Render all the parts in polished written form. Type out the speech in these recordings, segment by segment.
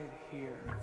right here.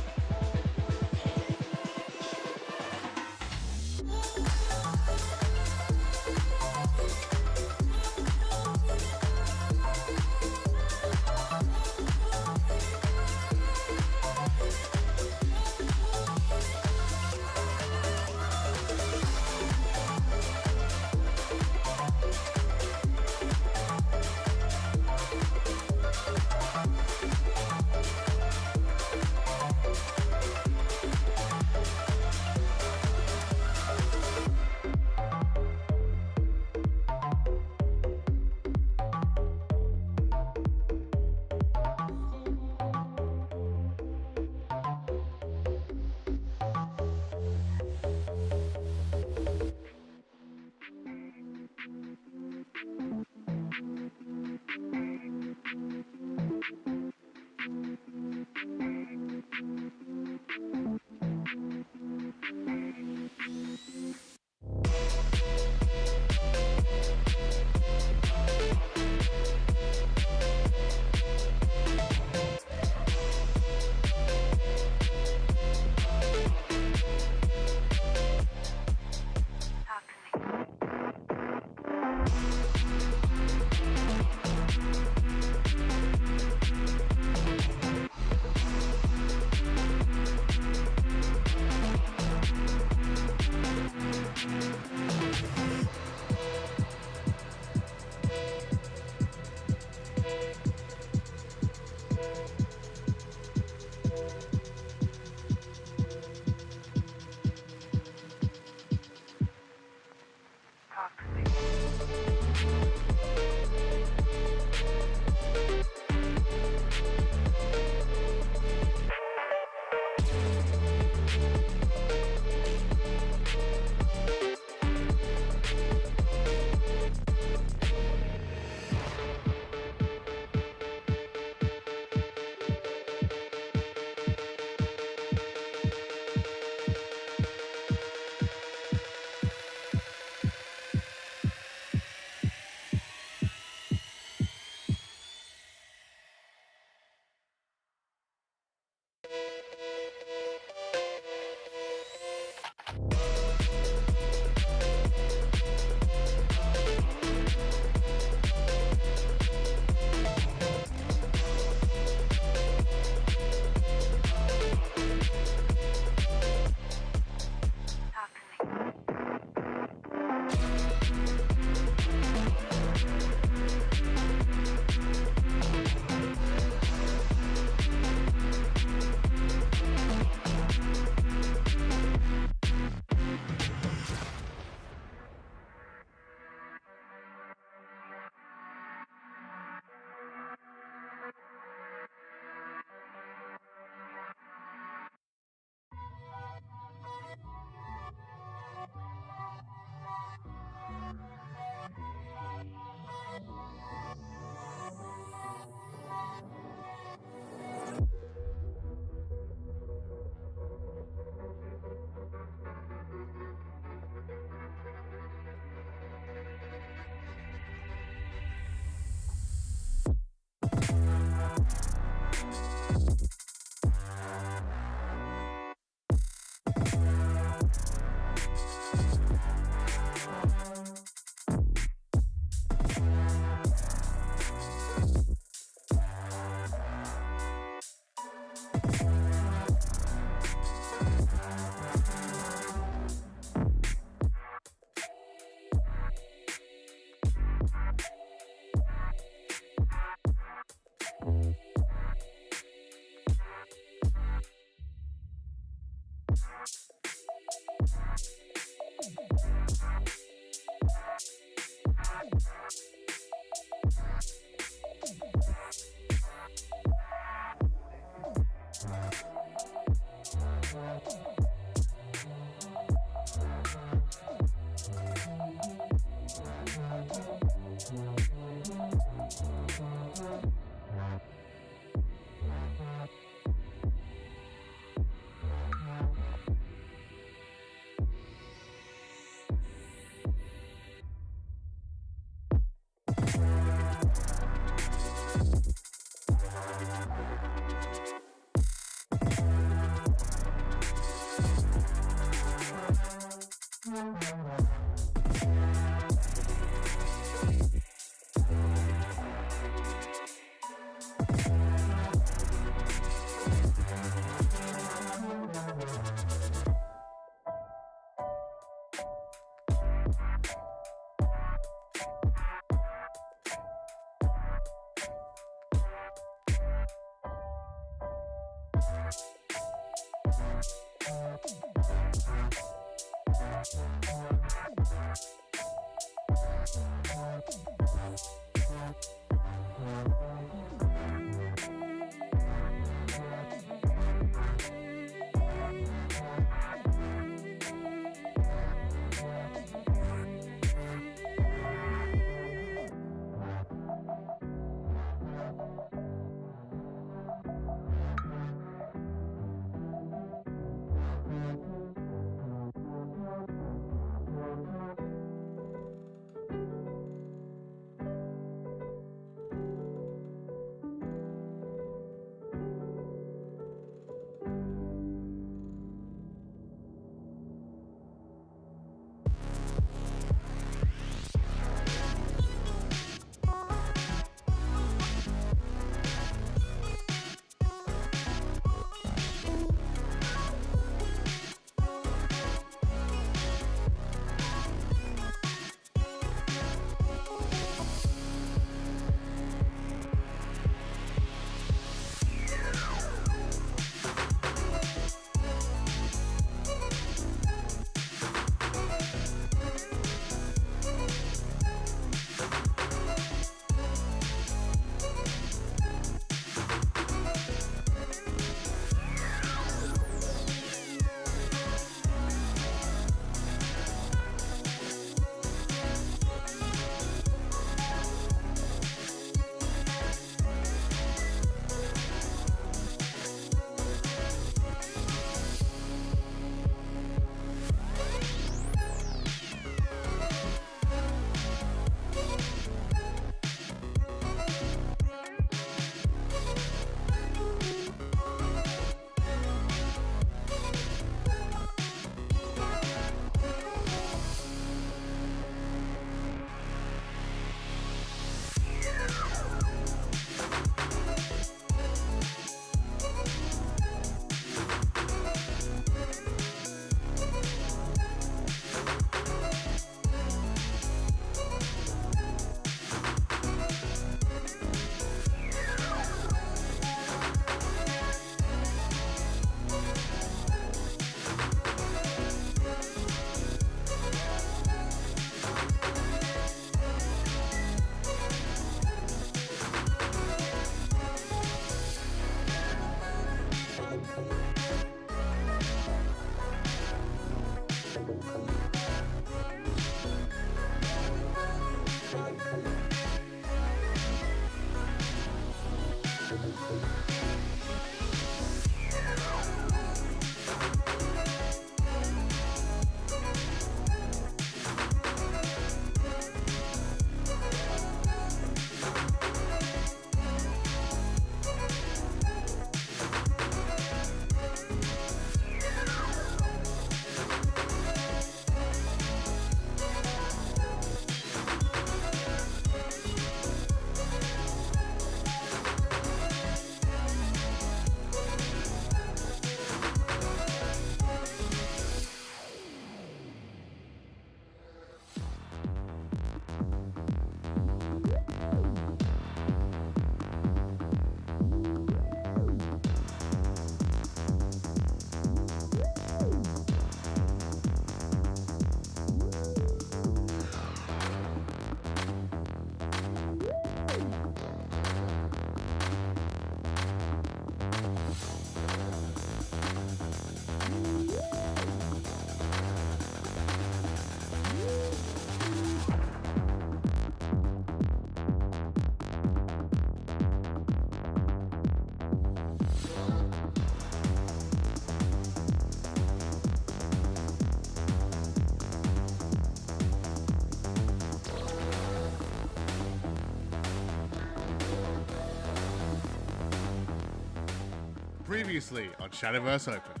Previously on Shadowverse Open.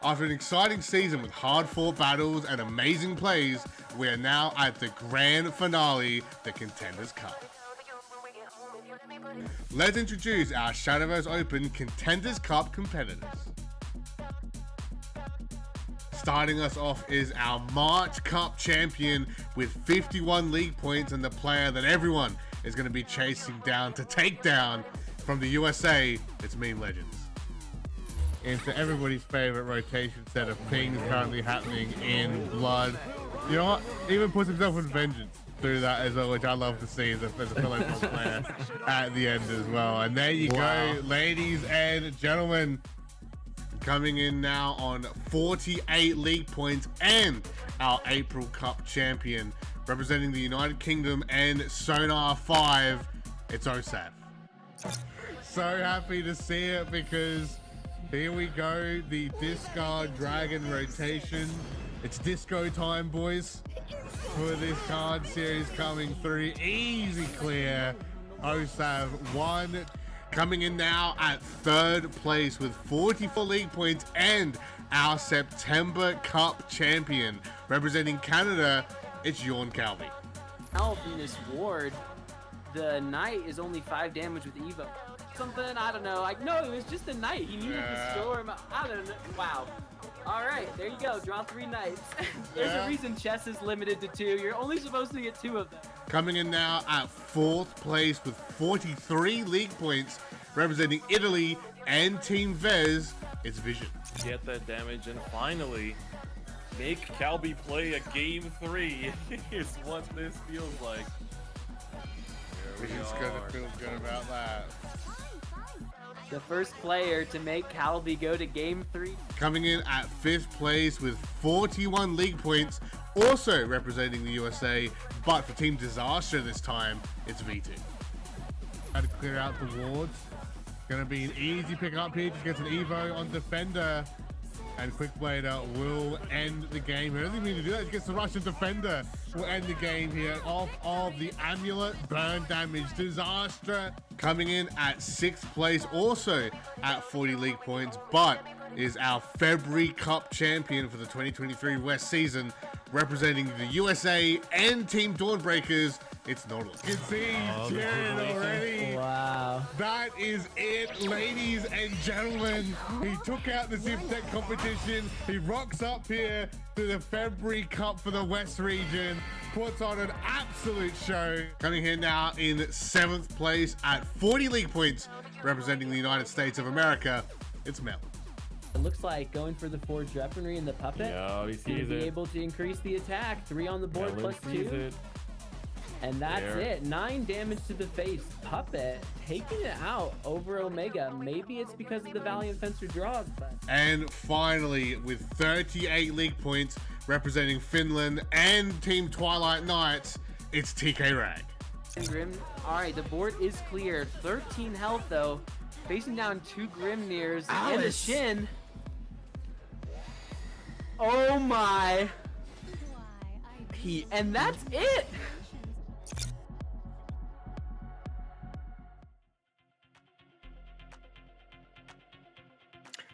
After an exciting season with hard-fought battles and amazing plays, we are now at the grand finale, the Contenders Cup. Let's introduce our Shadowverse Open Contenders Cup competitors. Starting us off is our March Cup champion with 51 league points and the player that everyone is going to be chasing down to take down from the USA, it's Meme Legends. Into everybody's favorite rotation set of things currently happening in Blood. You know what? Even puts himself in vengeance through that as well, which I love to see as a fellow pro player at the end as well. And there you go, ladies and gentlemen. Coming in now on 48 league points and our April Cup champion, representing the United Kingdom and Sonar 5, it's Osof. So happy to see it because here we go, the discard dragon rotation. It's disco time, boys, for this card series coming through. Easy clear. Osof 1. Coming in now at third place with 44 league points and our September Cup champion. Representing Canada, it's Calby. Now in this ward, the knight is only 5 damage with Evo. Something, I don't know. Like, no, it was just a knight. He needed the storm. I don't know. Wow. All right, there you go. Draw 3 knights. There's a reason chess is limited to 2. You're only supposed to get 2 of them. Coming in now at fourth place with 43 league points, representing Italy and Team Vez, it's Vision. Get that damage and finally make Calby play a game 3 is what this feels like. Vision's gonna feel good about that. The first player to make Calby go to game 3. Coming in at 5th place with 41 league points, also representing the USA, but for Team Disaster this time, it's V2. Had to clear out the wards. Gonna be an easy pick up here, just gets an Evo on Defender, and Quickblader will end the game. He doesn't mean to do that, he gets the Russian Defender, will end the game here off of the Amulet burn damage. Disaster coming in at 6th place, also at 40 league points, but is our February Cup champion for the 2023 West season, representing the USA and Team Dawnbreakers. It's Norl. You can see he's cheering already. Wow. That is it, ladies and gentlemen. He took out the Zip Deck competition. He rocks up here to the February Cup for the West region. Puts on an absolute show. Coming here now in 7th place at 40 league points, representing the United States of America, it's Melon. It looks like going for the forged weaponry and the puppet. Yeah, he sees be it. Able to increase the attack. 3 on the board Melon plus sees 2. it. And that's it. 9 damage to the face. Puppet taking it out over Omega. Maybe it's because of the Valiant Fencer draws. But... And finally, with 38 league points, representing Finland and Team Twilight Knights, it's TK Rag. Grim. All right, the board is clear. 13 health though. Facing down 2 Grimnirs and a Shin. Oh my. And that's it.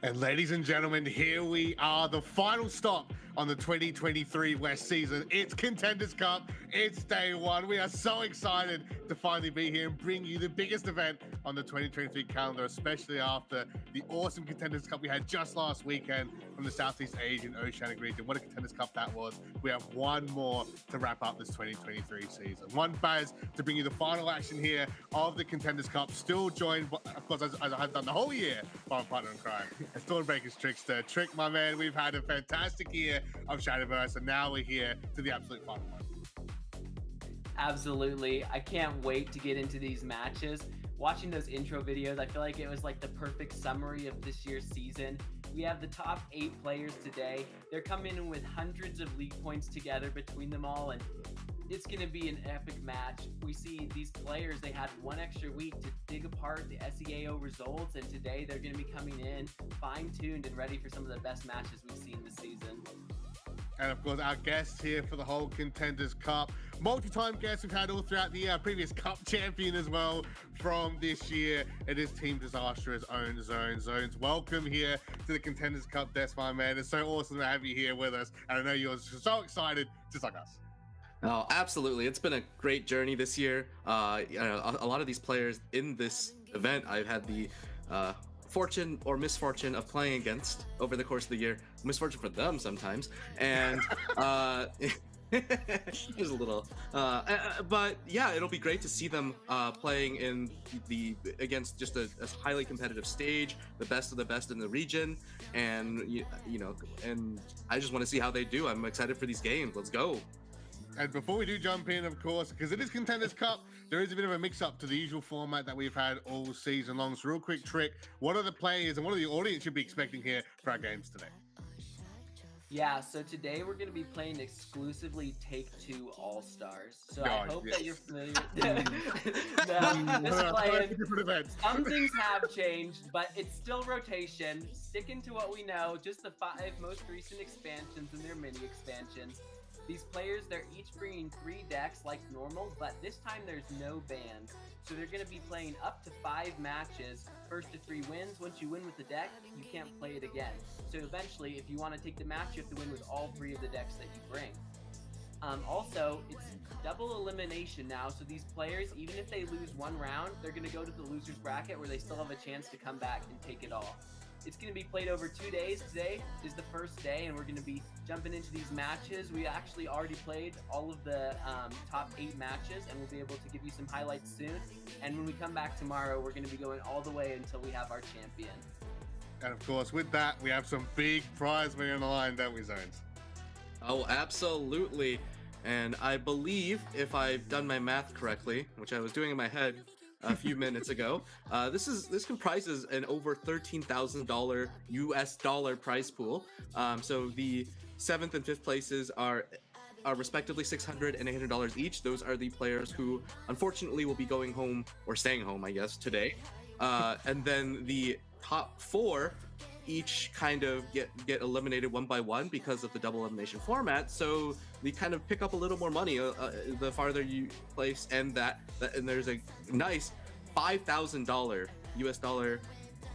And ladies and gentlemen, here we are, the final stop on the 2023 West season. It's Contenders Cup. It's day 1. We are so excited to finally be here and bring you the biggest event on the 2023 calendar, especially after the awesome Contenders Cup we had just last weekend from the Southeast Asian Oceanic region. What a Contenders Cup that was. We have one more to wrap up this 2023 season. One Baz to bring you the final action here of the Contenders Cup. Still joined, of course, as I have done the whole year by my partner in crime, as Dawnbreakers Trickster. Trick, my man, we've had a fantastic year of Shadowverse, and now we're here to the absolute final one. Absolutely. I can't wait to get into these matches. Watching those intro videos, I feel like it was like the perfect summary of this year's season. We have the top 8 players today. They're coming in with hundreds of league points together between them all, and it's going to be an epic match. We see these players, they had 1 extra week to dig apart the SEAO results, and today they're going to be coming in fine-tuned and ready for some of the best matches we've seen this season. And of course, our guests here for the whole Contenders Cup. Multi-time guests we've had all throughout the year. Previous Cup champion as well from this year. It is Team Disaster's own Zones. Welcome here to the Contenders Cup, Des, my man. It's so awesome to have you here with us. And I know you're so excited, just like us. Oh, absolutely. It's been a great journey this year. A lot of these players in this event, I've had the fortune or misfortune of playing against over the course of the year. Misfortune for them sometimes. And there's a little but yeah, it'll be great to see them playing in against just a highly competitive stage, the best of the best in the region. And you know, and I just want to see how they do. I'm excited for these games. Let's go. And before we do jump in, of course, because it is Contenders Cup, there is a bit of a mix-up to the usual format that we've had all season long. So real quick trick, what are the players and what are the audience should be expecting here for our games today? Yeah, so today we're going to be playing exclusively Take-Two All-Stars. So I hope that you're familiar with this. Some things have changed, but it's still rotation. Sticking to what we know, just the 5 most recent expansions and their mini expansions. These players, they're each bringing 3 decks like normal, but this time there's no bans. So they're going to be playing up to 5 matches, first to 3 wins. Once you win with the deck, you can't play it again. So eventually, if you want to take the match, you have to win with all 3 of the decks that you bring. Also, it's double elimination now, so these players, even if they lose 1 round, they're going to go to the loser's bracket where they still have a chance to come back and take it all. It's going to be played over 2 days. Today is the first day, and we're going to be jumping into these matches. We actually already played all of the top 8 matches, and we'll be able to give you some highlights soon. And when we come back tomorrow, we're going to be going all the way until we have our champion. And of course, with that, we have some big prize money on the line, don't we, Zones? Oh, absolutely. And I believe, if I've done my math correctly, which I was doing in my head a few minutes ago, this comprises an over $13,000 US dollar prize pool. So the 7th and 5th places are respectively $600 and $800 each. Those are the players who unfortunately will be going home, or staying home, I guess, today. And then the top 4 each kind of get eliminated one by one because of the double elimination format. So they kind of pick up a little more money the farther you place, and there's a nice $5,000 US dollar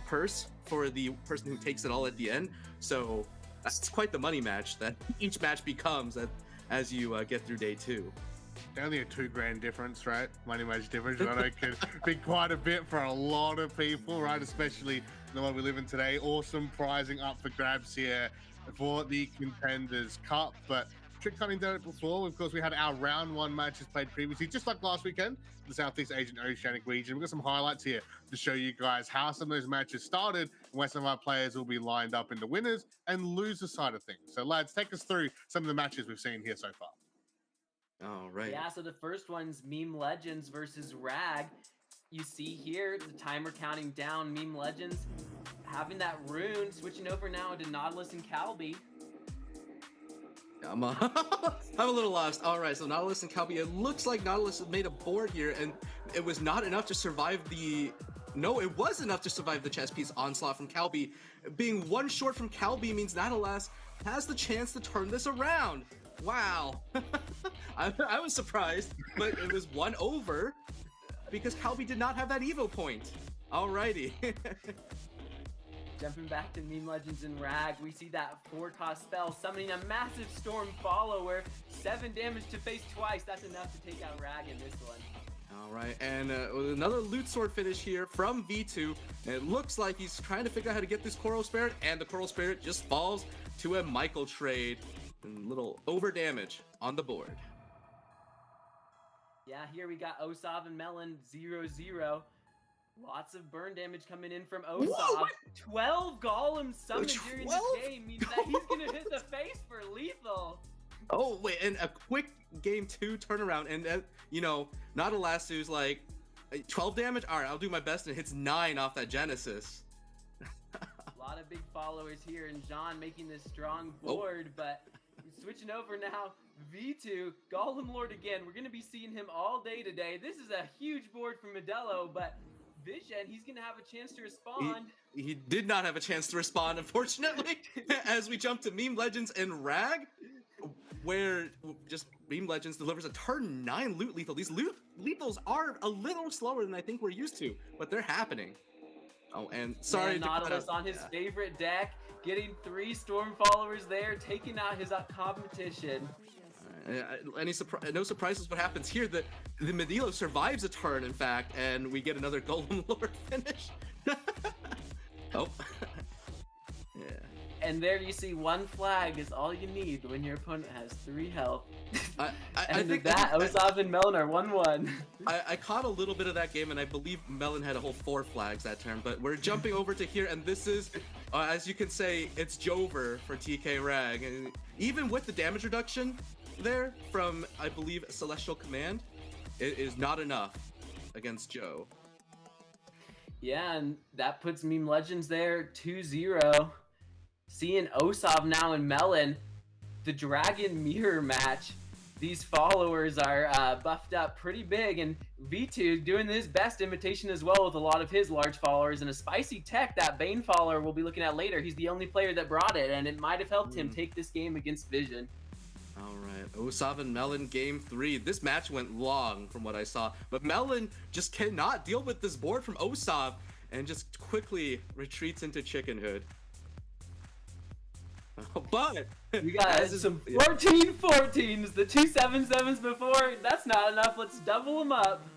purse for the person who takes it all at the end. So that's quite the money match that each match becomes as you get through day 2. Only a $2,000 difference, right? Money match difference. I know it can be quite a bit for a lot of people, right? Especially in the world we live in today. Awesome prizing up for grabs here for the Contenders Cup. But Trick Hunting done it before. Of course, we had our round 1 matches played previously, just like last weekend, the Southeast Asian Oceanic region. We've got some highlights here to show you guys how some of those matches started and where some of our players will be lined up in the winners and losers side of things. So, lads, take us through some of the matches we've seen here so far. All right. Yeah, so the first one's Meme Legends versus Rag. You see here the timer counting down. Meme Legends having that rune, switching over now to Nautilus and Calby. I'm a little lost. All right, so Nautilus and Calby. It looks like Nautilus made a board here, and it was not enough to survive the... No, it was enough to survive the chess piece onslaught from Calby. Being 1 short from Calby means Nautilus has the chance to turn this around. Wow. I was surprised, but it was 1 over because Calby did not have that Evo point. Alrighty. Jumping back to Meme Legends and Rag, we see that 4-cost spell summoning a massive Storm Follower. 7 damage to face twice. That's enough to take out Rag in this one. All right, and another loot sword finish here from V2. And it looks like he's trying to figure out how to get this Coral Spirit, and the Coral Spirit just falls to a Michael trade. And little over damage on the board. Yeah, here we got Osof and Melon 0-0. Lots of burn damage coming in from Osof. Whoa, 12 golems summoned during the game means that he's gonna hit the face for lethal. Oh wait, and a quick game 2 turnaround, and not a Lasu's like 12 damage. All right, I'll do my best, and it hits 9 off that Genesis. A lot of big followers here, and John making this strong board, but switching over now, V2, Golem Lord again. We're going to be seeing him all day today. This is a huge board for Modelo, but Vision, he's going to have a chance to respond. He did not have a chance to respond, unfortunately, as we jump to Meme Legends and Rag. where just Meme Legends delivers a turn 9 loot lethal. These lethals are a little slower than I think we're used to, but they're happening. Oh, and sorry, Man, Nautilus on his favorite deck, getting 3 Storm Followers there, taking out his competition. No surprises what happens here. The Medilo survives a turn, in fact, and we get another Golem Lord finish. Oh. Yeah. And there you see 1 flag is all you need when your opponent has 3 health. I think that Osof and Melon are 1-1. I caught a little bit of that game, and I believe Melon had a whole 4 flags that turn. But we're jumping over to here, and this is, as you can say, it's Jover for TK Rag. And even with the damage reduction there from, I believe, Celestial Command, it is not enough against Joe. Yeah, and that puts Meme Legends there 2-0. Seeing Osof now and Melon, the Dragon Mirror match. These followers are buffed up pretty big, and V2 doing his best imitation as well with a lot of his large followers and a spicy tech that Bane follower we'll be looking at later. He's the only player that brought it, and it might have helped him take this game against Vision. All right, Osof and Melon game 3. This match went long from what I saw, but Melon just cannot deal with this board from Osof and just quickly retreats into chickenhood. But we got some 14-14s, the 2 7-7s before. That's not enough. Let's double them up.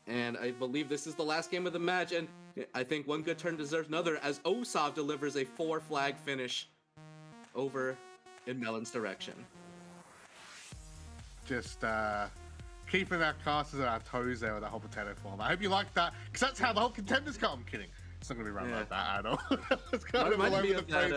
And I believe this is the last game of the match, and I think one good turn deserves another as Osof delivers a 4 flag finish over in Melon's direction. Just keeping our casters on our toes there with that whole potato form. I hope you like that, because that's how the whole Contenders Cup. I'm kidding. It's not going to be run like that at all. It's kind of all over the place.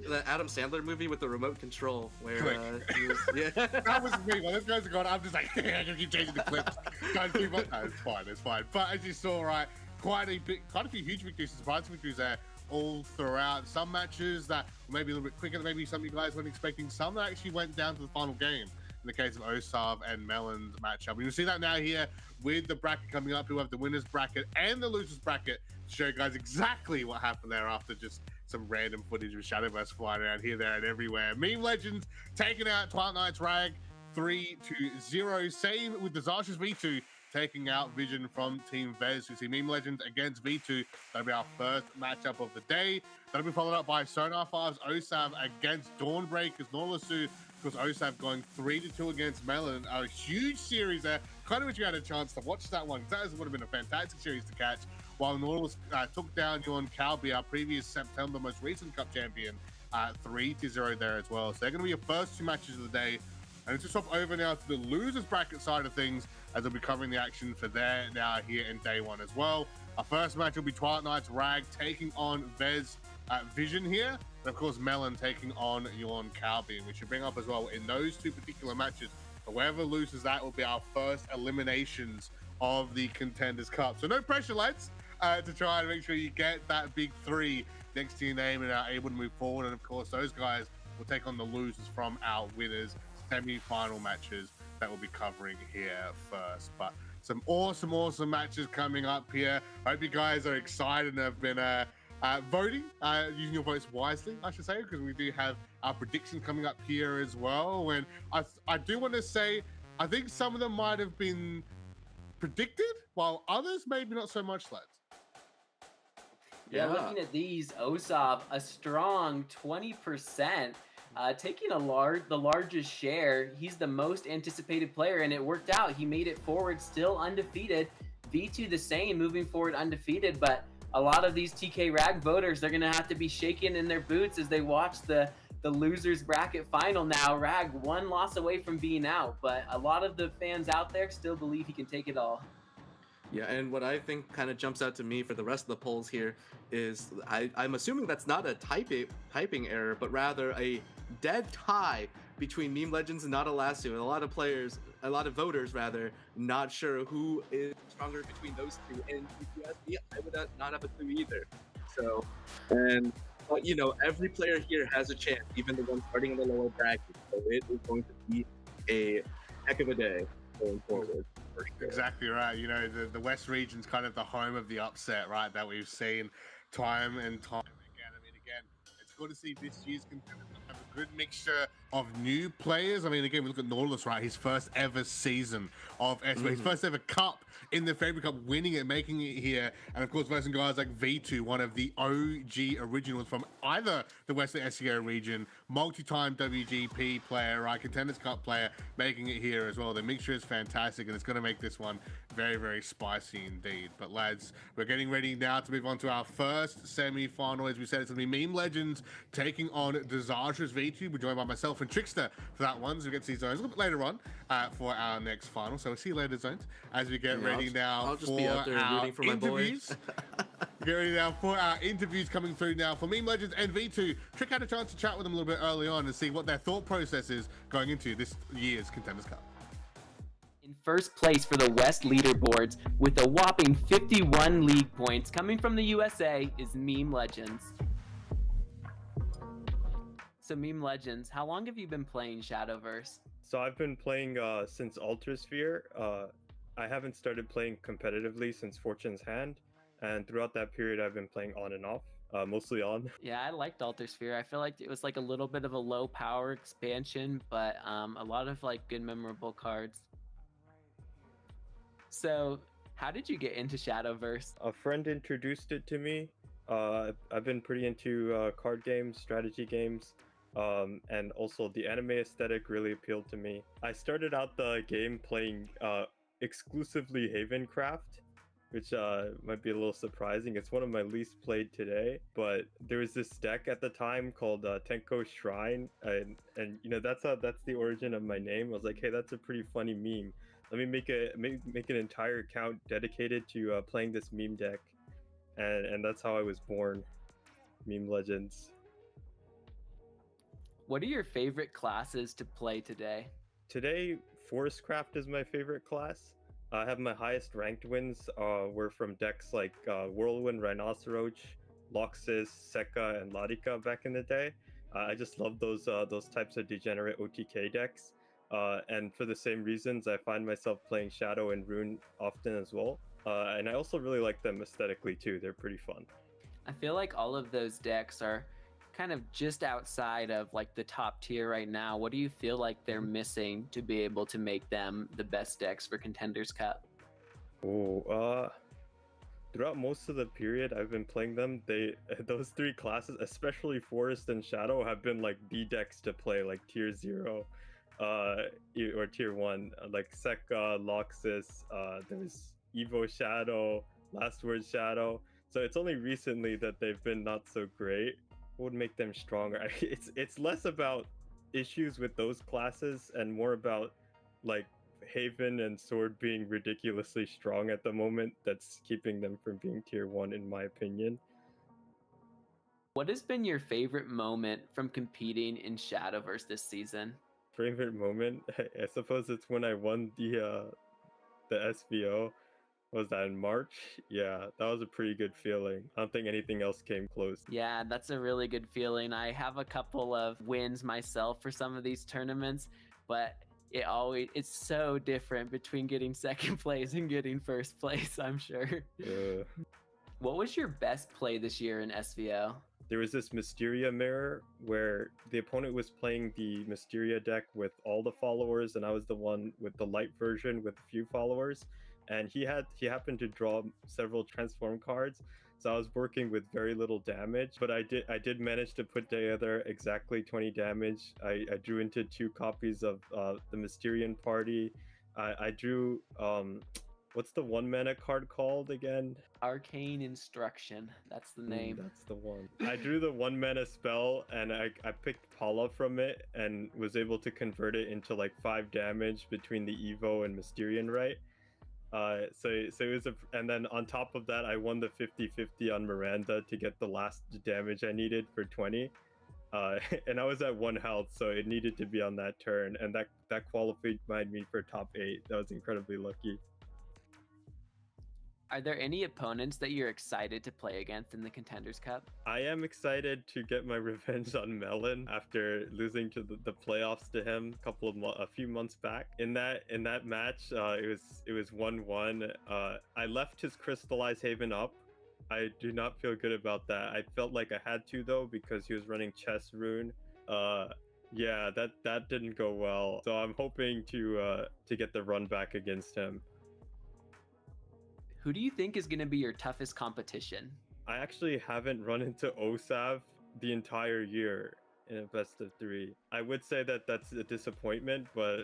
That Adam Sandler movie with the remote control, where he was, that was me. When those guys are gone, I'm just like, I'm going to keep changing the clips. Guys, keep on. No, it's fine. But as you saw, right, quite a few huge victories, surprising victories there all throughout. Some matches that were maybe a little bit quicker than maybe some of you guys weren't expecting. Some that actually went down to the final game. In the case of Osof and Melon's matchup. You'll see that now here with the bracket coming up. We have the winners bracket and the losers bracket to show you guys exactly what happened there after just some random footage of Shadowverse flying around here, there, and everywhere. Meme Legends taking out Twilight Knight's Rag 3-0. Same with Disastrous V2 taking out Vision from Team Vez. We see Meme Legends against V2. That'll be our first matchup of the day. That'll be followed up by Sonar 5's Osof against Dawnbreaker's Norlisu. Of course, Osof going 3-2 against Melon. A huge series there. Kind of wish you had a chance to watch that one. That would have been a fantastic series to catch. While Nautilus took down Calby, our previous September most recent Cup champion, 3-0 there as well. So they're going to be your first 2 matches of the day. And it's just swap over now to the losers bracket side of things, as they'll be covering the action for there now here in day 1 as well. Our first match will be Twilight Knight's Rag taking on Vez Vision here. And of course, Melon taking on Calby. And we should bring up as well in those 2 particular matches, whoever loses that will be our first eliminations of the Contenders Cup. So no pressure, lads, to try and make sure you get that big 3 next to your name and are able to move forward. And of course, those guys will take on the losers from our winners semi-final matches that we'll be covering here first. But some awesome matches coming up here. Hope you guys are excited and have been voting, using your votes wisely, I should say, because we do have our predictions coming up here as well. And I do want to say, I think some of them might have been predicted, while others maybe not so much, lads. Yeah, looking at these, Osof, a strong 20%, taking the largest share. He's the most anticipated player, and it worked out. He made it forward, still undefeated. V2 the same, moving forward undefeated, but a lot of these TK Rag voters, they're going to have to be shaking in their boots as they watch the losers bracket final now. Rag 1 loss away from being out, but a lot of the fans out there still believe he can take it all. Yeah, and what I think kind of jumps out to me for the rest of the polls here is I'm assuming that's not a typing error, but rather a dead tie between Meme Legends and Nautilus, and a lot of voters rather, not sure who is stronger between those 2. And if you ask me, I would not have a clue either. So, but you know, every player here has a chance, even the one starting in the lower bracket. So it is going to be a heck of a day going forward. For sure. Exactly right. You know, the West region's kind of the home of the upset, right? That we've seen time and time again. I mean, again, it's got to see this year's Contender have a good mixture of new players. I mean, again, we look at Norlus, right? His first ever season of SVO, his first ever cup in the February Cup, winning it, making it here, and of course, versing guys like V2, one of the OG originals from either the Western SVO region, multi-time WGP player, right? Contenders Cup player, making it here as well. The mixture is fantastic, and it's going to make this one very, very spicy indeed. But lads, we're getting ready now to move on to our first semi-final. As we said, it's going to be Meme Legends taking on Disastrous V2. We're joined by myself and Trickster for that one, so we get to see Zones a little bit later on for our next final. So we'll see you later, Zones, as we get ready now I'll just for be out there our rooting for my interviews. Get ready now for our interviews coming through now for Meme Legends and V2. Trick had a chance to chat with them a little bit early on and see what their thought process is going into this year's Contenders Cup. In first place for the West leaderboards with a whopping 51 league points coming from the USA is Meme Legends. So Meme Legends, how long have you been playing Shadowverse? So I've been playing since Ultrasphere. I haven't started playing competitively since Fortune's Hand, and throughout that period I've been playing on and off, mostly on. Yeah, I liked Ultrasphere. I feel like it was like a little bit of a low power expansion, but a lot of like good memorable cards. So how did you get into Shadowverse? A friend introduced it to me. I've been pretty into card games, strategy games, and also the anime aesthetic really appealed to me. I started out the game playing exclusively Havencraft, which might be a little surprising. It's one of my least played today, but there was this deck at the time called Tenko Shrine, and you know that's the origin of my name. I was like, hey, that's a pretty funny meme. Let me make an entire account dedicated to playing this meme deck, and that's how I was born. Meme Legends. What are your favorite classes to play today? Today, Forestcraft is my favorite class. I have my highest ranked wins were from decks like Whirlwind, Rhinoceros, Loxus, Sekka, and Ladika back in the day. I just love those types of degenerate OTK decks. And for the same reasons, I find myself playing Shadow and Rune often as well. And I also really like them aesthetically too. They're pretty fun. I feel like all of those decks are kind of just outside of like the top tier right now. What do you feel like they're missing to be able to make them the best decks for Contenders Cup? Throughout most of the period I've been playing them, those three classes, especially Forest and Shadow, have been like the decks to play, like tier 0 or tier 1, like Sekka, Loxus, there's Evo Shadow, Last Word Shadow. So it's only recently that they've been not so great. What would make them stronger? It's less about issues with those classes and more about like Haven and Sword being ridiculously strong at the moment that's keeping them from being tier 1 in my opinion. What has been your favorite moment from competing in Shadowverse this season? Favorite moment? I suppose it's when I won the SVO. Was that in March? Yeah, that was a pretty good feeling. I don't think anything else came close. Yeah, that's a really good feeling. I have a couple of wins myself for some of these tournaments, but it's so different between getting second place and getting first place, I'm sure. What was your best play this year in SVO? There was this Mysteria mirror where the opponent was playing the Mysteria deck with all the followers, and I was the one with the light version with a few followers. And he happened to draw several transform cards, so I was working with very little damage, but I did manage to put together exactly 20 damage. I drew into 2 copies of the Mysterian Party. I drew what's the 1 mana card called again? Arcane Instruction. That's the name. That's the one. I drew the 1 mana spell, and I picked Paula from it and was able to convert it into like 5 damage between the Evo and Mysterian Rite. So it was and then on top of that, I won the 50-50 on Miranda to get the last damage I needed for 20. And I was at 1 health, so it needed to be on that turn, and that qualified me for top 8. That was incredibly lucky. Are there any opponents that you're excited to play against in the Contenders Cup? I am excited to get my revenge on Melon after losing to the playoffs to him a few months back. In that match, it was 1-1. I left his Crystallized Haven up. I do not feel good about that. I felt like I had to though because he was running Chess Rune. Yeah, that didn't go well. So I'm hoping to get the run back against him. Who do you think is going to be your toughest competition? I actually haven't run into Osof the entire year in a best of 3. I would say that that's a disappointment, but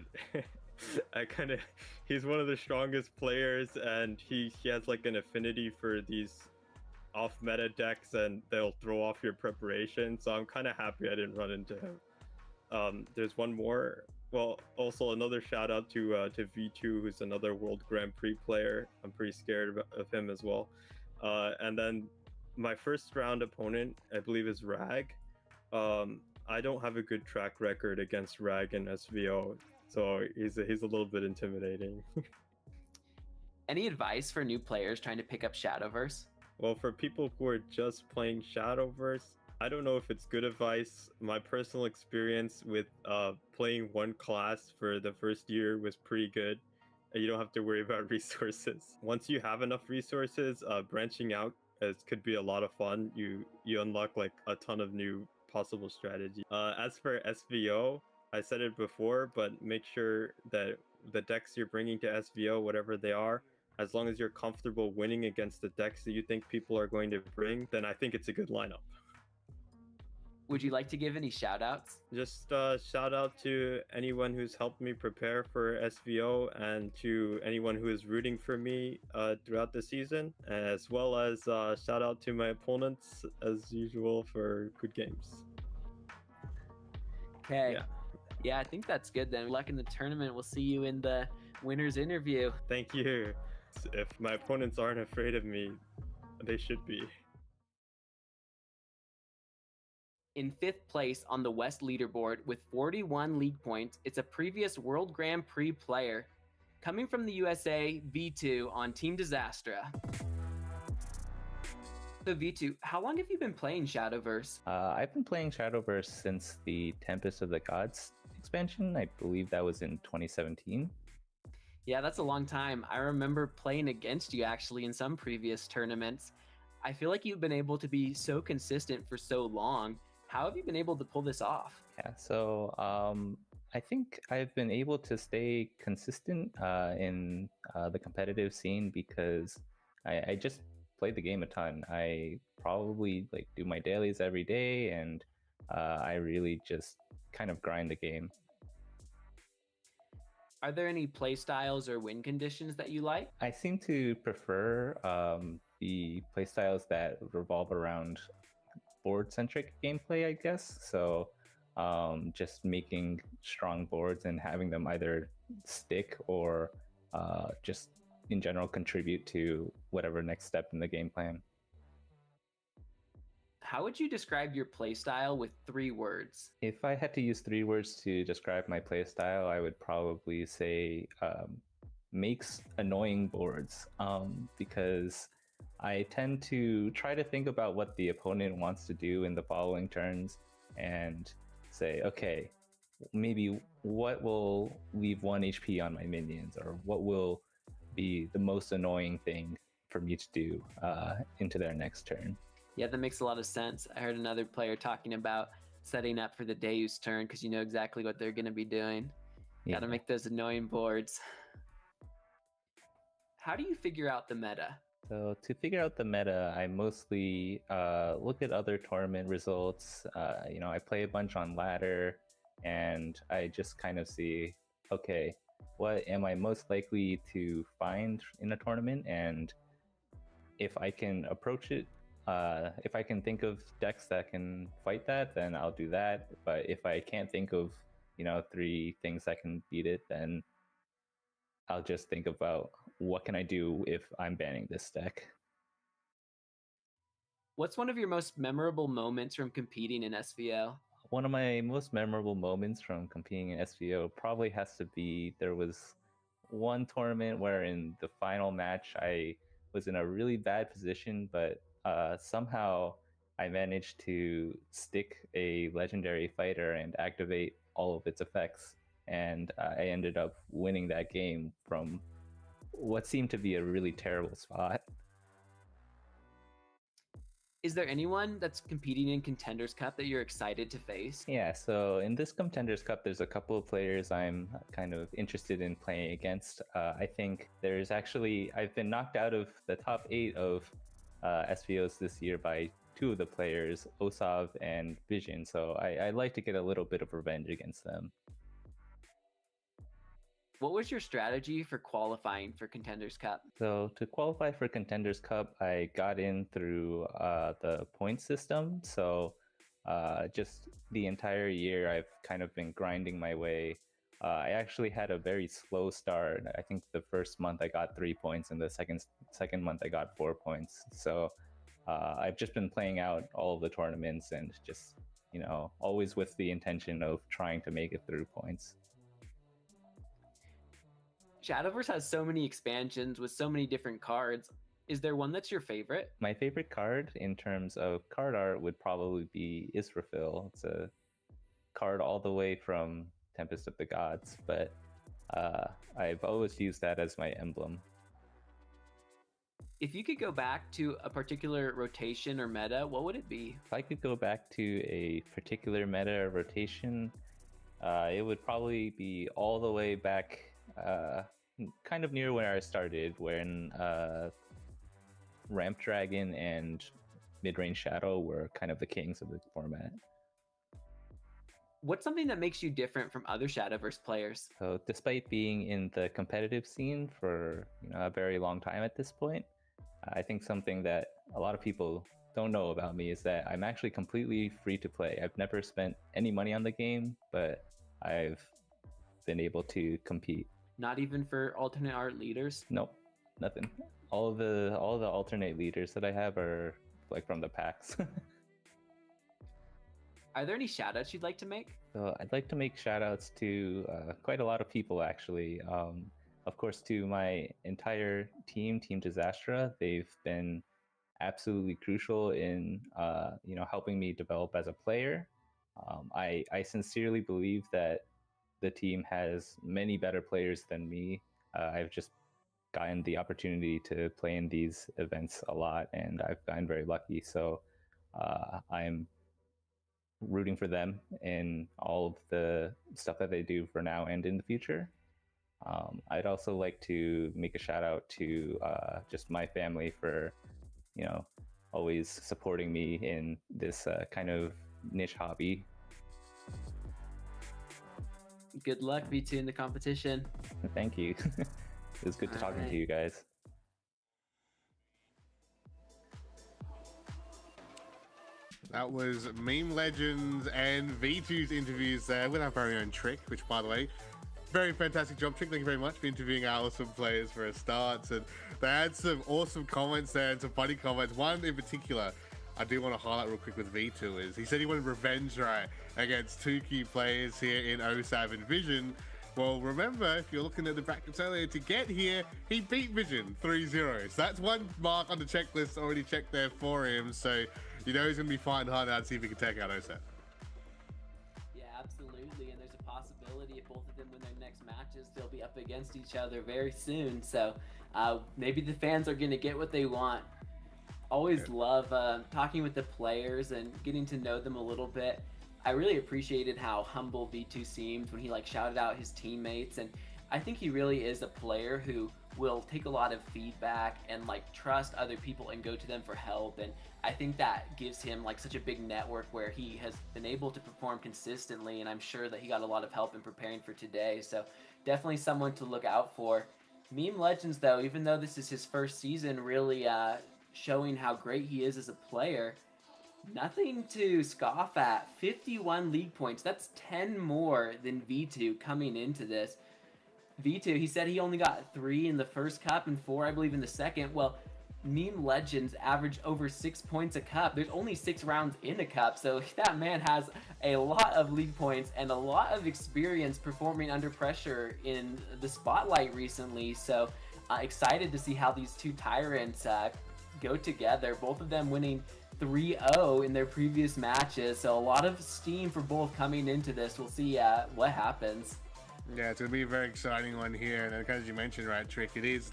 he's one of the strongest players, and he has like an affinity for these off meta decks, and they'll throw off your preparation. So I'm kind of happy I didn't run into him. There's one more. Well, also another shout out to V2, who's another World Grand Prix player. I'm pretty scared of him as well. And then my first round opponent, I believe, is Rag. I don't have a good track record against Rag and SVO, so he's a little bit intimidating. Any advice for new players trying to pick up Shadowverse? Well, for people who are just playing Shadowverse, I don't know if it's good advice. My personal experience with playing one class for the first year was pretty good. You don't have to worry about resources. Once you have enough resources, branching out could be a lot of fun. You unlock like a ton of new possible strategy. As for SVO, I said it before, but make sure that the decks you're bringing to SVO, whatever they are, as long as you're comfortable winning against the decks that you think people are going to bring, then I think it's a good lineup. Would you like to give any shout outs? Just shout out to anyone who's helped me prepare for SVO and to anyone who is rooting for me throughout the season, as well as shout out to my opponents as usual for good games. Okay. Yeah, I think that's good then. Good luck in the tournament. We'll see you in the winner's interview. Thank you. If my opponents aren't afraid of me, they should be. In 5th place on the West leaderboard with 41 league points, it's a previous World Grand Prix player. Coming from the USA, V2 on Team Disastra. So V2, how long have you been playing Shadowverse? I've been playing Shadowverse since the Tempest of the Gods expansion. I believe that was in 2017. Yeah, that's a long time. I remember playing against you actually in some previous tournaments. I feel like you've been able to be so consistent for so long. How have you been able to pull this off? Yeah, so I think I've been able to stay consistent in the competitive scene because I just play the game a ton. I probably like do my dailies every day, and I really just kind of grind the game. Are there any play styles or win conditions that you like? I seem to prefer the playstyles that revolve around board-centric gameplay, I guess. So just making strong boards and having them either stick or just in general contribute to whatever next step in the game plan. How would you describe your playstyle with 3 words? If I had to use 3 words to describe my playstyle, I would probably say makes annoying boards, because I tend to try to think about what the opponent wants to do in the following turns and say, okay, maybe what will leave 1 HP on my minions, or what will be the most annoying thing for me to do into their next turn. Yeah, that makes a lot of sense. I heard another player talking about setting up for the Deus turn because you know exactly what they're going to be doing. Yeah. Gotta make those annoying boards. How do you figure out the meta? So to figure out the meta, I mostly look at other tournament results. I play a bunch on ladder, and I just kind of see, okay, what am I most likely to find in a tournament? And if I can approach it, if I can think of decks that can fight that, then I'll do that. But if I can't think of, 3 things that can beat it, then I'll just think about what can I do if I'm banning this deck. What's one of your most memorable moments from competing in SVO? One of my most memorable moments from competing in SVO probably has to be, there was one tournament where in the final match I was in a really bad position, but somehow I managed to stick a legendary fighter and activate all of its effects, and I ended up winning that game from what seemed to be a really terrible spot. Is there anyone that's competing in Contenders Cup that you're excited to face? Yeah, so in this Contenders Cup, there's a couple of players I'm kind of interested in playing against. I think there's actually, I've been knocked out of the top 8 of SVOs this year by 2 of the players, Osof and Vision, so I'd like to get a little bit of revenge against them. What was your strategy for qualifying for Contenders Cup? So to qualify for Contenders Cup, I got in through the point system. So just the entire year, I've kind of been grinding my way. I actually had a very slow start. I think the first month I got 3 points, and the second month I got 4 points. So I've just been playing out all of the tournaments and just, always with the intention of trying to make it through points. Shadowverse has so many expansions with so many different cards. Is there one that's your favorite? My favorite card in terms of card art would probably be Israfil. It's a card all the way from Tempest of the Gods, but I've always used that as my emblem. If you could go back to a particular rotation or meta, what would it be? If I could go back to a particular meta or rotation, it would probably be all the way back kind of near where I started, when Ramp Dragon and Mid-Range Shadow were kind of the kings of the format. What's something that makes you different from other Shadowverse players? So despite being in the competitive scene for a very long time at this point, I think something that a lot of people don't know about me is that I'm actually completely free to play. I've never spent any money on the game, but I've been able to compete. Not even for alternate art leaders? Nope, nothing. All the alternate leaders that I have are like from the packs. Are there any shoutouts you'd like to make? So I'd like to make shoutouts to quite a lot of people, actually. Of course, to my entire team, Team Disastra. They've been absolutely crucial in helping me develop as a player. I sincerely believe that the team has many better players than me. I've just gotten the opportunity to play in these events a lot, and I've gotten very lucky. So I'm rooting for them in all of the stuff that they do for now and in the future. I'd also like to make a shout out to just my family for, always supporting me in this kind of niche hobby. Good luck, V2, in the competition. Thank you. It was good talking to you guys. That was Meme Legends and V2's interviews there with our very own Trick, which, by the way, very fantastic job, Trick. Thank you very much for interviewing our awesome players for a start. And they had some awesome comments there and some funny comments. One in particular I do want to highlight real quick with V2 is he said he wanted revenge right against 2 key players here in Osof and Vision. Well, remember, if you're looking at the brackets earlier, to get here, he beat Vision 3-0. So that's one mark on the checklist already checked there for him. So he's going to be fighting hard now to see if he can take out Osof. Yeah, absolutely. And there's a possibility if both of them win their next matches, they'll be up against each other very soon. So maybe the fans are going to get what they want. Always love talking with the players and getting to know them a little bit. I really appreciated how humble V2 seemed when he shouted out his teammates, and I think he really is a player who will take a lot of feedback and trust other people and go to them for help. And I think that gives him such a big network where he has been able to perform consistently, and I'm sure that he got a lot of help in preparing for today. So definitely someone to look out for. Meme Legends, though, even though this is his first season, really showing how great he is as a player. Nothing to scoff at. 51 league points. That's 10 more than V2 coming into this. V2, he said he only got 3 in the first cup and 4, I believe, in the second. Well, Meme Legends average over 6 points a cup. There's only 6 rounds in a cup, so that man has a lot of league points and a lot of experience performing under pressure in the spotlight recently. So excited to see how these 2 tyrants go together. Both of them winning 3-0 in their previous matches, so a lot of steam for both coming into this. We'll see what happens. Yeah, it's going to be a very exciting one here. And as you mentioned, right, Trick, it is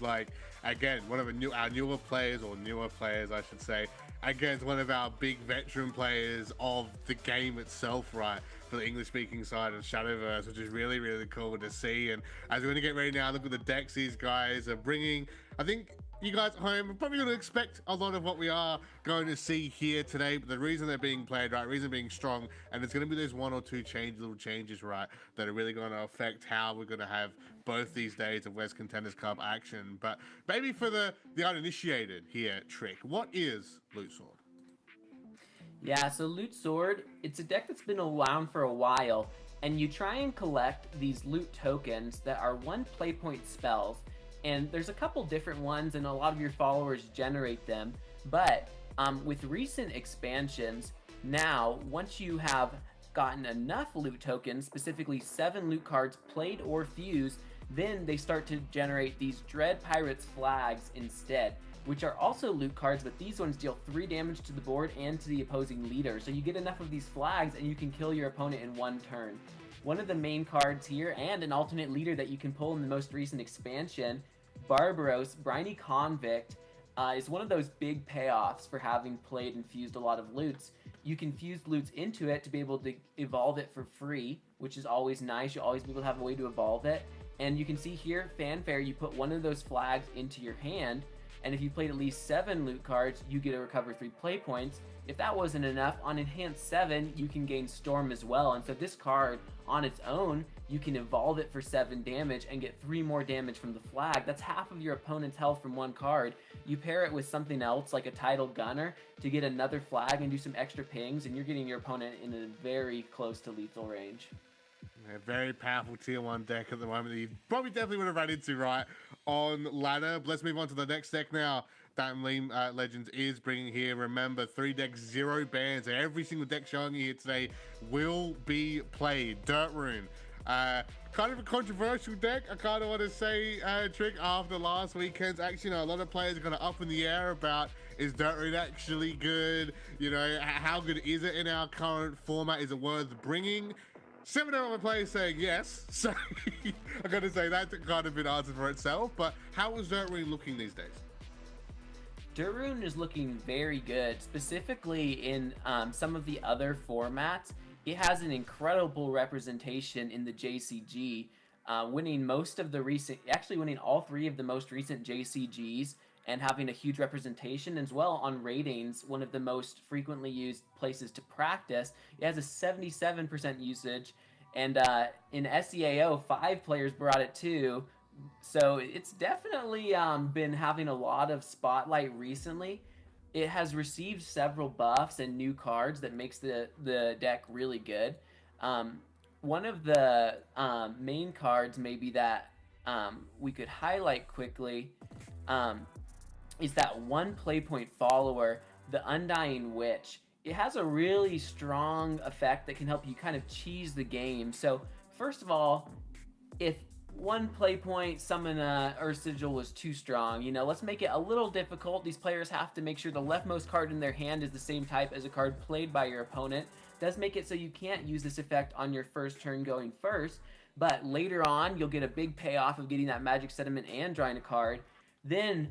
again, one of our newer players, or newer players, I should say, against one of our big veteran players of the game itself, right? For the English-speaking side of Shadowverse, which is really, really cool to see. And as we're going to get ready now, look at the decks these guys are bringing. I think you guys at home are probably going to expect a lot of what we are going to see here today, but the reason they're being played right, reason being strong, and it's going to be those one or two little changes, right, that are really going to affect how we're going to have both these days of West Contenders Cup action. But maybe for the uninitiated here, Trick, what is Loot Sword? Yeah, so Loot Sword, it's a deck that's been around for a while, and you try and collect these loot tokens that are 1 play point spells, and there's a couple different ones, and a lot of your followers generate them, but with recent expansions, now, once you have gotten enough loot tokens, specifically 7 loot cards played or fused, then they start to generate these Dread Pirates flags instead, which are also loot cards, but these ones deal 3 damage to the board and to the opposing leader. So you get enough of these flags and you can kill your opponent in 1 turn. One of the main cards here, and an alternate leader that you can pull in the most recent expansion, Barbaros, Briny Convict, is one of those big payoffs for having played and fused a lot of loots. You can fuse loots into it to be able to evolve it for free, which is always nice. You'll always be able to have a way to evolve it. And you can see here, Fanfare, you put one of those flags into your hand, and if you played at least 7 loot cards, you get to recover 3 play points. If that wasn't enough, on Enhanced 7, you can gain Storm as well. And so this card, on its own, you can evolve it for 7 damage and get 3 more damage from the flag. That's half of your opponent's health from 1 card. You pair it with something else, like a Tidal Gunner, to get another flag and do some extra pings, and you're getting your opponent in a very close to lethal range. A very powerful tier 1 deck at the moment that you probably definitely would have run into, right, on ladder. But let's move on to the next deck now that Meme Legends is bringing here. Remember, 3 decks, 0 bans. Every single deck showing you here today will be played. Dirt Rune. Kind of a controversial deck, I kind of want to say, Trick, after last weekend's action. A lot of players are kind of up in the air about, is Dirt Rune actually good? You know, how good is it in our current format? Is it worth bringing? 7 out of my players saying yes, so I gotta say that's kind of been answered for itself. But how is Dirt Rune looking these days? Dirt Rune is looking very good, specifically in some of the other formats. It has an incredible representation in the JCG, winning most of the recent, actually winning all 3 of the most recent JCGs, and having a huge representation as well on ratings, one of the most frequently used places to practice. It has a 77% usage, and in SEAO, 5 players brought it too. So it's definitely been having a lot of spotlight recently. It has received several buffs and new cards that makes the deck really good. One of the main cards maybe that we could highlight quickly is that 1 play point follower, the Undying Witch. It has a really strong effect that can help you kind of cheese the game. So first of all, if 1 play point summon Earth Sigil was too strong, you know, let's make it a little difficult. These players have to make sure the leftmost card in their hand is the same type as a card played by your opponent. Does make it so you can't use this effect on your first turn going first, but later on you'll get a big payoff of getting that Magic Sediment and drawing a card. Then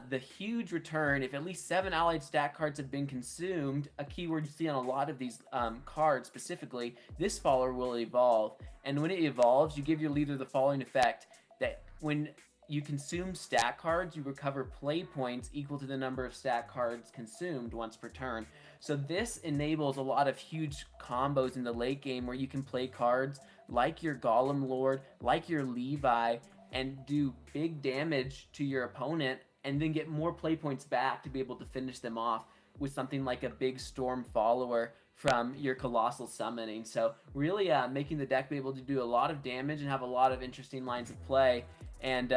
the huge return, if at least 7 allied stack cards have been consumed, a keyword you see on a lot of these cards specifically, this follower will evolve. And when it evolves, you give your leader the following effect, that when you consume stack cards, you recover play points equal to the number of stack cards consumed once per turn. So this enables a lot of huge combos in the late game where you can play cards like your Golem Lord, like your Levi, and do big damage to your opponent, and then get more play points back to be able to finish them off with something like a big Storm follower from your Colossal Summoning. So really making the deck be able to do a lot of damage and have a lot of interesting lines of play. And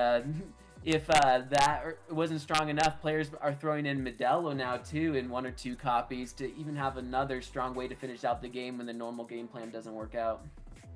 if that wasn't strong enough, players are throwing in Modelo now too in 1 or 2 copies to even have another strong way to finish out the game when the normal game plan doesn't work out.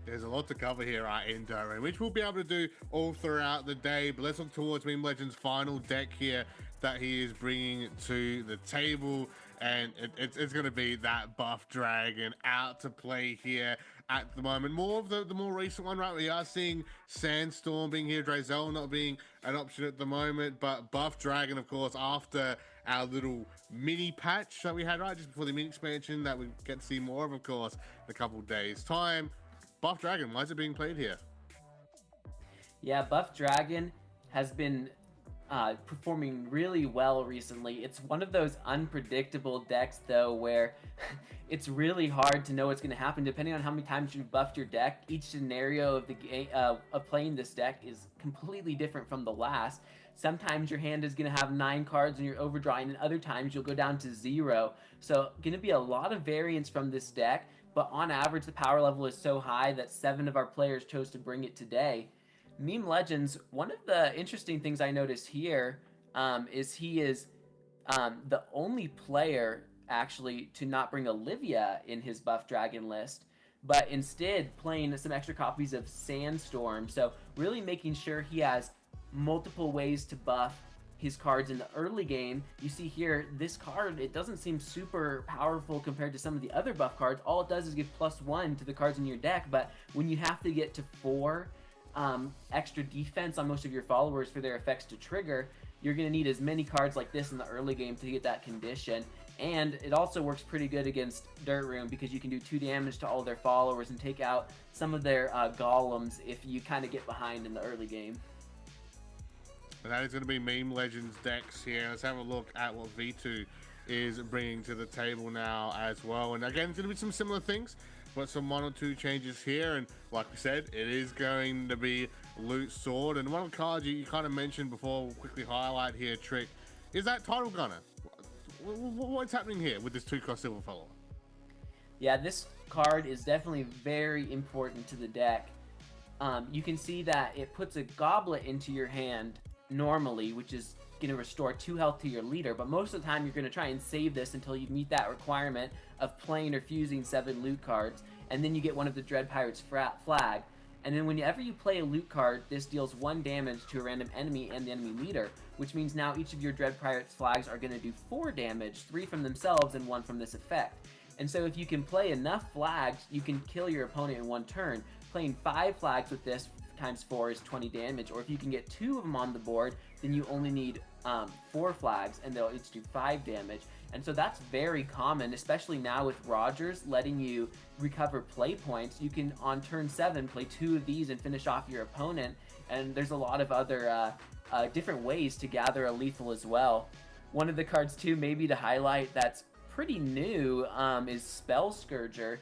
There's a lot to cover here in Dirt Rune, which we'll be able to do all throughout the day. But let's look towards Meme Legends' final deck here that he is bringing to the table. And it's going to be that Buff Dragon out to play here at the moment. More of the more recent one, right? We are seeing Sandstorm being here, Drazel not being an option at the moment. But Buff Dragon, of course, after our little mini patch that we had right just before the mini expansion that we get to see more of course, in a couple of days' time. Buff Dragon, why is it being played here? Yeah, Buff Dragon has been performing really well recently. It's one of those unpredictable decks, though, where it's really hard to know what's going to happen depending on how many times you've buffed your deck. Each scenario of the game of playing this deck is completely different from the last. Sometimes your hand is going to have 9 cards and you're overdrawing, and other times you'll go down to 0. So going to be a lot of variance from this deck, but on average the power level is so high that 7 of our players chose to bring it today. Meme Legends, one of the interesting things I noticed here is he is the only player actually to not bring Olivia in his Buff Dragon list, but instead playing some extra copies of Sandstorm. So really making sure he has multiple ways to buff his cards in the early game. You see here, this card, it doesn't seem super powerful compared to some of the other buff cards. All it does is give +1 to the cards in your deck, but when you have to get to 4 extra defense on most of your followers for their effects to trigger, you're going to need as many cards like this in the early game to get that condition. And it also works pretty good against Dirt Room because you can do 2 damage to all their followers and take out some of their golems if you kind of get behind in the early game. And that is going to be Meme Legends decks here. Let's have a look at what V2 is bringing to the table now as well. And again, it's going to be some similar things, but some 1 or 2 changes here. And like we said, it is going to be Loot Sword. And one of the cards you kind of mentioned before, we'll quickly highlight here, Trick, is that Title Gunner. What's happening here with this 2-cost silver follower? Yeah, this card is definitely very important to the deck. You can see that it puts a goblet into your hand normally, which is going to restore 2 health to your leader, but most of the time you're going to try and save this until you meet that requirement of playing or fusing 7 loot cards, and then you get one of the Dread Pirate's flag. And then whenever you play a loot card, this deals 1 damage to a random enemy and the enemy leader, which means now each of your Dread Pirate's flags are going to do 4 damage, 3 from themselves and 1 from this effect. And so if you can play enough flags, you can kill your opponent in 1 turn. Playing 5 flags with this times 4 is 20 damage, or if you can get 2 of them on the board, then you only need 4 flags and they'll each do 5 damage. And so that's very common, especially now with Rogers letting you recover play points. You can on turn 7 play 2 of these and finish off your opponent, and there's a lot of other different ways to gather a lethal as well. One of the cards too maybe to highlight that's pretty new is Spell Scourger.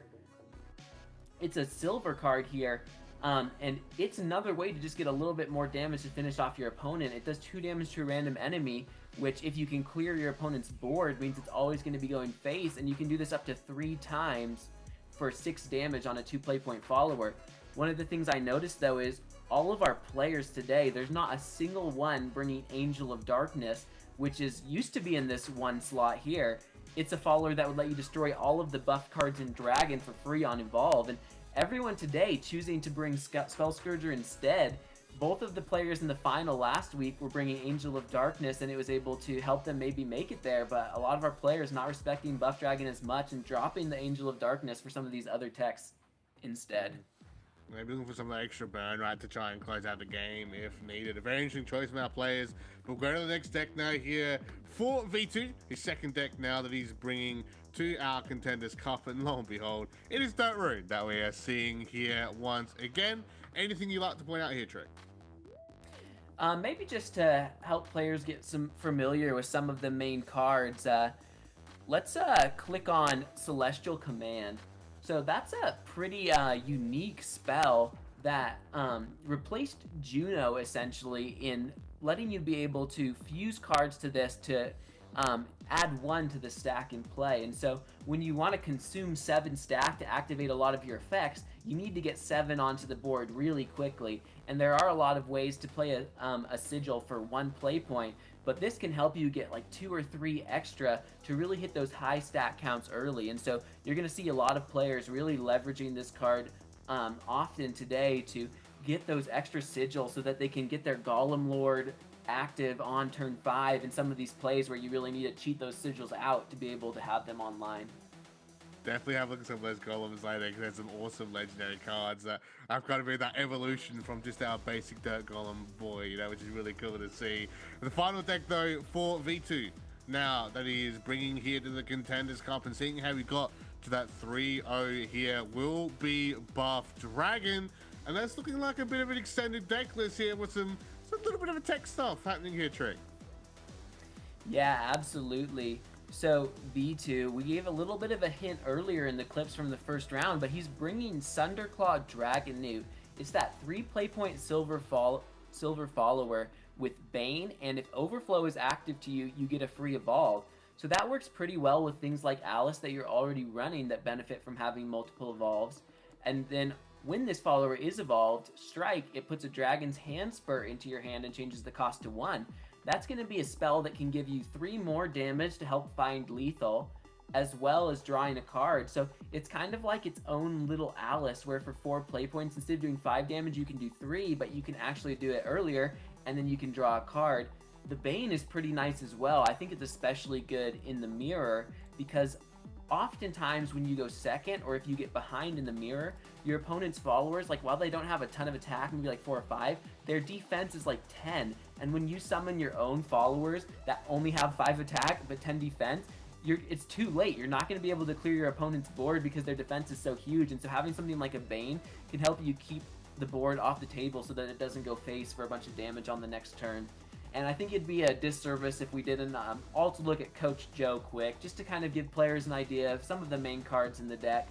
It's a silver card here. And it's another way to just get a little bit more damage to finish off your opponent. It does 2 damage to a random enemy, which if you can clear your opponent's board means it's always going to be going face, and you can do this up to 3 times for 6 damage on a 2 play point follower. One of the things I noticed though is all of our players today, there's not a single one bringing Angel of Darkness, which is used to be in this 1 slot here. It's a follower that would let you destroy all of the buff cards in Dragon for free on Evolve, and everyone today choosing to bring Spell Scourger instead. Both of the players in the final last week were bringing Angel of Darkness, and it was able to help them maybe make it there, but a lot of our players not respecting Buff Dragon as much and dropping the Angel of Darkness for some of these other techs instead. Maybe looking for some extra burn, right, to try and close out the game if needed. A very interesting choice from our players. We'll go to the next deck now here for V2, his second deck now that he's bringing to our Contenders Cup, and lo and behold, it is Dirt Room that we are seeing here once again. Anything you'd like to point out here, Trick? Maybe just to help players get some familiar with some of the main cards, let's click on Celestial Command. So that's a pretty unique spell that replaced Juno essentially in letting you be able to fuse cards to this to add 1 to the stack in play. And so when you want to consume 7 stack to activate a lot of your effects, you need to get 7 onto the board really quickly. And there are a lot of ways to play a sigil for 1 play point, but this can help you get like 2 or 3 extra to really hit those high stack counts early. And so you're going to see a lot of players really leveraging this card often today to get those extra sigils so that they can get their Golem Lord active on turn 5 in some of these plays where you really need to cheat those sigils out to be able to have them online. Definitely have a look at some of those golems later, because there's some awesome legendary cards that I've got to be that evolution from just our basic Dirt Golem boy, you know, which is really cool to see. The final deck though for V2, now that he is bringing here to the Contenders Cup, and seeing how he got to that 3-0 here will be Buff Dragon. And that's looking like a bit of an extended deck list here with some little bit of a tech stuff happening here, Trick. Yeah, absolutely. So V2, we gave a little bit of a hint earlier in the clips from the first round, but he's bringing Sunderclaw Dragon Newt. It's that 3 play point silver follower with Bane, and if Overflow is active to you, you get a free evolve. So that works pretty well with things like Alice that you're already running that benefit from having multiple evolves. And then when this follower is evolved, Strike, it puts a Dragon's Hand Spur into your hand and changes the cost to 1. That's going to be a spell that can give you 3 more damage to help find lethal, as well as drawing a card. So it's kind of like its own little Alice, where for 4 play points, instead of doing 5 damage, you can do 3, but you can actually do it earlier, and then you can draw a card. The Bane is pretty nice as well. I think it's especially good in the mirror, because oftentimes when you go second, or if you get behind in the mirror, your opponent's followers, like while they don't have a ton of attack, maybe like 4 or 5, their defense is like 10. And when you summon your own followers that only have 5 attack but 10 defense, it's too late. You're not going to be able to clear your opponent's board because their defense is so huge. And so having something like a Bane can help you keep the board off the table so that it doesn't go face for a bunch of damage on the next turn. And I think it'd be a disservice if we didn't also look at Coach Joe quick, just to kind of give players an idea of some of the main cards in the deck.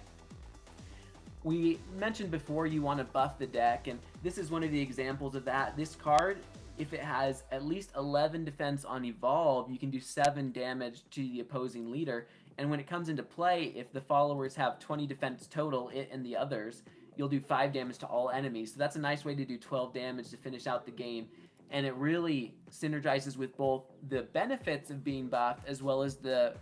We mentioned before you want to buff the deck, and this is one of the examples of that. This card, if it has at least 11 defense on Evolve, you can do 7 damage to the opposing leader. And when it comes into play, if the followers have 20 defense total, it and the others, you'll do 5 damage to all enemies. So that's a nice way to do 12 damage to finish out the game. And it really synergizes with both the benefits of being buffed as well as the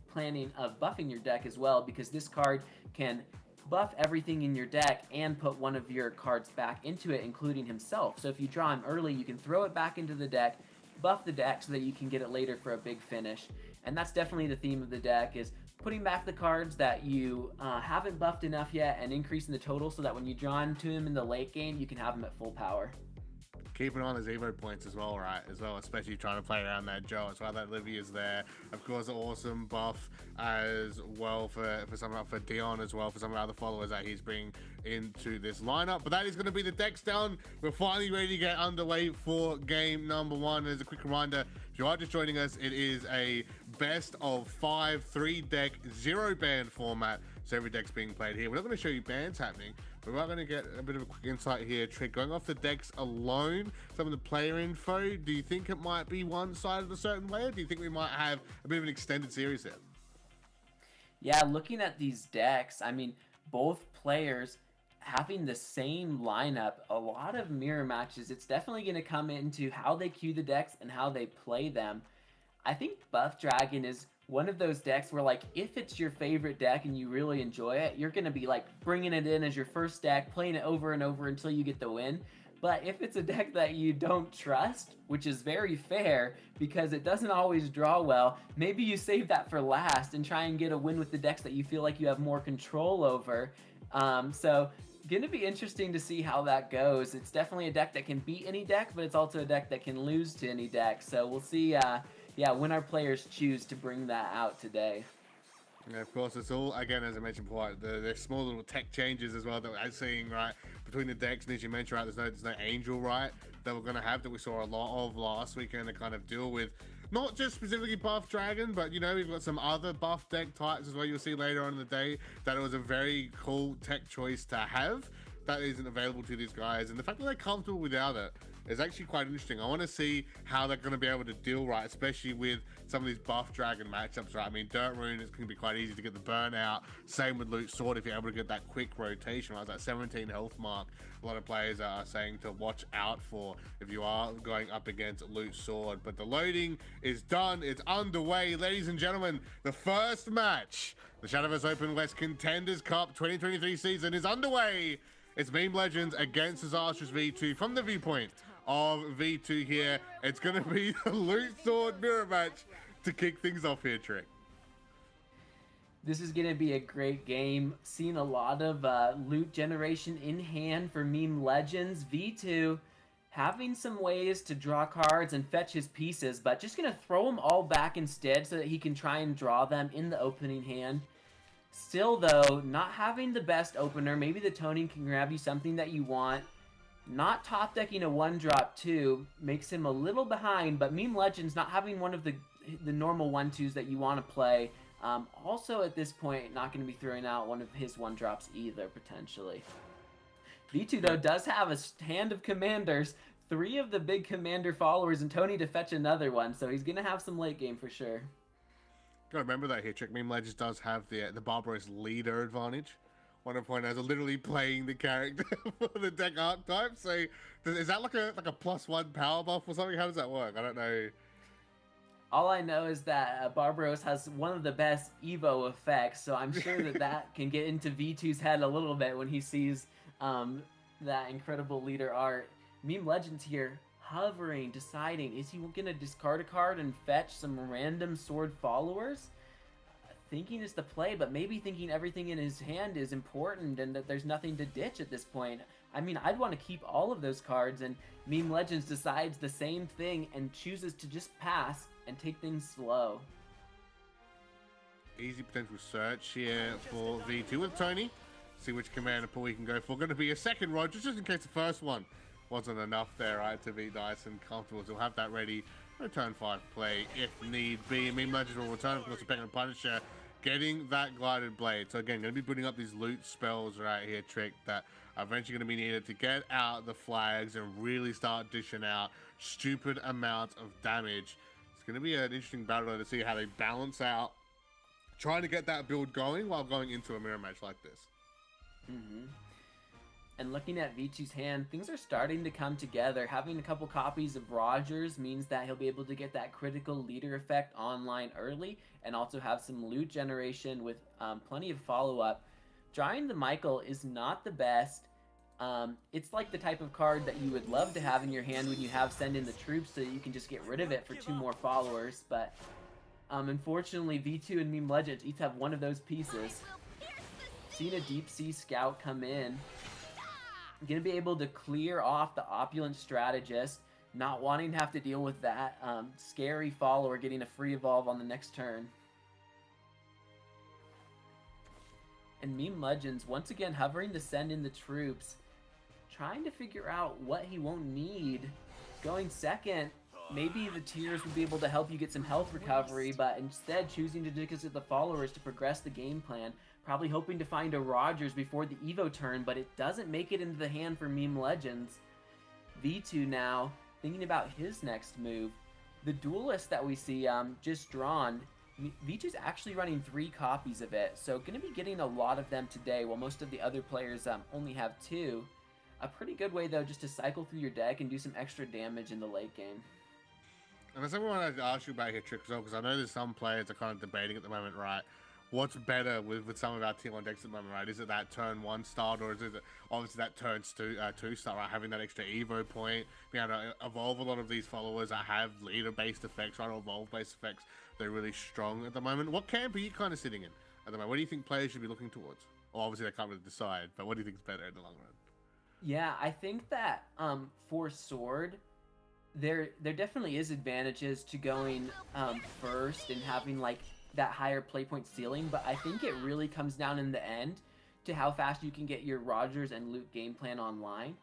planning of buffing your deck as well, because this card can buff everything in your deck and put one of your cards back into it, including himself. So if you draw him early, you can throw it back into the deck, buff the deck so that you can get it later for a big finish. And that's definitely the theme of the deck, is putting back the cards that you haven't buffed enough yet and increasing the total so that when you draw into him in the late game, you can have him at full power. Keeping on his Evo points as well, right? As well, especially trying to play around that Joe. That's why that Livy is there. Of course, an awesome buff as well for Dion as well, for some of the other followers that he's bringing into this lineup. But that is going to be the decks down. We're finally ready to get underway for game number 1. As a quick reminder, if you are just joining us, it is a best of 5 3-deck 0-ban format. So every deck's being played here. We're not going to show you bans happening, but we're going to get a bit of a quick insight here. Trick, going off the decks alone, some of the player info, do you think it might be one-sided a certain way, or do you think we might have a bit of an extended series here? Yeah, looking at these decks, I mean, both players having the same lineup, a lot of mirror matches. It's definitely going to come into how they queue the decks and how they play them. I think Buff Dragon is one of those decks where, like, if it's your favorite deck and you really enjoy it, you're going to be, like, bringing it in as your first deck, playing it over and over until you get the win. But if it's a deck that you don't trust, which is very fair because it doesn't always draw well, maybe you save that for last and try and get a win with the decks that you feel like you have more control over. So going to be interesting to see how that goes. It's definitely a deck that can beat any deck, but it's also a deck that can lose to any deck. So we'll see when our players choose to bring that out today. Yeah, of course, it's all, again, as I mentioned before, the small little tech changes as well that we're seeing, right, between the decks. And as you mentioned, right, there's no Angel, right, that we're going to have, that we saw a lot of last weekend to kind of deal with. Not just specifically Buff Dragon, but, you know, we've got some other buff deck types as well. You'll see later on in the day that it was a very cool tech choice to have that isn't available to these guys. And the fact that they're comfortable without it is actually quite interesting. I want to see how they're going to be able to deal, right, especially with some of these Buff Dragon matchups, right? I mean, Dirt Rune is going to be quite easy to get the burnout. Same with Loot Sword if you're able to get that quick rotation, right? That 17 health mark, a lot of players are saying to watch out for if you are going up against Loot Sword. But the loading is done. It's underway. Ladies and gentlemen, the first match, the Shadowverse Open West Contenders Cup 2023 season is underway. It's Meme Legends against Disastrous V2 from the viewpoint of V2 here. It's going to be the Loot Sword mirror match to kick things off here, Trick. This is going to be a great game. Seen a lot of loot generation in hand for Meme Legends. V2 having some ways to draw cards and fetch his pieces, but just going to throw them all back instead so that he can try and draw them in the opening hand. Still, though, not having the best opener. Maybe the toning can grab you something that you want. Not top decking a 1-drop too makes him a little behind, but Meme Legends not having one of the normal 1-2s that you want to play. Also at this point, not going to be throwing out one of his 1-drops either, potentially. V2, though, does have a hand of commanders, 3 of the big commander followers, and Tony to fetch another one, so he's going to have some late game for sure. Gotta remember that here, Trick. Meme Legends does have the Barbarous leader advantage. One of point as literally playing the character for the deck archetype. So is that like a +1 power buff or something? How does that work? I don't know. All I know is that Barbaros has one of the best Evo effects, so I'm sure that can get into V2's head a little bit when he sees that incredible leader art. Meme Legends here, hovering, deciding, is he going to discard a card and fetch some random sword followers? Thinking is the play, but maybe thinking everything in his hand is important and that there's nothing to ditch at this point. I mean, I'd want to keep all of those cards, and Meme Legends decides the same thing and chooses to just pass and take things slow. Easy potential search here for V2 with Tony. See which commander pool we can go for. Going to be a second Roger, just in case the first one wasn't enough there, right, to beat nice and comfortable. So we'll have that ready for turn 5 play if need be. Meme Legends will return, of course, to Penguin Punisher, getting that Glided Blade. So again, going to be putting up these loot spells right here, Trick, that are eventually going to be needed to get out the flags and really start dishing out stupid amounts of damage. It's going to be an interesting battle to see how they balance out trying to get that build going while going into a mirror match like this. And looking at V2's hand, things are starting to come together. Having a couple copies of Rogers means that he'll be able to get that critical leader effect online early and also have some loot generation with plenty of follow-up. Drawing the Michael is not the best. It's like the type of card that you would love to have in your hand when you have Send in the Troops so you can just get rid of it for 2 more followers, but unfortunately V2 and Meme Legends each have one of those pieces. Seeing a Deep Sea Scout come in, going to be able to clear off the Opulent Strategist, not wanting to have to deal with that scary follower getting a free evolve on the next turn. And Meme Legends, once again, hovering to Send in the Troops, trying to figure out what he won't need. Going second, maybe the Tears would be able to help you get some health recovery, but instead choosing to visit the followers to progress the game plan. Probably hoping to find a Rogers before the Evo turn, but it doesn't make it into the hand for Meme Legends. V2 now, thinking about his next move. The Duelist that we see just drawn, V2's actually running 3 copies of it, so going to be getting a lot of them today, while most of the other players only have 2. A pretty good way, though, just to cycle through your deck and do some extra damage in the late game. And that's something I wanted to ask you about here, Trick, as well, because I know there's some players are kind of debating at the moment, right? What's better with some of our tier 1 decks at the moment, right? Is it that turn 1 start, or is it obviously that turn 2 start, right? Having that extra Evo point, being able to evolve a lot of these followers that have leader-based effects, right? Or evolve-based effects, they're really strong at the moment. What camp are you kind of sitting in at the moment? What do you think players should be looking towards? Well, obviously they can't really decide, but what do you think is better in the long run? Yeah, I think that for Sword, there definitely is advantages to going first and having like that higher play point ceiling, but I think it really comes down in the end to how fast you can get your Rogers and loot game plan online,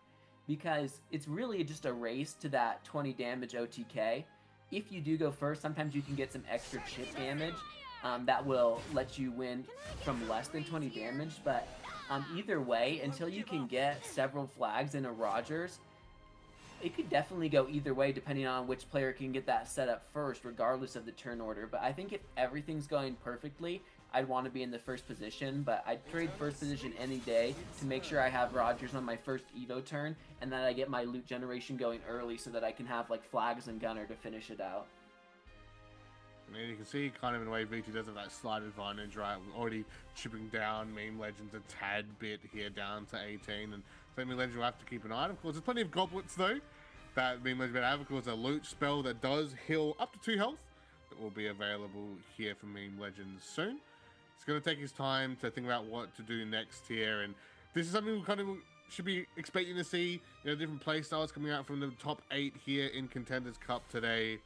because it's really just a race to that 20 damage OTK. If you do go first, sometimes you can get some extra chip damage that will let you win from less than 20 damage, but either way, until you can get several flags in a Rogers, it could definitely go either way depending on which player can get that set up first, regardless of the turn order. But I think if everything's going perfectly, I'd want to be in the first position, but I'd trade first position any day to make sure I have Rogers on my first Evo turn, and that I get my loot generation going early so that I can have like flags and gunner to finish it out. I mean, you can see kind of in a way V2 does have that slight advantage, right? We're already chipping down Meme Legends a tad bit here down to 18, and so Meme Legends will have to keep an eye on. Of course, there's plenty of goblets though that Meme Legends have. Of course, a loot spell that does heal up to 2 health that will be available here for Meme Legends soon. It's going to take his time to think about what to do next here, and this is something we'll kind of should be expecting to see, different play styles coming out from the top 8 here in Contenders Cup today,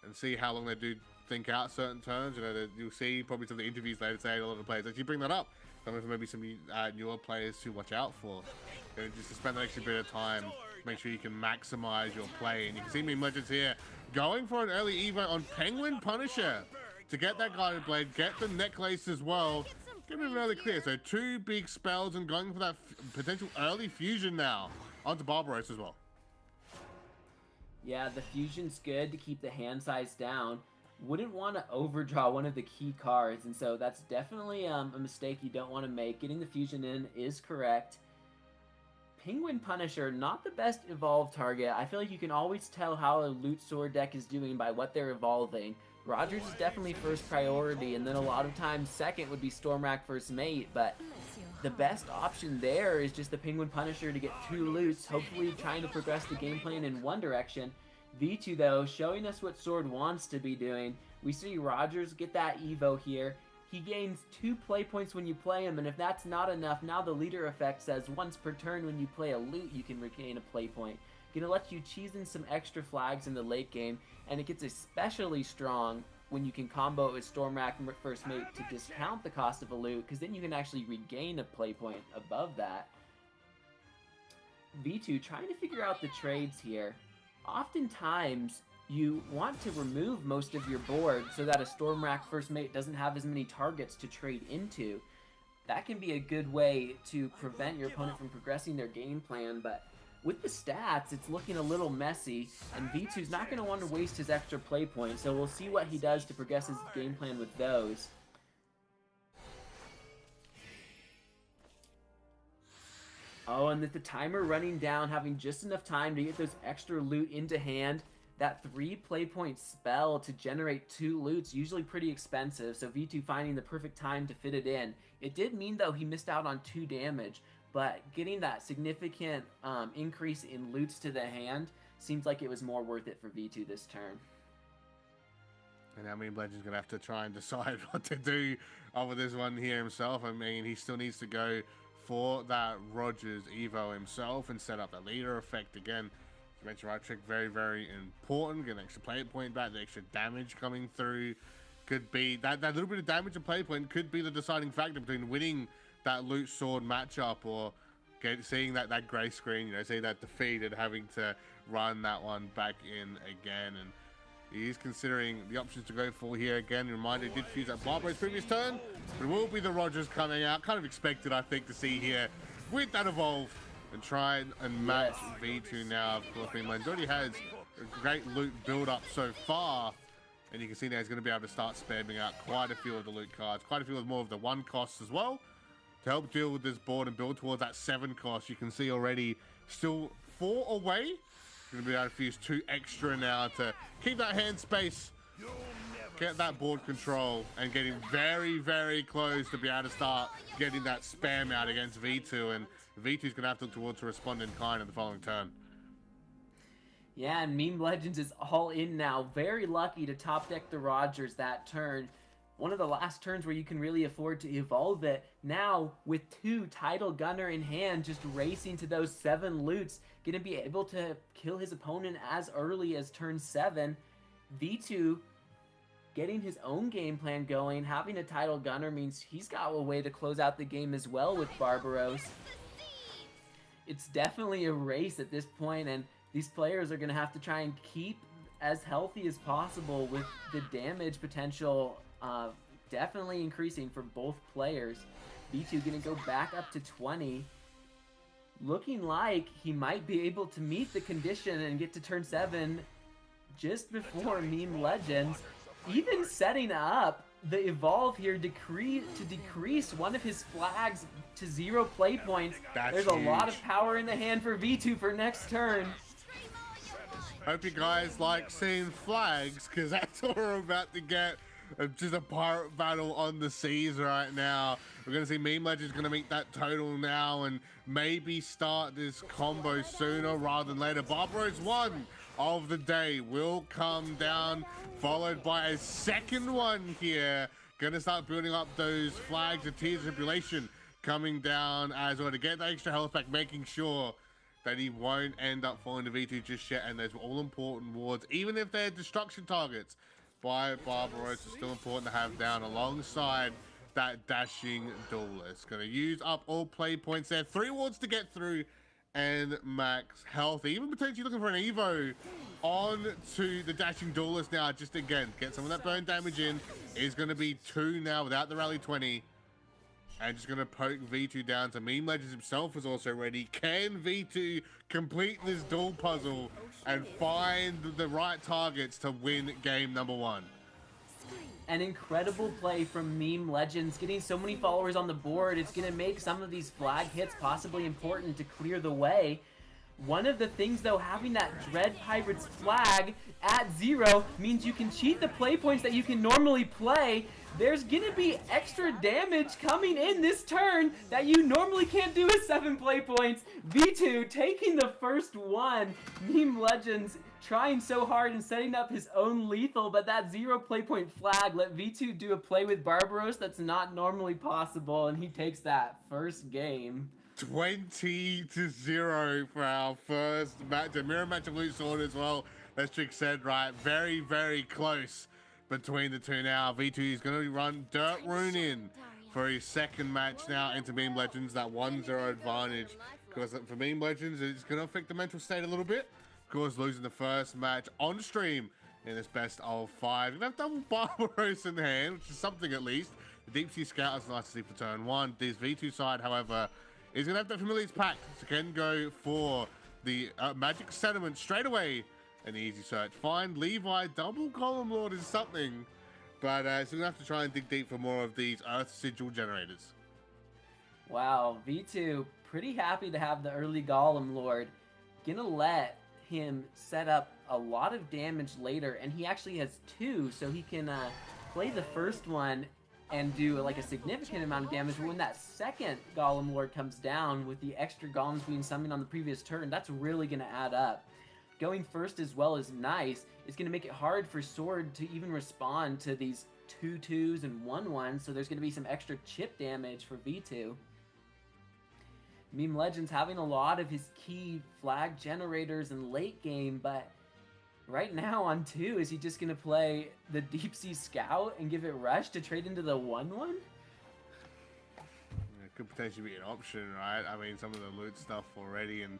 and see how long they do think out certain turns. You'll see probably some of the interviews later today, a lot of the players actually bring that up. Maybe some newer players to watch out for. Just to spend an extra bit of time, make sure you can maximize your play. And you can see Meme Legends here going for an early Evo on Penguin Punisher to get that guided blade, get the necklace as well. Give him an early clear. So 2 big spells and going for that potential early fusion now onto Barbaros as well. Yeah, the fusion's good to keep the hand size down. Wouldn't want to overdraw one of the key cards, and so that's definitely a mistake you don't want to make. Getting the fusion in is correct. Penguin Punisher, not the best evolved target. I feel like you can always tell how a Loot Sword deck is doing by what they're evolving. Rogers is definitely first priority, and then a lot of times second would be Stormrack First Mate, but the best option there is just the Penguin Punisher to get 2 loots, hopefully trying to progress the game plan in one direction. V2 though, showing us what Sword wants to be doing. We see Rogers get that Evo here. He gains 2 play points when you play him, and if that's not enough, now the leader effect says once per turn when you play a loot, you can regain a play point. Gonna let you cheese in some extra flags in the late game, and it gets especially strong when you can combo it with Stormrack First Mate to discount the cost of a loot, because then you can actually regain a play point above that. V2 trying to figure out the trades here. Oftentimes, you want to remove most of your board so that a Stormrack First Mate doesn't have as many targets to trade into. That can be a good way to prevent your opponent from progressing their game plan, but with the stats, it's looking a little messy, and V2's not going to want to waste his extra play points, so we'll see what he does to progress his game plan with those. Oh, and with the timer running down, having just enough time to get those extra loot into hand, that 3 play point spell to generate 2 loots, usually pretty expensive, so V2 finding the perfect time to fit it in. It did mean, though, he missed out on 2 damage, but getting that significant increase in loots to the hand seems like it was more worth it for V2 this turn. And now Meme Legend's going to have to try and decide what to do over this one here himself. I mean, he still needs to go for that Rogers Evo himself and set up the leader effect again. You mentioned right trick, very, very important. Get an extra play point back, the extra damage coming through. Could be that little bit of damage and play point could be the deciding factor between winning that Loot Sword matchup or seeing that gray screen, seeing that defeat and having to run that one back in again. And he's considering the options to go for here again. Reminder, he did fuse that Barbaro's previous turn, but it will be the Rogers coming out. Kind of expected, I think, to see here with that evolve and try and match V2 now. Of course, Meme Legends already has a great loot build up so far, and you can see now he's going to be able to start spamming out quite a few of the loot cards, quite a few of more of the 1 costs as well, to help deal with this board and build towards that 7 cost. You can see already still 4 away. Going to be able to fuse 2 extra now to keep that hand space, get that board control, and getting very, very close to be able to start getting that spam out against V2. And V2's going to have to look towards to respond in kind in the following turn. Yeah, and Meme Legends is all in now. Very lucky to top deck the Rogers that turn. One of the last turns where you can really afford to evolve it. Now, with 2 Tidal Gunner in hand, just racing to those 7 loots, gonna be able to kill his opponent as early as turn 7. V2 getting his own game plan going. Having a Tidal Gunner means he's got a way to close out the game as well with Barbaros. It's definitely a race at this point, and these players are gonna have to try and keep as healthy as possible with the damage potential definitely increasing for both players. V2 gonna go back up to 20. Looking like he might be able to meet the condition and get to turn 7 just before Meme Legends. Even setting up the evolve here to decrease one of his flags to 0 play points. There's huge. A lot of power in the hand for V2 for next turn. Hope you guys like seeing flags, because that's what we're about to get. Just a pirate battle on the seas right now. We're going to see Meme Legends going to meet that total now and maybe start this combo sooner rather than later. Barbaros 1 of the day will come down, followed by a second one here. Going to start building up those flags of Tears of Tribulation. coming down as well to get that extra health back, making sure that he won't end up falling to V2 just yet. And those all important wards, even if they're destruction targets by Barbarossa, still important to have down alongside that dashing duelist. Gonna use up all play points there. 3 wards to get through and max health. Even potentially looking for an Evo on to the dashing duelist now. Just again, get some of that burn damage in. Is gonna be 2 now without the rally 20. And just gonna poke V2 down. To Meme Legends himself is also ready. Can V2 complete this duel puzzle and find the right targets to win game number 1? An incredible play from Meme Legends, getting so many followers on the board. It's going to make some of these flag hits possibly important to clear the way. One of the things, though, having that Dread Pirates flag at 0 means you can cheat the play points that you can normally play. There's going to be extra damage coming in this turn that you normally can't do with 7 play points. V2 taking the first one. Meme Legends trying so hard and setting up his own lethal, but that 0 play point flag let V2 do a play with Barbaros that's not normally possible, and he takes that first game. 20-0 for our first match. A mirror match of Loot Sword as well. As Trick said, right, very, very close between the two now. V2 is going to run Dirt Rune in for his second match now into Meme Legends. That 1-0 advantage, because for Meme Legends, it's going to affect the mental state a little bit. Of course, losing the first match on stream in this best of 5. You're going to have double Barbaros in hand, which is something at least. The Deep Sea Scout is nice to see for turn 1. This V2 side, however, is going to have that Familiar's Pact. So can go for the Magic Sediment straight away. An easy search. Find Levi. Double Golem Lord is something. But so we're going to have to try and dig deep for more of these Earth Sigil generators. Wow, V2 pretty happy to have the early Golem Lord. Gonna let him set up a lot of damage later, and he actually has 2, so he can play the first one and do like a significant amount of damage. But when that second Golem Lord comes down with the extra golems being summoned on the previous turn, that's really going to add up. Going first as well is nice. It's going to make it hard for Sword to even respond to these 2-2s and 1-1s, so there's going to be some extra chip damage for V2. Meme Legends having a lot of his key flag generators in late game, but right now on 2, is he just going to play the Deep Sea Scout and give it rush to trade into the 1-1? It could potentially be an option, right? I mean, some of the loot stuff already, and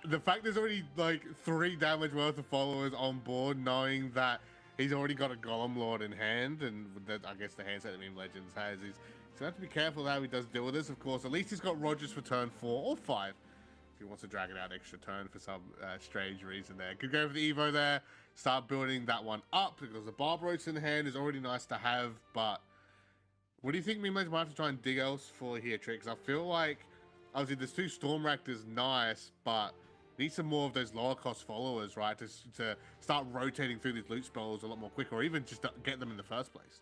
the fact there's already like 3 damage worth of followers on board, knowing that he's already got a Golem Lord in hand, and that, I guess the hand set that Meme Legends has is so have to be careful how he does deal with this. Of course, at least he's got Rogers for turn 4 or 5 if he wants to drag it out extra turn for some strange reason there. Could go for the Evo there, start building that one up, because the Barbaros in hand is already nice to have. But what do you think Meme Legends might have to try and dig else for here, Trick? Because I feel like obviously there's 2 Storm Raptors, nice, but need some more of those lower cost followers, right, to start rotating through these loot spells a lot more quicker, or even just to get them in the first place.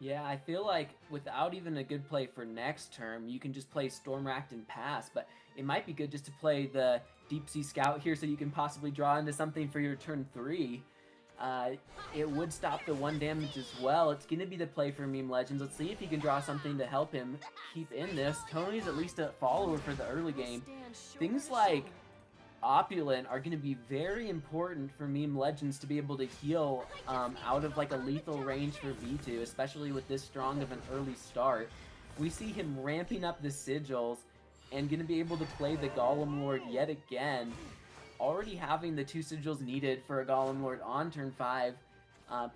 Yeah, I feel like without even a good play for next term, you can just play Stormracked and pass, but it might be good just to play the Deep Sea Scout here so you can possibly draw into something for your turn 3. It would stop the 1 damage as well. It's going to be the play for Meme Legends. Let's see if he can draw something to help him keep in this. Tony's at least a follower for the early game. Things like Opulent are going to be very important for Meme Legends to be able to heal out of like a lethal range for V2, especially with this strong of an early start. We see him ramping up the sigils and going to be able to play the Golem Lord yet again. Already having the 2 sigils needed for a Golem Lord on turn 5.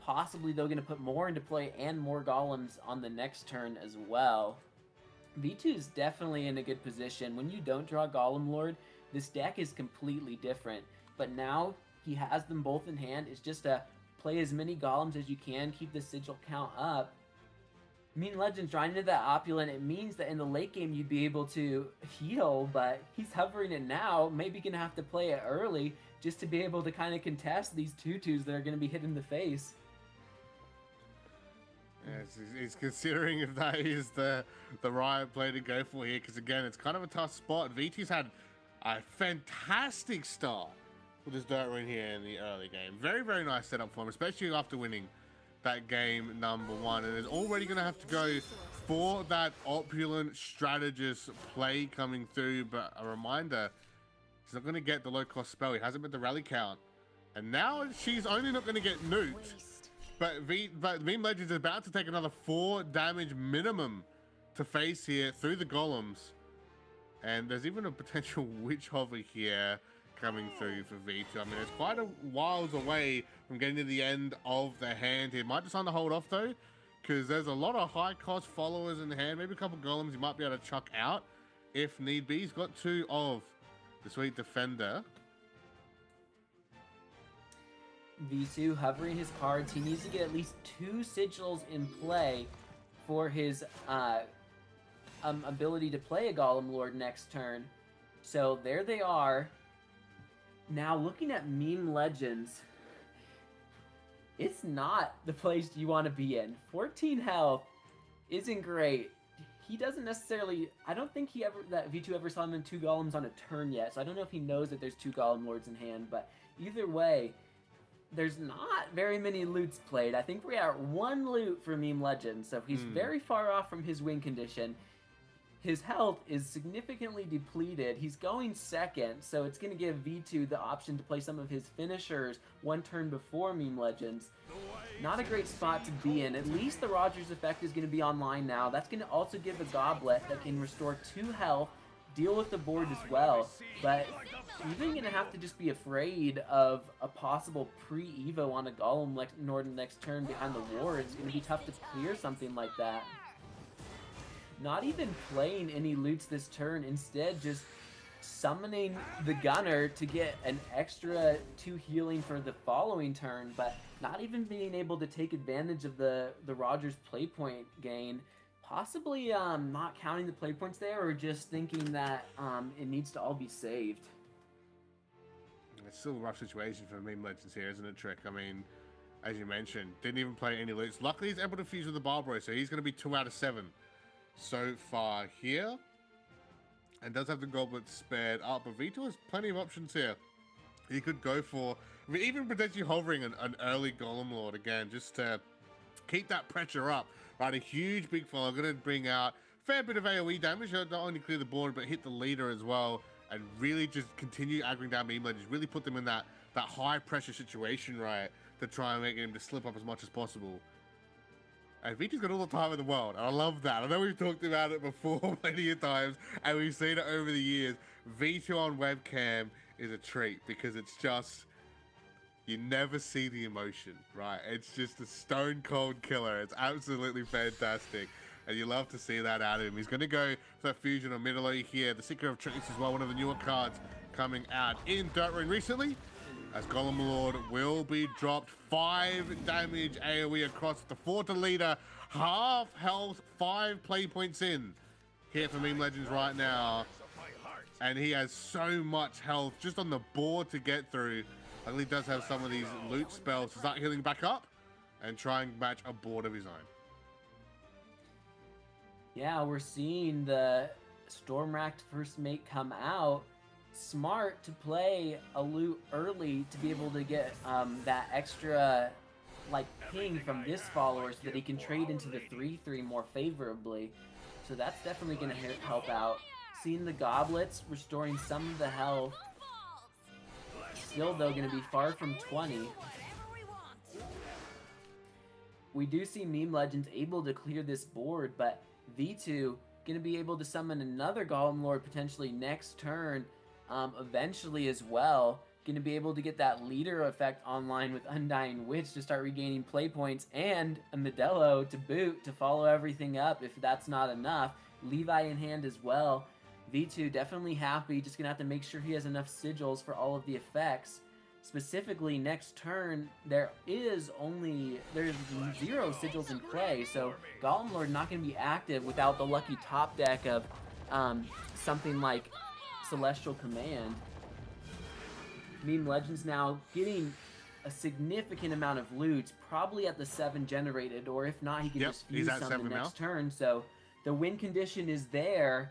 Possibly though going to put more into play and more golems on the next turn as well. V2 is definitely in a good position. When you don't draw Golem Lord, this deck is completely different, but now he has them both in hand. It's just to play as many golems as you can, keep the sigil count up. Meme Legends drawing into that Opulent, it means that in the late game you'd be able to heal, but he's hovering it now, maybe gonna have to play it early just to be able to kind of contest these 2-2s that are gonna be hit in the face. Yes, he's considering if that is the right play to go for here, because again, it's kind of a tough spot. V2's had a fantastic start with his Dirt Rune here in the early game. Very, very nice setup for him, especially after winning that game number 1, and is already going to have to go for that opulent strategist play coming through. But a reminder, he's not going to get the low-cost spell. He hasn't met the rally count. And now she's only not going to get nuked. But Meme Legends is about to take another 4 damage minimum to face here through the golems. And there's even a potential Witch Hover here coming through for V2. I mean, it's quite a whiles away from getting to the end of the hand here. Might just want to hold off though, because there's a lot of high cost followers in the hand. Maybe a couple golems he might be able to chuck out if need be. He's got 2 of the Sweet Defender. V2 hovering his cards. He needs to get at least 2 sigils in play for his ability to play a Golem Lord next turn. So there they are. Now looking at Meme Legends, it's not the place you want to be in. 14 health isn't great. He doesn't necessarily, I don't think that V2 ever saw him in 2 golems on a turn yet, so I don't know if he knows that there's 2 Golem Lords in hand, but either way, there's not very many loots played. I think we're at 1 loot for Meme Legends, so he's very far off from his win condition. His health is significantly depleted. He's going second, so it's going to give V2 the option to play some of his finishers 1 turn before Meme Legends. Not a great spot to be in. At least the Rogers effect is going to be online now. That's going to also give a Goblet that can restore 2 health, deal with the board as well. But you're going to have to just be afraid of a possible pre-Evo on a Golem Lord next turn behind the ward. It's going to be tough to clear something like that. Not even playing any loots this turn, instead just summoning the Gunner to get an extra 2 healing for the following turn, but not even being able to take advantage of the Rogers play point gain. Possibly not counting the play points there, or just thinking that it needs to all be saved. It's still a rough situation for Meme Legends here, isn't it, Trick? I mean, as you mentioned, didn't even play any loots. Luckily, he's able to fuse with the Barbaro, so he's going to be 2 out of 7 so far here. And does have the Goblet spared up, but V2 has plenty of options here. He could go for, I mean, even potentially hovering an early Golem Lord again, just to keep that pressure up. Right, a huge big follow, going to bring out a fair bit of AoE damage, not only clear the board, but hit the leader as well, and really just continue aggroing down Meme Legends, really put them in that high pressure situation, right, to try and make him to slip up as much as possible. And V2's got all the time in the world, and I love that. I know we've talked about it before plenty of times, and we've seen it over the years. V2 on webcam is a treat, because it's just, you never see the emotion, right? It's just a stone cold killer. It's absolutely fantastic, and you love to see that out of him. He's going to go for that fusion on Middle here. The Seeker of Trace as well, one of the newer cards coming out in Dirt Ring recently. As Golem Lord will be dropped, 5 damage AoE across the 4 to leader, half health, 5 play points in here for Meme Legends right now. And he has so much health just on the board to get through. Luckily does have some of these loot spells to start healing back up and try and match a board of his own. Yeah, we're seeing the Stormracked First Mate come out. Smart to play a loot early to be able to get that extra like ping from this follower so that he can trade into the 3/3 more favorably. So that's definitely going to help out. Seeing the goblets restoring some of the health. Still though going to be far from 20. We do see Meme Legends able to clear this board, but V2 going to be able to summon another Golem Lord potentially next turn. Eventually as well, going to be able to get that leader effect online with Undying Witch to start regaining play points, and a Modelo to boot to follow everything up if that's not enough. Levi in hand as well. V2 definitely happy, just going to have to make sure he has enough sigils for all of the effects. Specifically next turn, there's 0 sigils in play, so Golem Lord not going to be active without the lucky top deck of something like Celestial Command. Meme Legends now getting a significant amount of loot, probably at the 7 generated, or if not, he can just fuse something next turn. So the win condition is there.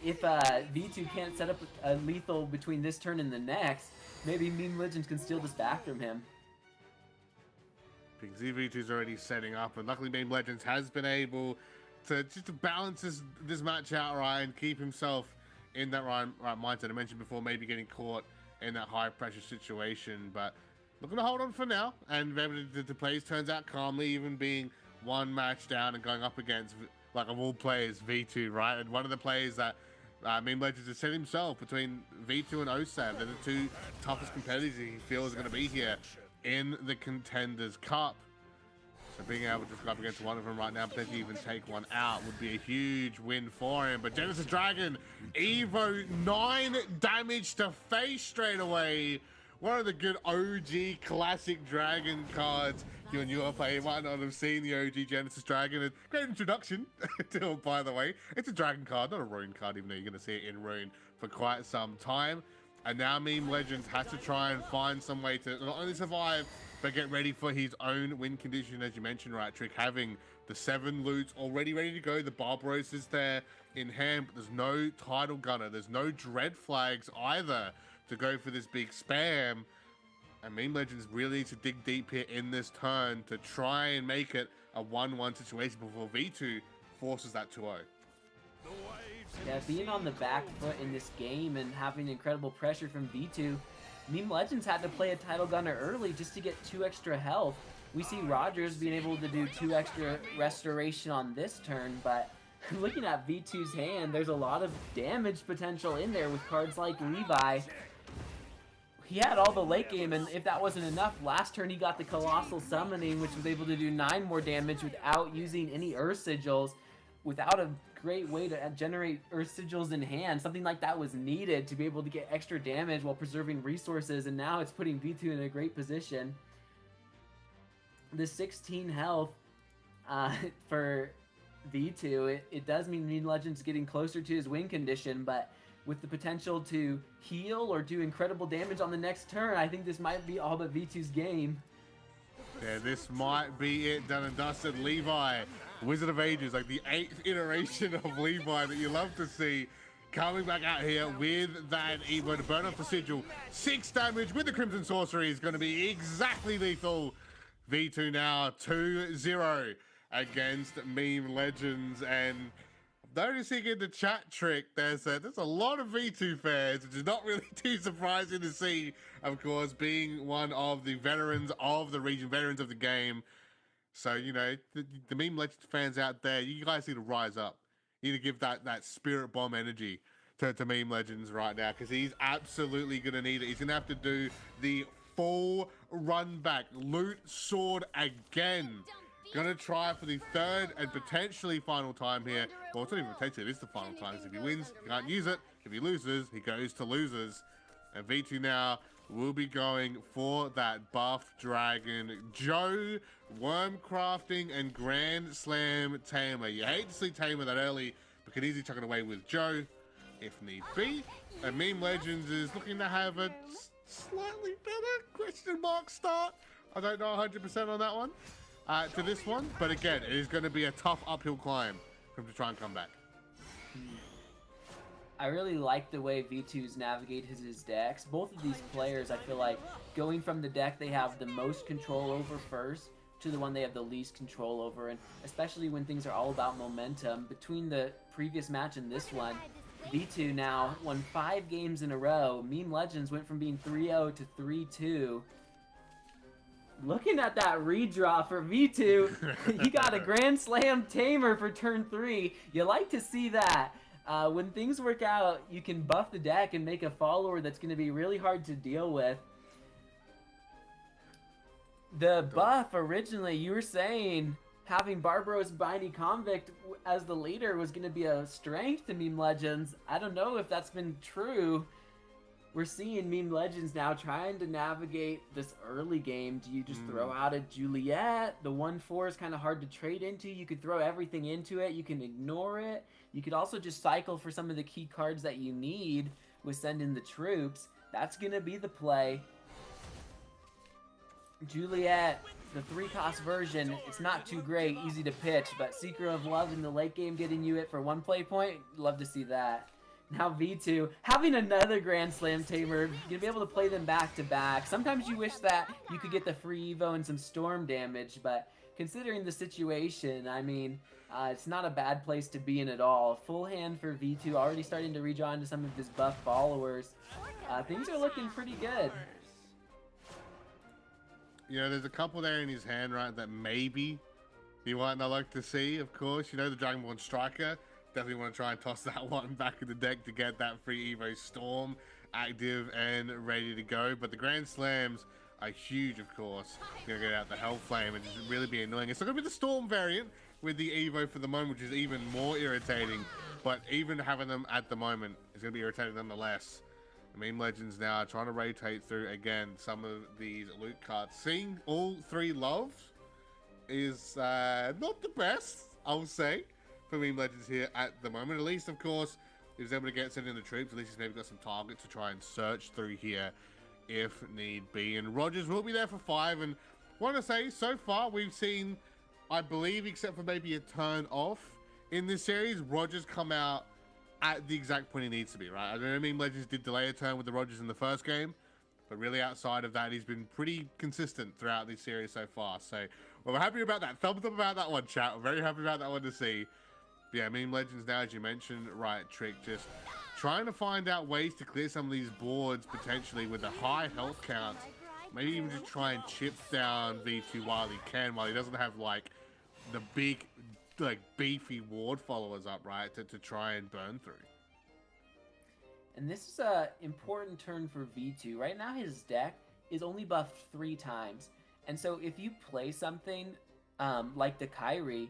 If V2 can't set up a lethal between this turn and the next, maybe Meme Legends can steal this back from him. because EV2's already setting up, and luckily Meme Legends has been able to just to balance this match out right and keep himself in that right mindset. I mentioned before, maybe getting caught in that high pressure situation, but looking to hold on for now and be able to play his turns out calmly, even being one match down and going up against, like, of all players, V2, right? And one of the players that Meme Legends has said himself, between V2 and Osof, they're the two toughest competitors he feels are going to be here in the Contenders Cup. So being able to go up against one of them right now, potentially even take one out, would be a huge win for him. But Genesis Dragon, Evo 9 damage to face straight away. One of the good OG classic Dragon cards. You and your player might not have seen the OG Genesis Dragon. Great introduction to it, by the way. It's a Dragon card, not a Rune card, even though you're going to see it in Rune for quite some time. And now Meme Legends has to try and find some way to not only survive, but get ready for his own win condition, as you mentioned, right, Trick, having the 7 loots already ready to go. The Barbaros is there in hand, but there's no title gunner. There's no dread flags either to go for this big spam. And Meme Legends really need to dig deep here in this turn to try and make it a 1-1 situation before V2 forces that 2-0. Yeah, being on the back foot in this game and having incredible pressure from V2, Meme Legends had to play a title gunner early just to get 2 extra health. We see Rogers being able to do 2 extra restoration on this turn, but looking at V2's hand, there's a lot of damage potential in there with cards like Levi. He had all the late game, and if that wasn't enough, last turn he got the Colossal Summoning, which was able to do 9 more damage without using any Earth Sigils, without a great way to generate Earth Sigils in hand. Something like that was needed to be able to get extra damage while preserving resources, and now it's putting V2 in a great position. The 16 health for V2, it does mean Meme Legends getting closer to his win condition, but with the potential to heal or do incredible damage on the next turn, I think this might be all but V2's game. Yeah, this might be it, done and dusted. Levi, Wizard of Ages, like the 8th iteration of Levi that you love to see, coming back out here with that Evo to burn off the sigil. 6 damage with the Crimson Sorcery is going to be exactly lethal. V2 now 2-0 against Meme Legends, and noticing in the chat, Trick, there's a lot of V2 fans, which is not really too surprising to see, of course, being one of the veterans of the region, veterans of the game. So, you know, the Meme Legends fans out there, you guys need to rise up. You need to give that spirit bomb energy to Meme Legends right now, because he's absolutely going to need it. He's going to have to do the full run back, loot sword again. Gonna try for the 3rd and potentially final time here. Well, it's not even potentially, it is the final time, because if he wins, he can't use it. If he loses, he goes to losers. And V2 now will be going for that buff dragon. Joe, Worm Crafting, and Grand Slam Tamer. You hate to see Tamer that early, but can easily chuck it away with Joe, if need be. And Meme Legends is looking to have a slightly better question mark start. I don't know 100% on that one. To this one, but again, it is going to be a tough uphill climb for him to try and come back. I really like the way V2's navigate his decks. Both of these players, I feel like, going from the deck they have the most control over first to the one they have the least control over, and especially when things are all about momentum. Between the previous match and this one, V2 now won 5 games in a row. Meme Legends went from being 3-0 to 3-2. Looking at that redraw for V2, he got a Grand Slam Tamer for turn 3. You like to see that. When things work out, you can buff the deck and make a follower that's going to be really hard to deal with. The buff originally, you were saying having Barbaros Binding Convict as the leader was going to be a strength to Meme Legends. I don't know if that's been true. We're seeing Meme Legends now trying to navigate this early game. Do you just throw out a Juliet? The 1/4 is kind of hard to trade into. You could throw everything into it. You can ignore it. You could also just cycle for some of the key cards that you need with sending the troops. That's going to be the play. Juliet, the 3-cost version, it's not too great, easy to pitch, but Seeker of Love in the late game getting you it for 1 play point, love to see that. Now V2 having another Grand Slam Tamer, gonna be able to play them back to back. Sometimes you wish that you could get the free Evo and some storm damage, but considering the situation, I mean, it's not a bad place to be in at all. Full hand for V2, already starting to redraw into some of his buff followers. Things are looking pretty good. You know, there's a couple there in his hand, right, that maybe he might not like to see, of course. You know, the Dragonborn Striker. Definitely want to try and toss that one back in the deck to get that free Evo Storm active and ready to go. But the Grand Slams are huge, of course. Gonna get out the Hellflame and just really be annoying. It's not gonna be the Storm variant with the Evo for the moment, which is even more irritating. But even having them at the moment is gonna be irritating nonetheless. The Meme Legends now are trying to rotate through again some of these loot cards. Seeing all three loves is not the best, I'll say, for Meme Legends here at the moment. At least, of course, he was able to get sent in the troops. At least he's maybe got some targets to try and search through here if need be. And Rogers will be there for 5. And want to say, so far, we've seen, I believe, except for maybe a turn off in this series, Rogers come out at the exact point he needs to be, right? I know Meme Legends did delay a turn with the Rogers in the first game, but really outside of that, he's been pretty consistent throughout this series so far. So we're happy about that. Thumbs up about that one, chat. We're very happy about that one to see. Yeah, Meme Legends now, as you mentioned, right, Trick, just trying to find out ways to clear some of these boards potentially with a high health count. Maybe even just try and chip down V2 while he can, while he doesn't have, like, the big, like, beefy ward followers up, right, to try and burn through. And this is a important turn for V2. Right now his deck is only buffed 3 times. And so if you play something like the Kyrie,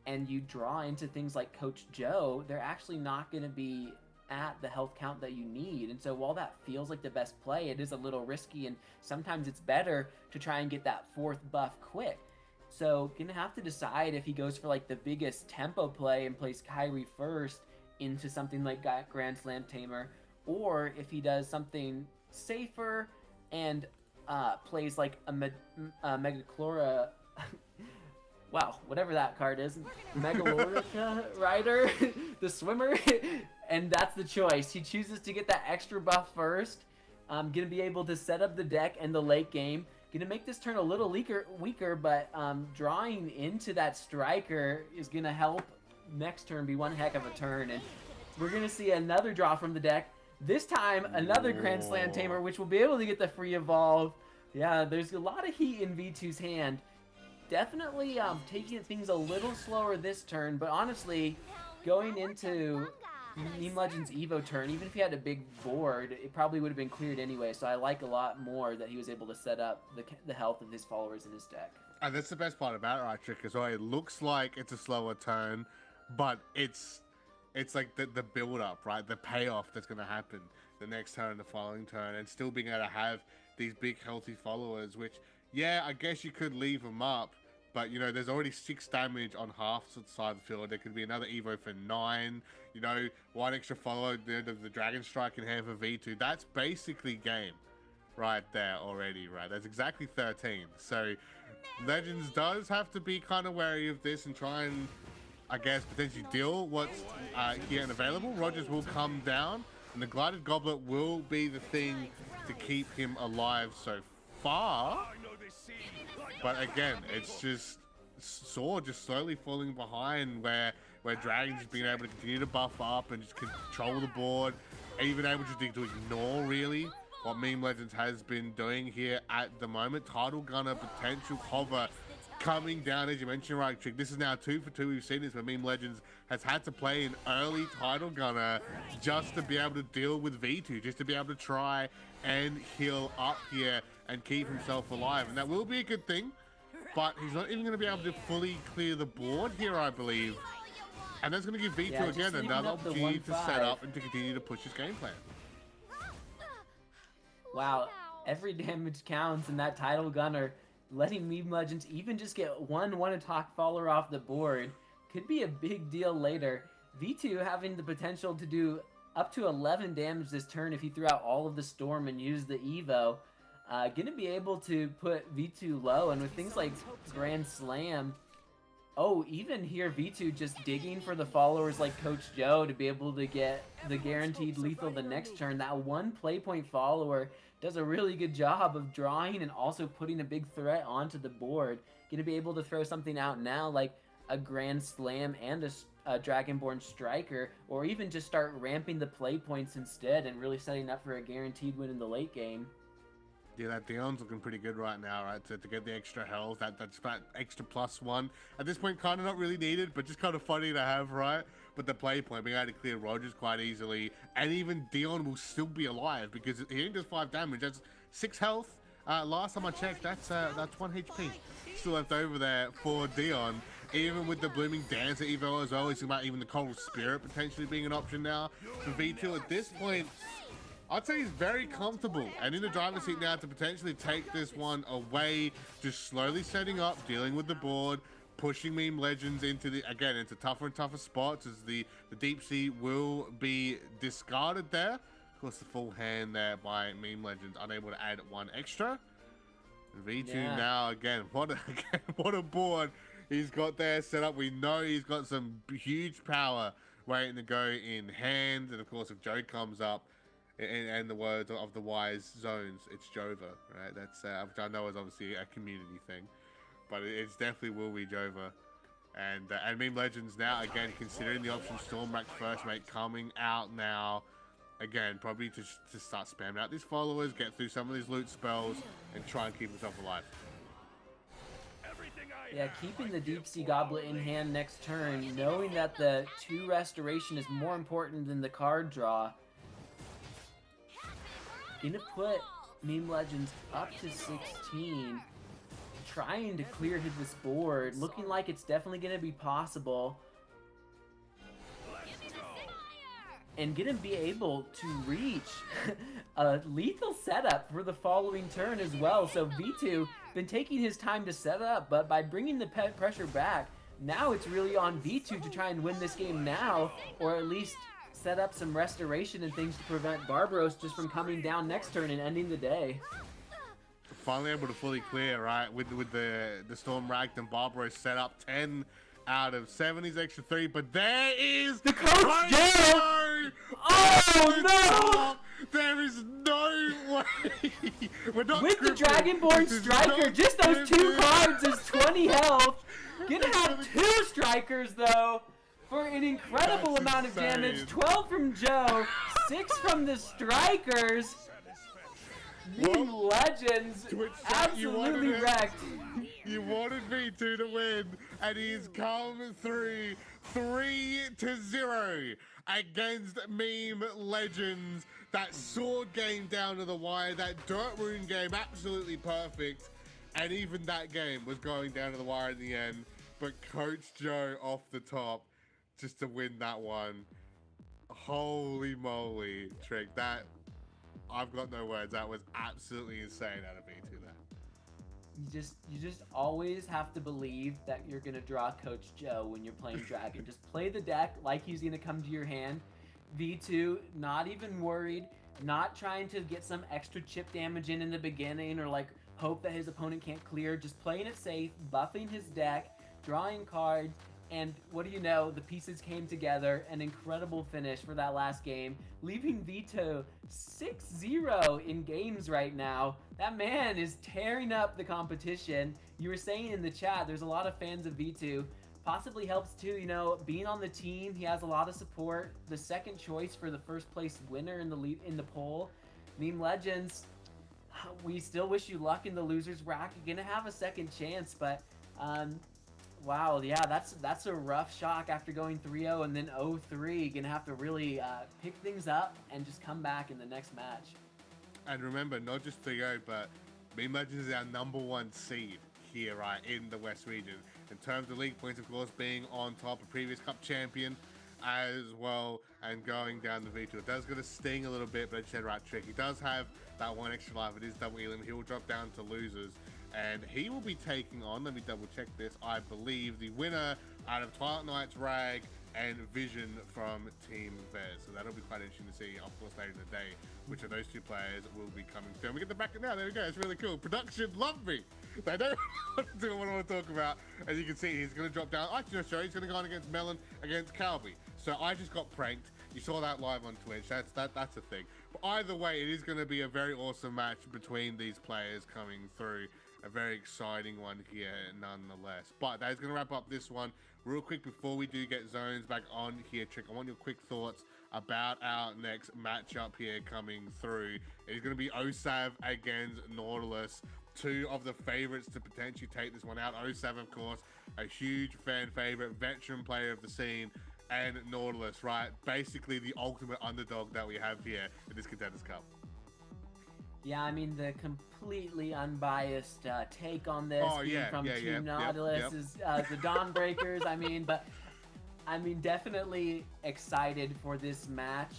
and you draw into things like Coach Joe, they're actually not going to be at the health count that you need. And so while that feels like the best play, it is a little risky, and sometimes it's better to try and get that 4th buff quick. So gonna have to decide if he goes for like the biggest tempo play and plays Kyrie first into something like Grand Slam Tamer, or if he does something safer and plays like a Megachlora wow, whatever that card is, Megalorica Rider, the swimmer, and that's the choice. He chooses to get that extra buff first. Gonna be able to set up the deck in the late game. Gonna make this turn a little weaker, but drawing into that striker is gonna help next turn be one heck of a turn. And we're gonna see another draw from the deck. This time, another Grand Slam Tamer, which will be able to get the free evolve. Yeah, there's a lot of heat in V2's hand. Definitely taking things a little slower this turn, but honestly, going into Meme Legends Evo turn, even if he had a big board, it probably would have been cleared anyway, so I like a lot more that he was able to set up the health of his followers in his deck. And that's the best part about it, right, Trick, as well. It looks like it's a slower turn, but it's like the build-up, right? The payoff that's going to happen the next turn, the following turn, and still being able to have these big, healthy followers, which, yeah, I guess you could leave them up, but, you know, there's already 6 damage on half side of the field. There could be another Evo for 9. You know, 1 extra follow, the Dragon Strike in hand for V2. That's basically game right there already, right? That's exactly 13. So, Legends does have to be kind of wary of this and try and, I guess, potentially deal what's here and available. Rogers will come down, and the Glided Goblet will be the thing to keep him alive so far. But again, it's just Sword just slowly falling behind, where Dragon's been able to continue to buff up and just control the board, even able to ignore really what Meme Legends has been doing here at the moment. Tidal Gunner, potential hover coming down, as you mentioned, right, Trick. This is now 2 for 2. We've seen this where Meme Legends has had to play an early Tidal Gunner just to be able to deal with V2, just to be able to try and heal up here and keep himself alive. And that will be a good thing, but he's not even going to be able to fully clear the board here, I believe. And that's going to give V2 again another opportunity to set up and to continue to push his game plan. Wow, every damage counts, and that Tidal Gunner letting Meme Legends even just get one attack follower off the board could be a big deal later. V2 having the potential to do up to 11 damage this turn if he threw out all of the Storm and used the Evo. Gonna be able to put V2 low, and with things like Grand Slam, Oh, even here, V2 just digging for the followers like Coach Joe to be able to get the guaranteed lethal the next turn. That one play point follower does a really good job of drawing and also putting a big threat onto the board. Gonna be able to throw something out now like a Grand Slam and a Dragonborn Striker, or even just start ramping the play points instead and really setting up for a guaranteed win in the late game. Yeah, that Dion's looking pretty good right now, right? To get the extra health, that's that extra +1. At this point, kind of not really needed, but just kind of funny to have, right? But the play point, being able to clear Rogers quite easily, and even Dion will still be alive because he only does 5 damage. That's 6 health. Last time I checked, that's 1 HP still left over there for Dion. Even with the Blooming Dancer evo as well, he's about even the Coral Spirit potentially being an option now for V2 at this point. I'd say he's very comfortable and in the driver's seat now to potentially take this one away, just slowly setting up, dealing with the board, pushing Meme Legends into tougher and tougher spots as the Deep Sea will be discarded there. Of course, the full hand there by Meme Legends, unable to add 1 extra. V2 now, again, what a board he's got there set up. We know he's got some huge power waiting to go in hand. And of course, if Joe comes up, and the words of the wise zones, it's Jova, right? That's which I know is obviously a community thing, but it's definitely will be Jova. And Meme Legends now, again, considering the option Stormrack First Mate coming out now, again, probably to start spamming out these followers, get through some of these loot spells, and try and keep himself alive. Yeah, keeping the Deep Sea Goblet in hand next turn, knowing that the 2 restoration is more important than the card draw. Gonna put Meme Legends up to 16, trying to clear this board, looking like it's definitely gonna be possible. And gonna be able to reach a lethal setup for the following turn as well. So V2 been taking his time to set up, but by bringing the pressure back, now it's really on V2 to try and win this game now, or at least set up some restoration and things to prevent Barbaros just from coming down next turn and ending the day. Finally able to fully clear, right? With the Storm Racked and Barbaros set up 10 out of 7. He's extra 3, but there is the Coach Joe! Oh no! There is no way. We're not with the Dragonborn Striker, just those 2 cards is 20 health. Gonna have 2 Strikers though. For an incredible amount of damage. 12 from Joe, 6 from the Strikers. Meme Legends absolutely wrecked. You wanted V2 to win, and he's come through 3-0 against Meme Legends. That sword game down to the wire, that dirt rune game absolutely perfect, and even that game was going down to the wire in the end. But Coach Joe off the top, just to win that one. Holy moly, Trick. That, I've got no words. That was absolutely insane out of V2 there. You just always have to believe that you're gonna draw Coach Joe when you're playing Dragon. Just play the deck like he's gonna come to your hand. V2, not even worried, not trying to get some extra chip damage in the beginning or like hope that his opponent can't clear. Just playing it safe, buffing his deck, drawing cards. And what do you know, the pieces came together, an incredible finish for that last game, leaving V2 6-0 in games right now. That man is tearing up the competition. You were saying in the chat, there's a lot of fans of V2. Possibly helps too, you know, being on the team, he has a lot of support. The second choice for the first place winner in the poll. Meme Legends, we still wish you luck in the losers bracket. You're gonna have a second chance, but wow, yeah, that's a rough shock after going 3-0 and then 0-3. Gonna have to really pick things up and just come back in the next match. And remember, not just 3-0, but Meme Legends is our #1 seed here, right, in the West region. In terms of league points, of course, being on top, a previous cup champion as well, and going down the V2. It does gonna sting a little bit, but I said right, Trick. He does have that 1 extra life. It is double elim. He will drop down to losers. And he will be taking on, let me double check this, I believe the winner out of Twilight Knight's Rag and Vision from Team Vez. So that'll be quite interesting to see, of course, later in the day, which of those two players will be coming through. And we get the back now. There we go. It's really cool. Production love me. They don't want to do what I want to talk about. As you can see, he's going to drop down. Actually, no, sorry, he's going to go on against Melon against Calby. So I just got pranked. You saw that live on Twitch. That's a thing. But either way, it is going to be a very awesome match between these players coming through. A very exciting one here, nonetheless. But that is going to wrap up this one. Real quick, before we do get Zones back on here, Trick, I want your quick thoughts about our next matchup here coming through. It's going to be Osof against Nautilus. Two of the favorites to potentially take this one out. Osof, of course, a huge fan favorite, veteran player of the scene. And Nautilus, right? Basically the ultimate underdog that we have here in this Contenders Cup. Yeah, I mean, the completely unbiased take on this from Team Nautilus is the Dawnbreakers. I mean, definitely excited for this match.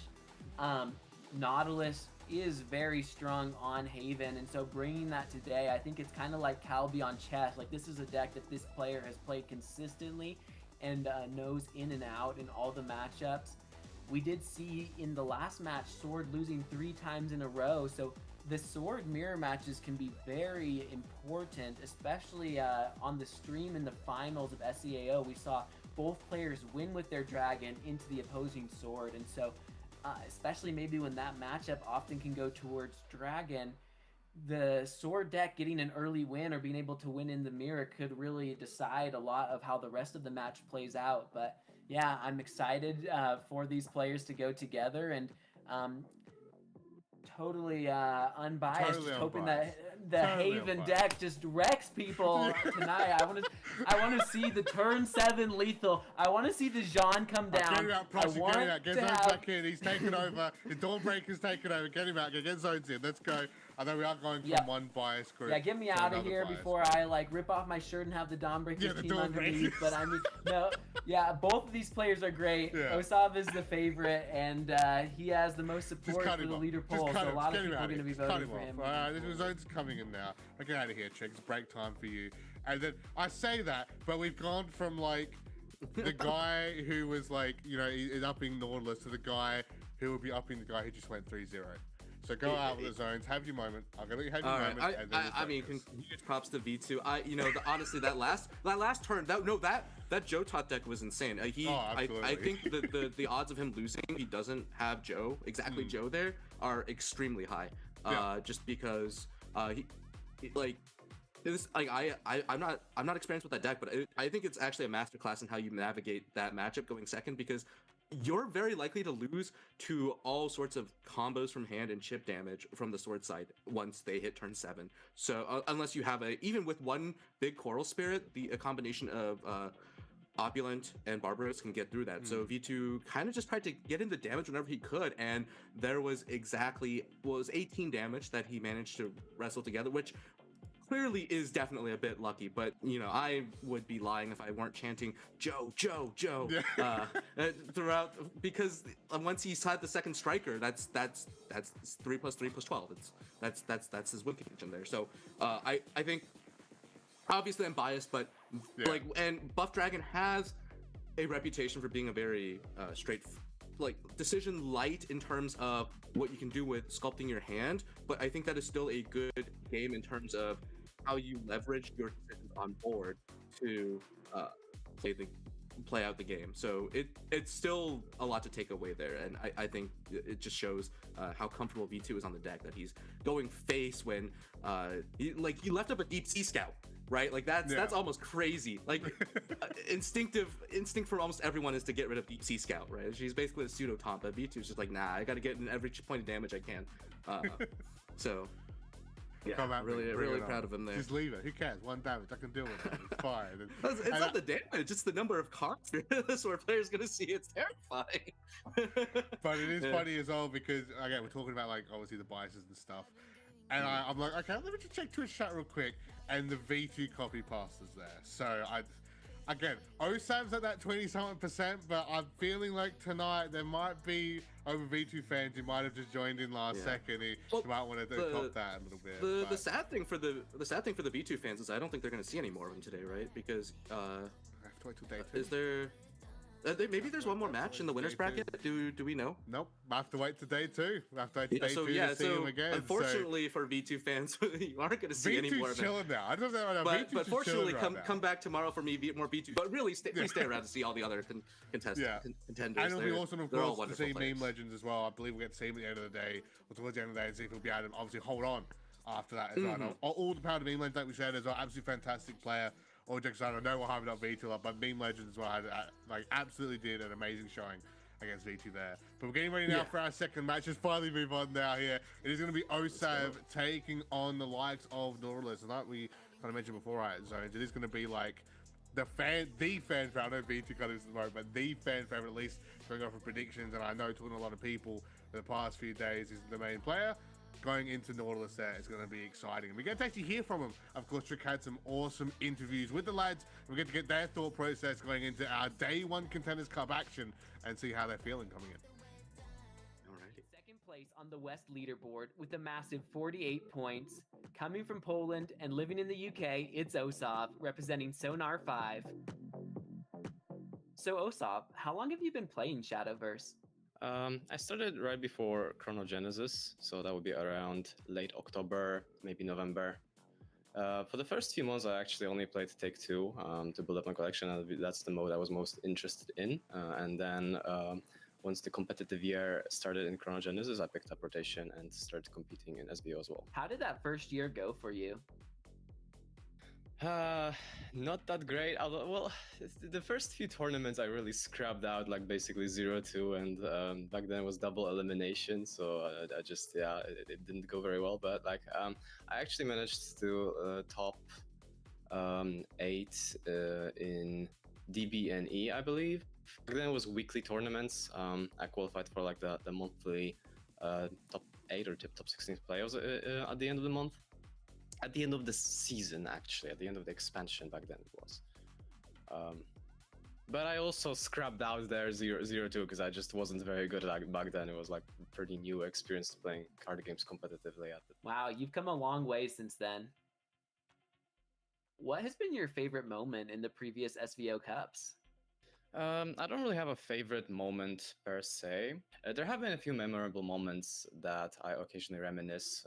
Nautilus is very strong on Haven, and so bringing that today, I think it's kind of like Calby on chess. Like, this is a deck that this player has played consistently and knows in and out in all the matchups. We did see in the last match Sword losing 3 times in a row, so the Sword mirror matches can be very important, especially on the stream in the finals of SEAO. We saw both players win with their dragon into the opposing Sword, and so especially maybe when that matchup often can go towards dragon, the Sword deck getting an early win or being able to win in the mirror could really decide a lot of how the rest of the match plays out. But yeah, I'm excited for these players to go together, and totally unbiased, just hoping that the Haven deck just wrecks people tonight. I want to see the turn 7 lethal. I want to see the Jean come down. Get him out. Get Zones back in. He's taken over. The Dawnbreaker's taken over. Get him out. Get Zones in. Let's go. I know we are going from one biased group. Yeah, get me out of here before I rip off my shirt and have the Dawnbreakers team underneath. But I mean, no, yeah, both of these players are great. Yeah. Osof is the favorite, and he has the most support for the leader poll. So a lot of people are going to be voting for him. This Zones coming in now. Get out of here, Chick. It's break time for you. And then I say that, but we've gone from the guy who was is upping Nautilus to the guy who will be upping the guy who just went 3-0. So go out with the Zones, have your moment. I'm gonna have your moment. I mean, huge props to V2. Honestly, that last turn, that Joe Tot deck was insane. I think the odds of him losing, if he doesn't have Joe Joe there, are extremely high. Just because I'm not experienced with that deck, but I think it's actually a masterclass in how you navigate that matchup going second, because you're very likely to lose to all sorts of combos from hand and chip damage from the Sword side once they hit turn 7. So unless you have even with one big Coral Spirit, a combination of Opulent and Barbaros can get through that. So V2 kind of just tried to get into damage whenever he could, and there was 18 damage that he managed to wrestle together, which clearly is definitely a bit lucky, but I would be lying if I weren't chanting Joe throughout, because once he's had the second striker, that's 3 + 3 + 12. That's his win condition there. So I think, obviously I'm biased, but and Buff Dragon has a reputation for being a very straight, decision light in terms of what you can do with sculpting your hand, but I think that is still a good game in terms of how you leverage your decisions on board to play out the game. So it's still a lot to take away there, and I think it just shows how comfortable V2 is on the deck, that he's going face when he left up a deep sea scout, right? That's almost crazy. Instinct for almost everyone is to get rid of deep sea scout, right? She's basically a pseudo taunt, but V2 is just nah, I gotta get in every point of damage I can. So yeah, really proud of him there. Just leave it. Who cares? 1 damage. I can deal with it. It's fine. It's not the damage. It's the number of cards this where players gonna see. It's terrifying. But it is funny as well, because again, we're talking about obviously the biases and stuff, and I'm like, okay, let me just check Twitch chat real quick, and the V2 copy passes there. So again, Osaf's at that 20-something%, but I'm feeling like tonight there might be over V2 fans who might have just joined in last second who might want to top that a little bit. The sad thing for the V2 fans is I don't think they're going to see any more of them today, right? Because I have to wait till day 2. Is there? Maybe there's one more match in the winners bracket. Do we know? Nope. I have to wait to day 2. I have to wait to day 2 to see him again. Unfortunately for V2 fans, you aren't going to see any more V2's of it. chilling now. I don't know. But fortunately, come back tomorrow for me, more V2. But really, please stay around to see all the other contenders. And it'll be awesome, of course, to see players. Meme Legends as well. I believe we'll get to see him at the end of the day, or towards the end of the day, and see if he'll be able to obviously hold on after that as well. And all the power to Meme Legends, like we said, as well. Absolutely fantastic player. All jokes aside, I know we're hyping up V2 a lot, but Meme Legends as well absolutely did an amazing showing against V2 there. But we're getting ready now for our second match. Just finally move on now here. It is going to be Osof taking on the likes of Nautilus. And like we kind of mentioned before, right, Zones, it is going to be like the fan favorite. I know V2 kind of is the moment, but the fan favorite, at least going off of predictions. And I know talking to a lot of people in the past few days, is the main player. Going into Nautilus there is going to be exciting. And we get to actually hear from him. Of course, Trick had some awesome interviews with the lads. We get to get their thought process going into our day 1 Contenders Cup action and see how they're feeling coming in. Alrighty. Second place on the West leaderboard with a massive 48 points. Coming from Poland and living in the UK, it's Osof, representing Sonar 5. So Osof, how long have you been playing Shadowverse? I started right before Chronogenesis, so that would be around late October, maybe November. For the first few months, I actually only played Take 2 to build up my collection, and that's the mode I was most interested in. And then once the competitive year started in Chronogenesis, I picked up Rotation and started competing in SVO as well. How did that first year go for you? Not that great. Although, well, the first few tournaments I really scrapped out like basically 0-2, and back then it was double elimination, so I just it didn't go very well. But like I actually managed to top 8 in DB and E, I believe. Back then it was weekly tournaments. I qualified for like the monthly top 8 or top 16 playoffs at the end of the month. At the end of the season, actually, at the end of the expansion back then it was. But I also scrapped out there 0-2 because I just wasn't very good at it back then. It was like a pretty new experience playing card games competitively at the Wow, you've come a long way since then. What has been your favorite moment in the previous SVO Cups? I don't really have a favorite moment per se. There have been a few memorable moments that I occasionally reminisce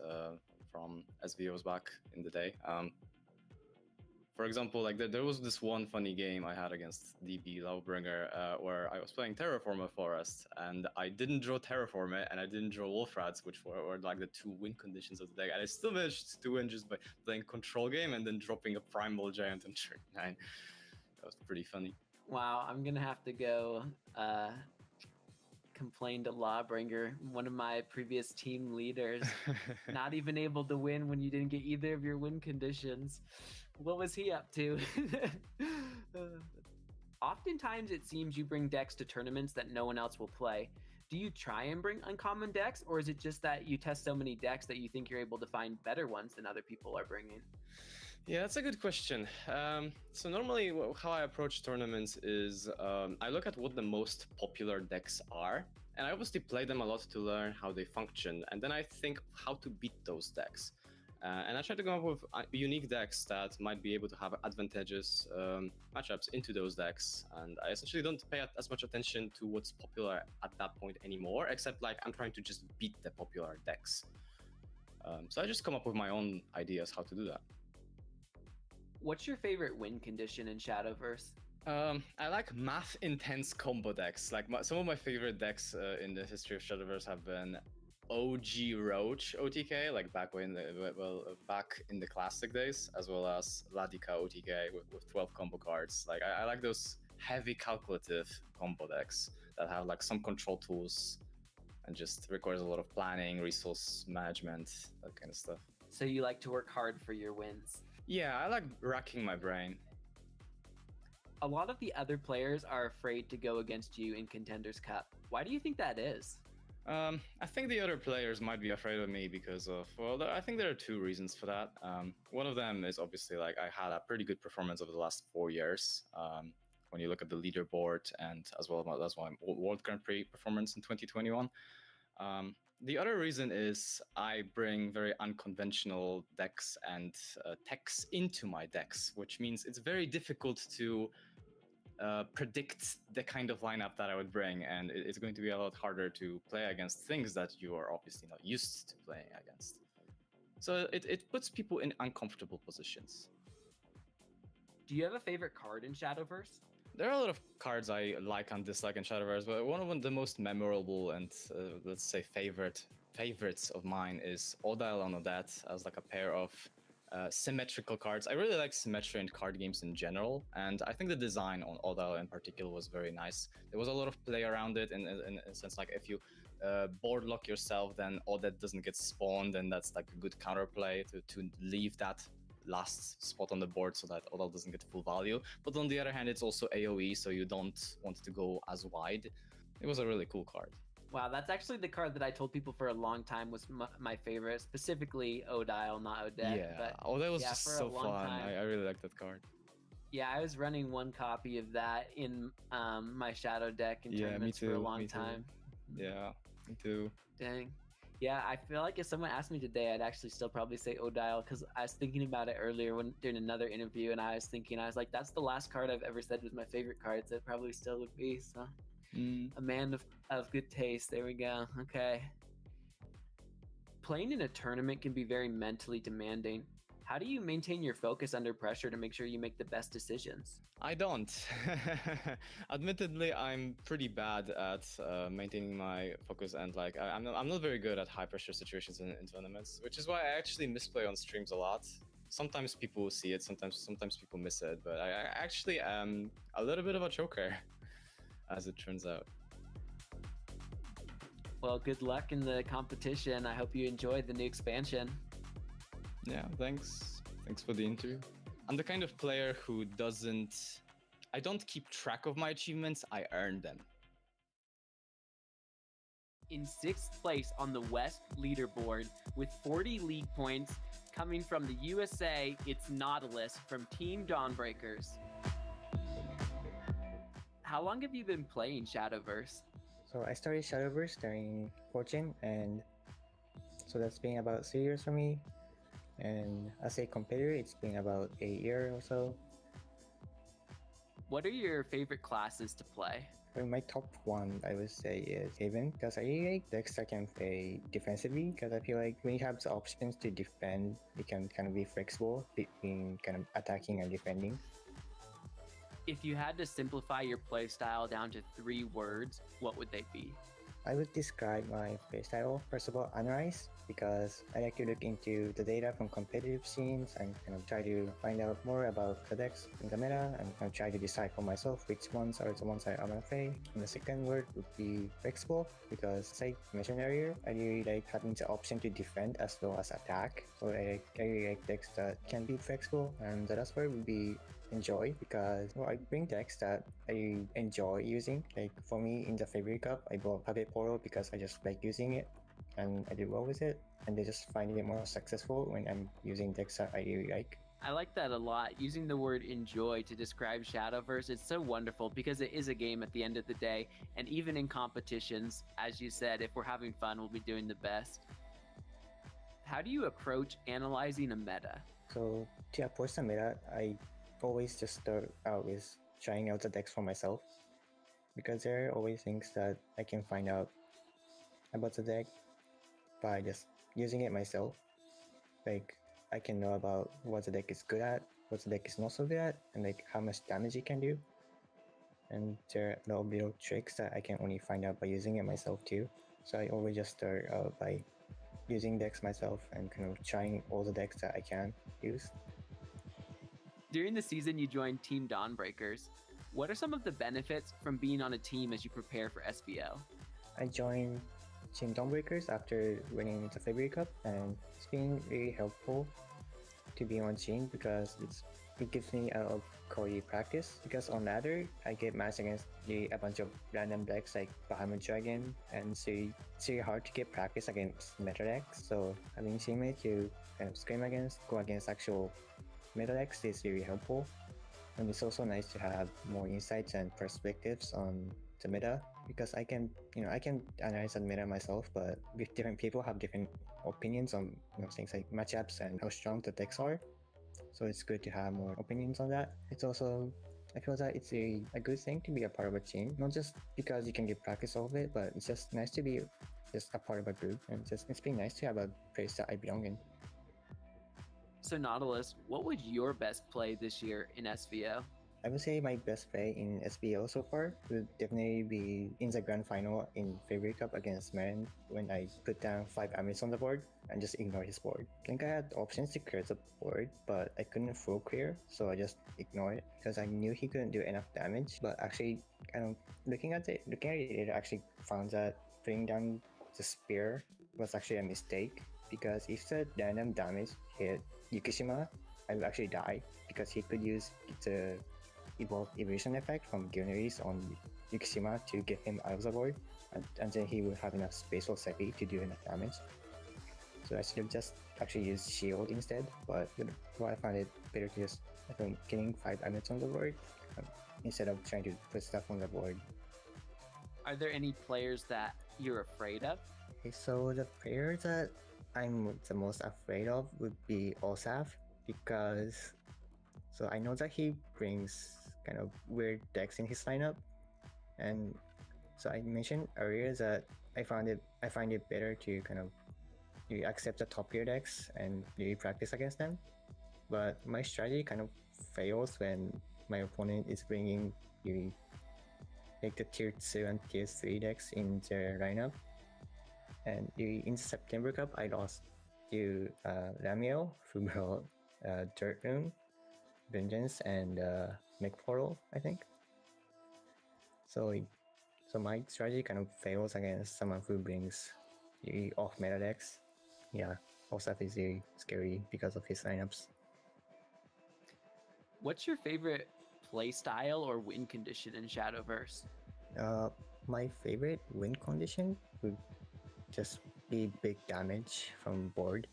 from SVOs back in the day. For example, like there was this one funny game I had against DB Lovebringer where I was playing Terraform a Forest, and I didn't draw Terraform it, and I didn't draw Wolf Rats, which were like the 2 win conditions of the deck, and I still managed to win just by playing Control Game and then dropping a Primal Giant on turn 9. That was pretty funny. Wow, I'm gonna have to go complain to Lawbringer, one of my previous team leaders. Not even able to win when you didn't get either of your win conditions. What was he up to? Oftentimes it seems you bring decks to tournaments that no one else will play. Do you try and bring uncommon decks, or is it just that you test so many decks that you think you're able to find better ones than other people are bringing? Yeah, that's a good question. So normally how I approach tournaments is I look at what the most popular decks are, and I obviously play them a lot to learn how they function, and then I think how to beat those decks. And I try to come up with unique decks that might be able to have advantageous matchups into those decks, and I essentially don't pay as much attention to what's popular at that point anymore, except like I'm trying to just beat the popular decks. So I just come up with my own ideas how to do that. What's your favorite win condition in Shadowverse? I like math-intense combo decks. Like some of my favorite decks in the history of Shadowverse have been OG Roach OTK, like back in the classic days, as well as Ladika OTK with 12 combo cards. Like I like those heavy calculative combo decks that have like some control tools and just requires a lot of planning, resource management, that kind of stuff. So you like to work hard for your wins? Yeah, I like racking my brain. A lot of the other players are afraid to go against you in Contenders Cup. Why do you think that is? I think the other players might be afraid of me because of, well, I think there are 2 reasons for that. One of them is obviously like I had a pretty good performance over the last 4 years. When you look at the leaderboard and as well as my World Grand Prix performance in 2021. The other reason is I bring very unconventional decks and techs into my decks, which means it's very difficult to predict the kind of lineup that I would bring, and it's going to be a lot harder to play against things that you are obviously not used to playing against. So it puts people in uncomfortable positions. Do you have a favorite card in Shadowverse? There are a lot of cards I like and dislike in Shadowverse, but one of the most memorable and let's say favorites of mine is Odile on Odette as like a pair of symmetrical cards. I really like symmetry in card games in general, and I think the design on Odile in particular was very nice. There was a lot of play around it in a sense, like if you board lock yourself, then Odette doesn't get spawned, and that's like a good counterplay to leave that last spot on the board so that Odile doesn't get full value. But on the other hand, it's also AoE, so you don't want to go as wide. It was a really cool card. Wow, that's actually the card that I told people for a long time was my favorite, specifically Odile, not Odette. Yeah, but Odile was yeah, just for a so long fun. time. I really like that card. Yeah, I was running one copy of that in my Shadow deck in Yeah, me tournaments for a too, long me too. time. Yeah, me too. Dang. Yeah, I feel like if someone asked me today, I'd actually still probably say Odile, because I was thinking about it earlier during another interview, and I was like, that's the last card I've ever said was my favorite card, so it probably still would be. So, a man of good taste. There we go. Okay. Playing in a tournament can be very mentally demanding. How do you maintain your focus under pressure to make sure you make the best decisions? I don't. Admittedly, I'm pretty bad at maintaining my focus, and like I'm not very good at high pressure situations in tournaments, which is why I actually misplay on streams a lot. Sometimes people see it, sometimes people miss it, but I actually am a little bit of a choker, as it turns out. Well, good luck in the competition. I hope you enjoy the new expansion. Yeah, thanks. Thanks for the interview. I'm the kind of player who I don't keep track of my achievements, I earn them. In 6th place on the West leaderboard with 40 league points coming from the USA, it's Nautilus from Team Dawnbreakers. How long have you been playing Shadowverse? So I started Shadowverse during Fortune, and so that's been about 3 years for me. And as a competitor, it's been about a year or so. What are your favorite classes to play? My top one, I would say, is Haven, because I really like decks that can play defensively, because I feel like when you have the options to defend, you can kind of be flexible between kind of attacking and defending. If you had to simplify your playstyle down to 3 words, what would they be? I would describe my playstyle, first of all, analyze, because I like to look into the data from competitive scenes and kind of try to find out more about the decks in the meta and kind of try to decide for myself which ones are the ones I want to play. And the second word would be flexible, because as I mentioned earlier, I really like having the option to defend as well as attack. So I really like decks that can be flexible. And the last word would be enjoy, because I bring decks that I enjoy using. Like for me in the February Cup, I bought Puppet Portal because I just like using it and I did well with it, and they just finding it more successful when I'm using decks that I really like. I like that a lot. Using the word enjoy to describe Shadowverse, it's so wonderful because it is a game at the end of the day, and even in competitions, as you said, if we're having fun, we'll be doing the best. How do you approach analyzing a meta? So to approach the meta, I always just start out with trying out the decks for myself, because there are always things that I can find out about the deck by just using it myself. Like I can know about what the deck is good at, what the deck is not so good at, and like how much damage it can do. And there are little little tricks that I can only find out by using it myself too. So I always just start out by using decks myself and kind of trying all the decks that I can use. During the season, you joined Team Dawnbreakers. What are some of the benefits from being on a team as you prepare for SVO? I joined Team Dawnbreakers after winning the February Cup, and it's been really helpful to be on team because it gives me a quality practice. Because on ladder, I get matched against a bunch of random decks like Bahamut Dragon, and so it's really hard to get practice against meta decks. So having teammates to kind of scrim against, go against actual meta decks is really helpful. And it's also nice to have more insights and perspectives on the meta, because I can analyze the meta myself, but different people have different opinions on things like matchups and how strong the decks are. So it's good to have more opinions on that. It's also I feel that it's a good thing to be a part of a team, not just because you can get practice off of it, but it's just nice to be just a part of a group, and just it's been nice to have a place that I belong in. So Nautilus, what would your best play this year in SVO? I would say my best play in SVO so far would definitely be in the grand final in February Cup against Melon when I put down 5 ammets on the board and just ignored his board. I think I had options to clear the board, but I couldn't full clear, so I just ignored it because I knew he couldn't do enough damage. But actually, kind of looking at it, I actually found that putting down the spear was actually a mistake, because if the random damage hit Yukishima, I would actually die because he could use the evolve evasion effect from Gilneris on Yukishima to get him out of the board, and then he would have enough space for Seppi to do enough damage. So I should have just actually used shield instead, but I found it better to just getting 5 ammets on the board instead of trying to put stuff on the board. Are there any players that you're afraid of? Okay, so the player that I'm the most afraid of would be Osof, because so I know that he brings kind of weird decks in his lineup, and so I mentioned earlier that I find it better to kind of you accept the top tier decks and you practice against them. But my strategy kind of fails when my opponent is bringing you like the tier 2 and tier 3 decks in their lineup. And in the September Cup, I lost to Ramiel, who brought Dirt Room, Vengeance, and Mech Portal, I think. So my strategy kind of fails against someone who brings the off meta decks. Yeah, Osaf is very scary because of his lineups. What's your favorite play style or win condition in Shadowverse? My favorite win condition would just be big damage from board.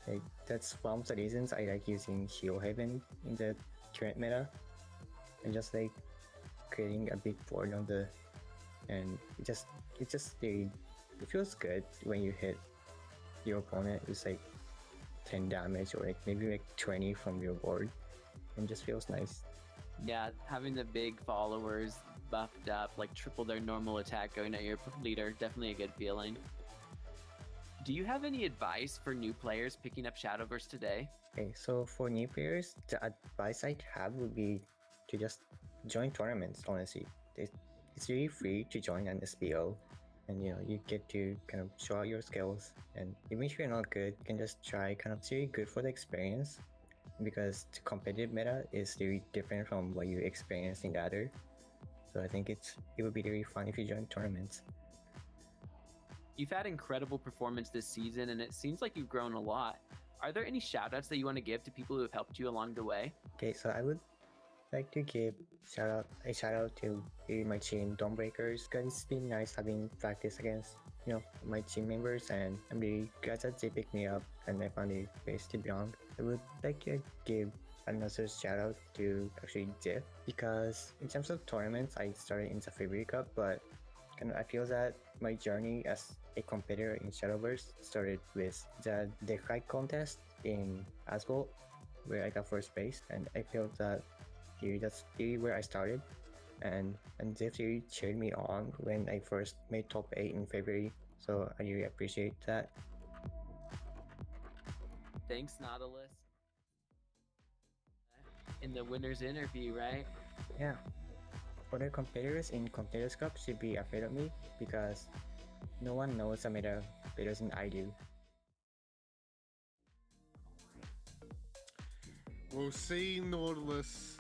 Like, that's one of the reasons I like using Heal Haven in the current meta, and just like creating a big board on the, and it feels good when you hit your opponent with like 10 damage or like maybe like 20 from your board, and just feels nice. Yeah, having the big followers buffed up, like triple their normal attack going at your leader, definitely a good feeling. Do you have any advice for new players picking up Shadowverse today? Okay, so for new players, the advice I'd have would be to just join tournaments, honestly. It's really free to join an SBO, and you get to kind of show out your skills, and even if you're not good, you can just try. Kind of, it's really good for the experience, because the competitive meta is really different from what you experience in the other. So I think it would be really fun if you join tournaments. You've had incredible performance this season, and it seems like you've grown a lot. Are there any shoutouts that you want to give to people who have helped you along the way? Okay, so I would like to give a shout out to my team Dawnbreakers, because it's been nice having practice against my team members, and I'm really glad that they picked me up and I found a place to belong. I would like to give another shout out to actually Jeff, because in terms of tournaments I started in the February Cup, but I feel that my journey as a competitor in Shadowverse started with the deck ride contest in Asphalt, where I got first place, and I feel that that's really where I started, and Jeff really cheered me on when I first made top 8 in February, so I really appreciate that. Thanks, Nautilus. In the winner's interview, right? Yeah. Other competitors in Contenders Cup should be afraid of me, because no one knows the meta better than I do. We'll see Nautilus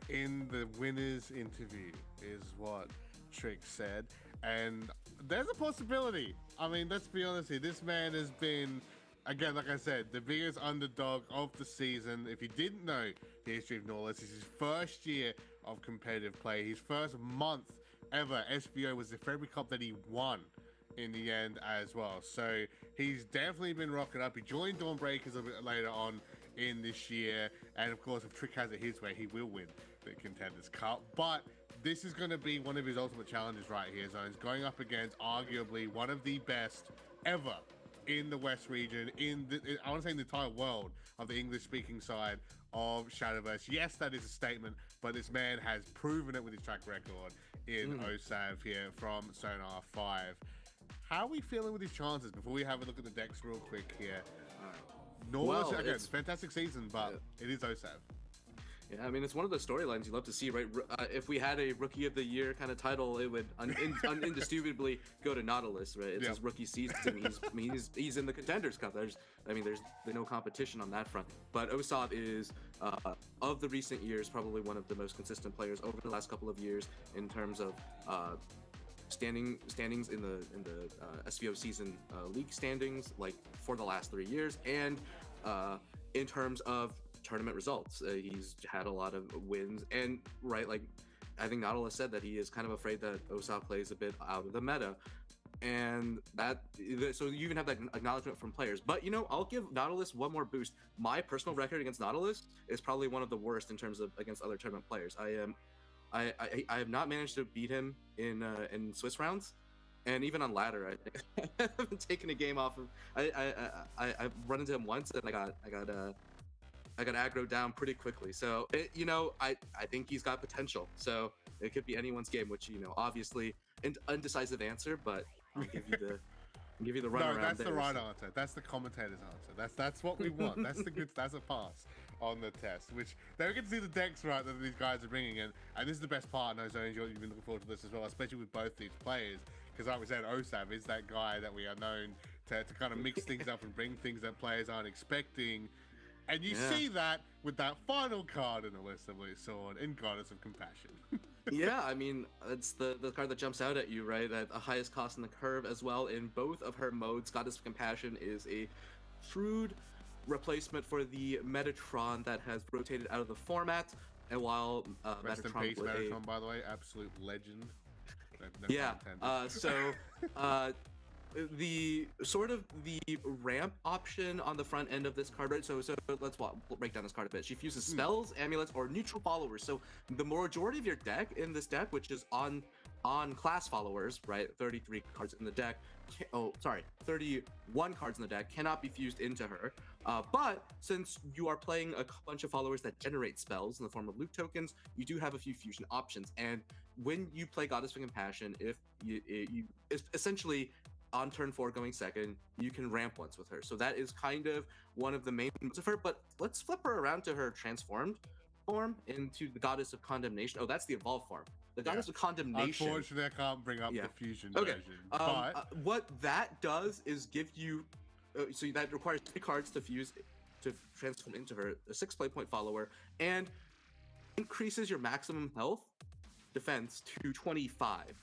in the winner's interview, is what Trick said. And there's a possibility. I mean, let's be honest here. This man has been, again, like I said, the biggest underdog of the season. If you didn't know the history of Nautilus, this is his first year of competitive play. His first month ever, SVO, was the February Cup that he won in the end as well. So he's definitely been rocking up. He joined Dawnbreakers a bit later on in this year, and of course, if Trick has it his way, he will win the Contenders Cup. But this is going to be one of his ultimate challenges right here. So he's going up against arguably one of the best ever in the West region, I want to say in the entire world of the English-speaking side of Shadowverse. Yes, that is a statement, but this man has proven it with his track record in Osof here from Sonar 5. How are we feeling with his chances before we have a look at the decks real quick here? Norl, again, it's fantastic season, but it is Osof. Yeah, I mean, it's one of the storylines you love to see, right? If we had a Rookie of the Year kind of title, it would indisputably go to Nautilus, right? It's his rookie season. He's in the Contenders Cup. There's no competition on that front. But Osof is, of the recent years, probably one of the most consistent players over the last couple of years in terms of standings in the SVO season league standings, like for the last 3 years, and in terms of tournament results. He's had a lot of wins, and like I think Nautilus said that he is kind of afraid that Osof plays a bit out of the meta, and so you even have that acknowledgement from players. But I'll give Nautilus one more boost. My personal record against Nautilus is probably one of the worst in terms of against other tournament players. I have not managed to beat him in Swiss rounds, and even on ladder, I think I haven't taken a game off of. I've run into him once, and I got aggroed down pretty quickly. So I think he's got potential. So it could be anyone's game, which obviously an undecisive answer, but I'll give you the runaround. No, that's there, the right answer. That's the commentator's answer. That's what we want. That's a pass on the test. Which they get to see the decks right that these guys are bringing in, and this is the best part. I know Zones, you've been looking forward to this as well, especially with both these players, because like we said, Osof is that guy that we are known to kind of mix things up and bring things that players aren't expecting. And you see that with that final card in the list of Blue Sword in Goddess of Compassion. Yeah, I mean, it's the card that jumps out at you, right? At the highest cost in the curve as well. In both of her modes, Goddess of Compassion is a shrewd replacement for the Metatron that has rotated out of the format. And while Rest in peace, Metatron, by the way, absolute legend. The sort of the ramp option on the front end of this card, right? So let's break down this card a bit. She fuses spells, amulets, or neutral followers. So the majority of your deck in this deck, which is on class followers, right? 33 cards in the deck. 31 cards in the deck cannot be fused into her. But since you are playing a bunch of followers that generate spells in the form of loot tokens, you do have a few fusion options. And when you play Goddess of Compassion, if you essentially on turn 4 going second, you can ramp once with her. So that is kind of one of the main moves of her. But let's flip her around to her transformed form into the Goddess of Condemnation. Oh, that's the evolved form. The Goddess of Condemnation. Unfortunately, I can't bring up the fusion version. But what that does is give you, so that requires 3 cards to fuse, to transform into her, a 6 play point follower, and increases your maximum health defense to 25.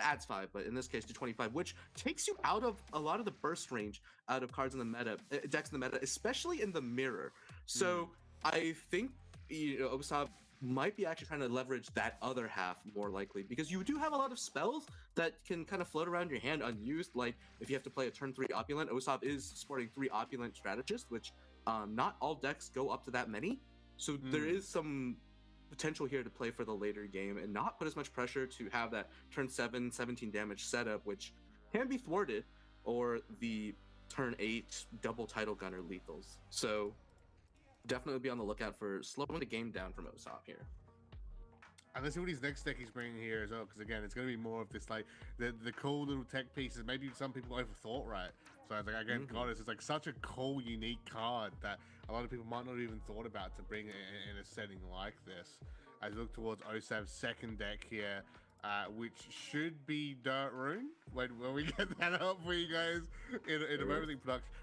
Adds 5, but in this case to 25, which takes you out of a lot of the burst range out of cards in the meta, decks in the meta, especially in the mirror. So I think Osof might be actually trying to leverage that other half more likely, because you do have a lot of spells that can kind of float around your hand unused. Like if you have to play a turn 3 opulent, Osof is sporting 3 opulent strategists, which not all decks go up to that many. So there is some potential here to play for the later game and not put as much pressure to have that turn 7 17 damage setup, which can be thwarted, or the turn 8 double title gunner lethals. So definitely be on the lookout for slowing the game down from Osof here. And let's see what his next deck he's bringing here as well, because again, it's going to be more of this like the cool little tech pieces. Maybe some people overthought, right? So it's like, again, Goddess is like such a cool, unique card that a lot of people might not have even thought about to bring in a setting like this. As we look towards Osof's second deck here, which should be Dirt Rune when we get that up for you guys in a moment.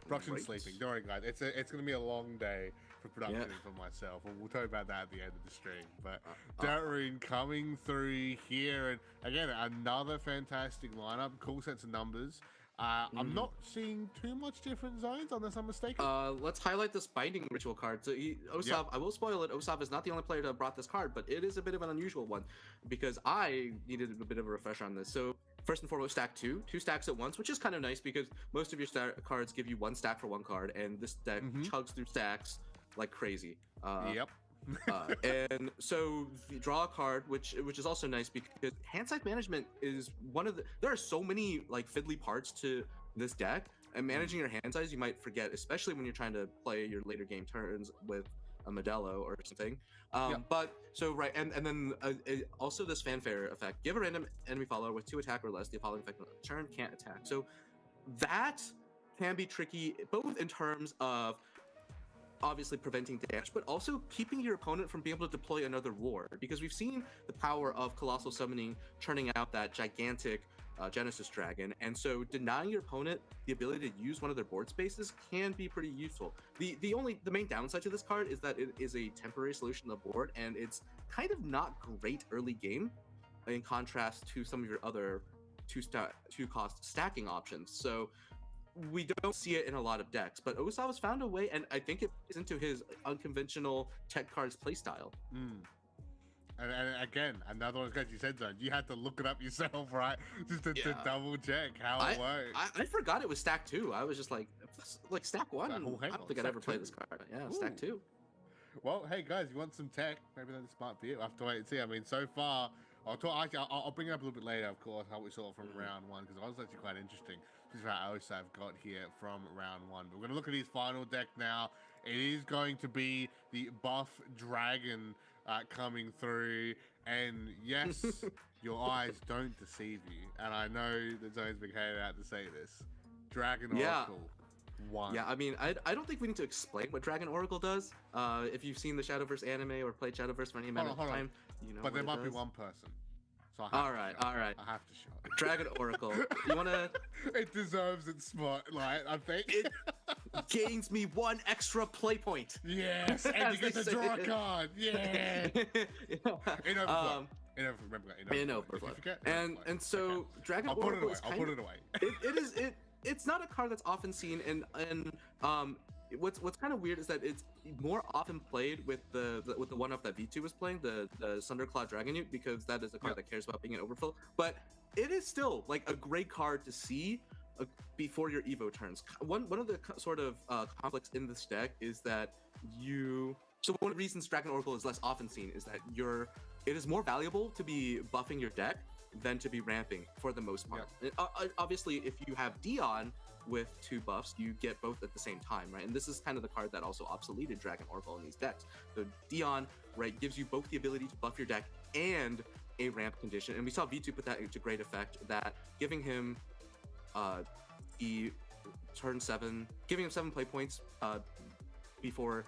Production sleeping. Don't worry, guys. It's going to be a long day for production for myself, and we'll talk about that at the end of the stream. But Dirt Rune coming through here, and again, another fantastic lineup. Cool sets of numbers. I'm not seeing too much different zones, unless I'm mistaken. Let's highlight this Binding Ritual card. So Osof, I will spoil it, Osof is not the only player to have brought this card, but it is a bit of an unusual one, because I needed a bit of a refresher on this. So first and foremost, stack 2 stacks at once, which is kind of nice, because most of your cards give you 1 stack for 1 card, and this deck chugs through stacks like crazy. And so you draw a card, which is also nice, because hand side management is one of the, there are so many like fiddly parts to this deck, and managing your hand size you might forget, especially when you're trying to play your later game turns with a Modelo or something. Yeah. But so right, and then also this fanfare effect. Give a random enemy follower with 2 attack or less. The following effect on the turn can't attack. So that can be tricky, both in terms of obviously preventing damage, but also keeping your opponent from being able to deploy another ward, because we've seen the power of Colossal Summoning turning out that gigantic Genesis Dragon, and so denying your opponent the ability to use one of their board spaces can be pretty useful. The main downside to this card is that it is a temporary solution to the board, and it's kind of not great early game in contrast to some of your other 2-cost stacking options. So we don't see it in a lot of decks, but Osof has found a way, and I think it is into his unconventional tech cards playstyle. And again, another one, as you said, Zone, you had to look it up yourself, right? Just to double check how it works. I forgot it was stack 2. I was just like stack 1. I don't think I'd ever play this card. Yeah, Ooh. Stack 2. Well, hey guys, you want some tech? Maybe this might be it. We'll have to wait and see. I mean, so far, I'll bring it up a little bit later, of course, how we saw from round 1, because it was actually quite interesting. This is how Osof got here from round 1. But we're going to look at his final deck now. It is going to be the buff dragon coming through. And yes, your eyes don't deceive you. And I know that Zone's been hated out to say this. Dragon Oracle. One. Yeah, I mean, I don't think we need to explain what Dragon Oracle does. If you've seen the Shadowverse anime or played Shadowverse for any amount of time, you know. But there might be one person. So all right. I have to show it. Dragon Oracle. You wanna? It deserves its spotlight, I think. It gains me 1 extra play point. Yes, and you get to draw a card. Yeah. In Overflow. And so Dragon Oracle is kind of. I'll put it away. It's not a card that's often seen, and what's kind of weird is that it's more often played with the one off that V2 was playing, the Thunderclaw Dragon Newt, because that is a card that cares about being an overfill. But it is still like a great card to see before your Evo turns. One of the sort of conflicts in this deck is that so one of the reasons Dragon Oracle is less often seen is that it is more valuable to be buffing your deck than to be ramping for the most part. Obviously, if you have Dion with 2 buffs, you get both at the same time, right? And this is kind of the card that also obsoleted Dragon Oracle in these decks. So Dion, right, gives you both the ability to buff your deck and a ramp condition. And we saw V2 put that into great effect, that giving him turn 7, giving him 7 play points before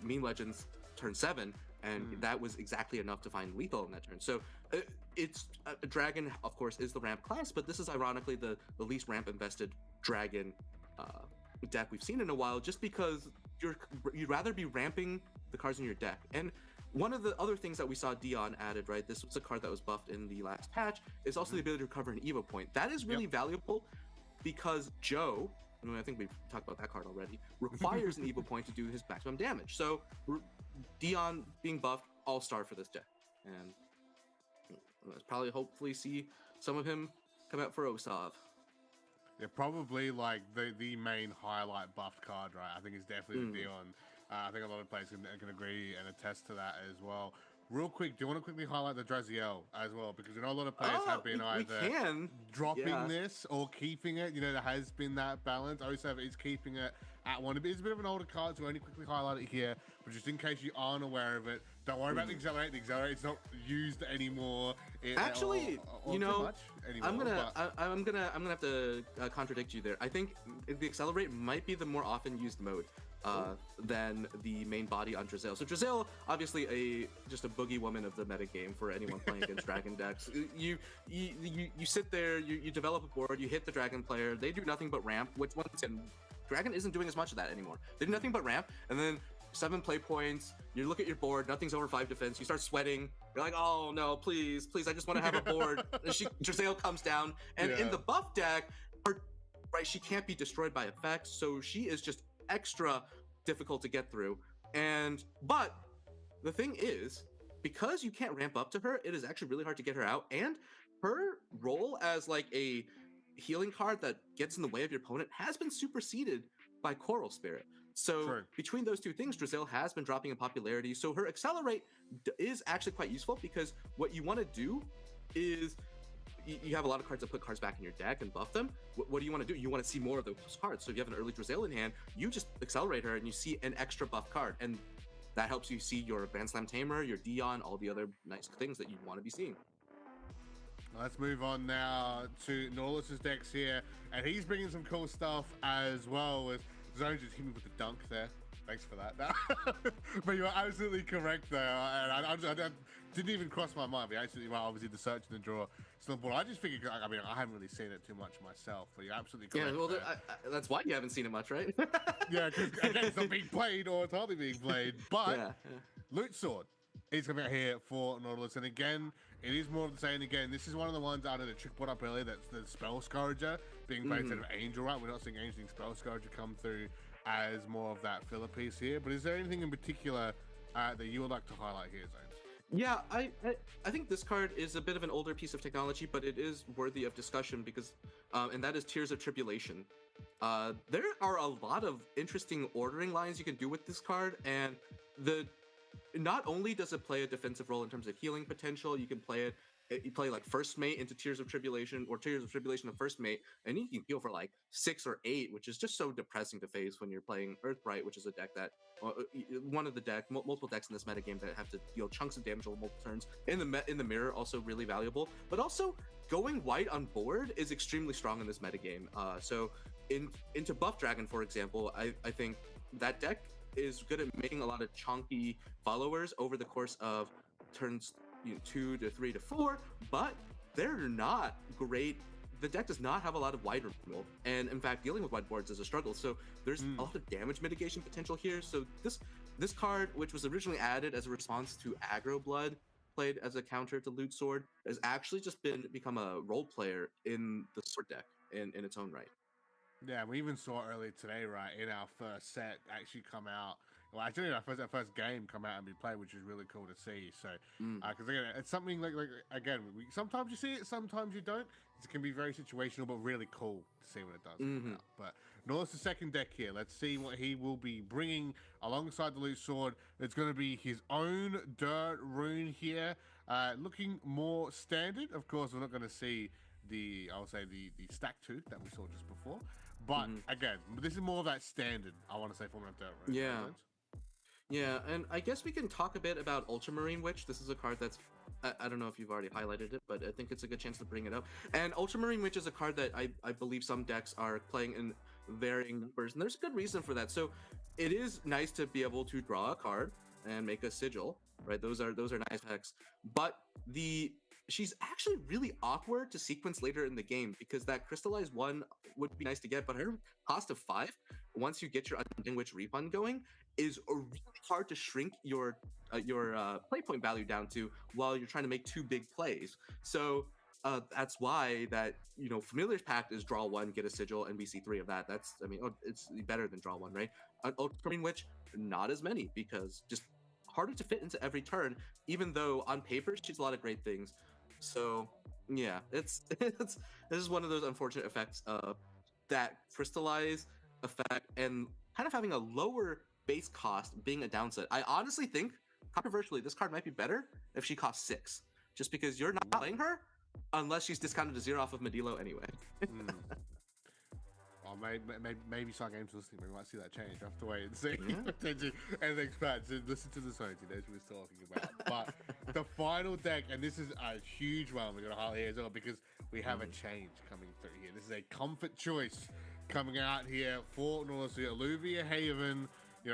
Meme Legends turn 7, and that was exactly enough to find lethal in that turn. So it's Dragon, of course, is the ramp class, but this is ironically the least ramp invested Dragon deck we've seen in a while, just because you'd rather be ramping the cards in your deck. And one of the other things that we saw Dion added, right, this was a card that was buffed in the last patch, is also the ability to recover an Evo point. That is really valuable because Joe, I mean, I think we've talked about that card already, requires an Evo point to do his maximum damage. So Dion being buffed, all-star for this deck. And let's probably hopefully see some of him come out for Osof. Yeah, probably like the main highlight buffed card, right? I think it's definitely the Dion. I think a lot of players can agree and attest to that as well. Real quick, do you want to quickly highlight the Draziel as well? Because we know a lot of players have been either dropping this or keeping it. You know, there has been that balance. Osof is keeping it at 1. It's a bit of an older card, so we only quickly highlight it here. But just in case you aren't aware of it, don't worry about the Accelerate. The Accelerate is not used anymore. Actually, you know, I'm gonna have to contradict you there. I think the Accelerate might be the more often used mode than the main body on Draziel. So Draziel, obviously just a boogie woman of the meta game for anyone playing against Dragon decks. You sit there, you develop a board, you hit the Dragon player, they do nothing but ramp, which once again, Dragon isn't doing as much of that anymore. They do nothing but ramp, and then 7 play points, you look at your board, nothing's over 5 defense, you start sweating, you're like, oh no, please, I just want to have a board. Draziel comes down, and in the buff deck, she can't be destroyed by effects, so she is just extra difficult to get through. But the thing is, because you can't ramp up to her, it is actually really hard to get her out, and her role as like a healing card that gets in the way of your opponent has been superseded by Coral Spirit. So between those two things, Draziel has been dropping in popularity. So her Accelerate is actually quite useful, because what you want to do is you have a lot of cards that put cards back in your deck and buff them. What do you want to do? You want to see more of those cards. So if you have an early Drizzle in hand, you just accelerate her and you see an extra buff card, and that helps you see your Grand Slam Tamer, your Dion, all the other nice things that you want to be seeing. Let's move on now to Norlis's decks here, and he's bringing some cool stuff as well. As Zone just hit me with the dunk there. Thanks for that. But you're absolutely correct there, and I didn't even cross my mind. But absolutely right. Obviously, the search and the draw snowball. I just figured. I mean, I haven't really seen it too much myself, but you're absolutely correct. Yeah, well, that's why you haven't seen it much, right? Yeah, because again, it's not being played or it's hardly being played. But Loot Sword is coming out here for Nautilus, and again, it is more of the same. Again, this is one of the ones out of the trick brought up earlier. That's the Spell Scourger being played instead of Angel, right? We're not seeing anything Spell Scourger come through as more of that filler piece here. But is there anything in particular that you would like to highlight here, Zones? Yeah, I think this card is a bit of an older piece of technology, but it is worthy of discussion because, and that is Tears of Tribulation. There are a lot of interesting ordering lines you can do with this card, and not only does it play a defensive role in terms of healing potential, you can play it. You play like First Mate into Tears of Tribulation, or Tears of Tribulation to First Mate, and you can heal for like 6 or 8, which is just so depressing to face when you're playing Earthbright, which is a deck that one of the multiple decks in this metagame that have to deal chunks of damage over multiple turns. In the mirror, also really valuable, but also going white on board is extremely strong in this metagame. So into Buff Dragon, for example, I think that deck is good at making a lot of chunky followers over the course of turns 2 to 3 to 4, but they're not great. The deck does not have a lot of wide removal, and in fact, dealing with wide boards is a struggle. So there's a lot of damage mitigation potential here. So this card, which was originally added as a response to Aggro Blood, played as a counter to Loot Sword, has actually just become a role player in the Sword deck in its own right. Yeah, we even saw it earlier today, right, in our first set actually come out. Well, actually, in our first game come out and be played, which is really cool to see. So, because again, it's something like again, sometimes you see it, sometimes you don't. It can be very situational, but really cool to see when it does come out. But Norris' second deck here. Let's see what he will be bringing alongside the Loot Sword. It's going to be his own Dirt Rune here, looking more standard. Of course, we're not going to see the stack 2 that we saw just before. But again, this is more of that standard, I want to say, format of Dirt Rune. Yeah. Yeah, and I guess we can talk a bit about Ultramarine Witch. This is a card that's, I don't know if you've already highlighted it, but I think it's a good chance to bring it up. And Ultramarine Witch is a card that I believe some decks are playing in varying numbers, and there's a good reason for that. So it is nice to be able to draw a card and make a sigil, right? Those are nice effects. But she's actually really awkward to sequence later in the game because that Crystallized 1 would be nice to get, but her cost of 5, once you get your Undying Witch refund going, is really hard to shrink your play point value down to while you're trying to make 2 big plays. So that's why that Familiar's Pact is draw 1, get a sigil, and we see 3 of that. It's better than draw 1, right? Ultramarine Witch, not as many because just harder to fit into every turn, even though on paper she does a lot of great things. So yeah, this is one of those unfortunate effects of that Crystallize effect and kind of having a lower base cost being a downside. I honestly think, controversially, this card might be better if she costs 6, just because you're not playing her unless she's discounted to 0 off of Medilo anyway. Well, maybe some games listening, we might see that change. I have to wait and see. And experts, listen to the songs, he knows what he's talking about. But the final deck, and this is a huge one we're going to highlight here as well, because we have a change coming through here. This is a comfort choice coming out here for North Alluvia Haven,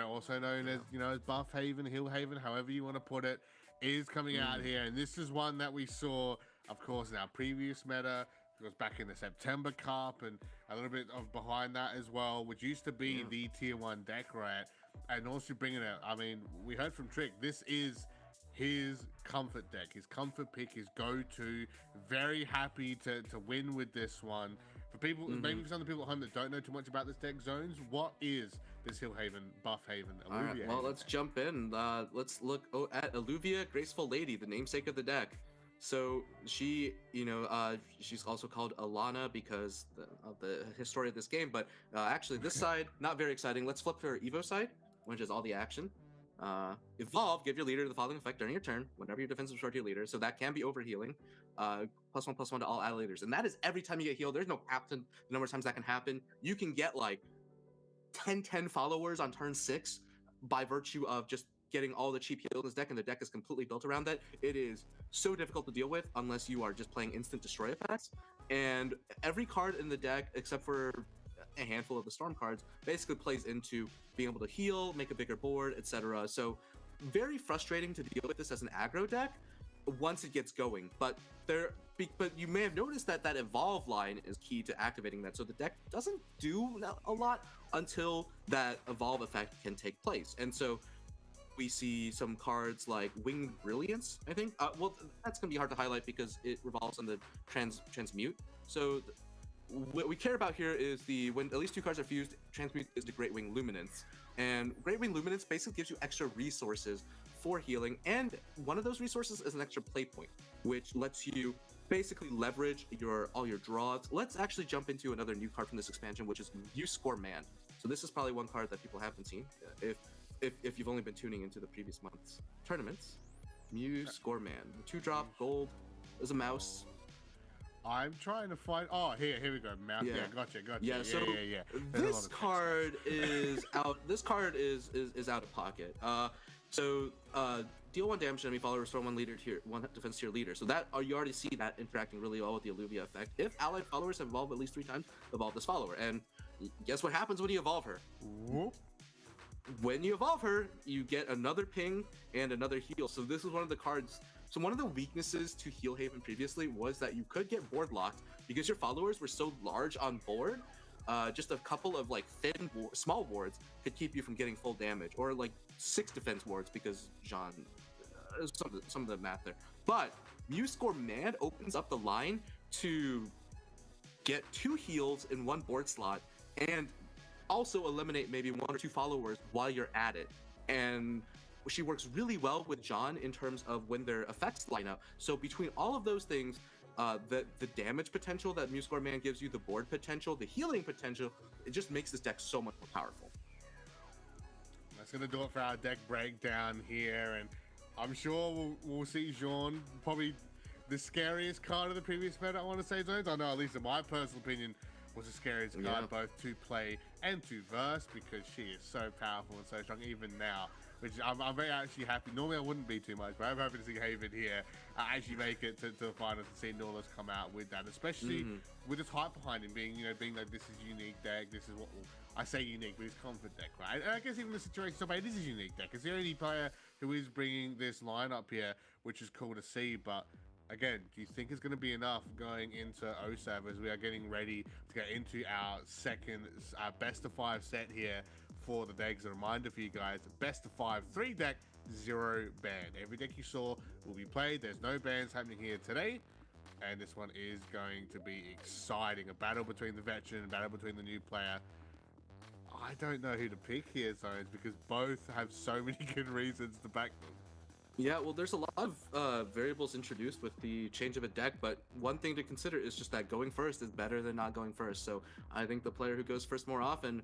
also known as, as Buff Haven, Hill Haven, however you want to put it, is coming out here. And this is one that we saw, of course, in our previous meta. It was back in the September Cup, and a little bit of behind that as well, which used to be the tier 1 deck, right? And also bringing it, we heard from Trick, this is his comfort deck, his comfort pick, his go-to. Very happy to win with this one. For people, maybe for some of the people at home that don't know too much about this deck, Zones, what is this Hill Haven, Buff Haven, Alluvia All right, well, Haven let's jump in. Let's look at Alluvia, Graceful Lady, the namesake of the deck. So she, she's also called Alana because of the history of this game. But actually, this side, not very exciting. Let's flip to her Evo side, which is all the action. Evolve, give your leader the following effect during your turn, whenever your defensive short to your leader. So that can be overhealing. +1/+1 to all ally leaders, and that is every time you get healed. There's no cap to the number of times that can happen. You can get like 10 followers on turn 6 by virtue of just getting all the cheap heals in this deck, and the deck is completely built around that. It is so difficult to deal with unless you are just playing instant destroy effects. And every card in the deck, except for a handful of the storm cards, basically plays into being able to heal, make a bigger board, etc. So very frustrating to deal with this as an aggro deck once it gets going. But you may have noticed that that evolve line is key to activating that. So the deck doesn't do a lot until that evolve effect can take place. And so we see some cards like Winged Brilliance, I think. Well, that's going to be hard to highlight because it revolves on the transmute. So what we care about here is when at least 2 cards are fused, transmute is the Great Wing Luminance. And Great Wing Luminance basically gives you extra resources for healing, and one of those resources is an extra play point, which lets you basically leverage all your draws. Let's actually jump into another new card from this expansion, which is Muse Score Man. So this is probably one card that people haven't seen if you've only been tuning into the previous month's tournaments. Muse Score Man, 2-drop gold. There's a mouse. I'm trying to find. Oh, here we go. Mouse. Yeah, gotcha. Yeah, so this card is out. This card is out of pocket. Deal 1 damage to enemy follower, restore 1 defense to your leader. So that you already see that interacting really well with the Alluvia effect. If allied followers have evolved at least 3 times, evolve this follower. And guess what happens when you evolve her? Whoop. When you evolve her, you get another ping and another heal. So this is one of the cards. So one of the weaknesses to Heal Haven previously was that you could get board locked because your followers were so large on board. Just a couple of like thin small wards could keep you from getting full damage, or like 6 defense wards because Jean, some of the math there. But Muse Score Man opens up the line to get 2 heals in 1 board slot and also eliminate maybe 1 or 2 followers while you're at it. And she works really well with John in terms of when their effects line up. So between all of those things, the damage potential that Muse Score Man gives you, the board potential, the healing potential, it just makes this deck so much more powerful. That's gonna do it for our deck breakdown here, and I'm sure we'll see Jean, probably the scariest card of the previous meta, I want to say, Zones. I know, at least in my personal opinion, was the scariest card both to play and to verse, because she is so powerful and so strong even now, which I'm very actually happy. Normally I wouldn't be too much, but I'm happy to see Haven here actually make it to the finals and see Norlus come out with that, especially with this hype behind him, being like, this is unique deck, this is what I say unique, but it's confident deck, right? And I guess even the situation, so it is a unique deck. It's the only player who is bringing this lineup here, which is cool to see. But again, do you think it's going to be enough going into OSAV as we are getting ready to get into our second best of 5 set here for the decks? A reminder for you guys, best of 5 3 deck, 0 ban. Every deck you saw will be played. There's no bans happening here today, and this one is going to be exciting. A battle between the veteran, a battle between the new player. I don't know who to pick here, Zones, because both have so many good reasons to back them. Yeah, well, there's a lot of variables introduced with the change of a deck, but one thing to consider is just that going first is better than not going first. So I think the player who goes first more often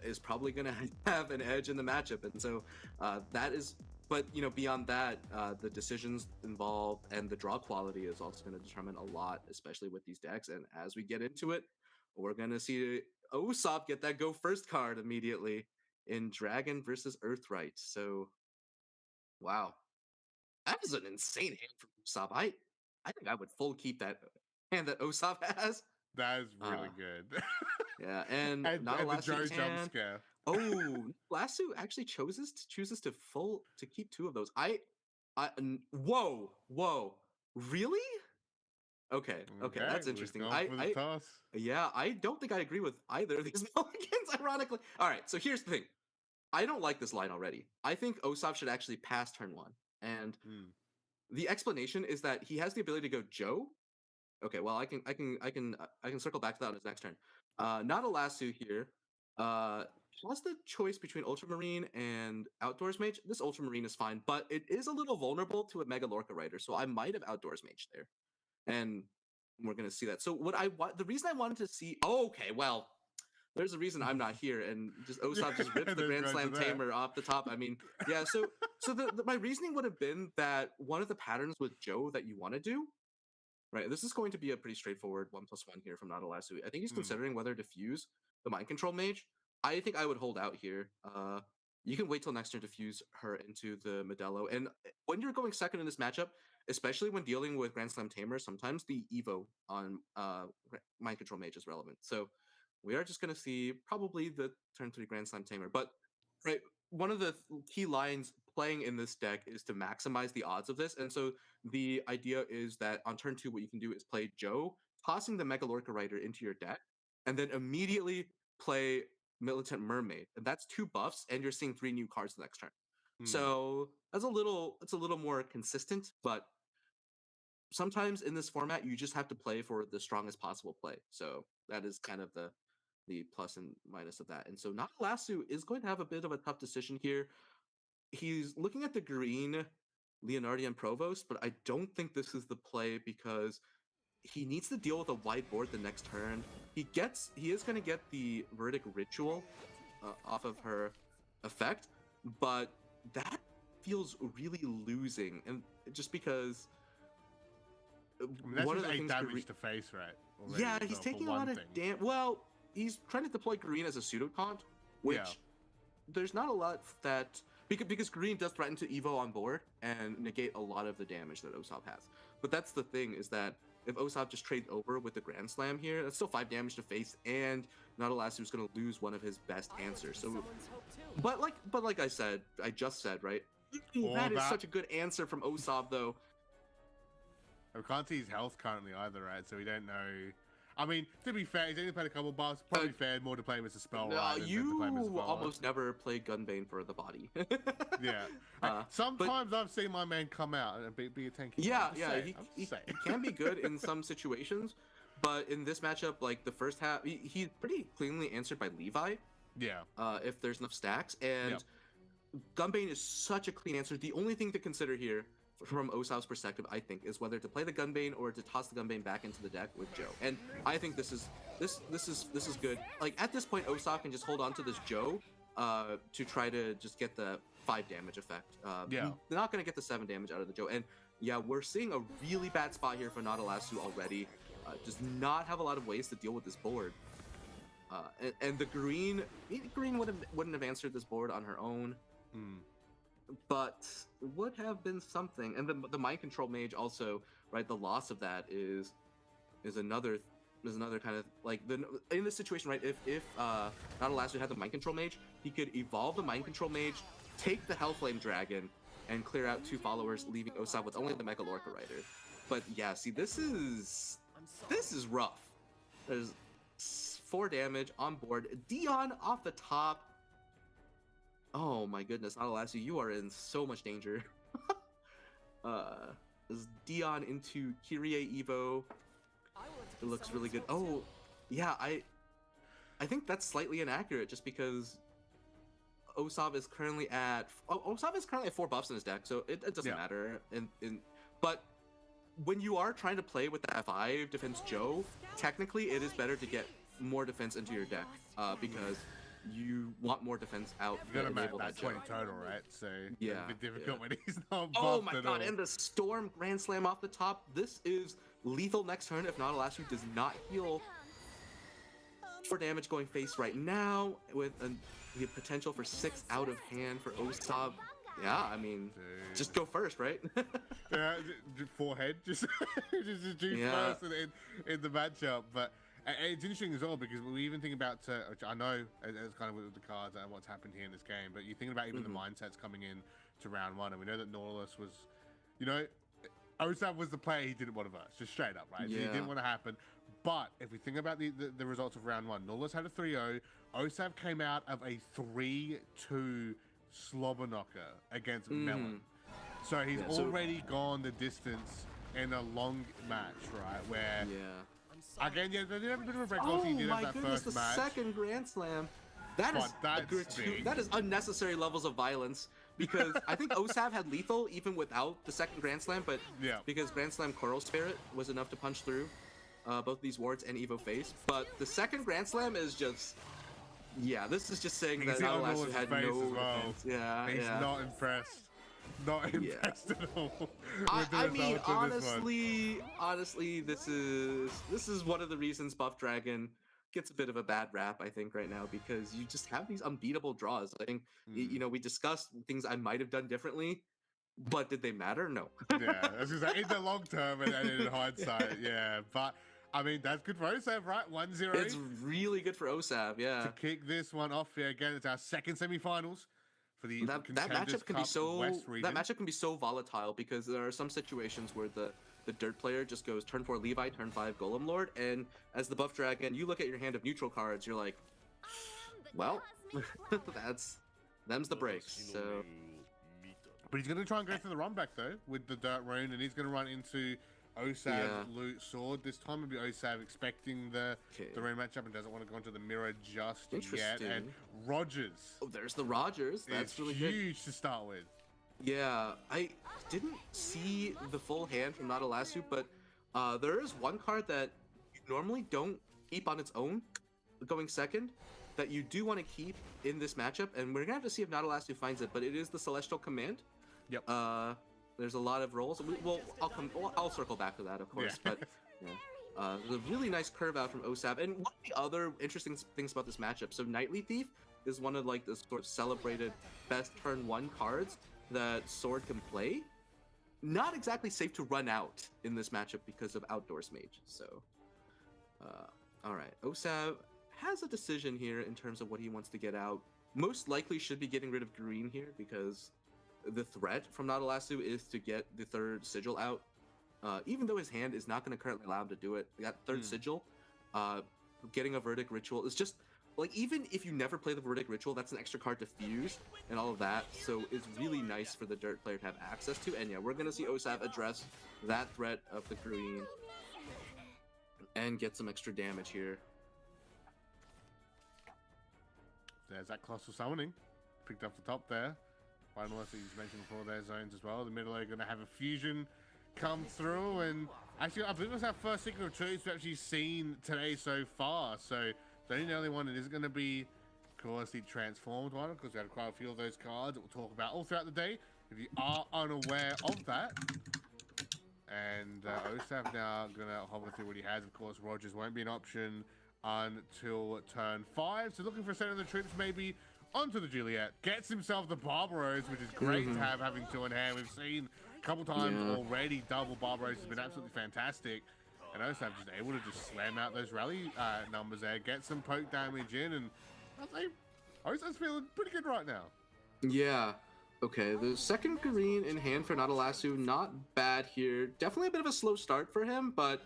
is probably going to have an edge in the matchup. And so that is, but beyond that, the decisions involved and the draw quality is also going to determine a lot, especially with these decks. And as we get into it, we're going to see Osof get that go first card immediately in Dragon versus Earthright. So wow, that is an insane hand from Osof. I think I would full keep that hand that Osof has. That is really good. Yeah, and not and a the Joe hand. jump scare. Oh, Lasso actually chooses to keep 2 of those. Whoa, really? Okay, that's interesting. Yeah, I don't think I agree with either of these mulligans, ironically. All right, so here's the thing. I don't like this line already. I think Osof should actually pass turn 1. And the explanation is that he has the ability to go Joe. Okay, well, I can circle back to that on his next turn. Not a lasso here. What's the choice between Ultramarine and Outdoors Mage? This Ultramarine is fine, but it is a little vulnerable to a Mega Lorca Rider, so I might have Outdoors Mage there. And we're gonna see that. So the reason I wanted to see, okay, well, there's a reason I'm not here, and just Osof just rips the Grand Slam Tamer off the top. I mean, yeah. So my reasoning would have been that one of the patterns with Joe that you want to do right? This is going to be a pretty straightforward 1+1 here from Nadalasu. I think he's Hmm. considering whether to fuse the Mind Control Mage. I think I would hold out here. You can wait till next turn to fuse her into the Modelo. And when you're going second in this matchup, especially when dealing with Grand Slam Tamer, sometimes the Evo on Mind Control Mage is relevant. So we are just going to see probably the turn 3 Grand Slam Tamer. But right, one of the key lines playing in this deck is to maximize the odds of this. And so the idea is that on turn 2, what you can do is play Joe, tossing the Mega Lorca Rider into your deck, and then immediately play Militant Mermaid, and that's 2 buffs, and you're seeing 3 new cards the next turn. So it's a little more consistent, but sometimes in this format you just have to play for the strongest possible play. So that is kind of the plus and minus of that. And so Nadalasu is going to have a bit of a tough decision here. He's looking at the green Leonardian Provost, but I don't think this is the play because he needs to deal with a wide board the next turn. He is going to get the Verdict Ritual off of her effect, but that feels really losing, and just because I mean, that's one of just the 8 things damage to face, right? Already, yeah, so he's for taking a one lot of thing. damage. Well, he's trying to deploy green as a pseudocont, which there's not a lot that because green does threaten to Evo on board and negate a lot of the damage that Osof has. But that's the thing, is that if Osof just trades over with the Grand Slam here, that's still 5 damage to face, and Nadalasu is going to lose one of his best answers. So, but like I just said, right? That is such a good answer from Osof, though. We can't see his health currently either, right? So we don't know. I mean, to be fair, he's only played a couple buffs. Probably fair more to play him as a spell, right? Than to play him as a You spell, almost never play Gunbane for the body. Yeah. Sometimes I've seen my man come out and be a tanky. Yeah, he he can be good in some situations, but in this matchup, like the first half, he's pretty cleanly answered by Levi. Yeah. If there's enough stacks, and Gunbane is such a clean answer. The only thing to consider here, from Osof's perspective, I think, is whether to play the Gunbane or to toss the Gunbane back into the deck with Joe. And I think this is good. Like at this point, Osof can just hold on to this Joe to try to just get the 5 damage effect. They're not going to get the 7 damage out of the Joe. And yeah, we're seeing a really bad spot here for Nadalasu already. Does not have a lot of ways to deal with this board. And the green wouldn't have answered this board on her own. But would have been something. And the Mind Control Mage also, right? The loss of that is another kind of like in this situation, right? If Nadalasu had the Mind Control Mage, he could evolve the Mind Control Mage, take the Hellflame Dragon, and clear out 2 followers, leaving Osof with only the Mega Lorca Rider. But yeah, see, this is rough. There's 4 damage on board. Dion off the top. Oh my goodness, Nadalasu, you are in so much danger. Is Dion into Kyrie Evo. It looks really good. Oh, yeah, I think that's slightly inaccurate just because Osof is currently at 4 buffs in his deck, so it doesn't matter. But when you are trying to play with the 5 defense Joe, technically it is better to get more defense into your deck because you want more defense out. You gotta make that 20 total, right? So yeah, it's a bit difficult when he's not buffed. Oh my at god, all. and the Storm Grand Slam off the top. This is lethal next turn if Nadalasu does not heal. 4 damage going face right now with the potential for 6 out of hand for Osof. Yeah, I mean, just go first, right? Yeah, forehead, just juice first in the matchup. But it's interesting as well because we even think about, which I know as kind of with the cards and what's happened here in this game, but you think about even the mindsets coming in to round 1, and we know that Nautilus was, Osof was the player he didn't want to verse, just straight up, right? So he didn't want to happen. But if we think about the results of round 1, Nautilus had a 3-0, Osof came out of a 3-2 slobber knocker against Melon. So he's already gone the distance in a long match, right? Where again, they did have a bit of a break. Oh He did my have that goodness, first the match. second Grand Slam. That is unnecessary levels of violence because I think Osof had lethal even without the second Grand Slam, but because Grand Slam Coral Spirit was enough to punch through both these wards and Evo face. But the second Grand Slam is just, this is just saying that Nadalasu had no defense. He's not impressed. Not Yeah. impressed at all. I with the mean, results of this one. honestly, this is one of the reasons Buff Dragon gets a bit of a bad rap, I think, right now, because you just have these unbeatable draws. I think you know, we discussed things I might have done differently, but did they matter? No. Yeah, that's just in the long term and in hindsight, yeah. But I mean, that's good for Osof, right? 1-0. It's really good for Osof, yeah. To kick this one off here again. It's our second semifinals for the That Contenders matchup can be Cup so West region. that matchup can be so volatile because there are some situations where the dirt player just goes turn 4 Levi, turn 5 Golem Lord, and as the Buff Dragon, you look at your hand of neutral cards, you're like, well, them's the breaks. So But he's going to try and go for the run back though with the dirt rune, and he's going to run into Osav's Yeah. loot sword. This time it'll be Osof expecting the rune matchup and doesn't want to go into the mirror just yet. Interesting. And Rogers oh, there's the Rogers. That's is really good. huge to start with. Yeah, I didn't see the full hand from Nadalasu, but there is one card that you normally don't keep on its own going second that you do want to keep in this matchup, and we're gonna have to see if Nadalasu finds it, but it is the Celestial Command. Yep. There's a lot of roles. I'll circle back to that, of course, Yeah. but yeah. There's a really nice curve out from Osof, and one of the other interesting things about this matchup, so Nightly Thief is one of like the sort of celebrated best turn 1 cards that Sword can play. Not exactly safe to run out in this matchup because of Outdoors Mage. So, all right, Osof has a decision here in terms of what he wants to get out. Most likely should be getting rid of green here because the threat from Nadalasu is to get the 3rd sigil out. Even though his hand is not going to currently allow him to do it, that 3rd sigil, getting a Verdict Ritual is just like, even if you never play the Verdict Ritual, that's an extra card to fuse and all of that. So it's really nice for the dirt player to have access to. And yeah, we're going to see Osof address that threat of the green and get some extra damage here. There's that Colossal Summoning. Picked up the top there. Finalists that you mentioned before, their zones as well. The middle are going to have a fusion come through. And actually, I believe it's our first Secret of Truths we've actually seen today so far. So the only one that is going to be, of course, the transformed one, because we had quite a few of those cards that we'll talk about all throughout the day. If you are unaware of that. And Osof now going to hover through what he has. Of course, Rogers won't be an option until turn 5. So looking for a set of the troops, maybe onto the Juliet. Gets himself the Barbaros, which is great to have having 2 in hand. We've seen a couple times already double Barbaros has been absolutely fantastic. And Osof just able to just slam out those rally numbers there, get some poke damage in, and I think Osof's feeling pretty good right now. Yeah. Okay, the second green in hand for Nadalasu, not bad here. Definitely a bit of a slow start for him, but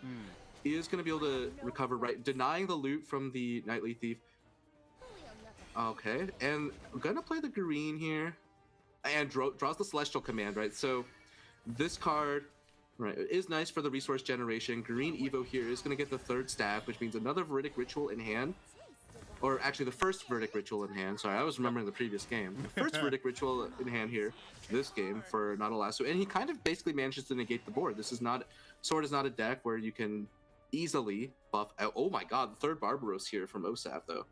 he is going to be able to recover, right? Denying the loot from the Nightly Thief. Okay, and I'm going to play the green here. And draws the Celestial Command, right? So this card, right, is nice for the resource generation. Green Evo here is going to get the 3rd staff, which means another Verdict Ritual in hand. Or actually, the first Verdict Ritual in hand. Sorry, I was remembering the previous game. The first Verdict Ritual in hand here, this game for Nadalasu. And he kind of basically manages to negate the board. This is not, Sword is not a deck where you can easily buff out. Oh my god, the 3rd Barbaros here from Osof, though.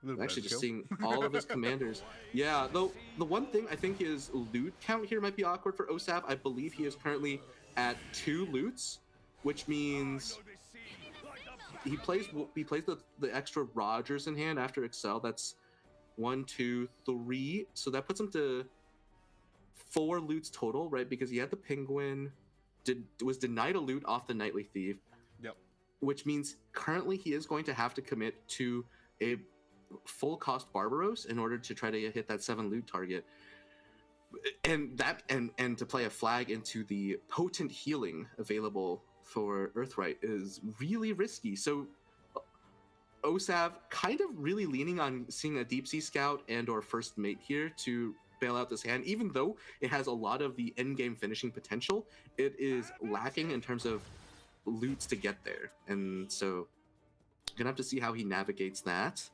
I'm actually just seeing all of his commanders. Yeah, though the one thing I think his loot count here might be awkward for Osof. I believe he is currently at 2 loots, which means he plays the extra Rogers in hand after Excel. That's 1, 2, 3. So that puts him to 4 loots total, right? Because he had the Penguin, was denied a loot off the Nightly Thief. Yep. Which means currently he is going to have to commit to a full cost Barbaros in order to try to hit that 7 loot target. And to play a flag into the potent healing available for Earthright is really risky. So Osof kind of really leaning on seeing a Deep Sea Scout and or First Mate here to bail out this hand. Even though it has a lot of the end game finishing potential, it is lacking in terms of loots to get there. And so gonna have to see how he navigates that.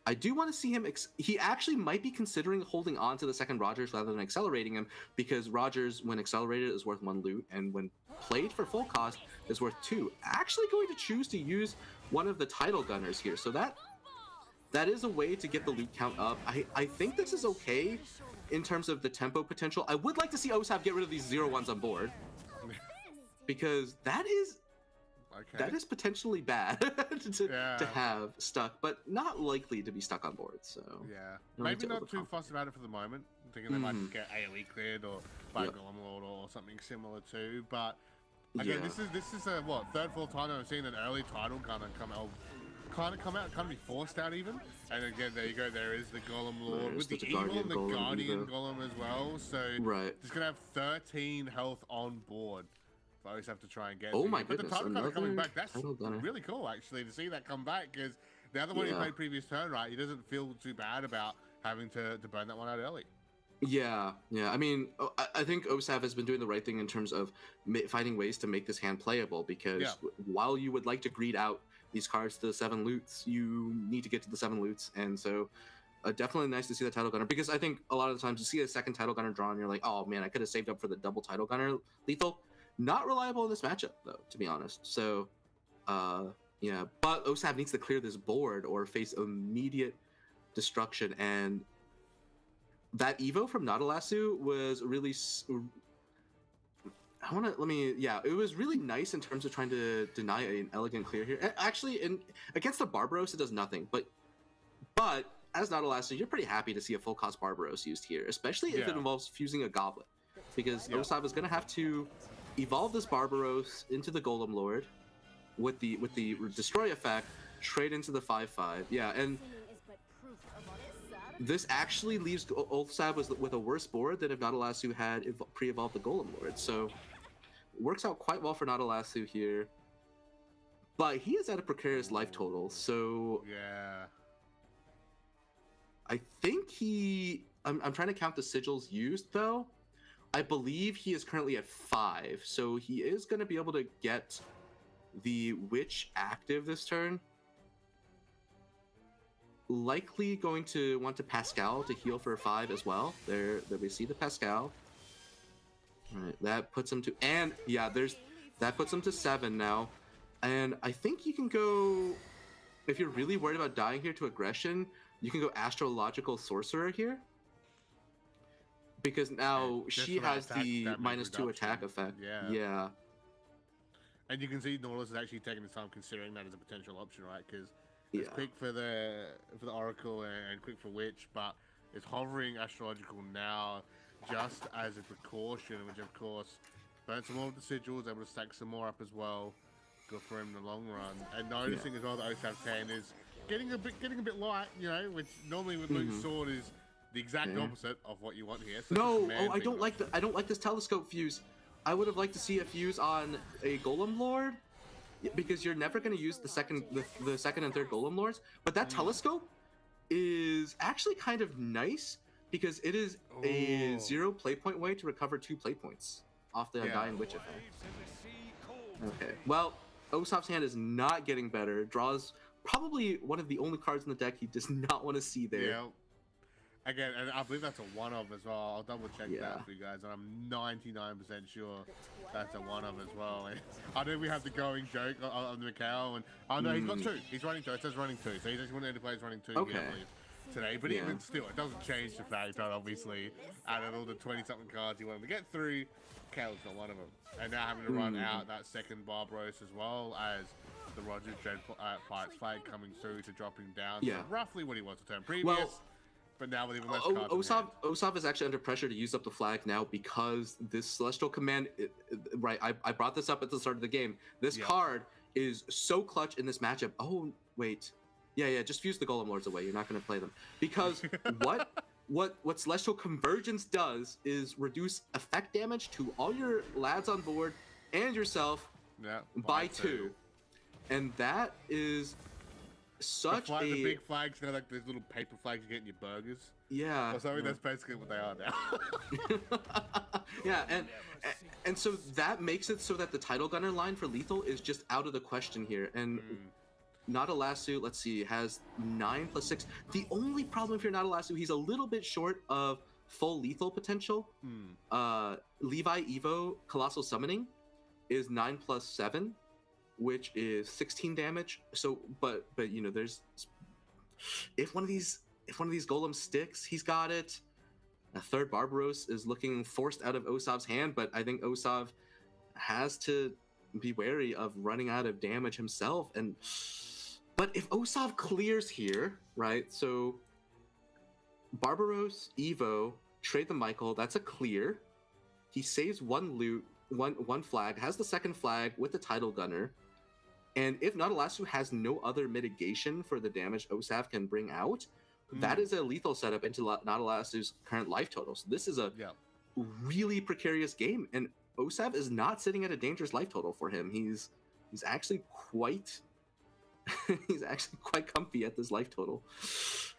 I do want to see him. He actually might be considering holding on to the second Rogers rather than accelerating him, because Rogers, when accelerated, is worth 1 loot, and when played for full cost, is worth 2. Actually, going to choose to use one of the Tidal Gunners here, so that that is a way to get the loot count up. I think this is okay in terms of the tempo potential. I would like to see Osof get rid of these 0-1s on board, because that is potentially bad to have stuck, but not likely to be stuck on board. So maybe not too fussed about it for the moment. I'm thinking they might just get AoE cleared or by Golem Lord or something similar too. But again, this is a third, fourth time I've seen an early title gunner come out, kind of be forced out even. And again, there you go. There is the Golem Lord with the Evil and the Guardian Golem as well. So just gonna have 13 health on board. I always have to try and get. Oh my goodness! But the title gunner coming back, that's gunner. really cool actually to see that come back, because the other one he played previous turn, right? He doesn't feel too bad about having to burn that one out early. Yeah. I mean, I think Osof has been doing the right thing in terms of finding ways to make this hand playable, because while you would like to greed out these cards to the 7 loots, you need to get to the 7 loots, and so definitely nice to see the title gunner, because I think a lot of the times you see a second title gunner draw and you're like, oh man, I could have saved up for the double title gunner lethal. Not reliable in this matchup though, to be honest. So but Osof needs to clear this board or face immediate destruction, and that Evo from Nadalasu was really it was really nice in terms of trying to deny an elegant clear here. Actually, against the Barbaros, it does nothing. But as Nadalasu, you're pretty happy to see a full cost Barbaros used here, especially if it involves fusing a goblet, because Osof is going to have to evolve this Barbaros into the Golem Lord with the destroy effect, trade into the 5/5. Yeah, and this actually leaves Osof with a worse board than if Nadalasu had pre-evolved the Golem Lord. So works out quite well for Nadalasu here. But he is at a precarious life total, so I think I'm trying to count the sigils used though. I believe he is currently at 5, so he is going to be able to get the Witch active this turn. Likely going to want to Pascal to heal for 5 as well. There we see the Pascal. All right, that puts him to, and that puts him to 7 now. And I think you can go, if you're really worried about dying here to aggression, you can go Astrological Sorcerer here, because now she has the -2 attack effect. Yeah. And you can see Nautilus is actually taking his time considering that as a potential option, right? Because it's quick for the Oracle and quick for Witch, but it's hovering Astrological now just as a precaution, which of course burns some more of the sigils, able to stack some more up as well. Good for him in the long run. And noticing as well that Osof 10 is getting a bit light, which normally with Luke's sword is the exact opposite of what you want here. So I don't like this telescope fuse. I would have liked to see a fuse on a Golem Lord, because you're never going to use the second and third Golem Lords. But that telescope is actually kind of nice, because it is a 0 play point way to recover 2 play points off the Dying Witch effect. Okay, well, Osof's hand is not getting better. Draws probably one of the only cards in the deck he does not want to see there. Yeah. Again, and I believe that's a 1-of as well. I'll double check that for you guys, and I'm 99% sure that's a 1-of as well. And I know we have the going joke on Mikhail, and I know he's got 2. He's running 2. It says running 2, so he's actually one of the players running 2 here, I believe, today. But even still, it doesn't change the fact that obviously, out of all the 20-something cards he wanted to get through, Mikhail's not one of them. And now having to run out that second Barbaros as well as the Roger Dread Pirate's Flag coming through to drop him down to roughly what he was the turn previous. But now with even less cards. Osof is actually under pressure to use up the flag now, because this Celestial Command, I brought this up at the start of the game. This card is so clutch in this matchup. Oh, wait. Yeah, just fuse the Golem Lords away. You're not going to play them. Because what Celestial Convergence does is reduce effect damage to all your lads on board and yourself by 2. And that is such the big flags, like those little paper flags you get in your burgers. Yeah. Or something. That's basically what they are now. and so that makes it so that the title gunner line for lethal is just out of the question here. And Nadalasu, let's see, has 9 + 6. The only problem if you're Nadalasu, he's a little bit short of full lethal potential. Levi Evo Colossal Summoning is 9 + 7. Which is 16 damage. So, but there's if one of these golems sticks, he's got it. A third Barbaros is looking forced out of Osof's hand, but I think Osof has to be wary of running out of damage himself. But if Osof clears here, right? So Barbaros, Evo, trade the Michael, that's a clear. He saves one loot, one flag, has the second flag with the title gunner. And if Nadalasu has no other mitigation for the damage Osof can bring out, that is a lethal setup into Nadalasu's current life total. So this is a really precarious game, and Osof is not sitting at a dangerous life total for him. He's actually quite he's actually quite comfy at this life total.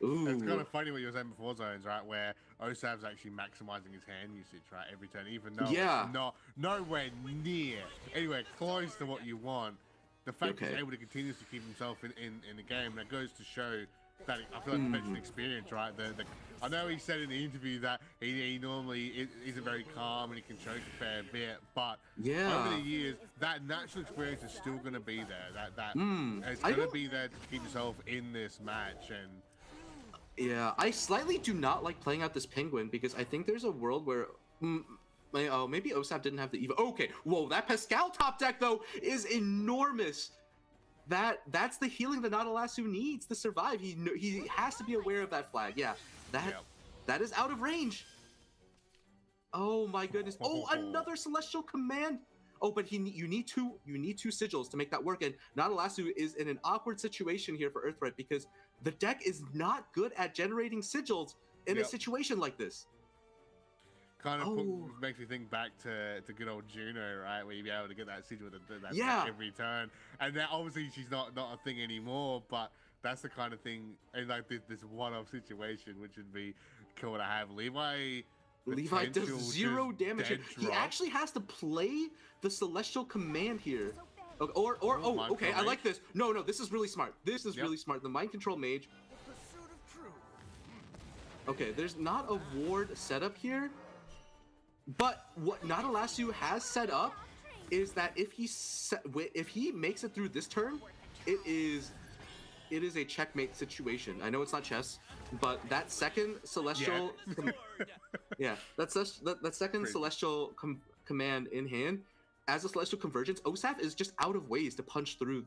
Ooh. It's kind of funny what you were saying before, Zones, right? Where Osav's actually maximizing his hand usage, right? Every turn, even though it's not nowhere near anywhere close to what you want. The fact he's able to continuously keep himself in the game, that goes to show that I feel like the veteran experience, right? I know he said in the interview that he normally isn't very calm and he can choke a fair bit, but over the years, that natural experience is still going to be there. It's going to be there to keep yourself in this match. And I slightly do not like playing out this penguin because I think there's a world where maybe Osof didn't have the Evo. Okay, whoa, that Pascal top deck though is enormous. That's the healing that Nadalasu needs to survive. He has to be aware of that flag. Yeah, that is out of range. Oh my goodness. Oh, another celestial command. Oh, but you need two sigils to make that work. And Nadalasu is in an awkward situation here for Earthright because the deck is not good at generating sigils in a situation like this. Kind of makes me think back to good old Juno, right? Where you'd be able to get that sigil with that every turn. And now obviously she's not a thing anymore, but that's the kind of thing in like this one-off situation, which would be cool to have. Levi does 0 damage here. He actually has to play the Celestial Command here. Okay, I like this. No, this is really smart. This is really smart. The Mind Control Mage. Okay, there's not a ward setup here. But what Nadalasu has set up is that if he makes it through this turn, it is a checkmate situation. I know it's not chess, but that second celestial, that second celestial command in hand as a celestial convergence, Osof is just out of ways to punch through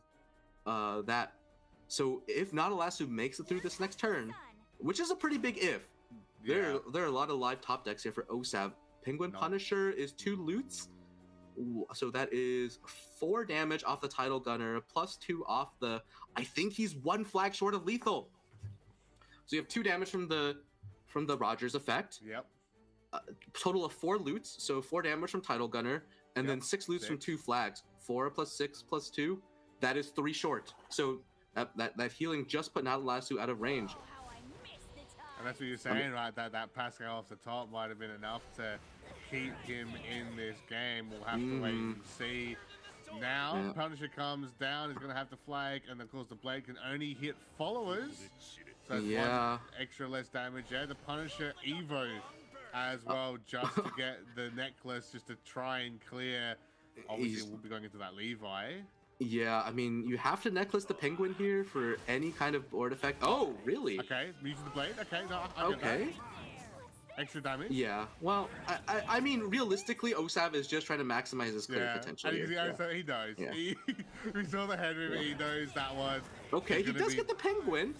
that. So if Nadalasu makes it through this next turn, which is a pretty big if, there are a lot of live top decks here for Osof. Penguin Punisher is 2 loots, so that is 4 damage off the title gunner, plus 2 off the. I think he's 1 flag short of lethal. So you have 2 damage from the Rogers effect. Yep. Total of 4 loots, so 4 damage from title gunner, and then 6 loots from 2 flags. 4 plus 6 plus 2, that is 3 short. So that healing just put Nadalasu out of range. And that's what you're saying, right? That Pascal off the top might have been enough to keep him in this game. We'll have to wait and see. Now, Punisher comes down, he's going to have to flag, and of course the blade can only hit followers. So it's 1 extra less damage there. The Punisher Evo as well, just to get the necklace, just to try and clear. Obviously, we'll be going into that Levi. Yeah, I mean, you have to necklace the penguin here for any kind of board effect. Oh, really? Okay, using the blade. Okay, no, I get that. Extra damage. Yeah. Well, I mean, realistically, Osof is just trying to maximize his clear potential. And he knows. Yeah. We saw the head movement. He knows that one. Okay, he does get the penguin,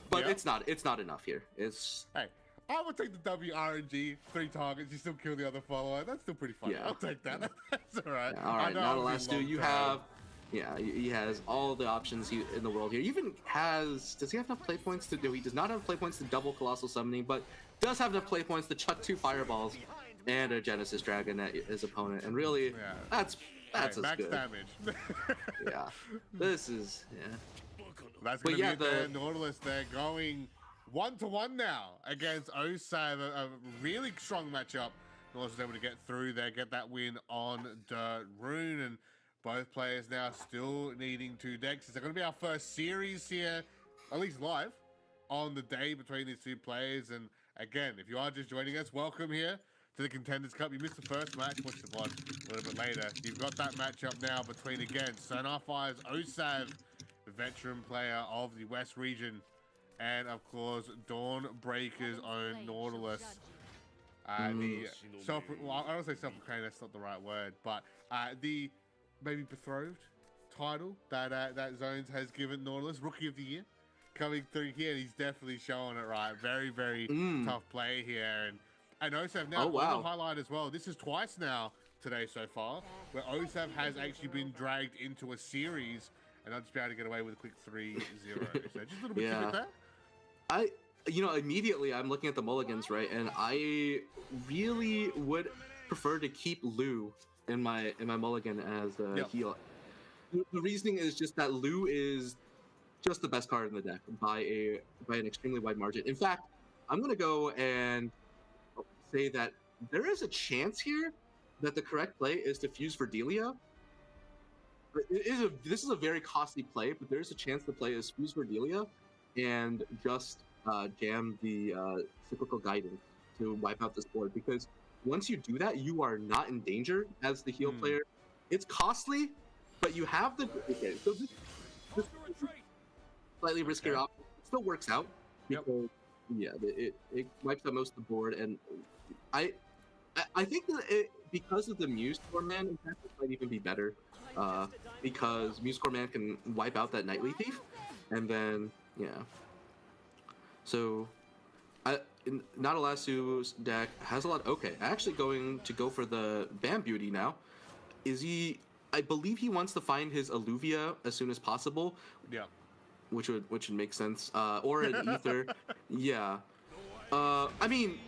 but it's not enough here. It's. Hey, I would take the WRNG, 3 targets, you still kill the other follower. That's still pretty fun. I'll take that. That's all right. Yeah, all right, Nadalasu, you have. Yeah, he has all the options in the world here. He even has. Does he have enough play points to do? He does not have play points to double Colossal Summoning, but does have enough play points to chuck 2 Fireballs and a Genesis Dragon at his opponent. And really, that's as max good. damage. This is That's gonna be the Nautilus. They're going 1-1 now against Osof. A really strong matchup. Nautilus was able to get through there, get that win on Dirt Rune, and both players now still needing 2 decks. It's going to be our first series here, at least live, on the day between these 2 players. And again, if you are just joining us, welcome here to the Contenders Cup. You missed the first match, watch the VOD a little bit later. You've got that matchup now between, again, Sonar Fire's Osof, the veteran player of the West region, and of course Dawnbreaker's own Nautilus. The well, I don't say self-proclaimed, that's not the right word, but the maybe betrothed title that Zones has given Nautilus, Rookie of the Year, coming through here, and he's definitely showing it right. Very, very tough play here, and Osof now on the highlight as well. This is twice now today so far, where Osof has actually been dragged into a series and not just be able to get away with a quick 3-0. So just a little bit too there. Immediately I'm looking at the mulligans, right, and I really would prefer to keep Lou in my mulligan as a heal. The reasoning is just that Lou is just the best card in the deck by an extremely wide margin. In fact, I'm gonna go and say that there is a chance here that the correct play is to fuse for Delia. This is a very costly play, but there is a chance the play is fuse for Delia and just jam the cyclical guidance to wipe out this board, because once you do that, you are not in danger as the heal player. It's costly, but you have the so this slightly riskier option still works out because it wipes out most of the board, and I think that because of the Muse Core Man, in fact, it might even be better because Muse Core Man can wipe out that Nightly Thief, and then so Nautilasu's deck has a lot. Okay, actually going to go for the Bam Beauty now. Is he? I believe he wants to find his Alluvia as soon as possible. Yeah. Which would make sense. Or an Ether. Yeah. I mean,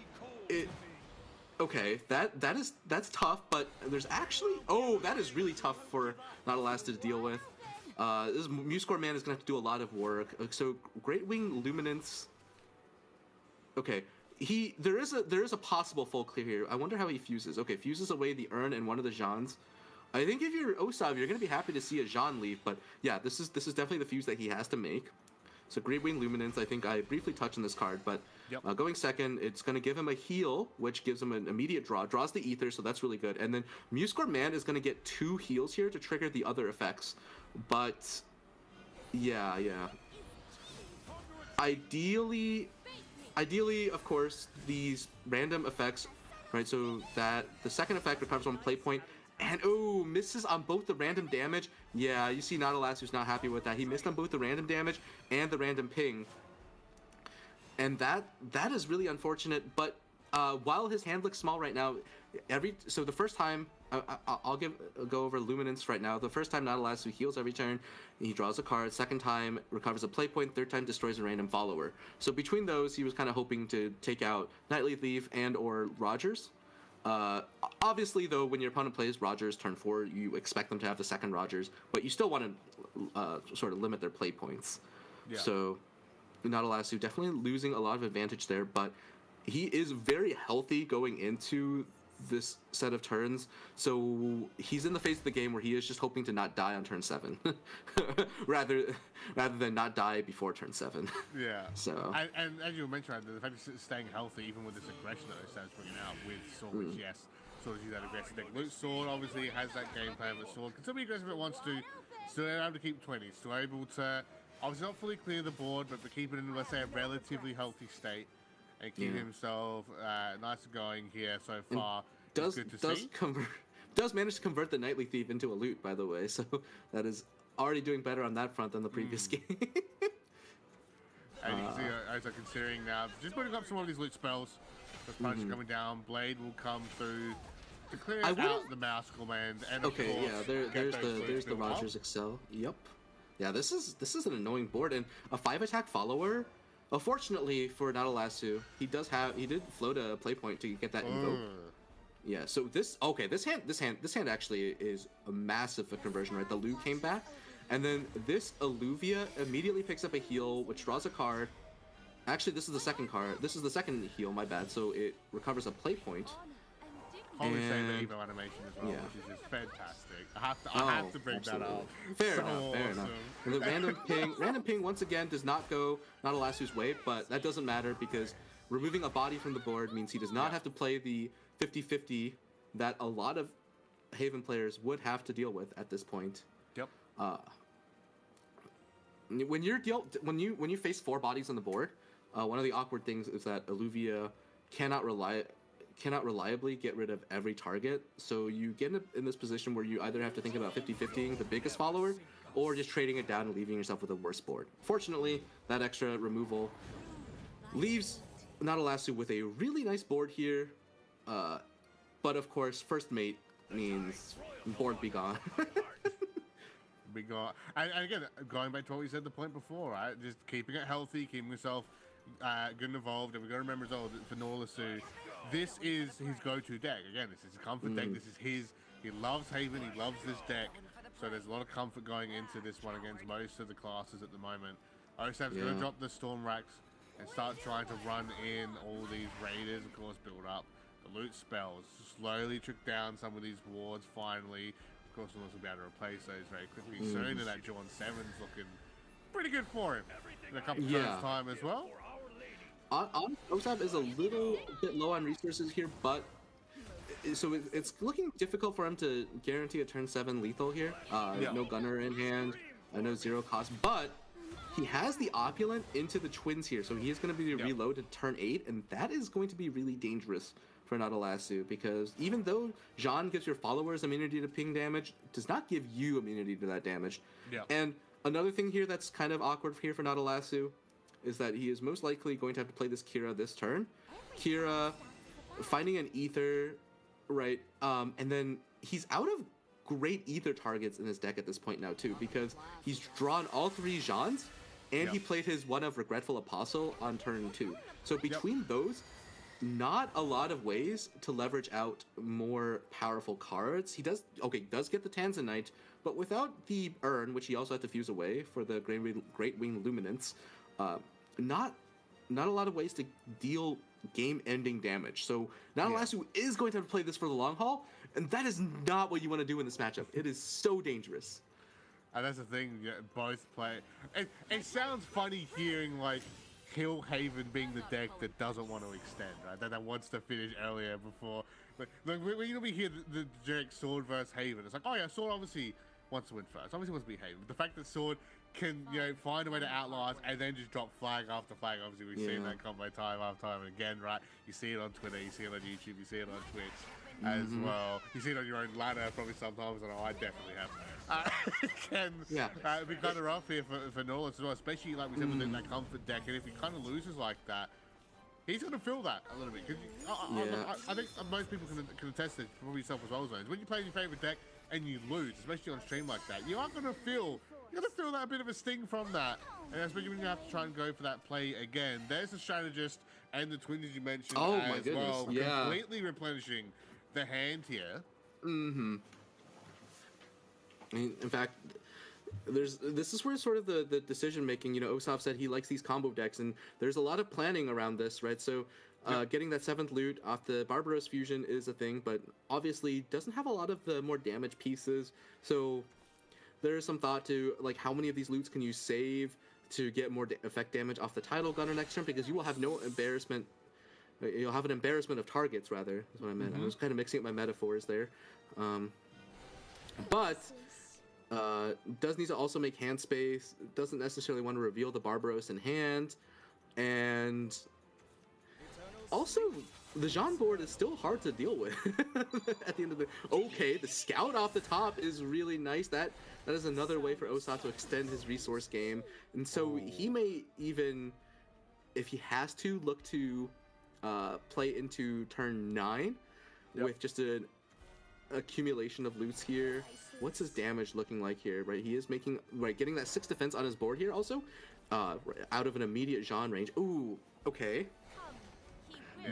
okay, that's tough, but there's actually that is really tough for Nautilus to deal with. This Muse Core Man is gonna have to do a lot of work. So Great Wing Luminance. Okay, there is a possible full clear here. I wonder how he fuses. Okay, fuses away the Urn and one of the Jeans. I think if you're Osof, you're gonna be happy to see a Jean leave, but yeah, this is definitely the fuse that he has to make. So Great Wing Luminance, I think I briefly touched on this card, but going second, it's gonna give him a heal, which gives him an immediate draws the Ether, so that's really good. And then Muse Core Man is gonna get 2 heals here to trigger the other effects. But yeah. Ideally, of course, these random effects, right? So that the second effect recovers on play point, and misses on both the random damage. Yeah, you see Nautilus who's not happy with that. He missed on both the random damage and the random ping, and that is really unfortunate. But while his hand looks small right now, so the first time I'll go over Luminance right now. The first time Nautilus heals every turn, he draws a card. Second time recovers a play point. Third time destroys a random follower. So between those, he was kind of hoping to take out Nightly Thief and or Rogers. Obviously, though, when your opponent plays Rogers turn 4, you expect them to have the second Rogers, but you still want to sort of limit their play points. Yeah. So Nautilus definitely losing a lot of advantage there, but he is very healthy going into this set of turns, so he's in the phase of the game where he is just hoping to not die on turn 7 rather than not die before turn 7. Yeah. So and as you mentioned, the fact of staying healthy even with this aggression that Osav's bringing out with Sword, which Sword is that aggressive deck. Luke Sword obviously has that game plan, but Sword can still be aggressive if it wants to, still able to keep 20, still able to obviously not fully clear the board, but to keep it in, let's say, a relatively healthy state and keep himself nice and going here so far. Does manage to convert the Nightly Thief into a loot, by the way, so that is already doing better on that front than the previous game. And you can see as I'm considering now, just putting up some of these loot spells. The punch coming down, Blade will come through to clear out the Mouse Command. And there's the Rogers Excel. Yep. Yeah, this is an annoying board, and a 5-attack follower. Unfortunately for Nautilasu, he did float a play point to get that invoke. Yeah, so this hand actually is a massive conversion, right? The Lu came back, and then this Alluvia immediately picks up a heal, which draws a card. Actually, this is the second card. This is the second heal, my bad. So it recovers a play point. Probably saying the Evo animation as well, which is just fantastic. I have to bring that up. Fair enough. And the random ping once again does not go Nautilasu's way, but that doesn't matter because removing a body from the board means he does not have to play the 50-50 that a lot of Haven players would have to deal with at this point. Yep. when you face 4 bodies on the board, one of the awkward things is that Alluvia cannot reliably get rid of every target. So you get in this position where you either have to think about 50-50ing the biggest follower, or just trading it down and leaving yourself with a worse board. Fortunately, that extra removal leaves Nadalasu with a really nice board here. But of course, first mate means board be gone. Be gone. And again, going back to what we said the point before, right? Just keeping it healthy, keeping yourself good and involved. And we got to remember as well that for Norlasu, this is his go-to deck. Again, this is a comfort deck. This is his. He loves Haven. He loves this deck. So there's a lot of comfort going into this one against most of the classes at the moment. Osaf's going to drop the Storm Racks and start trying to run in all these Raiders, of course, build up the loot spells, slowly trick down some of these wards finally. Of course, we'll also be able to replace those very quickly soon, and that Jawn 7's looking pretty good for him in a couple turns time as well. Osaf is a little bit low on resources here, but so it's looking difficult for him to guarantee a turn 7 lethal here. No gunner in hand, no 0 cost, but he has the opulent into the twins here, so he is going to be reload to turn 8, and that is going to be really dangerous for Nadalasu, because even though Jean gives your followers immunity to ping damage, does not give you immunity to that damage. And another thing here that's kind of awkward here for Nadalasu is that he is most likely going to have to play this Kira this turn. Kira finding an ether, right? And then he's out of great ether targets in his deck at this point now too, because he's drawn all 3 Jeans, and he played his one of Regretful Apostle on turn 2. So between those, not a lot of ways to leverage out more powerful cards. He does get the Tanzanite, but without the Urn, which he also had to fuse away for the Great Wing Luminance, not a lot of ways to deal game-ending damage. So Nadalasu is going to have to play this for the long haul, and that is not what you want to do in this matchup. It is so dangerous. And that's the thing, both play. It sounds funny hearing like Hill Haven being the deck that doesn't want to extend, right? That wants to finish earlier before. But like, when we hear the generic Sword versus Haven, it's like, oh yeah, Sword obviously wants to win first. Obviously wants to be Haven. But the fact that Sword can, find a way to outlast and then just drop flag after flag. Obviously, we've seen that combo time after time and again, right? You see it on Twitter, you see it on YouTube, you see it on Twitch as well. You see it on your own ladder probably sometimes. I know I definitely have. It'd be kind of rough here for Norl as well, especially like we said within that comfort deck. And if he kind of loses like that, he's going to feel that a little bit. I think most people can attest to it, probably yourself as well, Zones. When you play your favorite deck and you lose, especially on stream like that, you are going to feel that bit of a sting from that. And especially when you have to try and go for that play again. There's the strategist and the twins as you mentioned as well, completely replenishing the hand here. In fact, this is where sort of the decision making. Osof said he likes these combo decks, and there's a lot of planning around this, right? So getting that 7th loot off the Barbaros fusion is a thing, but obviously doesn't have a lot of the more damage pieces. So there's some thought to like how many of these loots can you save to get more effect damage off the title gunner next turn, because you will have no embarrassment. You'll have an embarrassment of targets, rather, is what I meant. I was kind of mixing up my metaphors there. But does need to also make hand space, doesn't necessarily want to reveal the Barbaros in hand, and also the Jean board is still hard to deal with at the end of the scout off the top is really nice. That is another way for Osof to extend his resource game, and so he may even, if he has to, look to play into turn 9 with just an accumulation of loots here. What's his damage looking like here? Right, he is getting that 6 defense on his board here also, out of an immediate Jean range. Ooh, okay.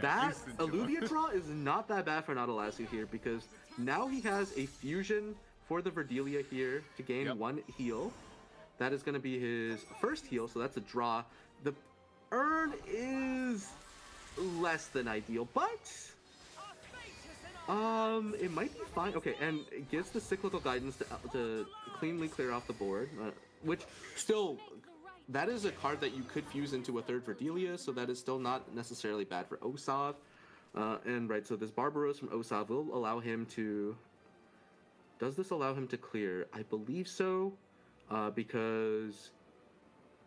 That Alluvia draw is not that bad for Nadalasu here, because now he has a fusion for the Verdelia here to gain 1 heal. That is going to be his first heal, so that's a draw. The Urn is less than ideal, but it might be fine. Okay, and it gives the cyclical guidance to cleanly clear off the board, which still, that is a card that you could fuse into a 3rd Verdelia, so that is still not necessarily bad for Osof. And right, so this Barbaros from Osof will allow him to... Does this allow him to clear? I believe so, because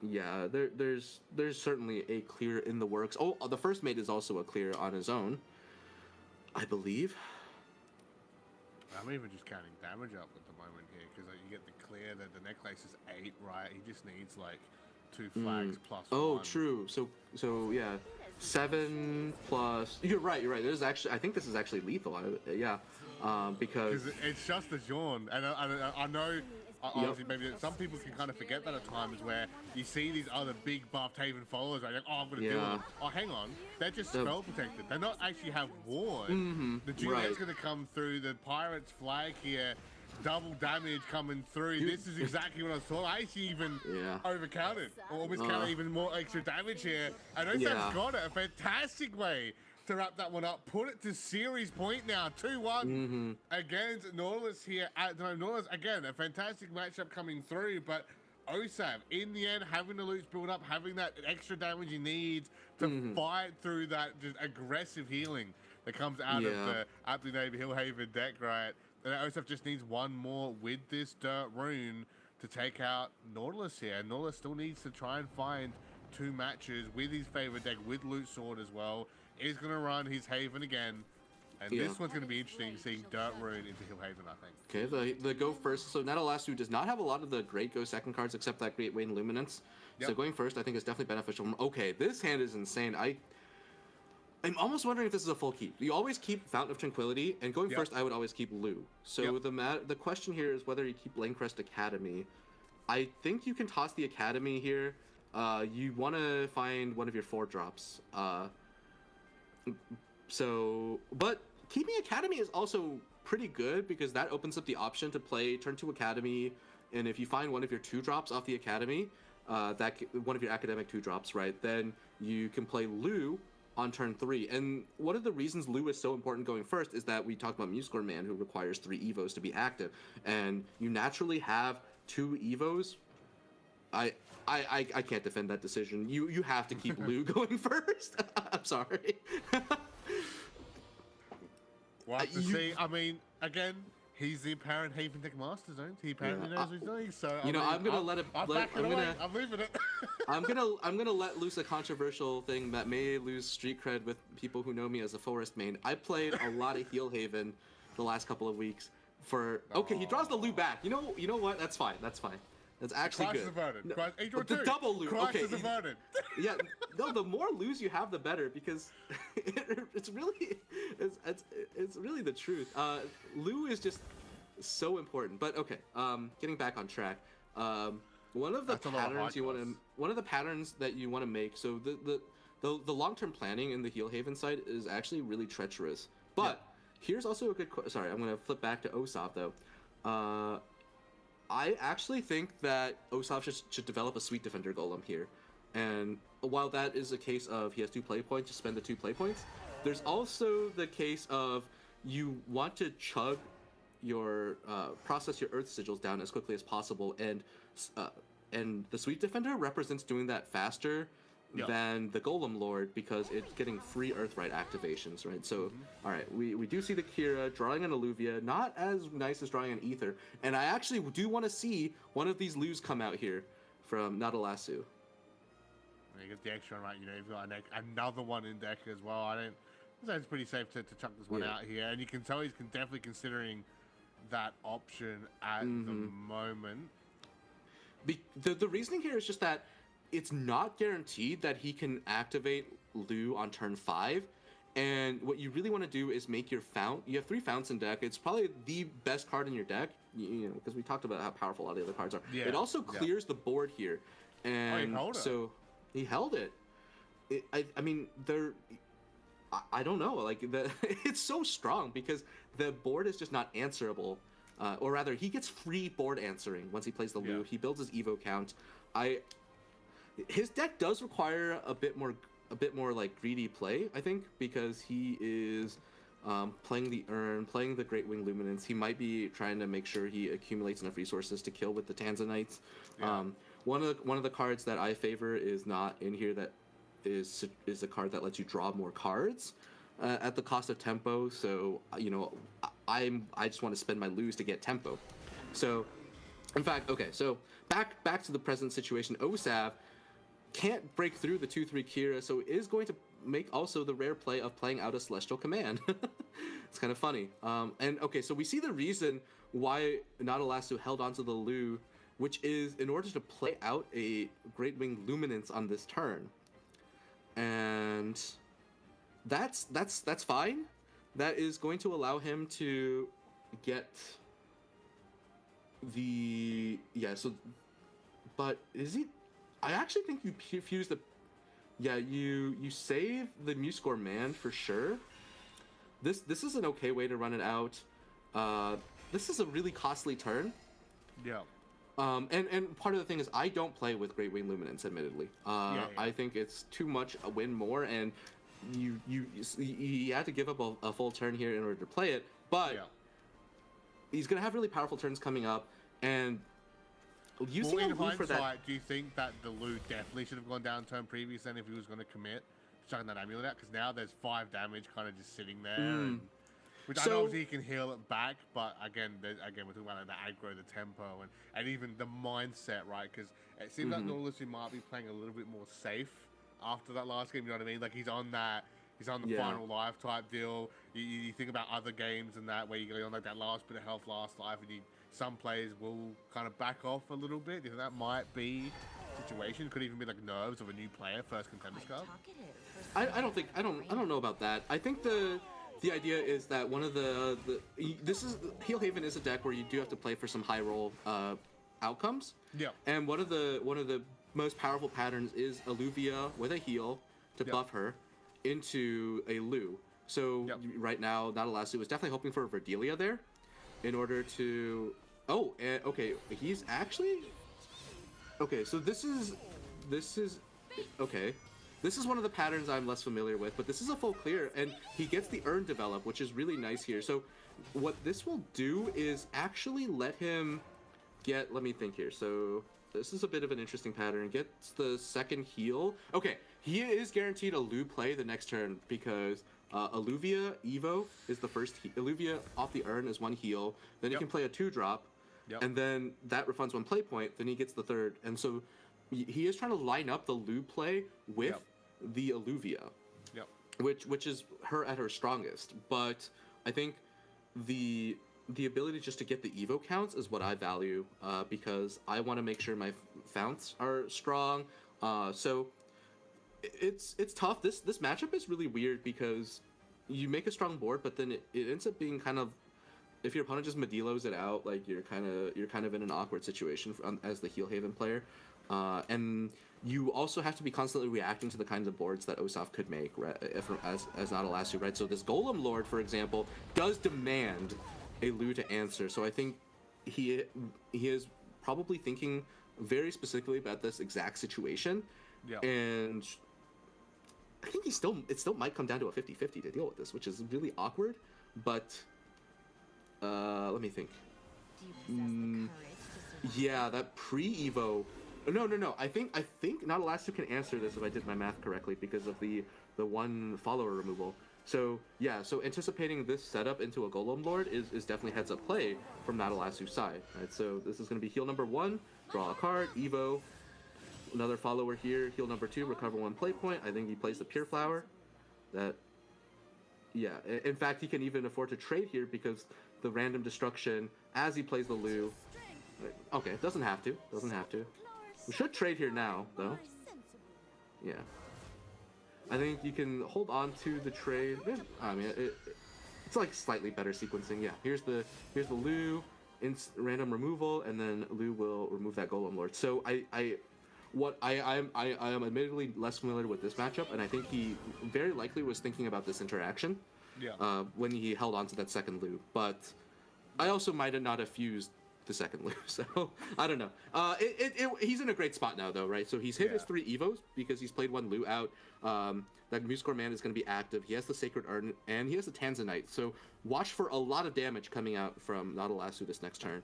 Yeah, there's certainly a clear in the works. Oh, the first mate is also a clear on his own, I believe. I'm even just counting damage up at the moment here because like, you get the clear that the necklace is 8, right? He just needs like 2 flags plus Oh, 1. true. So yeah, 7 plus. You're right. There's actually, I think this is actually lethal. Yeah, because it's just a Jawn, and I know. Obviously, maybe some people can kind of forget that at times where you see these other big buffed Haven followers, like, oh, I'm going to deal with them. Oh, hang on. They're just spell protected. They're not actually have ward. The Juliet's going to come through. The Pirate's flag here. Double damage coming through. This is exactly what I was talking. I actually even overcounted, or almost counted even more extra damage here. And Osaf's got it. A fantastic way to wrap that one up. Put it to series point now. 2-1 against Norlis here. Norlis, again, a fantastic matchup coming through, but Osof, in the end, having the loots build up, having that extra damage he needs to fight through that just aggressive healing that comes out of the aptly named Hillhaven deck, right? And Osof just needs one more with this dirt rune to take out Nautilus here. Nautilus still needs to try and find 2 matches with his favorite deck, with Loot Sword as well. He's going to run his Haven again. And this one's going to be interesting, seeing Dirt Rune into Hillhaven, I think. Okay, the go first. So Natalasu does not have a lot of the great go second cards except that Great Wayne Luminance. So going first, I think is definitely beneficial. Okay, this hand is insane. I'm almost wondering if this is a full keep. You always keep Fountain of Tranquility, and going first, I would always keep Lu. So the question here is whether you keep Lanecrest Academy. I think you can toss the Academy here. You want to find one of your 4 drops. But keeping Academy is also pretty good because that opens up the option to play turn 2 Academy, and if you find one of your 2 drops off the Academy, one of your academic 2 drops, right, then you can play Lu on turn 3. And one of the reasons Lu is so important going first is that we talked about Muscorn Man, who requires 3 evos to be active, and you naturally have 2 evos. I can't defend that decision. You have to keep Lu going first. I'm sorry. We'll have to see. I mean, again, he's the apparent Haven Deck Master Zone. He apparently knows what he's doing. So I'm gonna let it. I'm leaving it. I'm gonna let loose a controversial thing that may lose street cred with people who know me as a Forest main. I played a lot of Heal Haven the last couple of weeks. He draws the Lu back. You know what? That's fine. That's actually Crisis good. averted. No, the double Lu. Crisis averted. Yeah, no. The more Lus you have, the better, because it's really the truth. Lu is just so important. But okay, getting back on track. One of the patterns that you want to make. So the long-term planning in the Heal Haven side is actually really treacherous. But here's also a good. Sorry, I'm gonna flip back to Osof though. I actually think that Osof should develop a Sweet Defender Golem here. And while that is a case of he has 2 play points, just spend the 2 play points, there's also the case of you want to chug your, process your Earth Sigils down as quickly as possible, and the Sweet Defender represents doing that faster than the Golem Lord because it's getting free Earthright activations, right? So, all right, we do see the Kira drawing an Alluvia, not as nice as drawing an Ether, and I actually do want to see one of these Lus come out here from Natalasu. You get the extra one, right? You know, you've got another one in deck as well. I think it's pretty safe to chuck this one out here, and you can tell he's definitely considering that option at the moment. The reasoning here is just that it's not guaranteed that he can activate Lu on turn 5, and what you really want to do is make your Fount. You have 3 Founts in deck. It's probably the best card in your deck, you know, because we talked about how powerful all the other cards are. Yeah. It also clears the board here, and he held it. I mean, I don't know, like it's so strong because the board is just not answerable, or rather, he gets free board answering once he plays the Lu. He builds his Evo count. His deck does require a bit more like greedy play, I think, because he is playing the Urn, playing the Great Wing Luminance. He might be trying to make sure he accumulates enough resources to kill with the Tanzanites. One of the cards that I favor is not in here. That is a card that lets you draw more cards at the cost of tempo. So you know, I just want to spend my Lus to get tempo. So, in fact, okay. So back to the present situation. Osof can't break through the 2/3 Kira, so is going to make also the rare play of playing out a Celestial Command. It's kind of funny. And okay, so we see the reason why Nautilus held onto the Lu, which is in order to play out a Great Wing Luminance on this turn. And that's fine. That is going to allow him to get the but is he? I actually think you fuse the you save the Muscore Man for sure. This is an okay way to run it out. This is a really costly turn. Yeah. And part of the thing is I don't play with Great Wing Luminance, admittedly. I think it's too much a win more, and you had to give up a full turn here in order to play it. But he's gonna have really powerful turns coming up, and using well, in a Lu for that. hindsight, do you think that the Lu definitely should have gone down turn previous then if he was going to commit chucking that amulet out? Because now there's 5 damage kind of just sitting there. And, which I know he can heal it back, but again, we're talking about like the aggro, the tempo, and even the mindset, right? Because it seems like Nautilus might be playing a little bit more safe after that last game. You know what I mean? Like he's on the final life type deal. You think about other games and that where you go on like that last bit of health, last life, and some players will kind of back off a little bit. Do you think that might be a situation? Could even be like nerves of a new player, first Contenders Cup. I don't know about that. I think the idea is that one of Heel Haven is a deck where you do have to play for some high roll outcomes. Yeah. And one of the most powerful patterns is Alluvia with a heal to buff her into a Lu. So right now, Nautilus is definitely hoping for a Verdelia there in order to. Oh, okay. He's actually. Okay, so this is okay. This is one of the patterns I'm less familiar with, but this is a full clear, and he gets the Urn develop, which is really nice here. So what this will do is actually let him get, let me think here. So this is a bit of an interesting pattern. Gets the second heal. Okay, he is guaranteed a Lu play the next turn because Alluvia Evo is the first. Alluvia off the Urn is 1 heal. Then he can play a 2-drop, and then that refunds 1 play point. Then he gets the 3rd, and so he is trying to line up the Lu play with the Alluvia, which is her at her strongest. But I think the ability just to get the Evo counts is what I value because I want to make sure my founts are strong. So it's tough. This matchup is really weird because you make a strong board, but then it ends up being kind of, if your opponent just Medilos it out, like you're kind of in an awkward situation as the Heel Haven player. And you also have to be constantly reacting to the kinds of boards that Osof could make, right? As not a last right? So this Golem Lord, for example, does demand a Lu to answer. So I think he is probably thinking very specifically about this exact situation. And I think it still might come down to a 50-50 to deal with this, which is really awkward. But let me think. Yeah, that pre-Evo. No. I think not Elastu can answer this if I did my math correctly because of the 1 follower removal. So yeah, so anticipating this setup into a Golem Lord is definitely heads up play from not Elasu's side. Right? So this is going to be heal number 1, draw a card, Evo, another follower here, heal number 2, recover 1 play point. I think he plays the Pure Flower. In fact, he can even afford to trade here because the random destruction as he plays the Lu. Okay, doesn't have to. We should trade here now, though. Yeah. I think you can hold on to the trade. I mean, it's like slightly better sequencing. Yeah, here's the Lu, random removal, and then Lu will remove that Golem Lord. So I am admittedly less familiar with this matchup, and I think he very likely was thinking about this interaction. When he held on to that second Lu, but I also might not have fused the second Lu, so I don't know. He's in a great spot now, though, right? So he's hit his 3 Evos because he's played 1 Lu out. That Muscore Man is going to be active. He has the Sacred Urn, and he has the Tanzanite. So watch for a lot of damage coming out from Nautilus this next turn.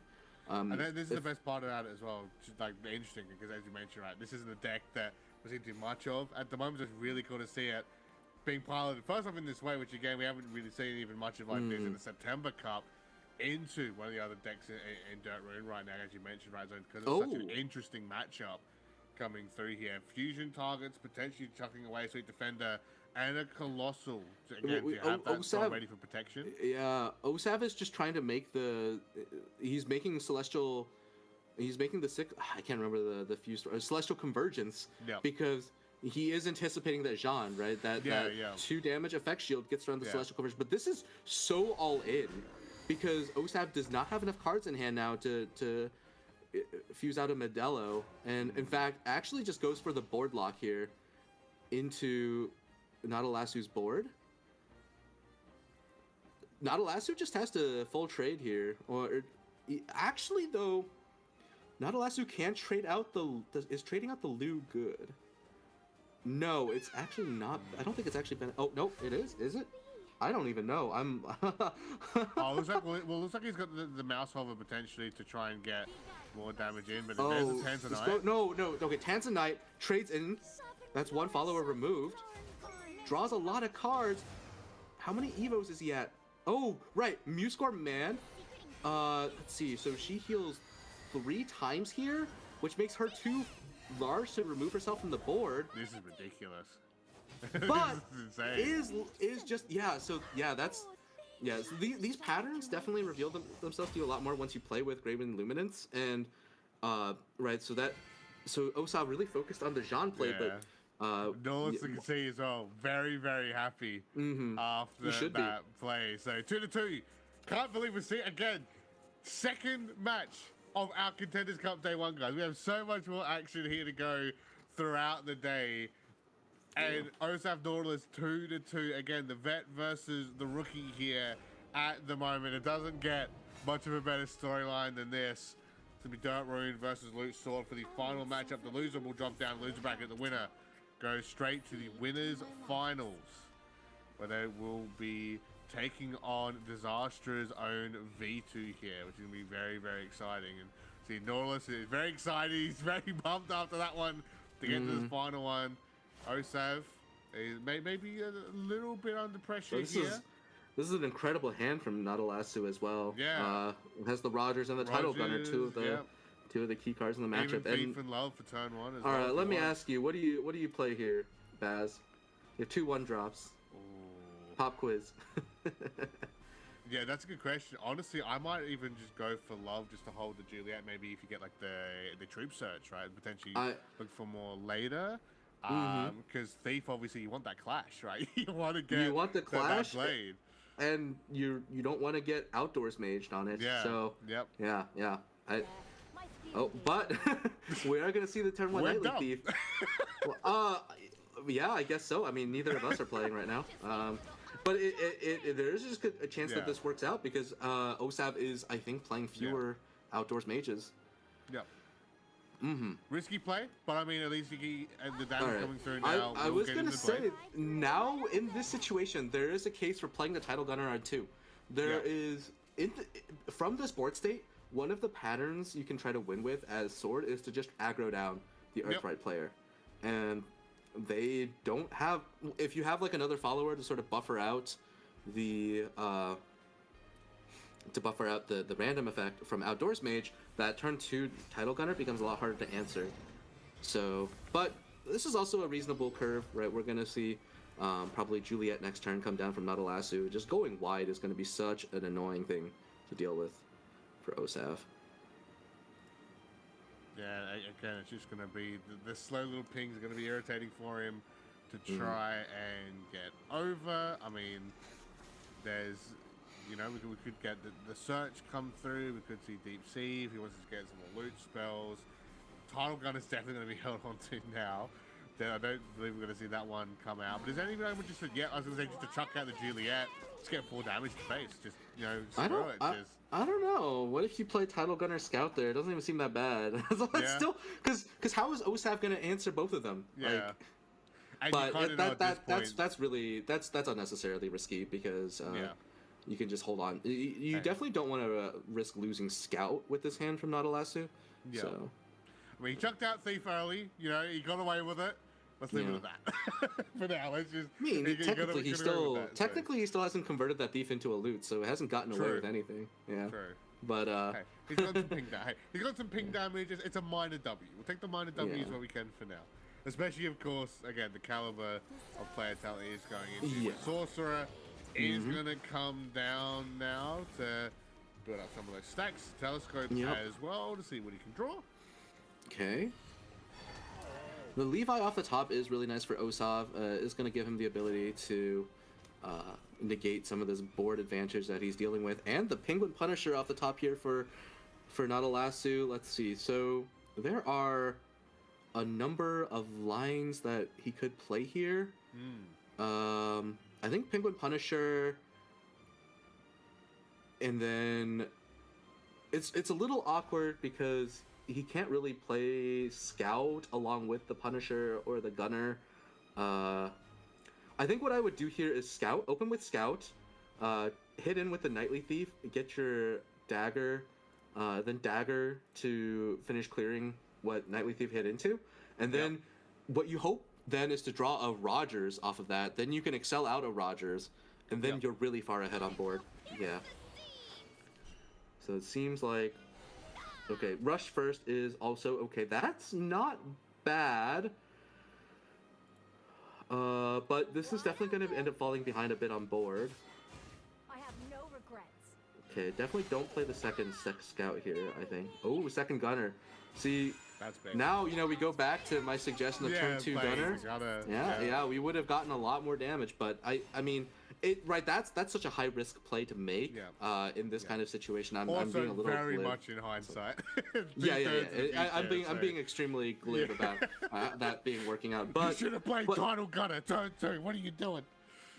And this is the best part about it as well, just like interesting, because as you mentioned, right, this isn't a deck that we're seeing too much of. At the moment, it's really cool to see it being piloted first off in this way, which again we haven't really seen even much of like this in the September Cup, into one of the other decks in Dirt Rune right now, as you mentioned, right? Because it's such an interesting matchup coming through here. Fusion targets, potentially chucking away Sweet Defender, and a Colossal again to have that storm ready for protection. Yeah, Osof is just trying to make he's making Celestial. He's making the I can't remember the fuse Celestial Convergence. Yep. Because he is anticipating that Jean, right? That 2 damage effect shield gets around the Celestial Convergence. But this is so all in because Osof does not have enough cards in hand now to fuse out a Modelo, and in fact actually just goes for the board lock here into Nautilasu's board. Nautilasu just has to full trade here, or actually though, Nautilasu can't trade out is trading out the Lu good? No, it's actually not. I don't think it's actually been. Oh no, it is. Is it? I don't even know. I'm. Looks like he's got the mouse hover potentially to try and get more damage in, but there's a Tanzanite. No. Okay, Tanzanite trades in. That's one follower removed. Draws a lot of cards. How many Evos is he at? Oh, right. Muscore Man. Let's see. So she heals 3 times here, which makes her too large to remove herself from the board. This is ridiculous. But this is just So these patterns definitely reveal themselves to you a lot more once you play with Graven Luminance, and right. So Osof really focused on the Jean play, but Norlis can see as well. Very, very happy after that play. So 2-2. Can't believe we see it again. Second match of our Contenders Cup Day 1, guys. We have so much more action here to go throughout the day. And Osof Norl is 2-2. Again, the vet versus the rookie here at the moment. It doesn't get much of a better storyline than this. It's going to be Dirt Rune versus Loot Sword for the final matchup. The loser will drop down, loser bracket. The winner goes straight to the winners finals, where they will be taking on Disastra's own V2 here, which is going to be very, very exciting. And see, Norlis is very excited. He's very pumped after that one to get to this final one. Osof is maybe a little bit under pressure here. This is an incredible hand from Nautilasu as well. Yeah. It has the Rogers and the Title Gunner, two of the key cards in the matchup. Even Thief and Love for turn 1 as all well. All right, let me ask you, what do you play here, Baz? You have 2 1-drops. Ooh. Pop quiz. Yeah, that's a good question. Honestly, I might even just go for Love just to hold the Juliet. Maybe if you get like the troop search, right? Potentially look for more later. Because Thief, obviously, you want that clash, right? You want the clash, that blade, and you don't want to get outdoors maged on it. Yeah. So yep. Yeah. But we are gonna see the turn 1 Nightly Thief. Yeah, I guess so. I mean, neither of us are playing right now. But there is just a chance that this works out because Osof is, I think, playing fewer outdoors mages. Yep. Risky play, but I mean, at least the damage coming through now. I was gonna say, now in this situation, there is a case for playing the Title Gunner on 2. There is from this board state, one of the patterns you can try to win with as Sword is to just aggro down the Earthright player, and they don't have. If you have like another follower to sort of buffer out the random effect from Outdoors Mage, that turn 2 Title Gunner becomes a lot harder to answer. So, but this is also a reasonable curve, right? We're gonna see probably Juliet next turn come down from Nautilasu. Just going wide is gonna be such an annoying thing to deal with for Osof. Yeah, again, it's just gonna be the slow little pings are gonna be irritating for him to try and get over. I mean, there's. We could get the search come through. We could see Deep Sea if he wants to get some more loot spells. Title Gun is definitely going to be held on to now. I don't believe we're going to see that one come out. But is there anyone just to I was going to say just to chuck out the Juliet, just get 4 damage to face. Just I don't know. What if you play Title Gunner Scout there? It doesn't even seem that bad. Still, because how is Osof going to answer both of them? Yeah. But that's unnecessarily risky because. You can just hold on. You definitely don't want to risk losing Scout with this hand from Nautilasu. Yeah. So. I mean, he chucked out Thief early. He got away with it. Let's leave it at that. For now, let's just. I mean, technically he still hasn't converted that Thief into a loot, so it hasn't gotten away with anything. Yeah. True. But Hey, he's got some ping damage. Hey, he's got some ping damage. It's a minor W. We'll take the minor W's Yeah. where we can for now. Especially, of course, again, the caliber of player talent is going into. Yeah. Sorcerer is going to come down now to build up some of those stacks. Telescope Yep. as well to see what he can draw. okay. The Levi off the top is really nice for Osof. It's going to give him the ability to negate some of this board advantage that he's dealing with. And the Penguin Punisher off the top here for Nadalasu. Let's see. So there are a number of lines that he could play here. I think Penguin Punisher, and then it's a little awkward because he can't really play Scout along with the Punisher or the Gunner. I think what I would do here is Scout, open with Scout, hit in with the Nightly Thief, get your Dagger, then Dagger to finish clearing what Nightly Thief hit into, and then what you hope then is to draw a Rogers off of that. Then you can excel out a Rogers, and then you're really far ahead on board. Yeah. So it seems like, okay, Rush first is also okay. That's not bad. But this is definitely going to end up falling behind a bit on board. I have no regrets. Okay, definitely don't play the second Scout here, I think. Oh, second Gunner. See, That's big. now, we go back to my suggestion of turn 2 Gunner. Yeah, we would have gotten a lot more damage, but I mean, that's such a high risk play to make in this kind of situation. I'm Also, being a little very glib. much in hindsight. I'm being extremely glib about that being working out. But you should have played Title Gunner. Turn 2. What are you doing?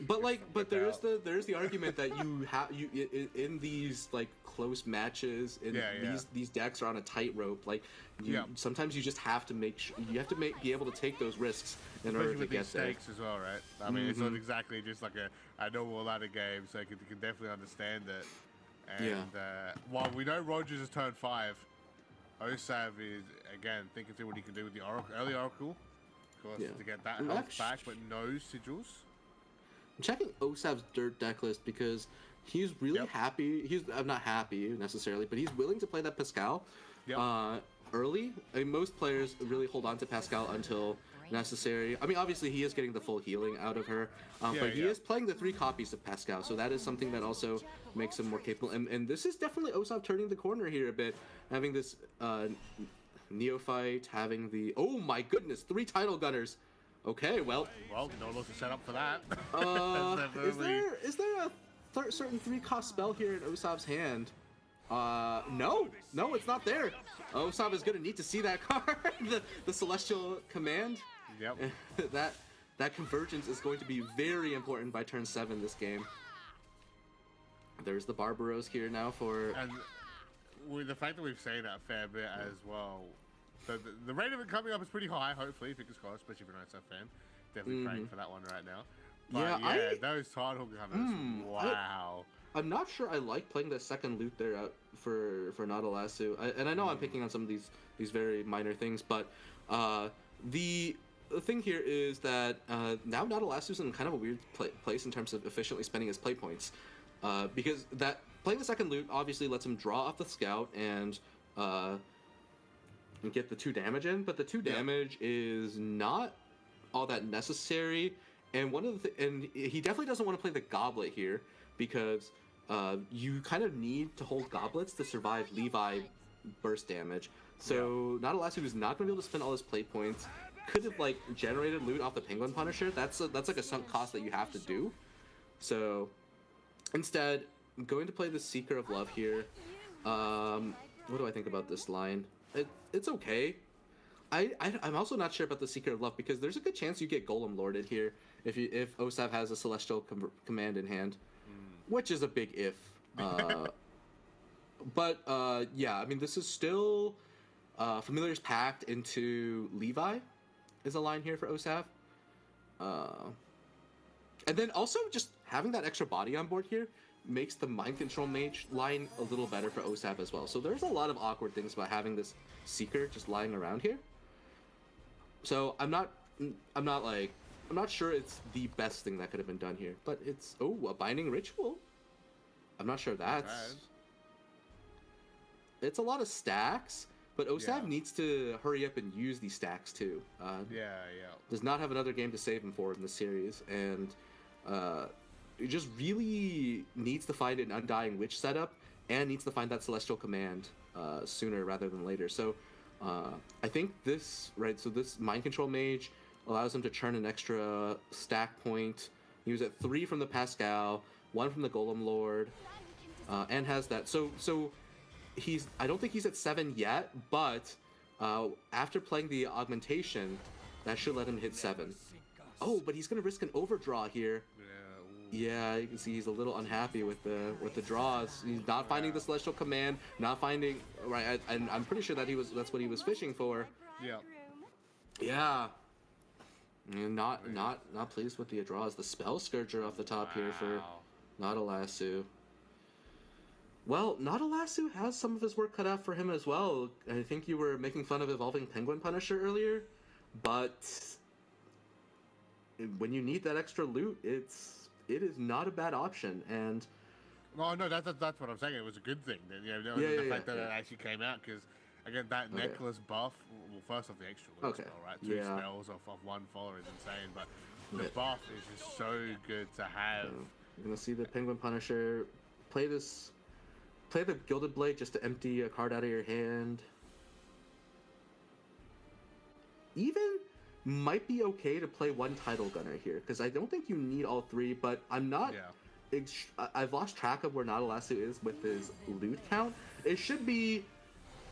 But there's the argument that you in these like close matches in these decks are on a tightrope. Like sometimes you just have to be able to take those risks in order to with get these there. stakes as well, right? I mean, it's not exactly just like a normal ladder game, so you can definitely understand it. And while we know Rogers is turn 5, Osof is again thinking through what he can do with the early Oracle, of course, to get that health back, but no sigils. I'm checking Osaf's dirt deck list because he's really happy. I'm not happy necessarily, but he's willing to play that Pascal early. I mean, most players really hold on to Pascal until necessary. I mean, obviously he is getting the full healing out of her, but he is playing the 3 copies of Pascal, so that is something that also makes him more capable. And this is definitely Osof turning the corner here a bit, having this neophyte, having the my goodness, 3 Title Gunners. Okay, well, no loss is set up for that. Is there a certain 3-cost spell here in Osof's hand? No, it's not there. Osof is gonna need to see that card, the Celestial Command. Yep. that convergence is going to be very important by turn 7 this game. There's the Barbaros here now for. And with the fact that we've seen that a fair bit as well. The rate of it coming up is pretty high, hopefully, fingers crossed, especially if you're an SF fan. Definitely praying for that one right now. But those title gunners, wow. I'm not sure I like playing the second loot there out for Nadalasu. And I know I'm picking on some of these very minor things, but the thing here is that now Nadalasu's in kind of a weird place in terms of efficiently spending his play points. Because playing the second loot obviously lets him draw off the Scout and get the 2 damage in, but the 2 damage is not all that necessary. And and he definitely doesn't want to play the Goblet here because you kind of need to hold Goblets to survive Levi burst damage. So Nadalasu is not going to be able to spend all his play points. Could have like generated loot off the Penguin Punisher. That's like a sunk cost that you have to do. So instead, I'm going to play the Seeker of Love here. What do I think about this line? It's okay. I'm also not sure about the Seeker of Love because there's a good chance you get Golem Lorded here if Osof has a Celestial Command in hand, which is a big if. But I mean, this is still Familiar's Pact into Levi is a line here for Osof. And then also just having that extra body on board here makes the Mind Control Mage line a little better for Osof as well. So there's a lot of awkward things about having this Seeker just lying around here. So I'm not sure it's the best thing that could have been done here, but it's a Binding Ritual. I'm not sure that's it's a lot of stacks, but Osof Yeah. needs to hurry up and use these stacks too. Yeah. Does not have another game to save him for in the series, and he just really needs to find an Undying Witch setup and needs to find that Celestial Command sooner rather than later. So I think this this Mind Control Mage allows him to churn an extra stack point. He was at 3 from the Pascal, 1 from the Golem Lord, and has that. So I don't think he's at 7 yet, but after playing the augmentation, that should let him hit 7. Oh, but he's gonna risk an overdraw here. Yeah, you can see he's a little unhappy with the draws. He's not finding the Celestial Command, not finding right. And I'm pretty sure that that's what he was fishing for. Yeah. Yeah. And not pleased with the draws. The Spell Scourger off the top here for Nautilus. Well, Nautilus has some of his work cut out for him as well. I think you were making fun of Evolving Penguin Punisher earlier, but when you need that extra loot, it is not a bad option. And No, that's what I'm saying. It was a good thing. That, the fact that it actually came out, because again, that necklace buff. Well, first off, the extra loot spell, right? 2 spells off 1 follower is insane, but the buff is just so good to have. You're gonna see the Penguin Punisher play the Gilded Blade just to empty a card out of your hand. Even might be okay to play 1 Title Gunner here, because I don't think you need all 3, but I'm not... I've lost track of where Nautilus is with his loot count. It should be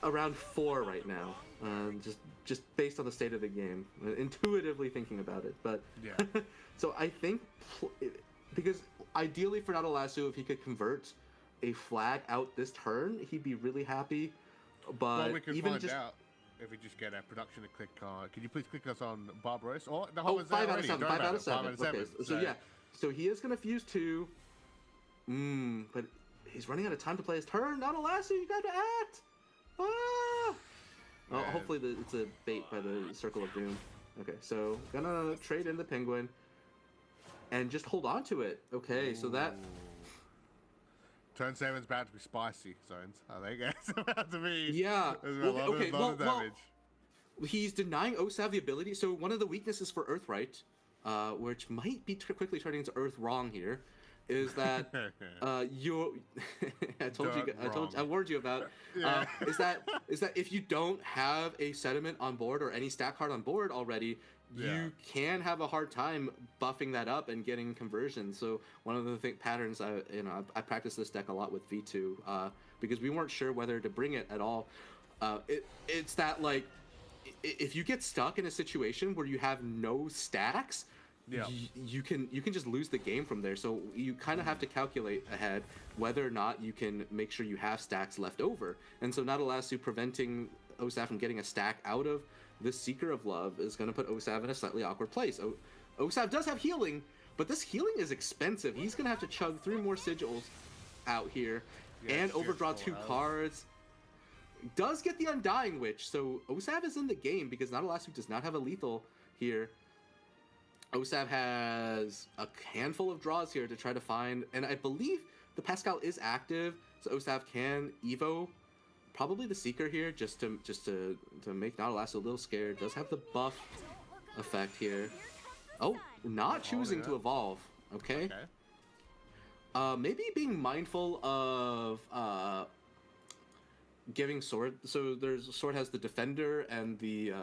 around 4 right now, just based on the state of the game, intuitively thinking about it. But so I think because ideally for Nautilus, if he could convert a flag out this turn, he'd be really happy. But we can even find just out if we just get a production to click on. Could you please click us on Barbaros? Or the 5 out of 7. 5 out of 7. Okay, so yeah, so he is gonna fuse 2. But he's running out of time to play his turn. Nautilus, you got to act. Well, hopefully it's a bait by the Circle of Doom. Okay, so gonna trade in the Penguin and just hold on to it. Okay, so that turn 7's about to be spicy, Zones. I think it's about to be. Yeah. A lot of damage. He's denying Osof the ability. So one of the weaknesses for Earthright, which might be quickly turning into Earth Wrong here, is that you I warned you about is that if you don't have a sediment on board or any stack card on board already, you can have a hard time buffing that up and getting conversion. So one of the patterns I practiced this deck a lot with V2 because we weren't sure whether to bring it at all. It's that like if you get stuck in a situation where you have no stacks, you can just lose the game from there. So you kind of have to calculate ahead whether or not you can make sure you have stacks left over. And so Nautilus preventing Osof from getting a stack out of this Seeker of Love is going to put Osof in a slightly awkward place. Osof does have healing, but this healing is expensive. He's going to have to chug 3 more sigils out here and overdraw 2 cards. Does get the Undying Witch, so Osof is in the game because Nautilus does not have a lethal here. Osof has a handful of draws here to try to find, and I believe the Pascal is active, so Osof can Evo probably the Seeker here just to make Nautilus a little scared. Does have the buff effect here. Oh, not choosing to evolve. Okay. Maybe being mindful of giving Sword. So Sword has the Defender and the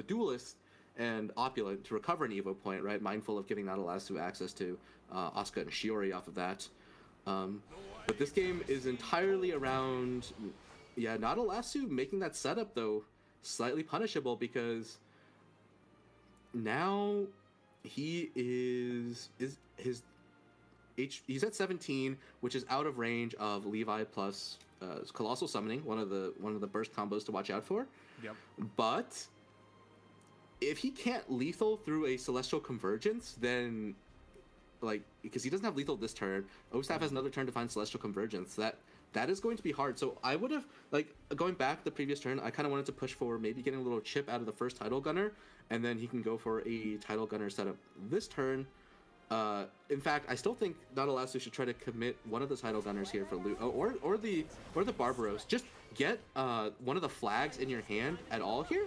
Duelist and Opulent to recover an Evo point, right? Mindful of giving Nautilus access to Asuka and Shiori off of that. But this game is entirely around, Nautilus making that setup though slightly punishable because now he is he's at 17, which is out of range of Levi plus Colossal Summoning, one of the burst combos to watch out for. Yep. But if he can't lethal through a Celestial Convergence, then because he doesn't have lethal this turn, Osof has another turn to find Celestial Convergence. That is going to be hard. So I would have, going back the previous turn, I kind of wanted to push for maybe getting a little chip out of the first Title Gunner, and then he can go for a Title Gunner setup this turn. In fact, I still think Nautilus should try to commit one of the Title Gunners here for loot, or the Barbaros, get one of the flags in your hand at all here.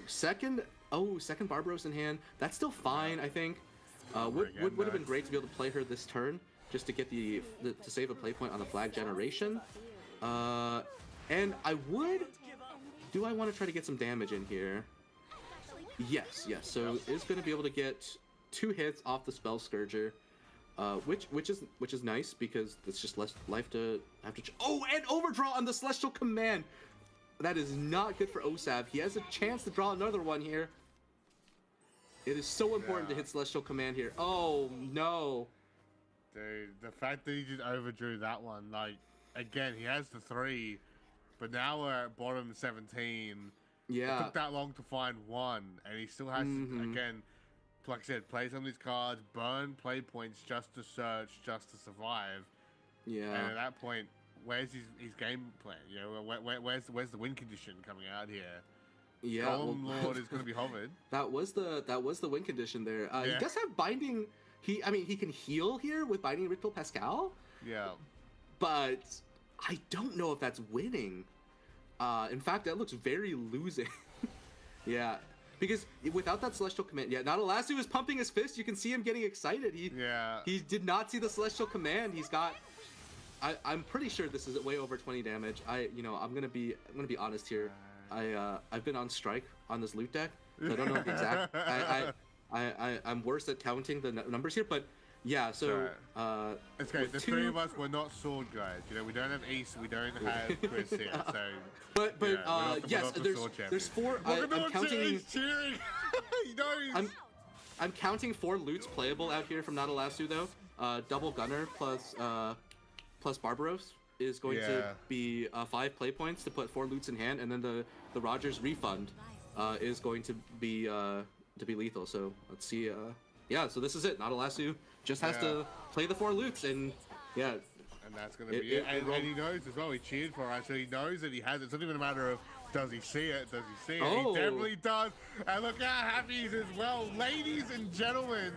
Second Barbaros in hand. That's still fine, I think. Would have been great to be able to play her this turn, just to get to save a play point on the flag generation. And I would. Do I want to try to get some damage in here? Yes. So it's going to be able to get 2 hits off the Spell Scourger, which is nice because it's just less life to have to. Oh, and overdraw on the Celestial Command. That is not good for Osof. He has a chance to draw another one here. It is so important to hit Celestial Command here. Oh no. Dude, the fact that he just overdrew that one, like, again, he has the 3, but now we're at bottom 17. Yeah. It took that long to find 1, and he still has to, again, like I said, play some of these cards, burn play points just to search, just to survive. Yeah. And at that point, where's his game plan? You know, where's the win condition coming out here? Yeah. Golem Lord is going to be hovered. That was the win condition there. He does have binding. He can heal here with binding Ritual Pascal. Yeah. But I don't know if that's winning. In fact, that looks very losing. Yeah. Because without that Celestial Command, not Alasu is pumping his fist. You can see him getting excited. He did not see the Celestial Command. He's got. I'm pretty sure this is way over 20 damage. I'm gonna be honest here. I've been on strike on this loot deck, so I don't know the exact. I'm worse at counting the numbers here, but yeah. So it's okay. The 3 of us were not sword guys. You know, we don't have Ace, we don't have Chris here. So, but yes, there's 4. I'm counting. He's cheering. He knows. I'm counting 4 loots playable out here from Natalasu though. Double Gunner plus Barbaros is going to be 5 play points to put 4 loots in hand, and then the Rogers refund is going to be lethal. So let's see. So this is it. Natalasu just has to play the 4 loots, and and that's gonna be it. And he knows as well. He cheered for us, so he knows that he has it. It's not even a matter of does he see it. He definitely does. And look how happy he is as well, ladies and gentlemen.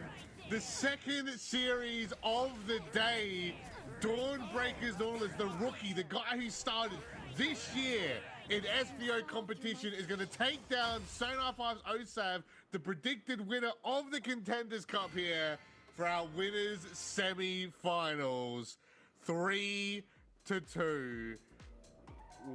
The second series of the day. Dawnbreaker's Norl is the rookie, the guy who started this year in SVO competition, is going to take down Sonar 5's Osof, the predicted winner of the Contenders Cup here for our winners semi-finals. 3-2.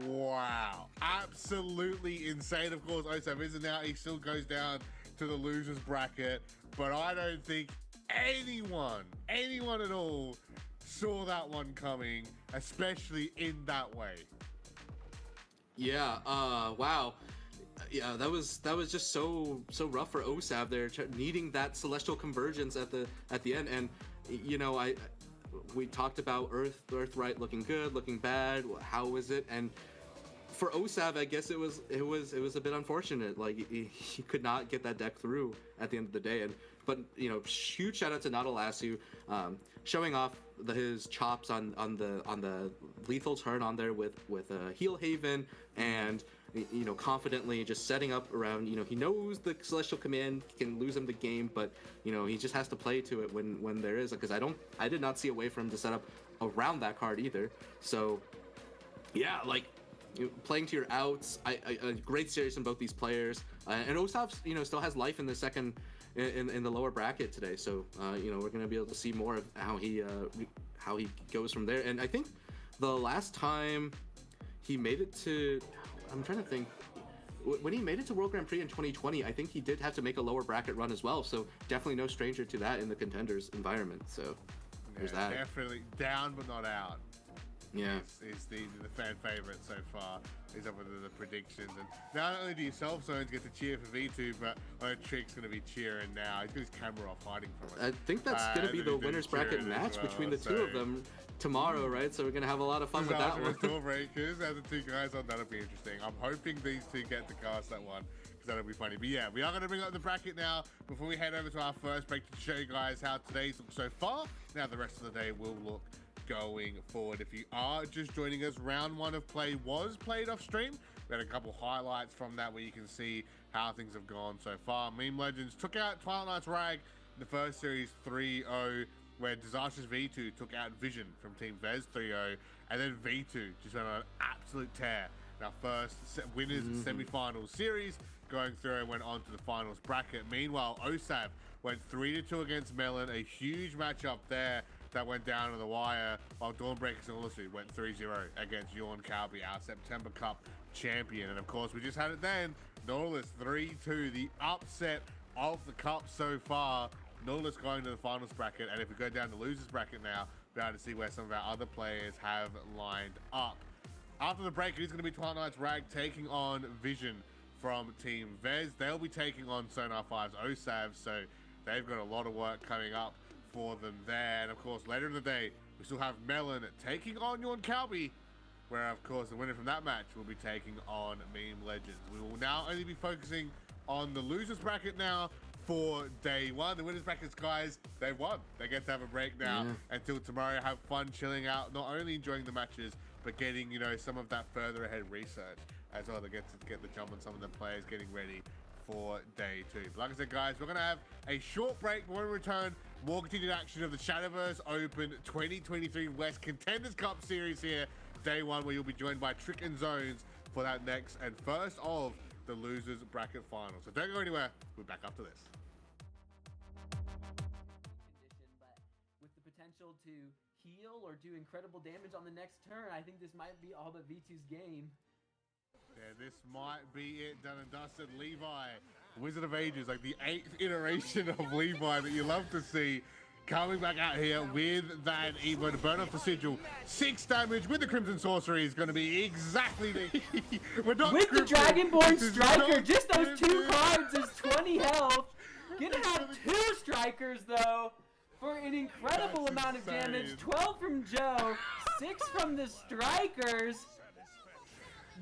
Wow. Absolutely insane. Of course, Osof isn't out. He still goes down to the losers bracket, but I don't think anyone at all saw that one coming, especially in that way. Yeah. Wow. Yeah, that was just so rough for Osof there, needing that celestial convergence at the end. And we talked about Earthright looking good, looking bad. How is it? And for Osof, I guess it was a bit unfortunate. Like he could not get that deck through at the end of the day. But huge shout out to Natalasu, showing off his chops on the lethal turn on there with Heal Haven, and confidently just setting up around. He knows the Celestial Command can lose him the game, but he just has to play to it when there is, because I did not see a way for him to set up around that card either. So yeah, like playing to your outs, a great series from both these players, and Osof still has life in the second. In the lower bracket today, so we're gonna be able to see more of how he goes from there. And I think the last time he made it to, I'm trying to think, when he made it to World Grand Prix in 2020, I think he did have to make a lower bracket run as well. So definitely no stranger to that in the Contenders environment. So there's that. Definitely down but not out. Yeah, is the fan favorite so far. Is up with the predictions, and not only do yourself zones get to cheer for V2, but Trick's going to be cheering now. He's got his camera off, hiding from it. I think that's going to be the winners bracket match between the two of them tomorrow, right? So we're going to have a lot of fun with that one. Dawnbreakers and the 2 guys on, that'll be interesting. I'm hoping these 2 get to cast that one, because that'll be funny. But yeah, we are going to bring up the bracket now before we head over to our first break to show you guys how today's look so far. Now the rest of the day will look going forward. If you are just joining us, round 1 of play was played off stream. We had a couple highlights from that where you can see how things have gone so far. Meme Legends took out Twilight Knight's Rag in the first series 3-0. where Disastrous V2 took out Vision from Team Vez 3-0, and then V2 just went on an absolute tear. Our first winners semi-finals series, going through and went on to the finals bracket. Meanwhile, Osof went 3-2 against Melon, a huge matchup there that went down to the wire, while Dawnbreakers and Ulysses went 3-0 against Calby, our September Cup champion. And of course, we just had it then. Nautilus 3-2, the upset of the cup so far. Nautilus going to the finals bracket, and if we go down to losers bracket now, we'll be able to see where some of our other players have lined up. After the break, it is going to be Twilight Knight's Rag taking on Vision from Team Vez. They'll be taking on Sonar 5's Osof, so they've got a lot of work coming up for them there. And of course, later in the day, we still have Melon taking on Calby, where of course the winner from that match will be taking on Meme Legends. We will now only be focusing on the losers bracket now for day one. The winners brackets, guys, they won. They get to have a break now until tomorrow. Have fun chilling out, not only enjoying the matches, but getting, you know, some of that further ahead research as well to get the jump on some of the players getting ready for day two. But like I said, guys, we're going to have a short break. When we return, more continued action of the Shadowverse Open 2023 West Contenders Cup series here, day one, where you'll be joined by Trick and Zones for that next and first of the losers bracket final. So don't go anywhere. We're back up to this. But with the potential to heal or do incredible damage on the next turn, I think this might be all but V2's game. Yeah, this might be it, done and dusted. Levi, Wizard of Ages, like the 8th iteration of Levi that you love to see, coming back out here with that Evo to burn off the sigil. 6 damage with the Crimson Sorcery is going to be exactly the... We're not with the Dragonborn This is Striker, not just those 2 scripted. cards is 20 health. Gonna have 2 Strikers though, for an incredible That's amount of insane. damage. 12 from Joe, 6 from the Strikers.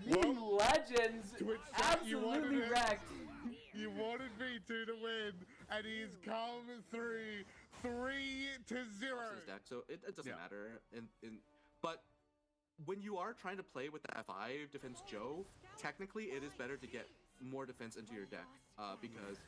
Meme Legends Twitch chat, you wanted absolutely it. wrecked. You wanted V2 to win, and he's come through 3-0. His deck, so it doesn't Yeah. matter. But when you are trying to play with the F5 defense Joe, technically it is better to get more defense into your deck because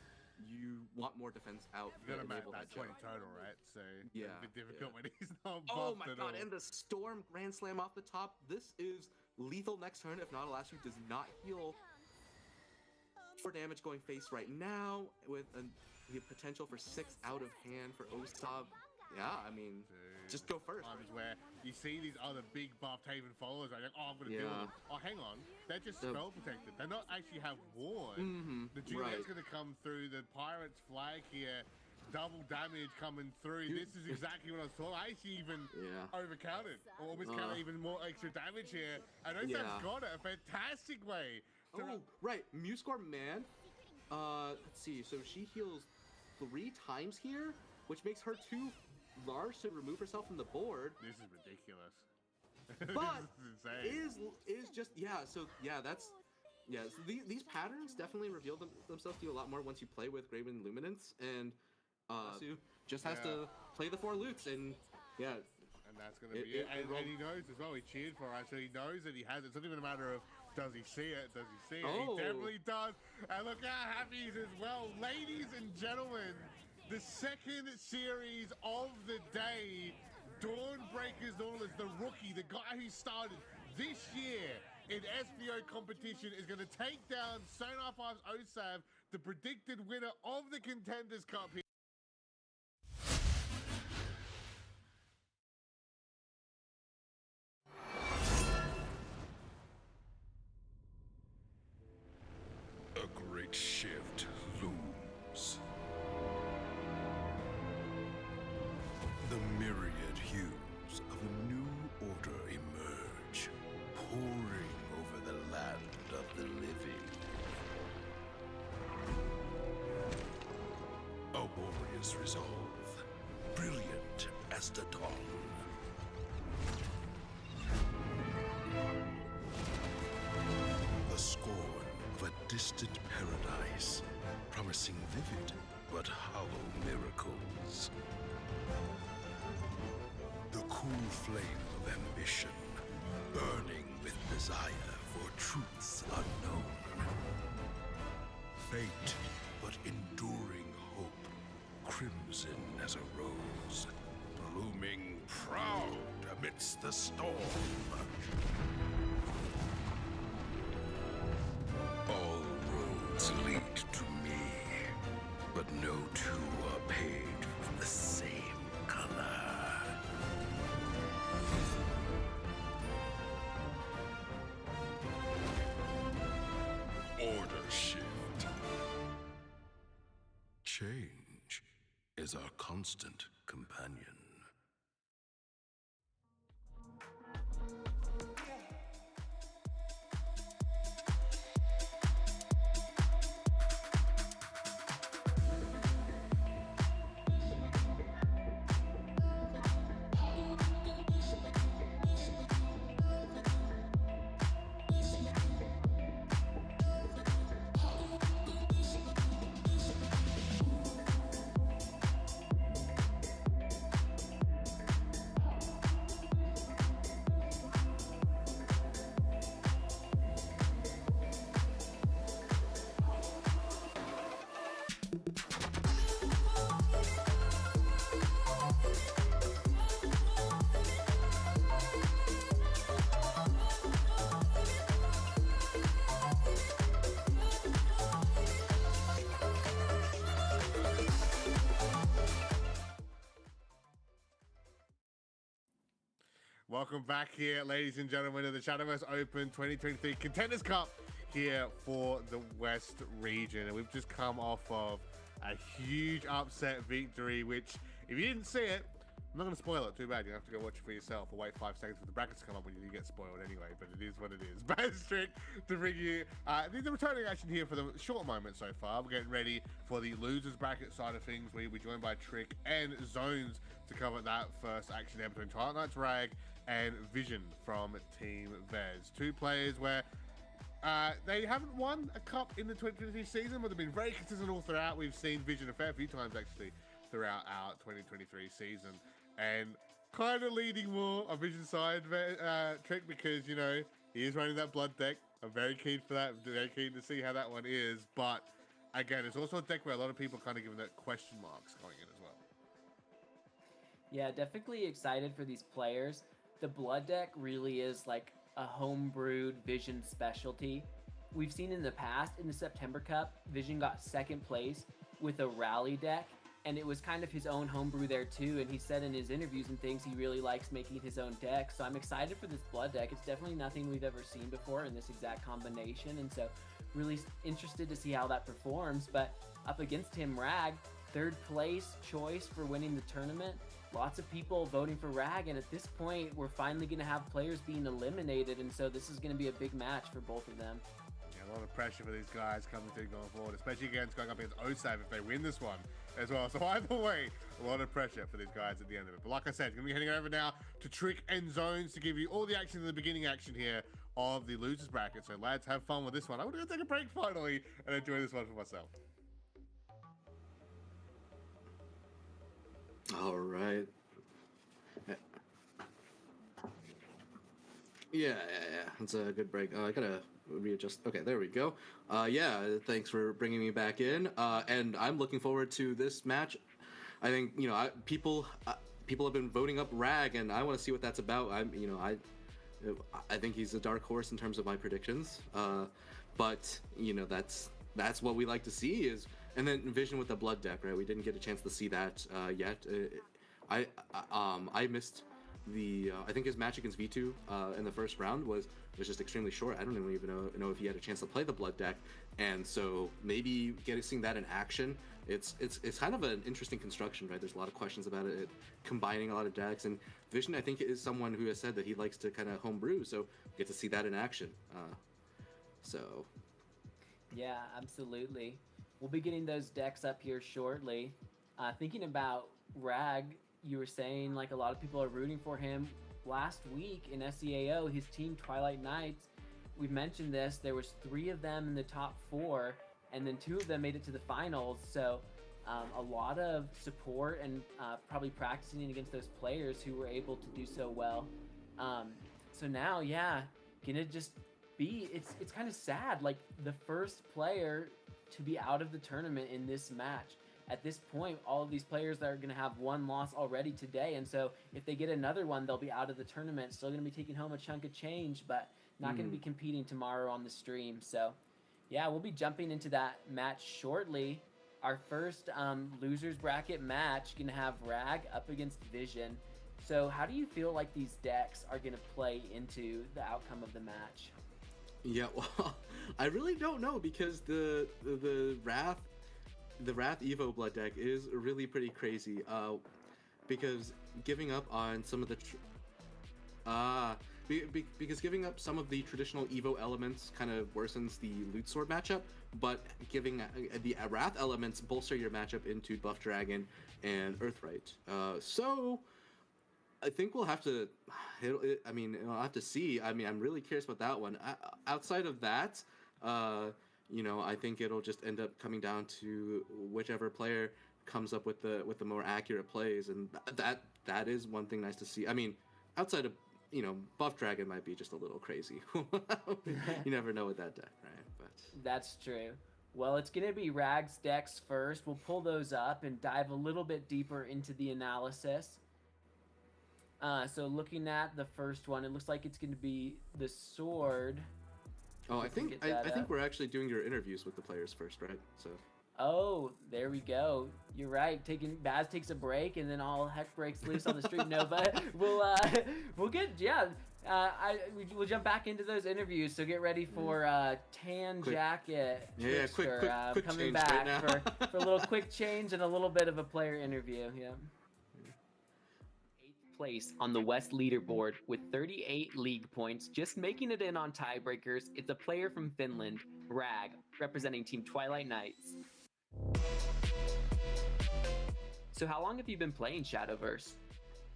you want more defense out. You gotta to match enable that Joe. 20 total, right? So Yeah, it's a bit difficult when he's not Oh buffed my at god, all. and the Storm Grand Slam off the top. This is lethal next turn. If not, Elastic does not heal. 4 damage going face right now with the potential for 6 out of hand for Osof. Yeah, I mean, just go first. Times where you see these other big buffed Haven followers, like, oh, I'm gonna deal with Yeah. them. Oh, hang on, they're just The- spell protected. They're not actually have ward. The Juliet's right. gonna come through. The Pirate's flag here, double damage coming through. This is exactly what I was talking. I actually even Yeah. overcounted, or almost counted even more extra damage here. And Osaf's Yeah. got it a fantastic way. To Oh, right. Muscore Man. Let's see. So she heals 3 times here, which makes her too large to remove herself from the board. This is ridiculous. But this is insane. is just So that's So these patterns definitely reveal themselves to you a lot more once you play with Graven Luminance, and Sue just has to play the 4 loots, and yeah. And that's going to be it. And he knows as well. He cheered for us, so he knows that he has it. It's not even a matter of does he see it? Does he see it? Oh. He definitely does. And look how happy he is as well. Ladies and gentlemen, the second series of the day, Dawnbreakers Nautilus, the rookie, the guy who started this year in SVO competition, is going to take down Sonar 5's Osof, the predicted winner of the Contenders Cup here. A great shift looms. The myriad hues of a new order emerge, pouring over the land of the living. A warrior's resolve, brilliant as the dawn. The scorn of a distant paradise, promising vivid but hollow miracles. The cool flame of ambition, burning with desire for truths unknown. Faint but enduring hope, crimson as a rose, face the storm. All roads lead to me, but no two are paved with the same color. Order shift. Change is our constant companion. Welcome back here, ladies and gentlemen, to the Shadowverse Open 2023 Contenders Cup here for the West region. And we've just come off of a huge upset victory, which, if you didn't see it, I'm not going to spoil it. Too bad. You have to go watch it for yourself or wait 5 seconds for the brackets to come up when you get spoiled anyway, but it is what it is. Bad Strick to bring you the returning action here for the short moment so far. We're getting ready for the losers bracket side of things. We'll be joined by Trick and Zones to cover that first action there between Twilight Knight's Rag and Vision from Team Vez. Two players where they haven't won a cup in the 2023 season, but they've been very consistent all throughout. We've seen Vision a fair few times actually throughout our 2023 season, and kind of leading more on Vision side, Trick, because, you know, he is running that blood deck. I'm very keen for that. Very keen to see how that one is. But again, it's also a deck where a lot of people kind of giving that question marks going in as well. Yeah, definitely excited for these players. The blood deck really is like a homebrewed Vision specialty. We've seen in the past, in the September Cup, Vision got second place with a rally deck, and it was kind of his own homebrew there too. And he said in his interviews and things he really likes making his own deck. So I'm excited for this blood deck. It's definitely nothing we've ever seen before in this exact combination, and so really interested to see how that performs. But up against him, Rag, third place choice for winning the tournament. Lots of people voting for Rag, and at this point we're finally going to have players being eliminated, and so this is going to be a big match for both of them. Yeah, a lot of pressure for these guys coming through going forward, especially against going up against Osof if they win this one as well. So either way, a lot of pressure for these guys at the end of it. But like I said, going to be heading over now to Trick and Zones to give you all the action in the beginning action here of the losers bracket. So lads, have fun with this one. I'm going to go take a break finally and enjoy this one for myself. All right. Yeah. It's a good break. I gotta readjust. Okay, there we go. Yeah, thanks for bringing me back in. And I'm looking forward to this match. I think, you know, people have been voting up Rag, and I want to see what that's about. I think he's a dark horse in terms of my predictions. But you know, that's what we like to see is. And then Vision with the blood deck, right? We didn't get a chance to see that yet. I missed the. I think his match against V2 in the first round was just extremely short. I don't even know if he had a chance to play the blood deck, and so maybe seeing that in action, it's kind of an interesting construction, right? There's a lot of questions about it combining a lot of decks, and Vision I think is someone who has said that he likes to kind of homebrew, so get to see that in action. So. Yeah, absolutely. We'll be getting those decks up here shortly. Thinking about Rag, you were saying like a lot of people are rooting for him. Last week in SEAO, his team Twilight Knights, we mentioned this, there was 3 of them in the top 4, and then 2 of them made it to the finals. So a lot of support and probably practicing against those players who were able to do so well. So now, yeah, gonna just be, it's kind of sad, like the first player to be out of the tournament in this match. at this point, all of these players are going to have one loss already today. And so if they get another one, they'll be out of the tournament. Still going to be taking home a chunk of change, but not going to be competing tomorrow on the stream. So, yeah, we'll be jumping into that match shortly. Our first losers bracket match going to have Rag up against Vision. So how do you feel like these decks are going to play into the outcome of the match? Yeah, well, I really don't know because the Wrath Evo Blood deck is really pretty crazy. Because giving up on some of the because giving up some of the traditional Evo elements kind of worsens the Loot Sword matchup, but giving the Wrath elements bolster your matchup into Buff Dragon and Earthright. So I think we'll have to. I'll have to see. I mean, I'm really curious about that one. Outside of that, I think it'll just end up coming down to whichever player comes up with the more accurate plays, and that is one thing nice to see. I mean, outside of Buff Dragon might be just a little crazy. You never know with that deck, right? But that's true. Well, it's going to be Rag's decks first. We'll pull those up and dive a little bit deeper into the analysis. So looking at the first one, it looks like it's going to be the sword. Oh, I think we're actually doing your interviews with the players first, right? So. Oh, there we go. You're right. Baz takes a break, and then all heck breaks loose on the stream. No, but we'll get we'll jump back into those interviews. So get ready for Tan Jacket quick coming change back right now. for a little quick change and a little bit of a player interview. Yeah. Place on the West leaderboard with 38 league points, just making it in on tiebreakers. It's a player from Finland, Rag, representing Team Twilight Knights. So how long have you been playing Shadowverse?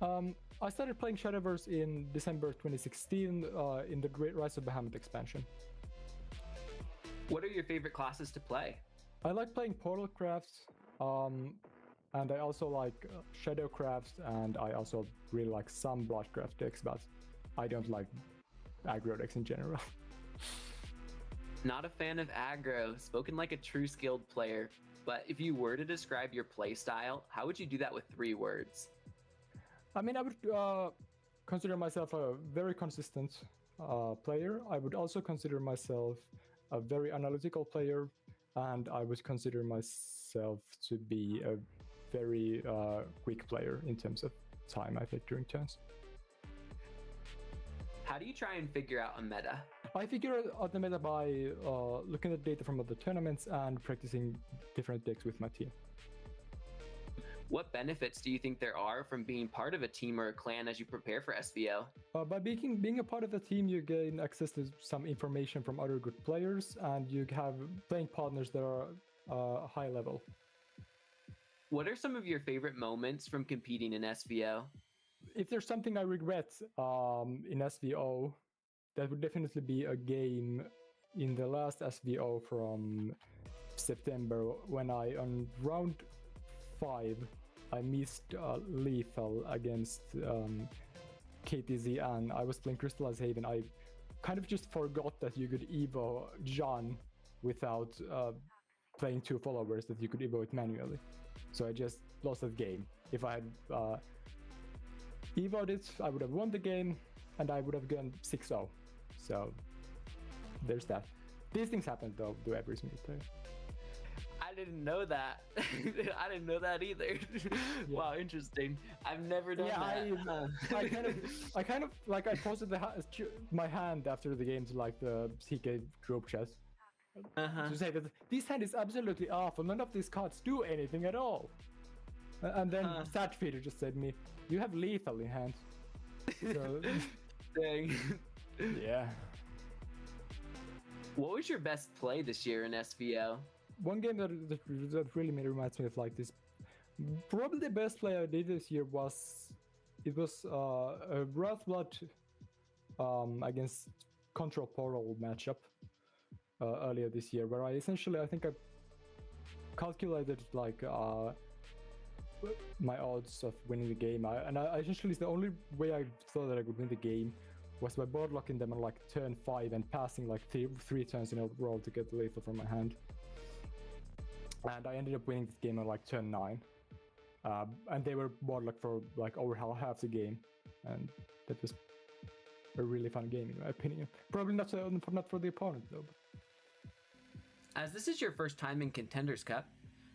I started playing Shadowverse in December 2016 in the Great Rise of Bahamut expansion. What are your favorite classes to play? I like playing Portal Crafts, and I also like Shadowcrafts, and I also really like some Bloodcraft decks, but I don't like aggro decks in general. Not a fan of aggro, spoken like a true skilled player. But if you were to describe your playstyle, how would you do that with 3 words? I mean, I would consider myself a very consistent player. I would also consider myself a very analytical player, and I would consider myself to be a very quick player in terms of time I take during turns. How do you try and figure out a meta? I figure out the meta by looking at data from other tournaments and practicing different decks with my team. What benefits do you think there are from being part of a team or a clan as you prepare for SVO? By being a part of the team, you gain access to some information from other good players, and you have playing partners that are high level. What are some of your favorite moments from competing in SVO? If there's something I regret in SVO, that would definitely be a game in the last SVO from September when on round 5 I missed lethal against KTZ, and I was playing Crystallized Haven. I kind of just forgot that you could Evo John without playing 2 followers, that you could Evo it manually. So I just lost that game. If I had Evo'd it, I would have won the game, and I would have gone 6-0. So there's that. These things happen though to every single player. I didn't know that. I didn't know that either. Yeah. Wow, interesting. I've never done that. I kind of like I posted my hand after the game to like the CK group chat to say that this hand is absolutely awful. None of these cards do anything at all. And then Satfeeder just said to me, "You have lethal in hand." So, dang. Yeah. What was your best play this year in SVO? One game that really reminds me of like this, probably the best play I did this year was a Wrath Blood against Control Portal matchup earlier this year, where I think I calculated like my odds of winning the game, and I essentially the only way I thought that I could win the game was by board locking them on like turn 5 and passing like three turns in a row to get the lethal from my hand. and I ended up winning this game on like turn 9. And they were board for like over half the game, and that was a really fun game in my opinion. Probably not for the opponent though. As this is your first time in Contenders Cup,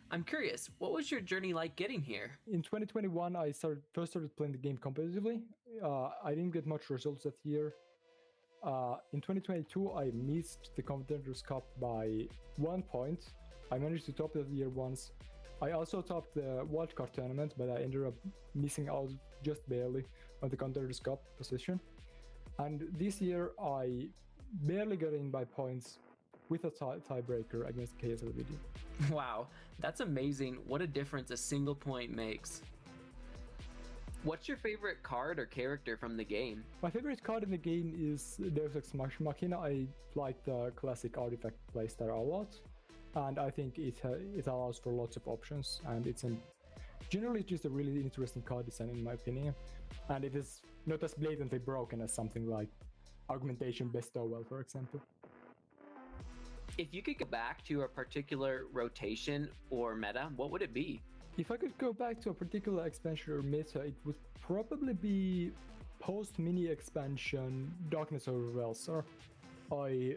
I'm curious, what was your journey like getting here? In 2021, I first started playing the game competitively. I didn't get much results that year. In 2022, I missed the Contenders Cup by 1 point. I managed to top that year once. I also topped the wildcard tournament, but I ended up missing out just barely on the Contenders Cup position. And this year, I barely got in by points with a tiebreaker against KSLVD. Wow, that's amazing. What a difference a single point makes. What's your favorite card or character from the game? My favorite card in the game is Deus Ex Machina. I like the classic artifact playstyle a lot, and I think it allows for lots of options, and it's generally just a really interesting card design in my opinion, and it is not as blatantly broken as something like Augmentation Bestowal, for example. If you could go back to a particular rotation or meta, what would it be? If I could go back to a particular expansion or meta, it would probably be post-mini expansion Darkness over Velsar. I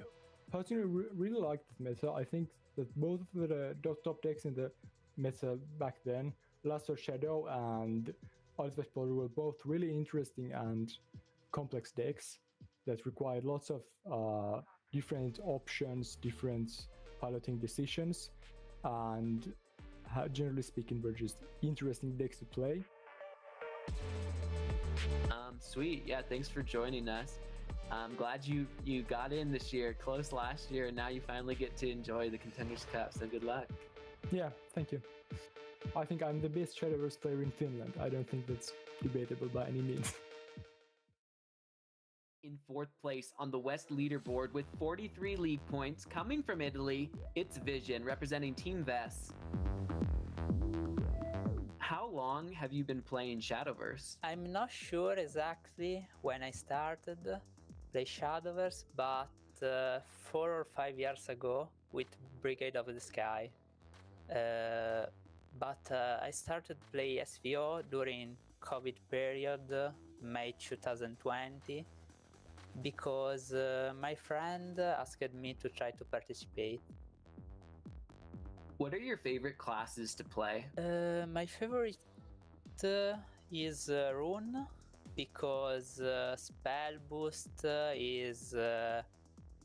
personally really liked the meta. I think that both of the top decks in the meta back then, Lasso Shadow and Artifact Blower, were both really interesting and complex decks that required lots of different options, different piloting decisions, and generally speaking, were just interesting decks to play. Sweet. Yeah, thanks for joining us. I'm glad you got in this year, close last year, and now you finally get to enjoy the Contenders Cup, so good luck. Yeah, thank you. I think I'm the best Shadowverse player in Finland. I don't think that's debatable by any means. In 4th place on the West leaderboard with 43 league points coming from Italy, it's Vision representing Team Vess. How long have you been playing Shadowverse? I'm not sure exactly when I started play Shadowverse, but 4 or 5 years ago with Brigade of the Sky. But I started play SVO during COVID period, May 2020, because my friend asked me to try to participate. What are your favorite classes to play? My favorite is Rune, because spell boost is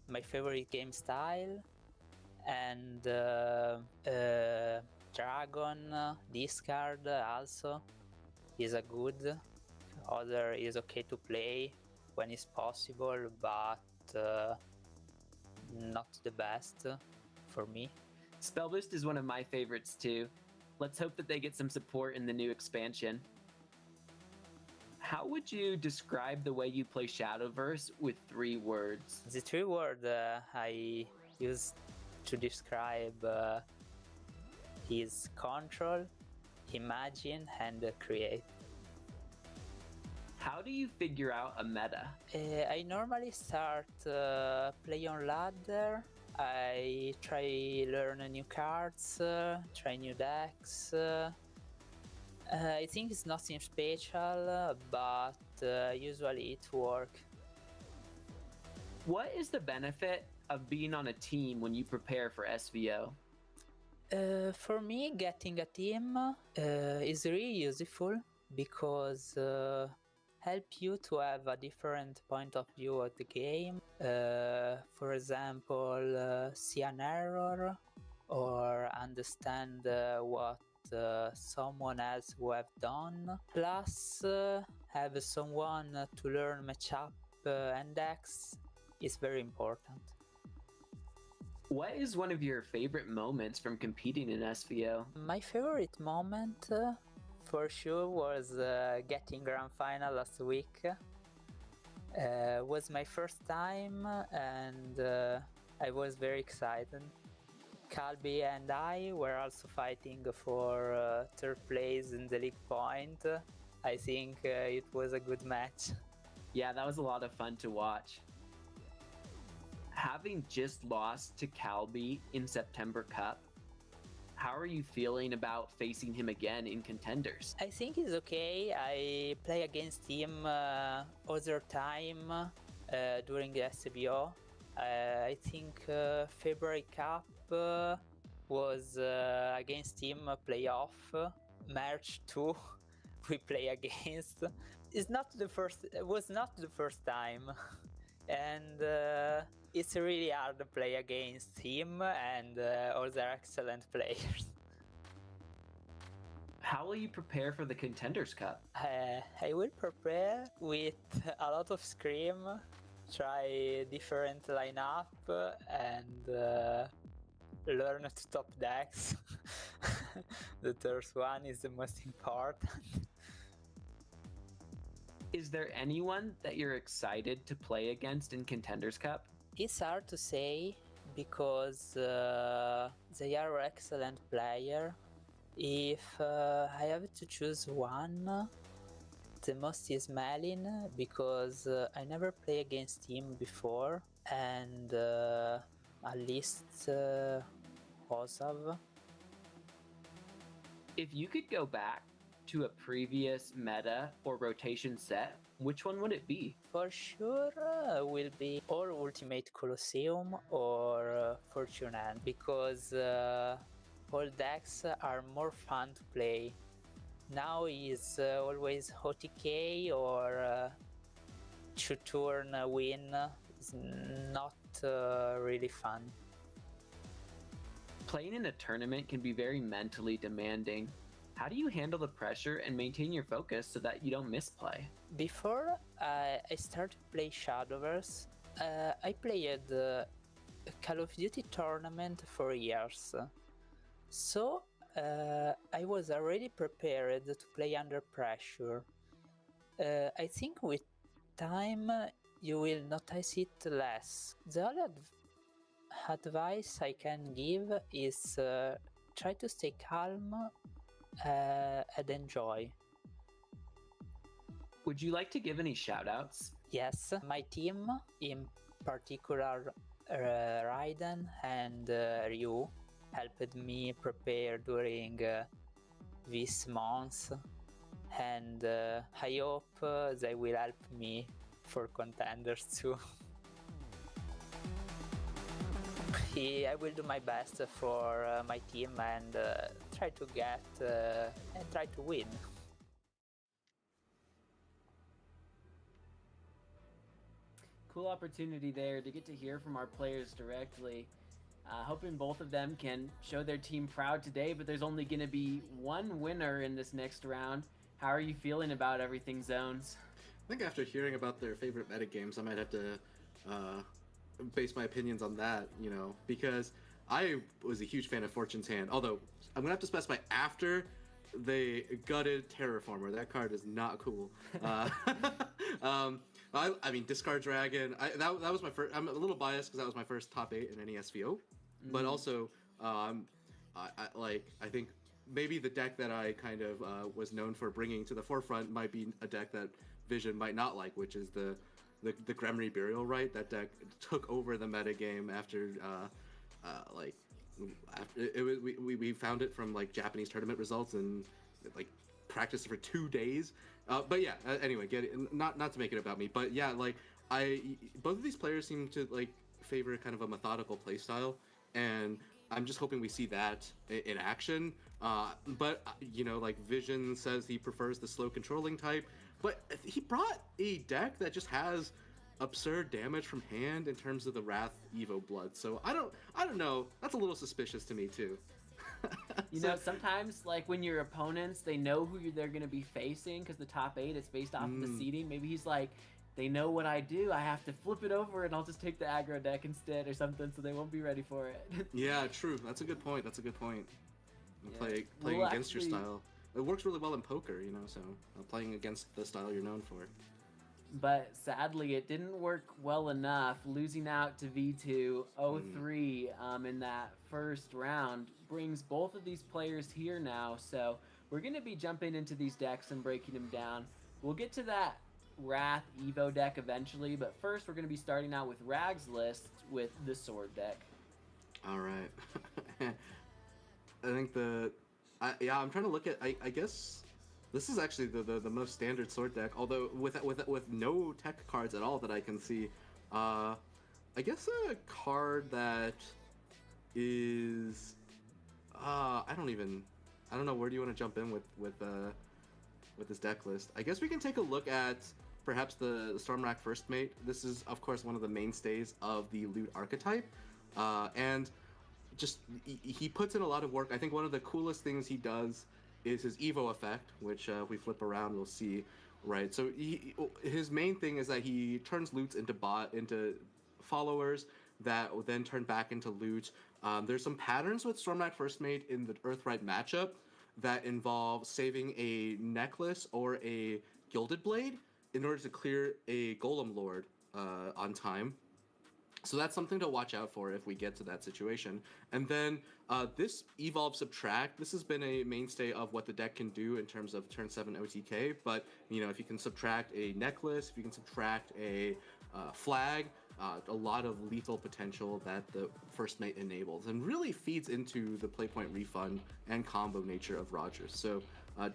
my favorite game style, and Dragon discard also is a good. Other is okay to play when it's possible, but not the best for me. Spell boost is one of my favorites too. Let's hope that they get some support in the new expansion. How would you describe the way you play Shadowverse with 3 words? The 3 words I use to describe is control, imagine, and create. How do you figure out a meta? I normally start play on ladder. I try learn new cards, try new decks. I think it's nothing special, but usually it works. What is the benefit of being on a team when you prepare for SVO? For me, getting a team is really useful because help you to have a different point of view of the game. For example, see an error or understand what someone else who have done. Plus, have someone to learn matchup and decks is very important. What is one of your favorite moments from competing in SVO? My favorite moment for sure was getting grand final last week. Was my first time and I was very excited. Calby and I were also fighting for 3rd place in the league point. I think it was a good match. Yeah, that was a lot of fun to watch. Having just lost to Calby in September Cup, How are you feeling about facing him again in Contenders? I think he's okay. I play against him other time during the SVO. I think February Cup was against him a playoff. March 2 we play against. It was not the first time, and it's really hard to play against him and other excellent players. How will you prepare for the Contenders Cup? I will prepare with a lot of scrim, try different lineup, and learn to top decks. The third one is the most important. Is there anyone that you're excited to play against in Contenders Cup? It's hard to say because they are excellent player. If I have to choose one, the most is Melon because I never play against him before, and at least Osof. If you could go back to a previous meta or rotation set, which one would it be? For sure will be or Ultimate Colosseum or Fortune Hand because all decks are more fun to play. Now is always OTK or 2-turn win is not really fun. Playing in a tournament can be very mentally demanding. How do you handle the pressure and maintain your focus so that you don't misplay? Before I started to play Shadowverse, I played a Call of Duty tournament for years. So I was already prepared to play under pressure. I think with time you will notice it less. The only advice I can give is try to stay calm and enjoy. Would you like to give any shoutouts? Yes, my team, in particular Raiden and Ryu, helped me prepare during these months, and I hope they will help me for Contenders too. I will do my best for my team and try to get and try to win. Cool opportunity there to get to hear from our players directly. Hoping both of them can show their team proud today, but there's only going to be one winner in this next round. How are you feeling about everything, Zones? I think after hearing about their favorite metagames, I might have to base my opinions on that, you know, because I was a huge fan of Fortune's Hand, although I'm gonna have to specify after they gutted Terraformer. That card is not cool. I mean, Discard Dragon, that was my first. I'm a little biased because that was my first top 8 in any SVO, but also I think maybe the deck that I kind of was known for bringing to the forefront might be a deck that Vision might not like, which is the Gremry Burial Rite. That deck took over the metagame after we found it from like Japanese tournament results and like practiced for 2 days. But yeah, anyway, not to make it about me, but yeah, like both of these players seem to like favor kind of a methodical playstyle, and I'm just hoping we see that in action. But you know, like Vision says he prefers the slow controlling type, but he brought a deck that just has absurd damage from hand in terms of the Wrath Evo Blood. So I don't know. That's a little suspicious to me too. You know, sometimes like when your opponents, they know who they're going to be facing because the top 8 is based off of the seeding. Maybe he's like, they know what I do. I have to flip it over and I'll just take the aggro deck instead or something, so they won't be ready for it. Yeah, true. That's a good point. Yeah. Playing against your style. It works really well in poker, you know, so playing against the style you're known for. But sadly, it didn't work well enough, losing out to V2 0-3 in that first round brings both of these players here now. So we're going to be jumping into these decks and breaking them down. We'll get to that Wrath Evo deck eventually, but first we're going to be starting out with Rag's list with the Sword deck. All right. I think I'm trying to look at. I guess this is actually the most standard sword deck. Although with no tech cards at all that I can see. I guess a card that is. I don't know. Where do you want to jump in with this deck list? I guess we can take a look at perhaps the Stormrack First Mate. This is of course one of the mainstays of the loot archetype, and just he puts in a lot of work. I think one of the coolest things he does is his Evo effect, which we flip around, we'll see, right? So his main thing is that he turns loots into followers that will then turn back into loot. There's some patterns with Stormrack First Mate in the Earthright matchup that involve saving a necklace or a Gilded Blade in order to clear a Golem Lord on time. So that's something to watch out for if we get to that situation. And then this Evolve Subtract, this has been a mainstay of what the deck can do in terms of turn 7 OTK, but you know, if you can subtract a necklace, if you can subtract a flag, a lot of lethal potential that the First Mate enables and really feeds into the play point refund and combo nature of Rogers. So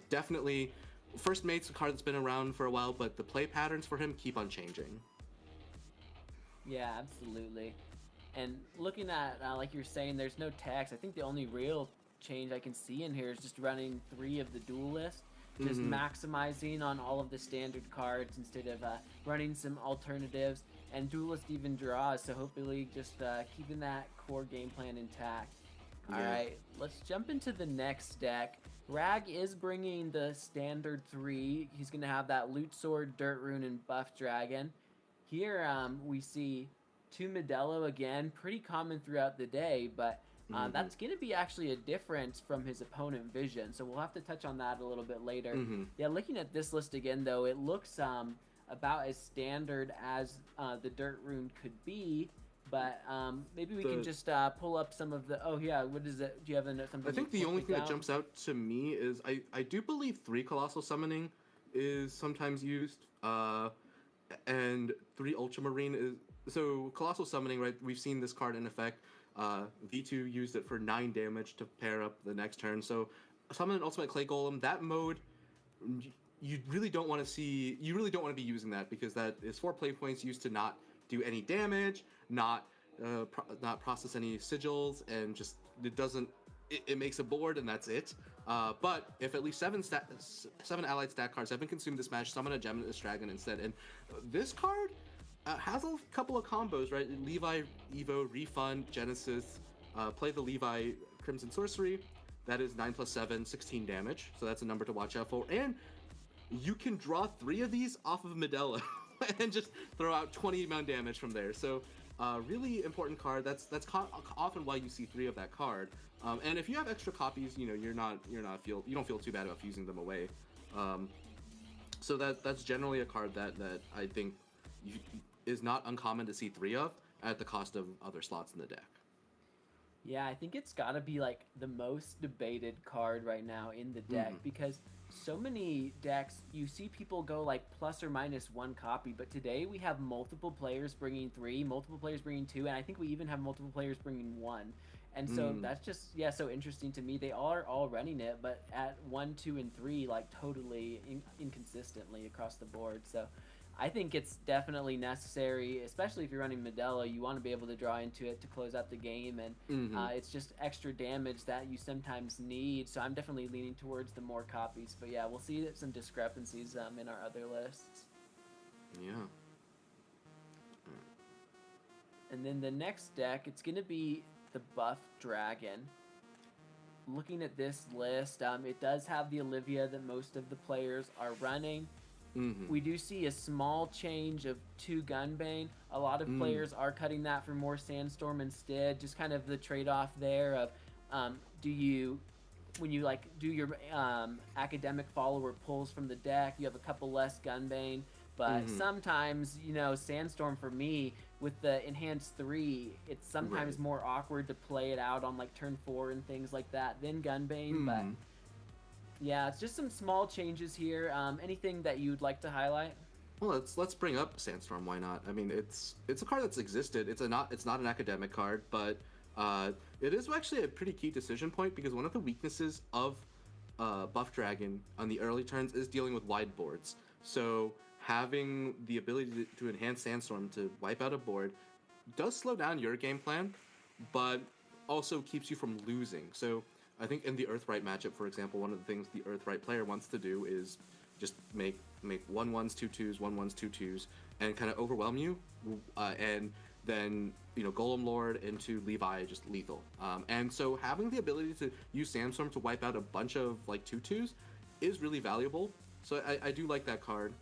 definitely First Mate's a card that's been around for a while, but the play patterns for him keep on changing. Yeah, absolutely. And looking at, like you're saying, there's no text. I think the only real change I can see in here is just running 3 of the Duelist, just maximizing on all of the standard cards instead of running some alternatives. And Duelist even draws, so hopefully just keeping that core game plan intact. Yeah. Alright, let's jump into the next deck. Rag is bringing the standard 3. He's going to have that Loot Sword, Dirt Rune, and Buff Dragon. Here we see 2 Modelo again, pretty common throughout the day, but that's going to be actually a difference from his opponent Vision, so we'll have to touch on that a little bit later. Yeah, looking at this list again, though, it looks about as standard as the Dirt Rune could be, but maybe we can just pull up some of the... Oh, yeah, what is it? Do you have something? I think the only thing that jumps out to me is I do believe 3 Colossal Summoning is sometimes used. And 3 Ultramarine is... So, Colossal Summoning, right? We've seen this card in effect. V2 used it for 9 damage to pair up the next turn. So, summon an Ultimate Clay Golem. That mode, you really don't want to see... You really don't want to be using that because that is 4 play points used to not do any damage, not process any sigils, and just... It doesn't... It makes a board and that's it. But if at least 7 allied stat cards have been consumed this match, summon a Geminus Dragon instead. And this card has a couple of combos, right? Levi, Evo, Refund, Genesis, play the Levi Crimson Sorcery. That is 9 plus 7, 16 damage. So that's a number to watch out for. And you can draw 3 of these off of Modelo and just throw out 20 amount damage from there. So really important card. That's often why you see 3 of that card. And if you have extra copies, you know you don't feel too bad about fusing them away. So that's generally a card that I think is not uncommon to see 3 of at the cost of other slots in the deck. Yeah, I think it's got to be like the most debated card right now in the deck because so many decks, you see people go like plus or minus 1 copy, but today we have multiple players bringing 3, multiple players bringing 2, and I think we even have multiple players bringing 1. And so that's just, so interesting to me. They are all running it, but at 1, 2, and 3, like totally inconsistently across the board. So I think it's definitely necessary, especially if you're running Modelo. You want to be able to draw into it to close out the game, and it's just extra damage that you sometimes need. So I'm definitely leaning towards the more copies. But yeah, we'll see some discrepancies in our other lists. Yeah. And then the next deck, it's going to be the Buff Dragon. Looking at this list, it does have the Olivia that most of the players are running. We do see a small change of 2 Gunbane. A lot of players are cutting that for more Sandstorm instead. Just kind of the trade-off there of when you like do your academic follower pulls from the deck, you have a couple less Gunbane. But sometimes, Sandstorm for me, with the enhanced 3, it's sometimes more awkward to play it out on like turn 4 and things like that than Gunbane. But yeah, it's just some small changes here. Anything that you'd like to highlight? Well, let's bring up Sandstorm. Why not? I mean, it's a card that's existed. It's not an academic card, but It is actually a pretty key decision point because one of the weaknesses of Buff Dragon on the early turns is dealing with wide boards. So having the ability to enhance Sandstorm to wipe out a board does slow down your game plan, but also keeps you from losing. So I think in the Earthright matchup, for example, one of the things the Earthright player wants to do is just make 1-1s, 2-2s, 1-1s, 2-2s, and kind of overwhelm you, and then Golem Lord into Levi just lethal. And so having the ability to use Sandstorm to wipe out a bunch of like 2-2s is really valuable. So I do like that card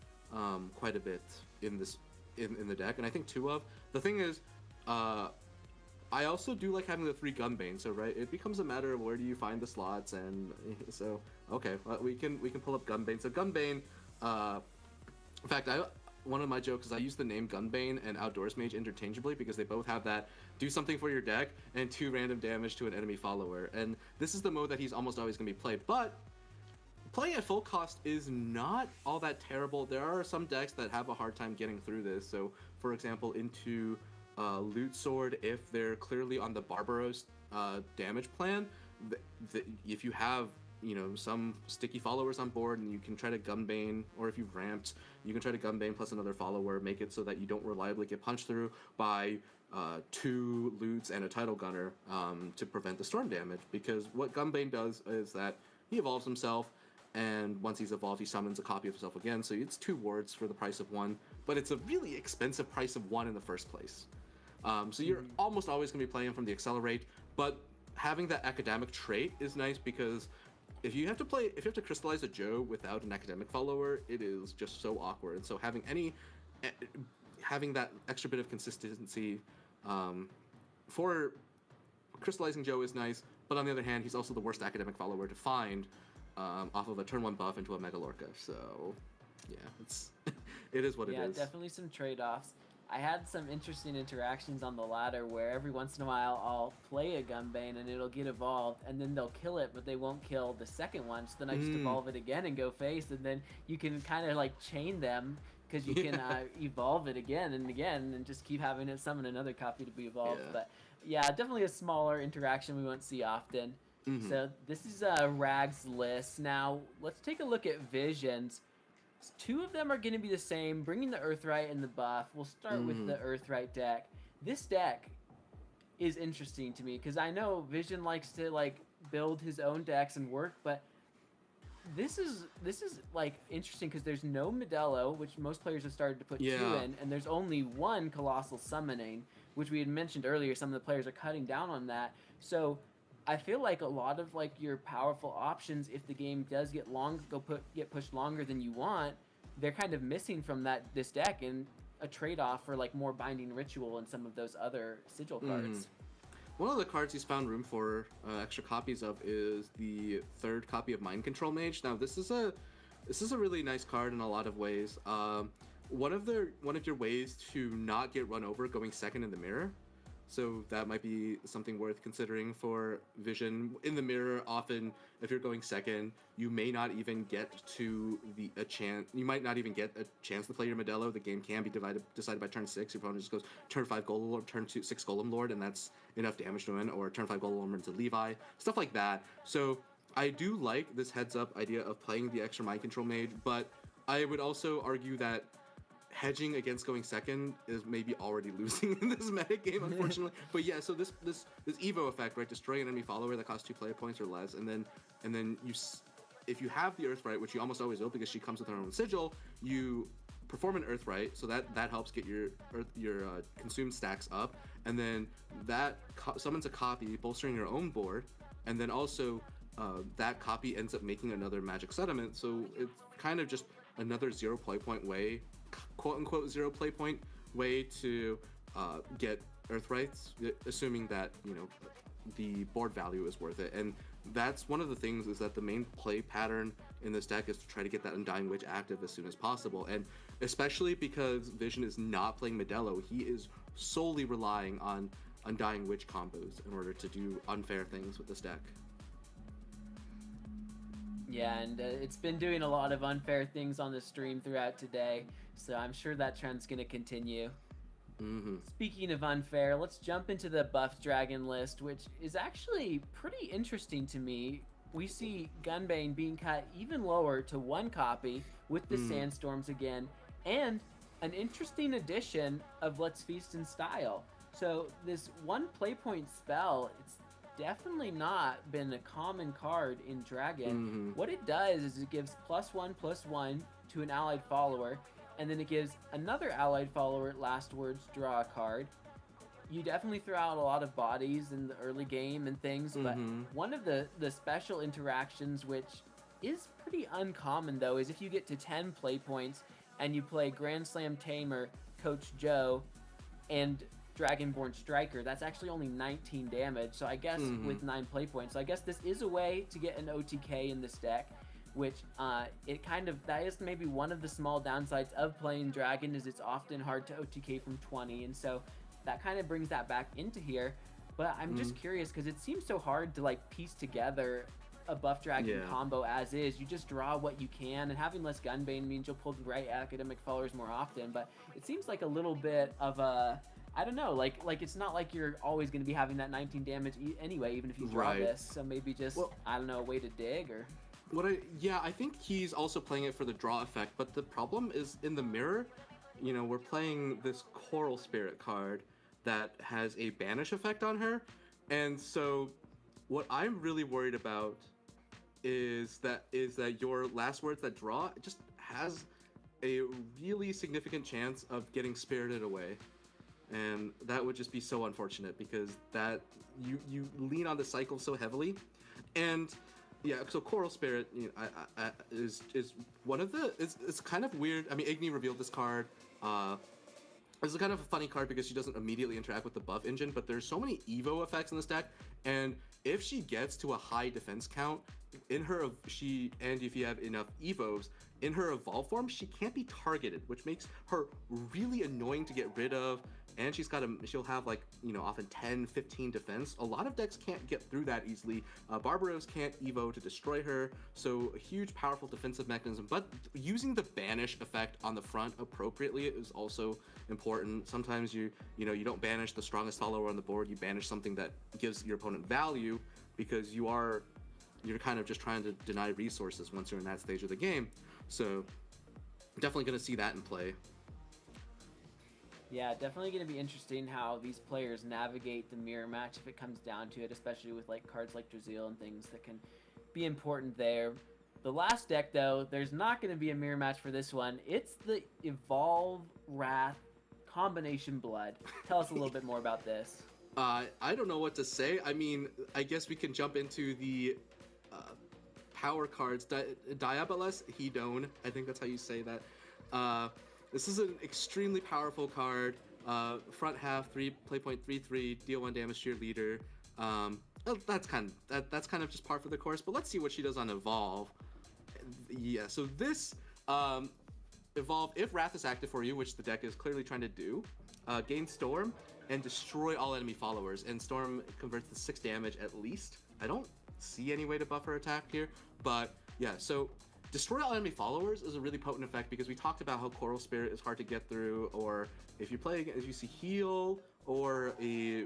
quite a bit in the deck, and I think the thing is, I also do like having the 3 Gunbane. So right, it becomes a matter of where do you find the slots, and so okay, we can pull up Gunbane. So Gunbane, in fact, one of my jokes is I use the name Gunbane and Outdoors Mage interchangeably because they both have that do something for your deck and 2 random damage to an enemy follower, and this is the mode that he's almost always going to be played. But playing at full cost is not all that terrible. There are some decks that have a hard time getting through this. So, for example, into Loot Sword, if they're clearly on the Barbaros damage plan, if you have some sticky followers on board, and you can try to Gunbane, or if you've ramped, you can try to Gunbane plus another follower, make it so that you don't reliably get punched through by 2 loots and a Tidal Gunner to prevent the storm damage. Because what Gunbane does is that he evolves himself, and once he's evolved, he summons a copy of himself again. So it's 2 wards for the price of 1, but it's a really expensive price of 1 in the first place. So you're almost always going to be playing from the Accelerate, but having that academic trait is nice because if you have to crystallize a Joe without an academic follower, it is just so awkward. And so having that extra bit of consistency for crystallizing Joe is nice, but on the other hand, he's also the worst academic follower to find off of a turn 1 buff into a Mega Lorca. So yeah, it is what it is. Yeah, definitely some trade-offs. I had some interesting interactions on the ladder where every once in a while I'll play a Gunbane and it'll get evolved, and then they'll kill it, but they won't kill the second one. So then I just evolve it again and go face, and then you can kind of like chain them because you can evolve it again and just keep having it summon another copy to be evolved. Yeah. But yeah, definitely a smaller interaction we won't see often. So this is Rag's list. Now let's take a look at Visions. 2 of them are going to be the same, bringing the Earthright and the buff. We'll start with the Earthright deck. This deck is interesting to me because I know Vision likes to like build his own decks and work, but this is like interesting because there's no Modelo, which most players have started to put 2 in, and there's only 1 Colossal Summoning, which we had mentioned earlier. Some of the players are cutting down on that. So I feel like a lot of like your powerful options, if the game does get get pushed longer than you want, they're kind of missing from this deck, and a trade-off for like more Binding Ritual and some of those other sigil cards. One of the cards he's found room for extra copies of is the 3rd copy of Mind Control Mage. Now this is a really nice card in a lot of ways. One of your ways to not get run over going second in the mirror. So that might be something worth considering for Vision. In the mirror, often if you're going second, you may not even get a chance. You might not even get a chance to play your Modelo. The game can be decided by turn 6. Your opponent just goes turn 5 Golem Lord, turn 6 Golem Lord, and that's enough damage to win. Or turn 5 Golem Lord into Levi, stuff like that. So I do like this heads up idea of playing the extra Mind Control Mage, but I would also argue that hedging against going second is maybe already losing in this meta game, unfortunately. But yeah, so this Evo effect, right? Destroy an enemy follower that costs 2 player points or less, and then if you have the Earthright, which you almost always will because she comes with her own sigil, you perform an Earthright, so that helps get your consumed stacks up, and then that summons a copy, bolstering your own board, and then also that copy ends up making another magic settlement. So it's kind of just another 0 play point way, quote unquote 0 play point way to get Earthrights, assuming that the board value is worth it. And that's one of the things, is that the main play pattern in this deck is to try to get that Undying Witch active as soon as possible, and especially because Vision is not playing Modelo, he is solely relying on Undying Witch combos in order to do unfair things with this deck. Yeah, and it's been doing a lot of unfair things on the stream throughout today, so I'm sure that trend's going to continue. Speaking of unfair, let's jump into the buff dragon list, which is actually pretty interesting to me. We see Gunbane being cut even lower to 1 copy with the Sandstorms again, and an interesting addition of Let's Feast in Style. So this 1 playpoint spell, it's definitely not been a common card in Dragon. What it does is it gives +1/+1 to an allied follower, and then it gives another allied follower last words draw a card. You definitely throw out a lot of bodies in the early game and things, but one of the special interactions, which is pretty uncommon though, is if you get to 10 play points and you play Grand Slam Tamer, Coach Joe, and Dragonborn Striker, that's actually only 19 damage. So I guess with 9 play points, so I guess this is a way to get an OTK in this deck, which it kind of, that is maybe one of the small downsides of playing Dragon, is it's often hard to OTK from 20, and so that kind of brings that back into here. But I'm just curious, because it seems so hard to like piece together a buff dragon combo as is. You just draw what you can, and having less Gunbane means you'll pull the right academic followers more often, but it seems like a little bit of a, I don't know, like it's not like you're always going to be having that 19 damage anyway, even if you draw this. So maybe just, I don't know, a way to dig, or... I think he's also playing it for the draw effect, but the problem is in the mirror, you know, we're playing this Coral Spirit card that has a banish effect on her, and so what I'm really worried about is that your last words that draw just has a really significant chance of getting spirited away, and that would just be so unfortunate, because that you lean on the cycle so heavily. And yeah, so Coral Spirit, you know, is one of the, it's kind of weird. I mean, Igni revealed this card. It's kind of a funny card because she doesn't immediately interact with the buff engine, but there's so many Evo effects in this deck, and if she gets to a high defense count in her, and if you have enough Evos in her evolve form, she can't be targeted, which makes her really annoying to get rid of. And she'll have, like, you know, often 10, 15 defense. A lot of decks can't get through that easily. Barbaros can't Evo to destroy her, so a huge, powerful defensive mechanism. But using the banish effect on the front appropriately is also important. Sometimes you don't banish the strongest follower on the board. You banish something that gives your opponent value, because you're kind of just trying to deny resources once you're in that stage of the game. So definitely going to see that in play. Yeah, definitely going to be interesting how these players navigate the mirror match if it comes down to it, especially with like cards like Draziel and things that can be important there. The last deck, though, there's not going to be a mirror match for this one. It's the Evolve Wrath Combination Blood. Tell us a little bit more about this. I don't know what to say. I mean, I guess we can jump into the power cards. Diabolus Hedone, I think that's how you say that. This is an extremely powerful card. Front half, 3 playpoint 3/3, deal 1 damage to your leader. That's kind of just par for the course. But let's see what she does on Evolve. Yeah, so this Evolve, if Wrath is active for you, which the deck is clearly trying to do, gain Storm and destroy all enemy followers. And Storm converts to 6 damage at least. I don't see any way to buff her attack here, but yeah. So destroy all enemy followers is a really potent effect, because we talked about how Coral Spirit is hard to get through, or if you play, as you see, Heal or a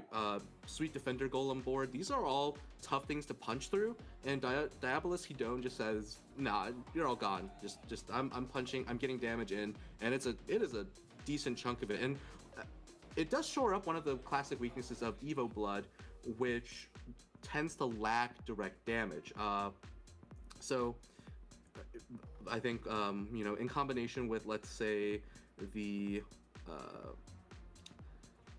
Sweet Defender Golem board, these are all tough things to punch through, and Diabolus Hedone just says, nah, you're all gone. Just I'm punching, I'm getting damage in, and it is a decent chunk of it, and it does shore up one of the classic weaknesses of Evo Blood, which tends to lack direct damage. So I think, you know, in combination with, let's say, the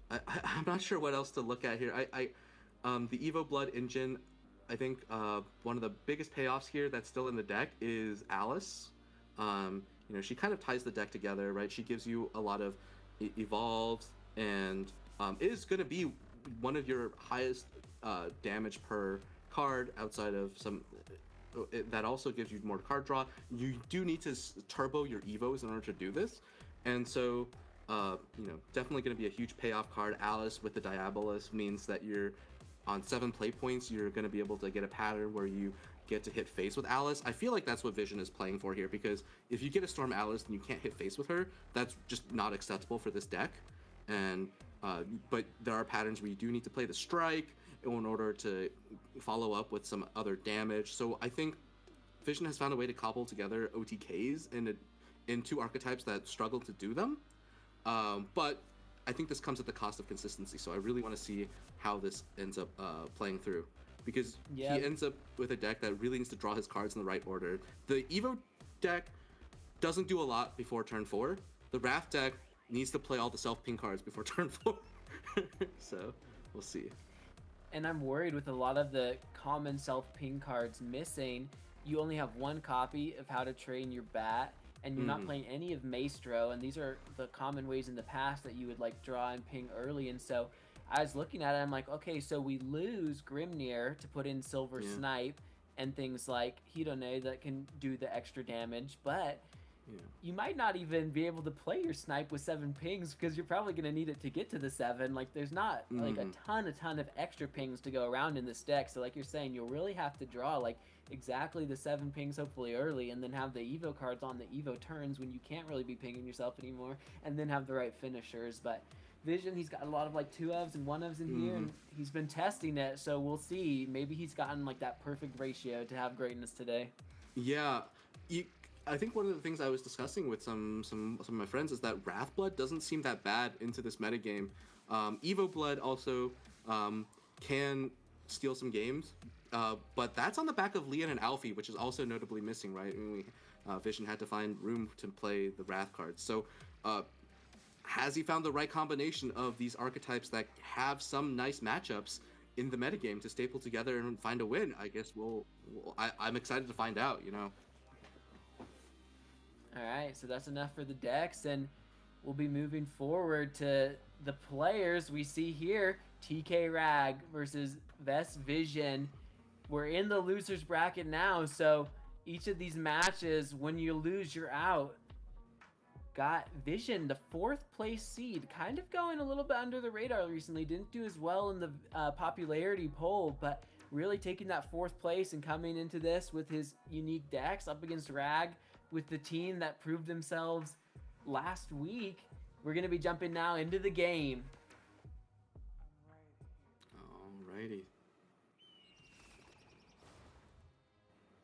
I'm not sure what else to look at here. The Evo Blood engine, I think one of the biggest payoffs here that's still in the deck is Alice. You know, she kind of ties the deck together, right? She gives you a lot of evolves, and is going to be one of your highest damage per card outside of some. That also gives you more card draw. You do need to turbo your Evos in order to do this, and so you know, definitely going to be a huge payoff card. Alice with the Diabolus means that you're on 7 play points. You're going to be able to get a pattern where you get to hit face with Alice. I feel like that's what Vision is playing for here, because if you get a Storm Alice and you can't hit face with her, that's just not acceptable for this deck. and but there are patterns where you do need to play the strike in order to follow up with some other damage. So I think Vision has found a way to cobble together OTKs in two archetypes that struggle to do them. But I think this comes at the cost of consistency. So I really want to see how this ends up playing through, because he ends up with a deck that really needs to draw his cards in the right order. The Evo deck doesn't do a lot before turn 4. The Wrath deck needs to play all the self-ping cards before turn 4. So we'll see. And I'm worried with a lot of the common self-ping cards missing. You only have one copy of How to Train Your Bat, and you're not playing any of Maestro, and these are the common ways in the past that you would like draw and ping early. And so I was looking at it, I'm like, okay, so we lose Grimnir to put in Silver Snipe and things like Hidone that can do the extra damage, but you might not even be able to play your Snipe with 7 pings, because you're probably going to need it to get to the 7. Like, there's not like a ton of extra pings to go around in this deck. So like you're saying, you'll really have to draw like exactly the 7 pings hopefully early, and then have the Evo cards on the Evo turns when you can't really be pinging yourself anymore, and then have the right finishers. But Vision, he's got a lot of like 2-ofs and 1-ofs in here, and he's been testing it, so we'll see. Maybe he's gotten like that perfect ratio to have greatness today. Yeah, I think one of the things I was discussing with some of my friends is that Wrath Blood doesn't seem that bad into this metagame. Evo Blood also can steal some games, but that's on the back of Leon and Alfie, which is also notably missing, right? I mean, Vision had to find room to play the Wrath cards. So has he found the right combination of these archetypes that have some nice matchups in the metagame to staple together and find a win? I guess I'm excited to find out, you know. Alright, so that's enough for the decks, and we'll be moving forward to the players we see here. TK Rag versus Vest Vision. We're in the losers bracket now, so each of these matches, when you lose, you're out. Got Vision, the 4th place seed, kind of going a little bit under the radar recently. Didn't do as well in the popularity poll, but really taking that 4th place and coming into this with his unique decks up against Rag, with the team that proved themselves last week. We're going to be jumping now into the game. Alrighty.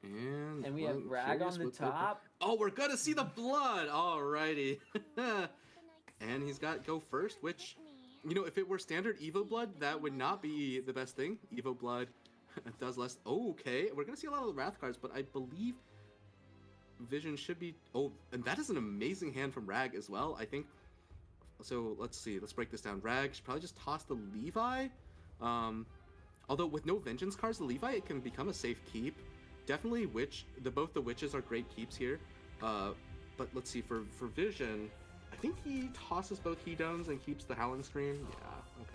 And we have Rag on the top. Oh, we're going to see the blood. Alrighty. And he's got go first, which, you know, if it were standard Evo Blood, that would not be the best thing. Evo Blood does less. Oh, okay. We're going to see a lot of the Wrath cards, but I believe Vision should be... Oh, and that is an amazing hand from Rag as well, I think. So let's see. Let's break this down. Rag should probably just toss the Levi. Although with no Vengeance cards, the Levi, it can become a safe keep. Definitely Witch. Both the Witches are great keeps here. But let's see. For Vision, I think he tosses both Hedones and keeps the Howling Scream. Yeah, okay.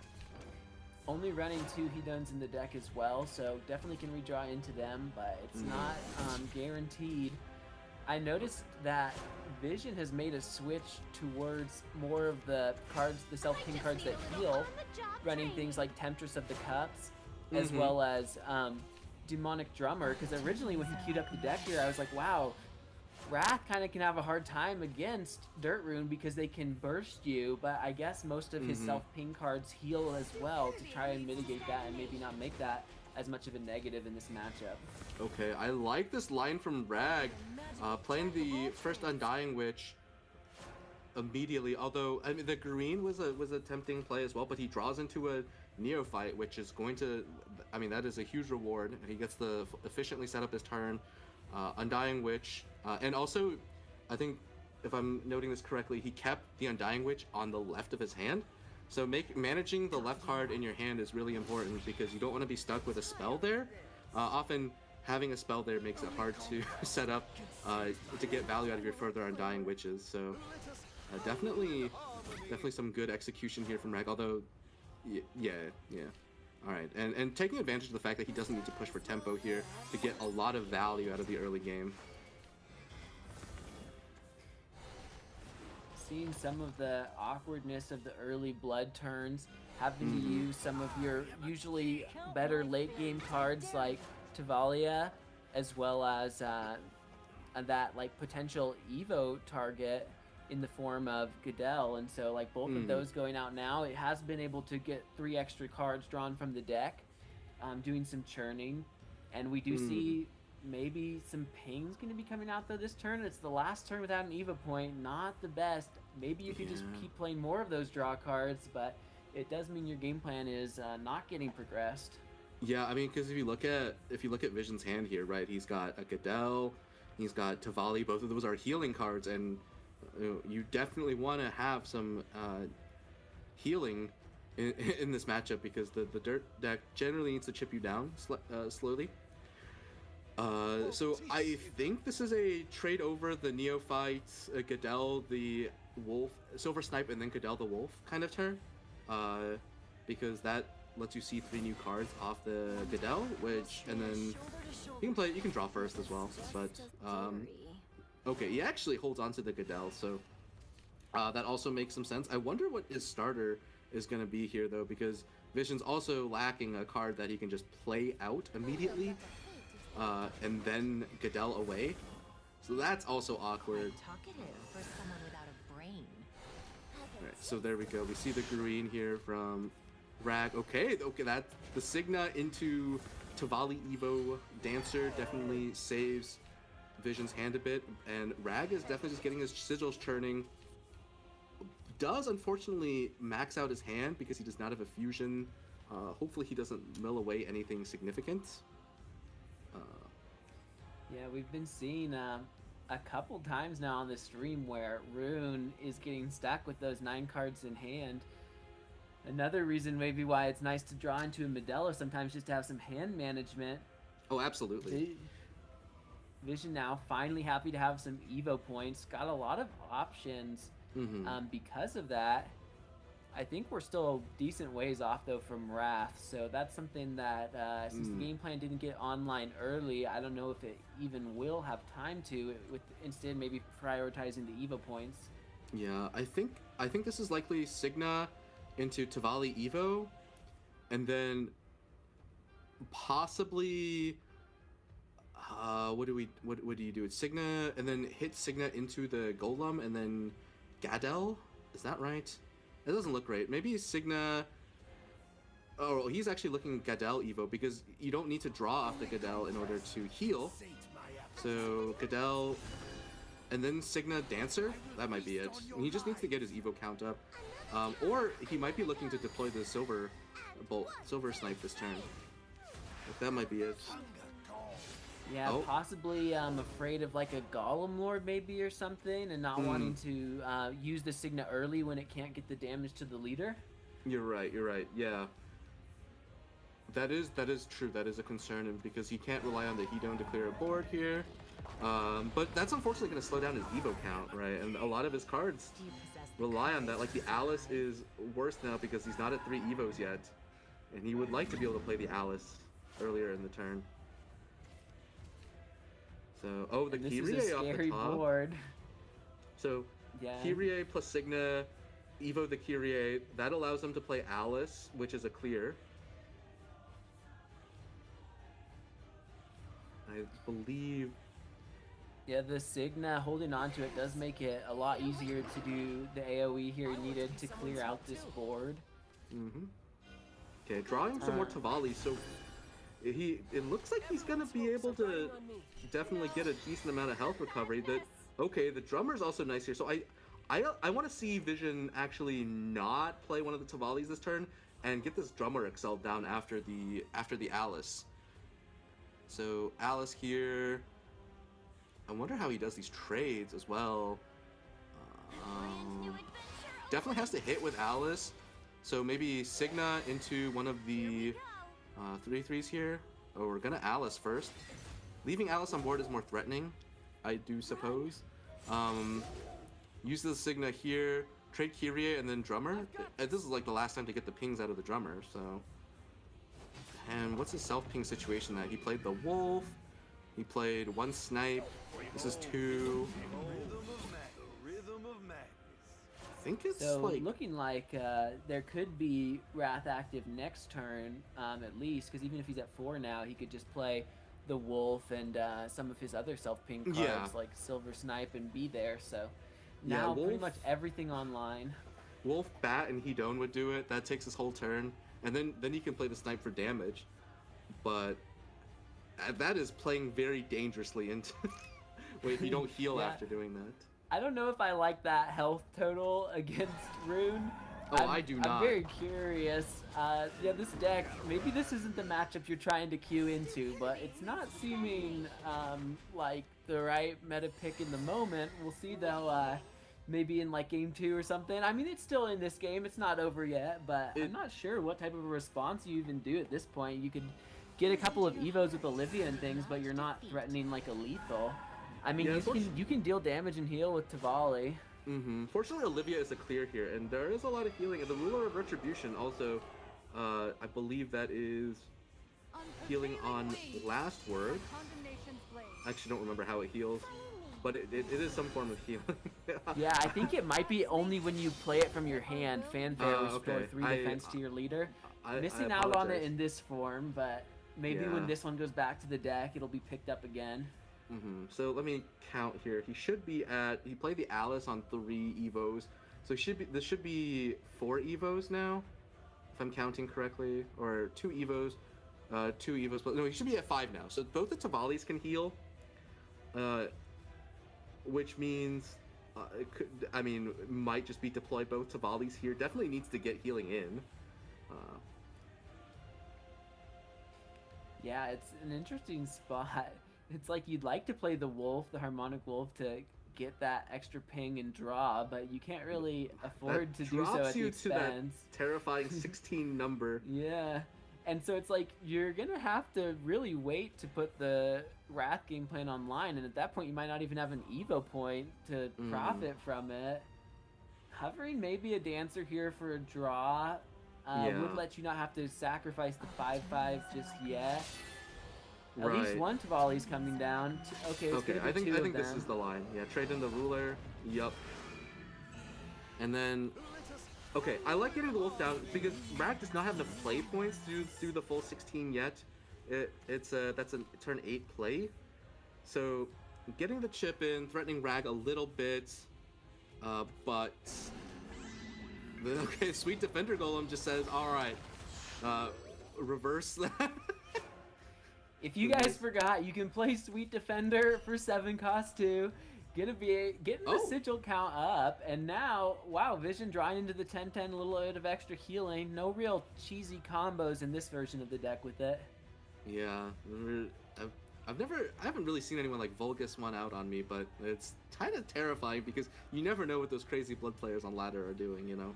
Only running 2 Hedones in the deck as well, so definitely can redraw into them, but it's not guaranteed. I noticed that Vision has made a switch towards more of the cards, the self-ping cards that heal, running things like Temptress of the Cups, as well as Demonic Drummer, because originally when he queued up the deck here, I was like, wow, Wrath kind of can have a hard time against Dirt Rune because they can burst you, but I guess most of his self-ping cards heal as well to try and mitigate that and maybe not make that as much of a negative in this matchup. Okay, I like this line from Rag, playing the first Undying Witch immediately. Although I mean the green was a tempting play as well, but he draws into a Neophyte, which is going to, I mean, that is a huge reward. He gets to efficiently set up his turn. Undying Witch, and also, I think if I'm noting this correctly, he kept the Undying Witch on the left of his hand. So managing the left card in your hand is really important because you don't want to be stuck with a spell there. Often having a spell there makes it hard to set up to get value out of your further Undying Witches. So definitely some good execution here from Rag. Although, yeah. All right, and taking advantage of the fact that he doesn't need to push for tempo here to get a lot of value out of the early game. Seeing some of the awkwardness of the early blood turns, having to use some of your usually better late game cards like Tavalia, as well as that like potential Evo target. in the form of Goodell, and so like both of those going out now, it has been able to get 3 extra cards drawn from the deck, doing some churning, and we do see maybe some pings going to be coming out though this turn. It's the last turn without an EVA point, not the best. Maybe you can just keep playing more of those draw cards, but it does mean your game plan is not getting progressed. Yeah, I mean, because if you look at Vision's hand here, right? He's got a Goodell, he's got Tavali. Both of those are healing cards, and you definitely want to have some healing in this matchup because the dirt deck generally needs to chip you down slowly. So I think this is a trade over the Neophyte, Goodell the Wolf, Silver Snipe, and then Goodell the Wolf kind of turn, because that lets you see 3 new cards off the Goodell, and then you can draw first as well, but okay, he actually holds on to the Goodell, so that also makes some sense. I wonder what his starter is going to be here though, because Vision's also lacking a card that he can just play out immediately, and then Goodell away, so that's also awkward. Alright, so there we go. We see the green here from Rag. Okay, that's the Signa into Tavali Evo Dancer definitely saves Vision's hand a bit, and Rag is definitely just getting his sigils churning. Does unfortunately max out his hand because he does not have a fusion. Hopefully he doesn't mill away anything significant. Yeah, we've been seeing a couple times now on the stream where Rune is getting stuck with those 9 cards in hand. Another reason maybe why it's nice to draw into a Modelo sometimes, just to have some hand management. Oh, absolutely. Vision now finally happy to have some Evo points. Got a lot of options because of that. I think we're still decent ways off though from Wrath, so that's something that since the game plan didn't get online early, I don't know if it even will have time to, with instead maybe prioritizing the Evo points. Yeah, I think this is likely Signa into Tavali Evo, and then possibly what do you do? It's Signa and then hit Signa into the Golem and then Gadel? Is that right? It doesn't look right. Maybe Signa. Oh, he's actually looking Gadel Evo because you don't need to draw off the Gadel in order to heal. So Gadel and then Signa Dancer. That might be it. And he just needs to get his Evo count up. Or he might be looking to deploy the Silver Snipe this turn. That might be it. Yeah, possibly afraid of like a Golem Lord maybe or something, and not wanting to use the Signa early when it can't get the damage to the leader. You're right, yeah. That is true, that is a concern, and because he can't rely on the Hedon to clear a board here. But that's unfortunately going to slow down his Evo count, right? And a lot of his cards rely on that, like the Alice is worse now because he's not at 3 Evos yet. And he would like to be able to play the Alice earlier in the turn. So, the Kyrie off the top. Board. So, Kyrie plus Signa, Evo the Kyrie, that allows them to play Alice, which is a clear. I believe... Yeah, the Signa holding on to it does make it a lot easier to do the AoE here needed to clear out this board. Okay, drawing some more Tavali, so... It looks like he's gonna be able to definitely get a decent amount of health recovery. The drummer's also nice here. So I want to see Vision actually not play one of the Tavalis this turn and get this drummer excelled down after the Alice. So Alice here. I wonder how he does these trades as well. Definitely has to hit with Alice. So maybe Signa into one of the 3/3s here. Oh, we're gonna Alice first. Leaving Alice on board is more threatening, I do suppose. Use the Signa here, trade Kyrie and then Drummer. This is like the last time to get the pings out of the Drummer, so. And what's his self-ping situation that he played the Wolf, he played 1 Snipe, this is 2. I think it's looking like there could be Wrath active next turn, at least, because even if he's at 4 now, he could just play the Wolf and some of his other self-ping cards like Silver Snipe and be there. So Now Yeah, pretty Wolf- much everything online. Wolf, Bat, and Hedone would do it. That takes his whole turn, and then you can play the snipe for damage. But that is playing very dangerously into. Wait, if you don't heal Yeah. after doing that. I don't know if I like that health total against Rune. Oh, I do not. I'm very curious. Yeah, this deck, maybe this isn't the matchup you're trying to queue into, but it's not seeming like the right meta pick in the moment. We'll see though, maybe in like game 2 or something. I mean, it's still in this game. It's not over yet, but I'm not sure what type of a response you even do at this point. You could get a couple of evos with Olivia and things, but you're not threatening like a lethal. I mean, Yeah, you can deal damage and heal with Tavali. Fortunately, Olivia is a clear here, and there is a lot of healing. And the Ruler of Retribution also, I believe that is healing on Last Word. I actually don't remember how it heals, but it is some form of healing. Yeah, I think it might be only when you play it from your hand. Fanfare restore okay. 3 defense to your leader. I Missing out on it apologize. in this form, but maybe when this one goes back to the deck, it'll be picked up again. So let me count here. He played the Alice on 3 evos, so this should be 4 evos now, if I'm counting correctly, or 2 evos, 2 evos. But no, he should be at 5 now. So both the Tavalis can heal, which means might just be deploy both Tavalis here. Definitely needs to get healing in. Yeah, it's an interesting spot. It's like you'd like to play the Wolf, the Harmonic Wolf, to get that extra ping and draw, but you can't really afford to do so Drops at the you to that expense. terrifying 16 number. Yeah, and so it's like you're gonna have to really wait to put the Wrath game plan online, and at that point you might not even have an Evo point to profit from it. Hovering may be a dancer here for a draw. Would let you not have to sacrifice the 5/5 just yet. At least one Tavali's coming down. Okay, I think this is the line. Yeah, trade in the Ruler. Yup. And then, okay, I like getting the Wolf down because Rag does not have enough play points to do the full 16 yet. That's a turn 8 play. So getting the chip in, threatening Rag a little bit, but okay, Sweet Defender Golem just says, all right, reverse that. If you guys forgot, you can play Sweet Defender for 7 cost 2. Getting the sigil count up, and now, wow, Vision drawing into the 10/10, a little bit of extra healing. No real cheesy combos in this version of the deck with it. Yeah, I haven't really seen anyone like Vulgus one out on me, but it's kind of terrifying because you never know what those crazy blood players on ladder are doing, you know.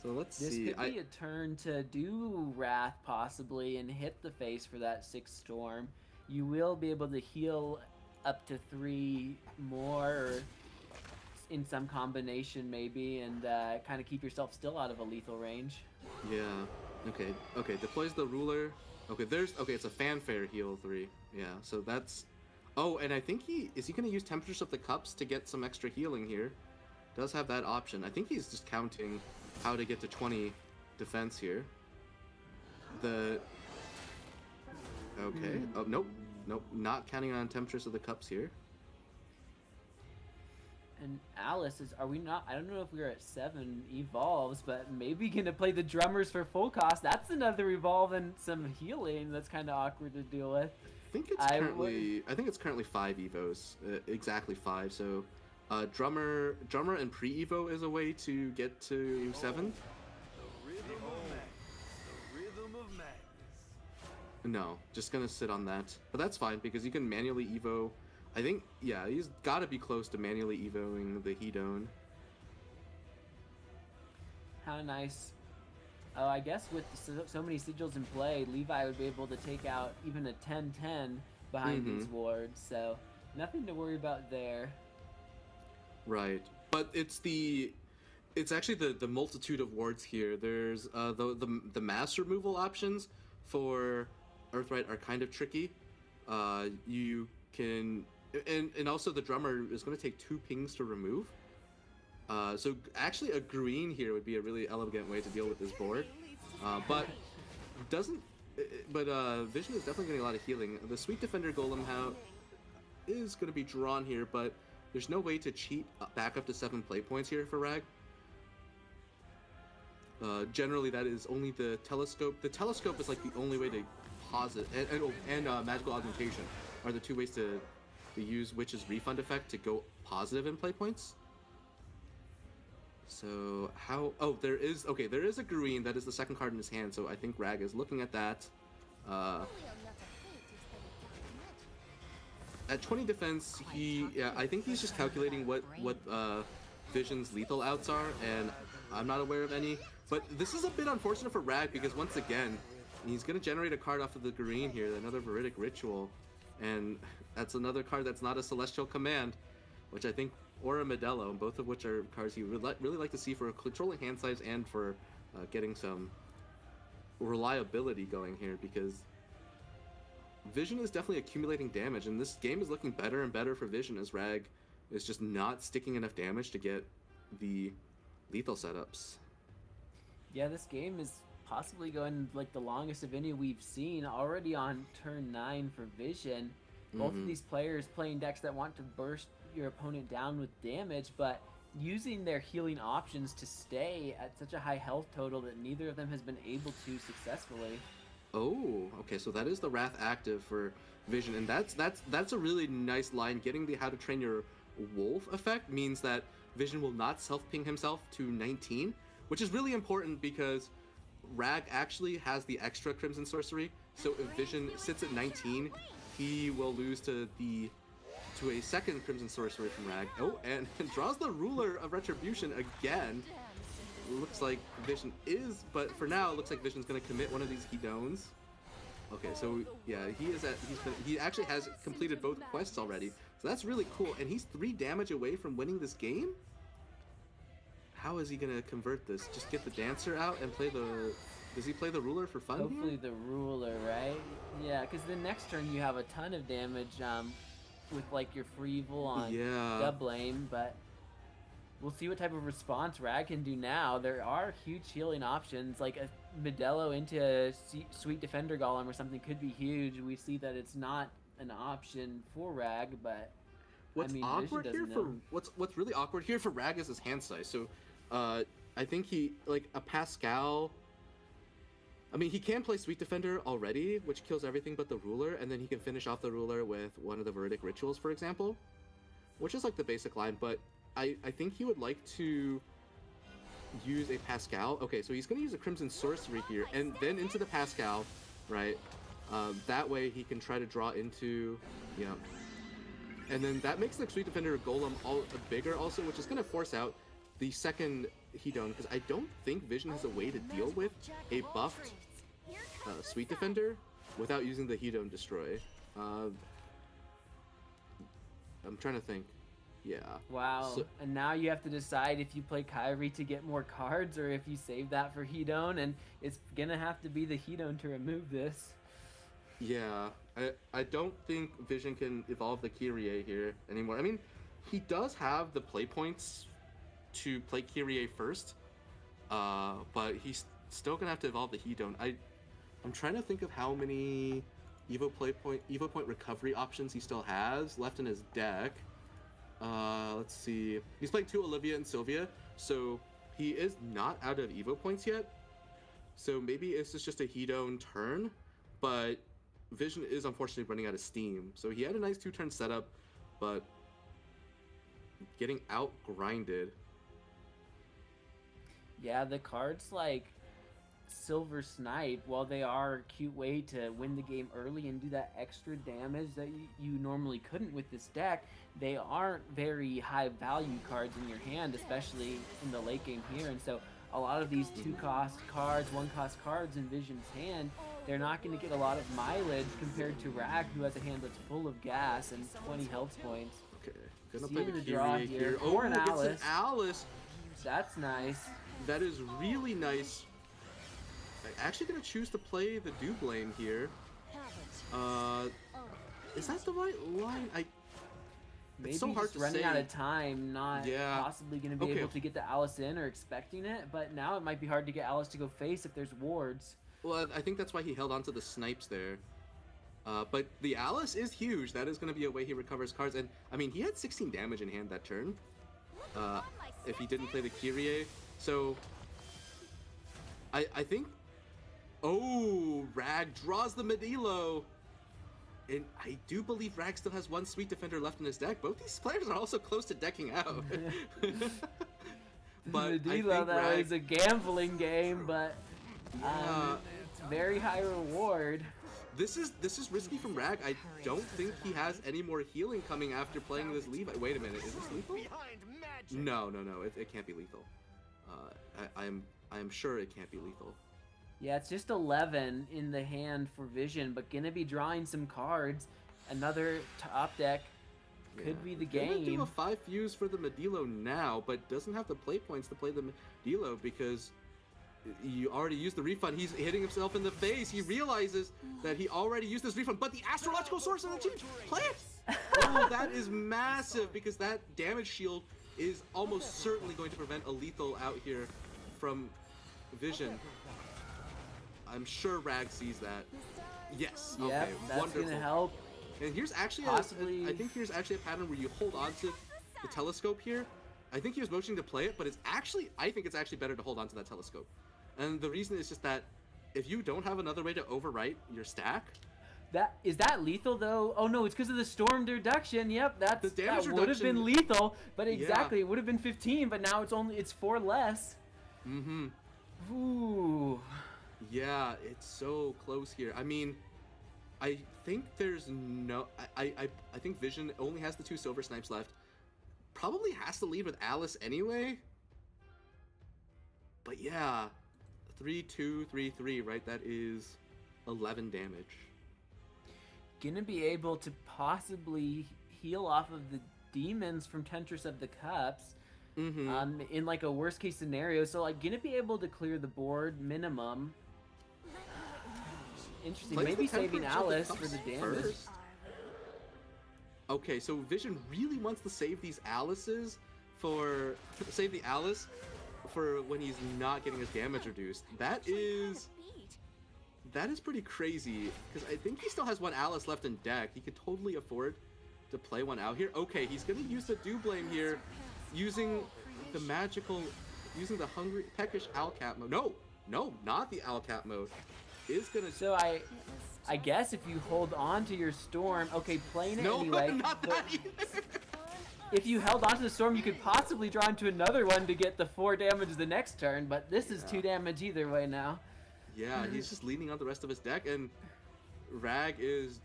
So let's see. This could be a turn to do Wrath possibly and hit the face for that 6 Storm. You will be able to heal up to 3 more or in some combination maybe, and kind of keep yourself still out of a lethal range. Yeah. Okay. Deploys the Ruler. Okay. It's a Fanfare heal 3. Yeah. So that's. Oh, and I think is he going to use Temperatures of the Cups to get some extra healing here? Does have that option. I think he's just counting how to get to 20 defense here. Okay. Oh, nope, not counting on Temperatures of the Cups here. And Alice are we not? I don't know if we were at 7 evolves, but maybe gonna play the drummers for full cost. That's another evolve and some healing. That's kind of awkward to deal with. I think it's currently 5 evos, exactly 5. So, drummer and pre-evo is a way to get to 7. No, just gonna sit on that, but that's fine because you can manually evo. I think, yeah, he's got to be close to manually evoing the Hedone. How nice. Oh, I guess with so many sigils in play, Levi would be able to take out even a 10/10 behind these wards, so nothing to worry about there. Right, but it's actually the multitude of wards here. There's the mass removal options for Earthright are kind of tricky. You can, and also the drummer is going to take 2 pings to remove. So actually a green here would be a really elegant way to deal with this board. But Vision is definitely getting a lot of healing. The Sweet Defender Golem is going to be drawn here, but there's no way to cheat back up to 7 play points here for Rag. Generally, that is only the telescope. The telescope is like the only way to pause it, and magical augmentation are the 2 ways to use Witch's refund effect to go positive in play points. So how? Oh, there is a green. That is the second card in his hand. So I think Rag is looking at that. At 20 defense, I think he's just calculating what Vision's lethal outs are, and I'm not aware of any. But this is a bit unfortunate for Rag because once again, he's going to generate a card off of the green here, another Veridic Ritual, and that's another card that's not a Celestial Command, which I think, or a Modelo, both of which are cards you would really like to see for controlling hand size and for getting some reliability going here, because Vision is definitely accumulating damage, and this game is looking better and better for Vision as Rag is just not sticking enough damage to get the lethal setups. Yeah, this game is possibly going like the longest of any we've seen, already on turn 9 for Vision. Both of these players playing decks that want to burst your opponent down with damage, but using their healing options to stay at such a high health total that neither of them has been able to successfully. Oh, okay, so that is the Wrath active for Vision, and that's a really nice line. Getting the How to Train Your Wolf effect means that Vision will not self-ping himself to 19, which is really important because Rag actually has the extra Crimson Sorcery, so if Vision sits at 19, he will lose to a second Crimson Sorcery from Rag. Oh, and draws the Ruler of Retribution again. Looks like Vision is, but for now, it looks like Vision's going to commit one of these Hedones. Okay, so yeah, he actually has completed both quests already, so that's really cool, and he's 3 damage away from winning this game? How is he going to convert this? Just get the Dancer out and play the... Does he play the Ruler for fun Hopefully here? the Ruler, right? Yeah, because the next turn you have a ton of damage with like your Freevil on Doublame, but we'll see what type of response Rag can do now. There are huge healing options, like a Modelo into a Sweet Defender Golem or something could be huge. We see that it's not an option for Rag, but What's awkward here for what's really awkward here for Rag is his hand size. So I think he, like a Pascal, I mean, he can play Sweet Defender already, which kills everything but the Ruler, and then he can finish off the Ruler with one of the Veridic Rituals, for example, which is like the basic line, but I think he would like to use a Pascal. Okay, so he's going to use a Crimson Sorcery here, and then into the Pascal, right? That way he can try to draw into, and then that makes the Sweet Defender Golem bigger also, which is going to force out the second Hedone, because I don't think Vision has a way to deal with a buffed Sweet Defender without using the Hedone Destroy. I'm trying to think. Yeah. Wow. So, and now you have to decide if you play Kyrie to get more cards or if you save that for Hedone, and it's gonna have to be the Hedone to remove this. yeah, I don't think Vision can evolve the Kyrie here anymore. I mean, he does have the play points to play Kyrie first, but he's still gonna have to evolve the Hedone. I'm trying to think of how many Evo point recovery options he still has left in his deck. Let's see. He's playing 2 Olivia and Sylvia, so he is not out of Evo points yet. So maybe this is just a Hedone turn, but Vision is unfortunately running out of steam. So he had a nice 2-turn setup, but getting out grinded. Yeah, the cards like Silver Snipe, while they are a cute way to win the game early and do that extra damage that you normally couldn't with this deck, they aren't very high value cards in your hand, especially in the late game here. And so a lot of these 2-cost cards, 1-cost cards in Vision's hand, they're not going to get a lot of mileage compared to Rag, who has a hand that's full of gas and 20 health points. Okay, gonna play the draw Kyrie here. Oh, Oh, it's an Alice. That's nice. That is really nice. I'm actually gonna choose to play the Doublame here. Is that the right line? Maybe it's so hard just to running say. out of time, not possibly going to be able to get the Alice in or expecting it, but now it might be hard to get Alice to go face if there's wards. Well, I think that's why he held on to the snipes there. But the Alice is huge. That is going to be a way he recovers cards. And, I mean, he had 16 damage in hand that turn. If he didn't play the Kyrie. So, I think... Oh, Rag draws the Medilo. And I do believe Rag still has one Sweet Defender left in his deck. Both these players are also close to decking out. But Medilo, that is a gambling game, but it's very high reward. This is risky from Rag. I don't think he has any more healing coming after playing this Levi. Wait a minute, is this lethal? No, it can't be lethal. I am sure it can't be lethal. Yeah, it's just 11 in the hand for Vision, but gonna be drawing some cards. Another top deck could be the game. Gonna do a 5 fuse for the Medilo now, but doesn't have the play points to play the Medilo because you already used the refund. He's hitting himself in the face. He realizes that he already used this refund, but the astrological source of the team, play it! Oh, that is massive because that damage shield is almost certainly going to prevent a lethal out here from Vision. I'm sure Rag sees that. Yes. Yep, okay. That's Wonderful. gonna help. And here's actually Possibly... I think here's actually a pattern where you hold on to the telescope here. I think he was motioning to play it, but I think it's actually better to hold on to that telescope. And the reason is just that if you don't have another way to overwrite your stack. Is that lethal though? Oh no, it's because of the storm reduction. Yep, that would have been lethal, but exactly, it would have been 15, but now it's 4 less. Mm-hmm. Ooh. Yeah, it's so close here. I mean, I think there's no... I think Vision only has the 2 Silver Snipes left. Probably has to lead with Alice anyway. But yeah, 3-2, 3-3, right? That is 11 damage. Gonna be able to possibly heal off of the demons from Temptress of the Cups. In like a worst case scenario. So like gonna be able to clear the board minimum. Interesting. Maybe saving Alice for the damage. First. Okay, so Vision really wants to save these Alices for... Save the Alice for when he's not getting his damage reduced. That is pretty crazy, because I think he still has one Alice left in deck. He could totally afford to play one out here. Okay, he's going to use the Do Blame here, using the hungry, peckish Owlcat mode. No, not the Owlcat mode. So I guess if you hold on to your storm, okay, playing it anyway. No, not that either. If you held on to the storm, you could possibly draw into another one to get the 4 damage the next turn, but this is 2 damage either way now. Yeah, he's just leaning on the rest of his deck, and Rag is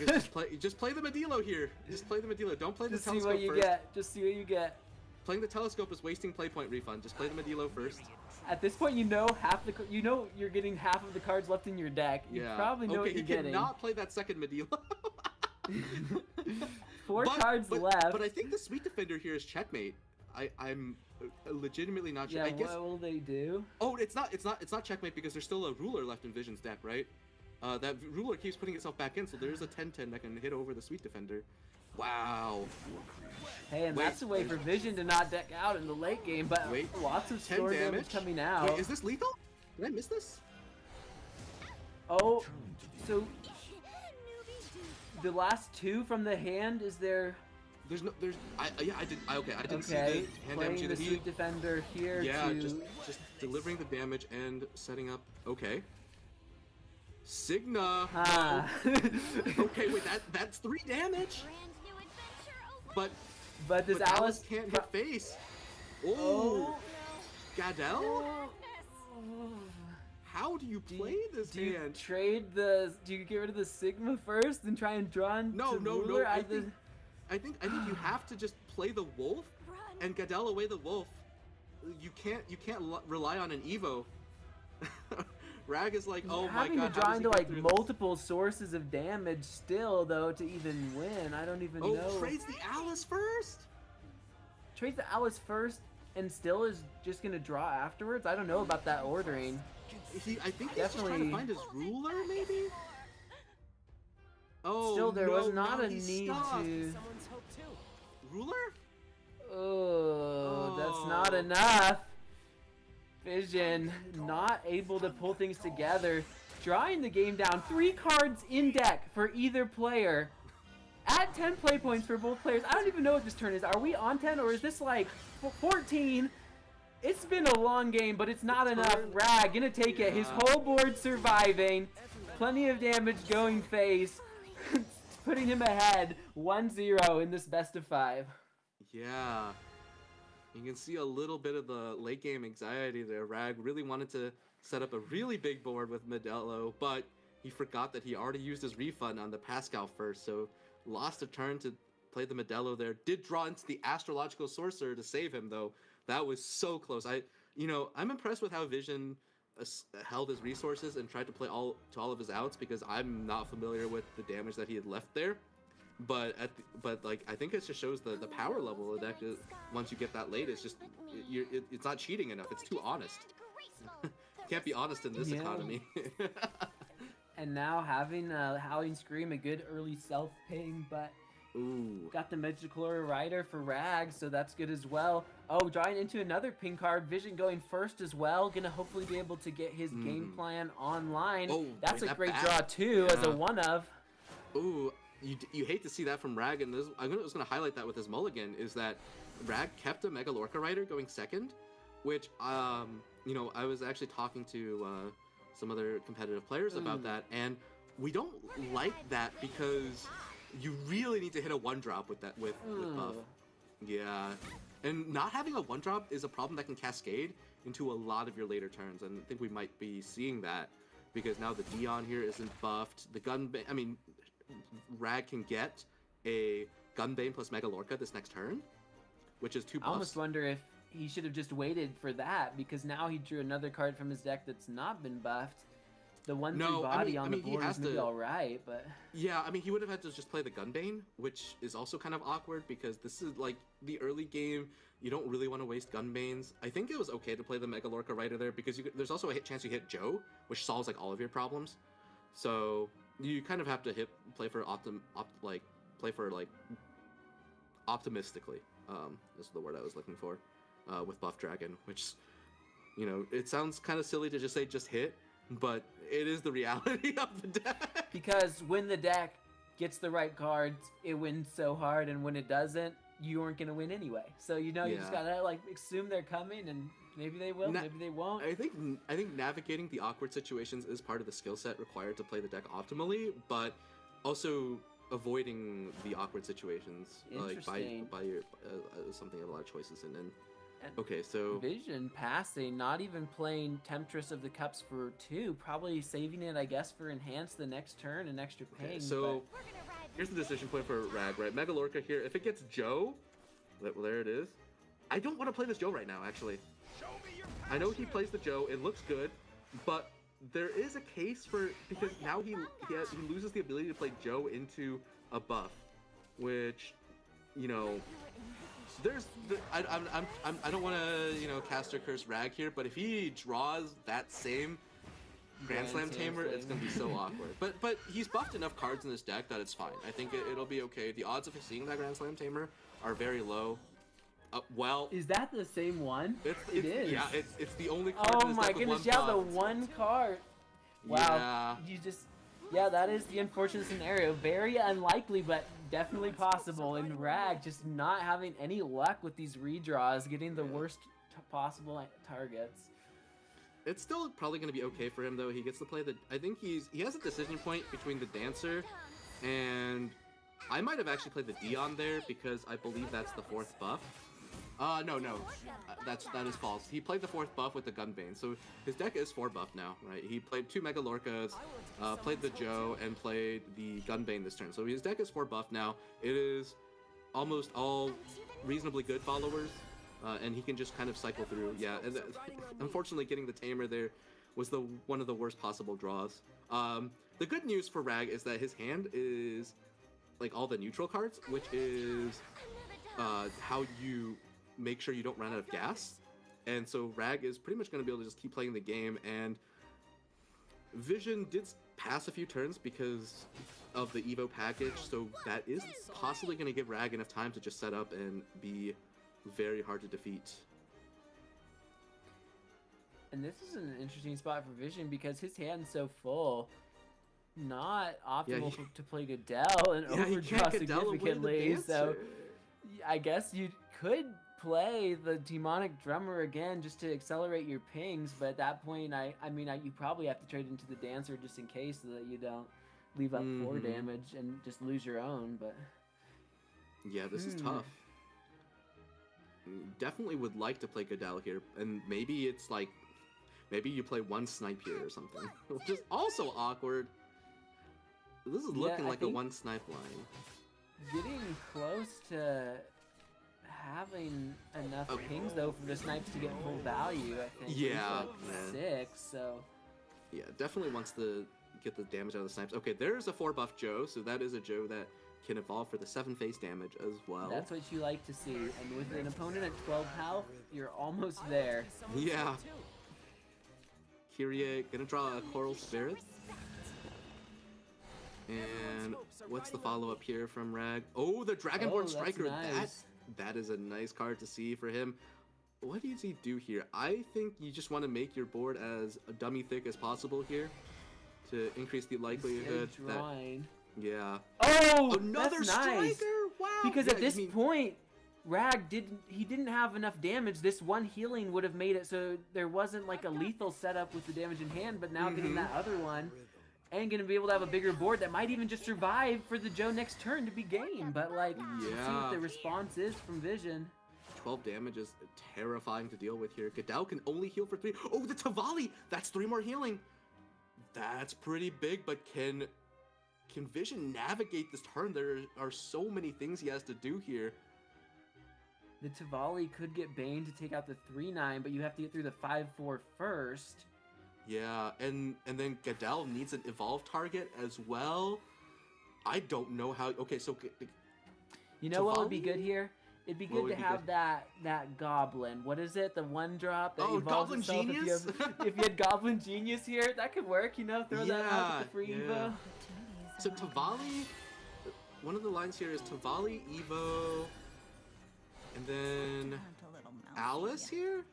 just play the Medilo here. Just play the Medilo. Don't play the telescope first. Just see what you get. Playing the telescope is wasting play point refund. Just play the Medilo first. At this point, you're getting half of the cards left in your deck. You probably know what you're getting. Okay, he cannot play that second Medilo. 4 cards left. But I think the Sweet Defender here is checkmate. I'm legitimately not sure. Yeah, I guess, what will they do? Oh, it's not checkmate because there's still a ruler left in Vision's deck, right? That ruler keeps putting itself back in, so there's a 10-10 that can hit over the Sweet Defender. Wow. Hey, and that's a way for Vision to not deck out in the late game, but lots of storm damage coming out. Wait, is this lethal? Did I miss this? Oh, so the last 2 from the hand, is there... I didn't see the hand damage either. The Sweet Defender here. Yeah, just delivering the damage and setting up. Okay. Signa. Okay, wait, that's 3 damage. But does Alice can't hit face? Oh, Gadel? How do you play this hand? Do you get rid of the Sigma first and try and draw into ruler? I think you have to just play the wolf and Gadel away the wolf. You can't rely on an Evo. Rag is like, oh my god. Having to draw into like multiple sources of damage still though to even win. I don't even know. Oh, trades the Alice first. Trades the Alice first and still is just gonna draw afterwards. I don't know about that ordering. I think he's just trying to find his ruler, maybe. Oh, still, there was not a need to. Ruler? Oh, that's not enough. Vision not able to pull things together. drawing the game down. 3 cards in deck for either player. At 10 play points for both players. I don't even know what this turn is. Are we on 10 or is this like 14? It's been a long game, but it's not enough. Rag gonna take it. His whole board surviving. Plenty of damage going face. Putting him ahead 1-0 in this best of 5. Yeah. You can see a little bit of the late game anxiety there. Rag really wanted to set up a really big board with Modelo, but he forgot that he already used his refund on the Pascal first, so lost a turn to play the Modelo there. Did draw into the Astrological Sorcerer to save him, though. That was so close. I'm impressed with how Vision held his resources and tried to play all of his outs, because I'm not familiar with the damage that he had left there. But I think it just shows the power level of the deck. Once you get that late, it's just it's not cheating enough. It's too honest. Can't be honest in this economy. And now having Howling Scream, a good early self-ping, but ooh, got the Magiclora Rider for Rag, so that's good as well. Oh, drawing into another ping card. Vision going first as well. Gonna hopefully be able to get his game plan online. Oh, that's a that great back. draw too, as a one of. Ooh, you hate to see that from Rag, and I was gonna highlight that with his mulligan, is that Rag kept a Mega Lorca Rider going second, which I was actually talking to some other competitive players about that, and we don't like that because you really need to hit a 1-drop with buff. Yeah, and not having a 1-drop is a problem that can cascade into a lot of your later turns, and I think we might be seeing that because now the Dion here isn't buffed. The Rag can get a Gunbane plus Mega Lorca this next turn, which is 2 buffs. I almost wonder if he should have just waited for that, because now he drew another card from his deck that's not been buffed. The 1/3 body on the board is maybe alright, but... Yeah, he would have had to just play the Gunbane, which is also kind of awkward, because this is like the early game. You don't really want to waste Gunbanes. I think it was okay to play the Mega Lorca Rider there, because there's also a chance you hit Joe, which solves like all of your problems. So you kind of have to play for optimistically. This is the word I was looking for. With Buff Dragon, which, it sounds kind of silly to just say just hit, but it is the reality of the deck. Because when the deck gets the right cards, it wins so hard, and when it doesn't, you aren't going to win anyway. So, you just gotta, assume they're coming, and maybe they will, maybe they won't. I think navigating the awkward situations is part of the skill set required to play the deck optimally, but also avoiding the awkward situations, by your something you have a lot of choices in. And okay, so Vision passing, not even playing Temptress of the Cups for 2, probably saving it, I guess, for enhance the next turn, an extra ping. Okay, so here's the decision point for Rag, right? Mega Lorca here. If it gets Joe, well, there it is. I don't want to play this Joe right now, actually. I know he plays the Joe, it looks good, but there is a case because now he loses the ability to play Joe into a buff, which, I don't want to caster curse Rag here, but if he draws that same Grand Slam Tamer, it's gonna be so awkward. But he's buffed enough cards in this deck that it's fine. I think it'll be okay. The odds of seeing that Grand Slam Tamer are very low. Well, is that the same one? It is. Yeah, it's the only card. Oh my goodness! Yeah, the one card. Wow. Yeah. That is the unfortunate scenario. Very unlikely, but definitely possible. And Rag just not having any luck with these redraws, getting the worst possible targets. It's still probably going to be okay for him, though. He gets to play I think he has a decision point between the Dancer, and I might have actually played the Dion there because I believe that's the 4th buff. No. That is false. He played the 4th buff with the Gunbane, so his deck is 4 buff now, right? He played 2 Mega Lorcas, played the Joe, and played the Gunbane this turn. So his deck is 4 buff now. It is almost all reasonably good followers, and he can just kind of cycle through. Yeah, and unfortunately, getting the Tamer there was one of the worst possible draws. The good news for Rag is that his hand is like all the neutral cards, which is how you make sure you don't run out of gas. And so Rag is pretty much going to be able to just keep playing the game, and Vision did pass a few turns because of the Evo package, so that is possibly going to give Rag enough time to just set up and be very hard to defeat. And this is an interesting spot for Vision because his hand's so full. Not optimal to play Goodell and overdraw significantly. So I guess you could play the Demonic Drummer again just to accelerate your pings, but at that point, I mean, you probably have to trade into the Dancer just in case so that you don't leave up 4 damage and just lose your own. But yeah, this is tough. Definitely would like to play Goodell here, and maybe it's like, maybe you play 1 snipe here or something, which is also awkward. This is looking like a 1 snipe line. Getting close to having enough pings though for the snipes to get full value, I think. Yeah, like 6, so. Yeah, definitely wants to get the damage out of the snipes. Okay, there's a 4 buff Joe, so that is a Joe that can evolve for the 7 face damage as well. That's what you like to see, and with an opponent at 12 health, you're almost there. Yeah. Kyrie gonna draw a Coral Spirit. And what's the follow-up here from Rag? Oh, the Dragonborn Striker. Nice. That is a nice card to see for him. What does he do here? I think you just want to make your board as dummy thick as possible here to increase the likelihood that... Yeah. Oh, another that's striker! Nice. Wow! Because at this point, Rag didn't have enough damage. This 1 healing would have made it so there wasn't like a lethal setup with the damage in hand, but now getting that other one and gonna be able to have a bigger board that might even just survive for the Joe next turn to be game. But like, let's see what the response is from Vision. 12 damage is terrifying to deal with here. Goodell can only heal for 3. Oh, the Tavali! That's 3 more healing. That's pretty big, but can Vision navigate this turn? There are so many things he has to do here. The Tavali could get Bane to take out the 3/9, but you have to get through the 5/4 first. Yeah, and then Goodell needs an evolve target as well. I don't know how... Okay, so... You know what would be good here? It'd be good to have that Goblin. What is it? The 1-drop that evolves Goblin itself. Genius? If you had Goblin Genius here, that could work, you know? Throw that out with the free Evo. So Tavali... One of the lines here is Tavali, Evo... And then... Alice here?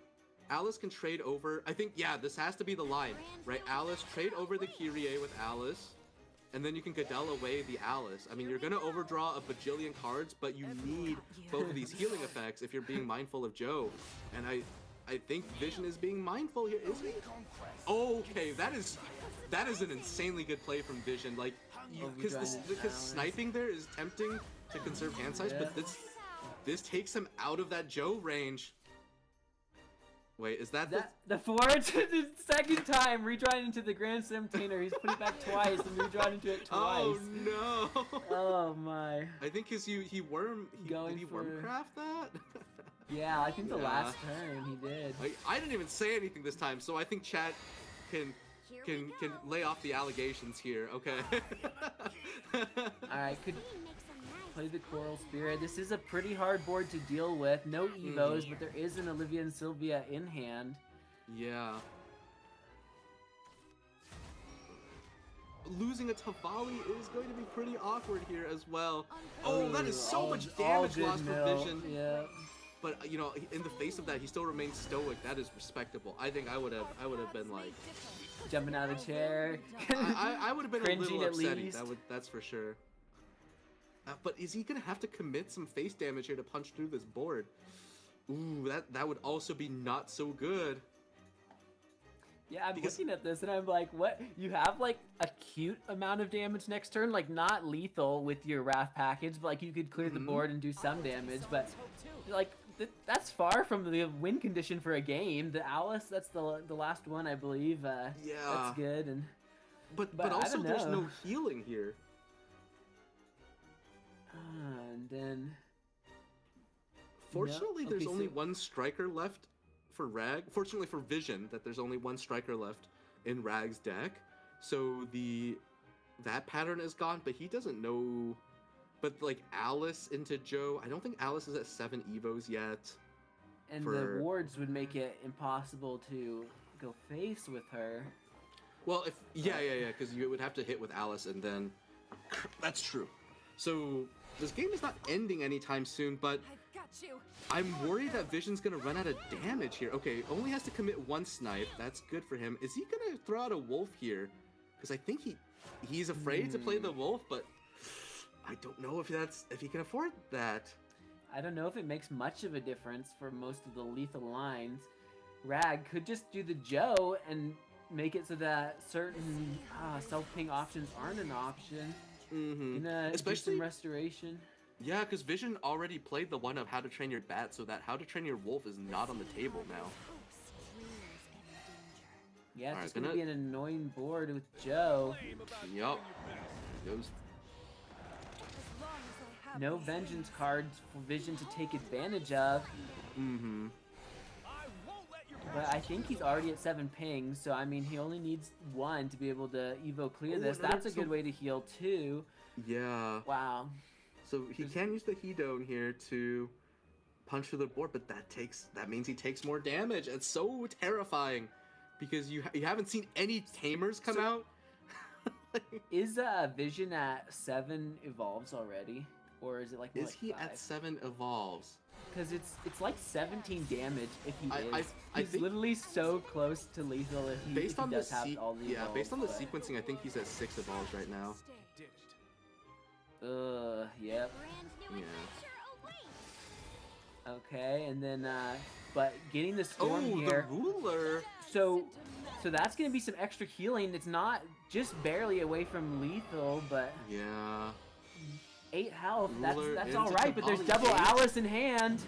Alice can trade over... I think, yeah, this has to be the line, right? Alice, trade over the Kyrie with Alice, and then you can Goodell away the Alice. I mean, you're going to overdraw a bajillion cards, but you need both of these healing effects if you're being mindful of Joe. And I think Vision is being mindful here, is he? Okay, that is an insanely good play from Vision. Like, because sniping there is tempting to conserve hand size, but this takes him out of that Joe range. Wait, is that the forward to the second time redrawing into the Grand Semptainer? He's put it back twice and redrawing into it twice. Oh no! Oh my! I think did he wormcraft that? Yeah, I think the last turn he did. I didn't even say anything this time, so I think chat can lay off the allegations here. Okay. All right, could play the Coral Spirit. This is a pretty hard board to deal with. No Evos, but there is an Olivia and Sylvia in hand. Yeah. Losing a Tavali is going to be pretty awkward here as well. Oh, that is so much damage lost for Vision. Yeah. But you know, in the face of that, he still remains stoic. That is respectable. I think I would have been like jumping out of the chair. I would have been a little upsetting. At least. That's for sure. But is he gonna have to commit some face damage here to punch through this board? Ooh, that would also be not so good. Yeah, I'm looking at this and I'm like, what? You have like a cute amount of damage next turn, like not lethal with your Wrath package, but like you could clear the board and do some damage, but like that's far from the win condition for a game. The Alice, that's the last one, I believe. Yeah, that's good. And but also there's no healing here. And then fortunately there's only 1 striker left for Rag. Fortunately for Vision, that there's only 1 striker left in Rag's deck, so that pattern is gone, but he doesn't know. But like Alice into Joe, I don't think Alice is at 7 Evos yet. And the wards would make it impossible to go face with her. Well, because you would have to hit with Alice, and then that's true. So this game is not ending anytime soon, but I'm worried that Vision's gonna run out of damage here. Okay, only has to commit one snipe. That's good for him. Is he gonna throw out a wolf here? Because I think he's afraid to play the wolf, but I don't know if he can afford that. I don't know if it makes much of a difference for most of the lethal lines. Rag could just do the Joe and make it so that certain self-ping options aren't an option. Gonna Especially do some restoration. Yeah, because Vision already played the one of How to Train Your Bat, so that How to Train Your Wolf is not on the table now. Yeah, it's just gonna be an annoying board with Joe. Yup. Goes. No vengeance cards for Vision to take advantage of. But I think he's already at 7 pings, so I mean he only needs 1 to be able to Evo clear this. That's a good way to heal too. Yeah. Wow. So he can use the Hedone here to punch through the board, but that means he takes more damage. It's so terrifying because you haven't seen any tamers come out. Is Vision at 7 evolves already, or is it like? Is he at 7 evolves? Because it's like 17 damage if he is. I He's think literally so close to lethal if he, based on does have all the evolves, based on the sequencing, I think he's at 6 evolves right now. Yep. Yeah. Okay, and then but getting the storm here. The ruler. So that's gonna be some extra healing. It's not just barely away from lethal, but yeah. 8 health. Ruler That's into all right, but there's Tamale double Gate. Alice in hand.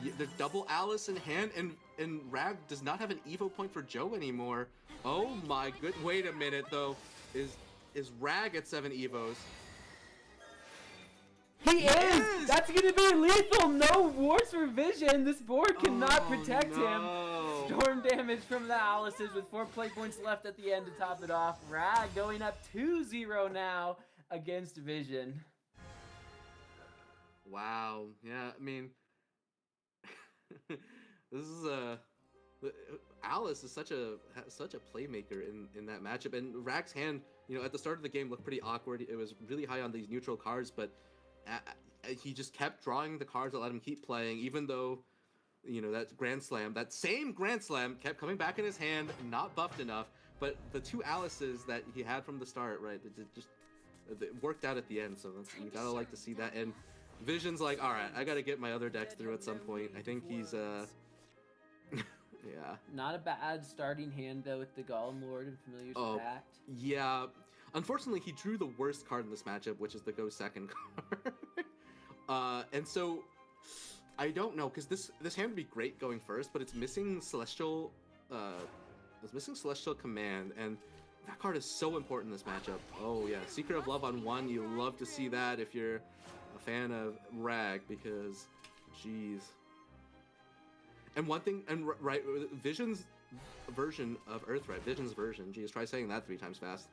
Yeah, there's double Alice in hand, and Rag does not have an Evo point for Joe anymore. Oh my good. Wait a minute though. Is Rag at 7 Evos? He is! That's gonna be lethal! No Wars for Vision! This board cannot protect him! Storm damage from the Alices with 4 play points left at the end to top it off. Rag going up 2-0 now against Vision. Wow. Yeah, I mean, this is Alice is such a playmaker in that matchup, and Rag's hand, at the start of the game looked pretty awkward. It was really high on these neutral cards, but he just kept drawing the cards that let him keep playing, even though, that same Grand Slam kept coming back in his hand, not buffed enough, but the 2 Alices that he had from the start, right, it worked out at the end, so you gotta like to see that. And Vision's like, alright, I gotta get my other decks through at some point. I think he's, yeah. Not a bad starting hand, though, with the Golem Lord and Familiar's Pact. Yeah. Unfortunately, he drew the worst card in this matchup, which is the Go Second card. And so, I don't know, because this hand would be great going first, but it's missing Celestial, Command, and that card is so important in this matchup. Oh yeah, Secret of Love on 1, you love to see that if you're a fan of Rag, because, jeez. And one thing, and right, Vision's version of Earthright, Vision's version, geez, try saying that 3 times fast,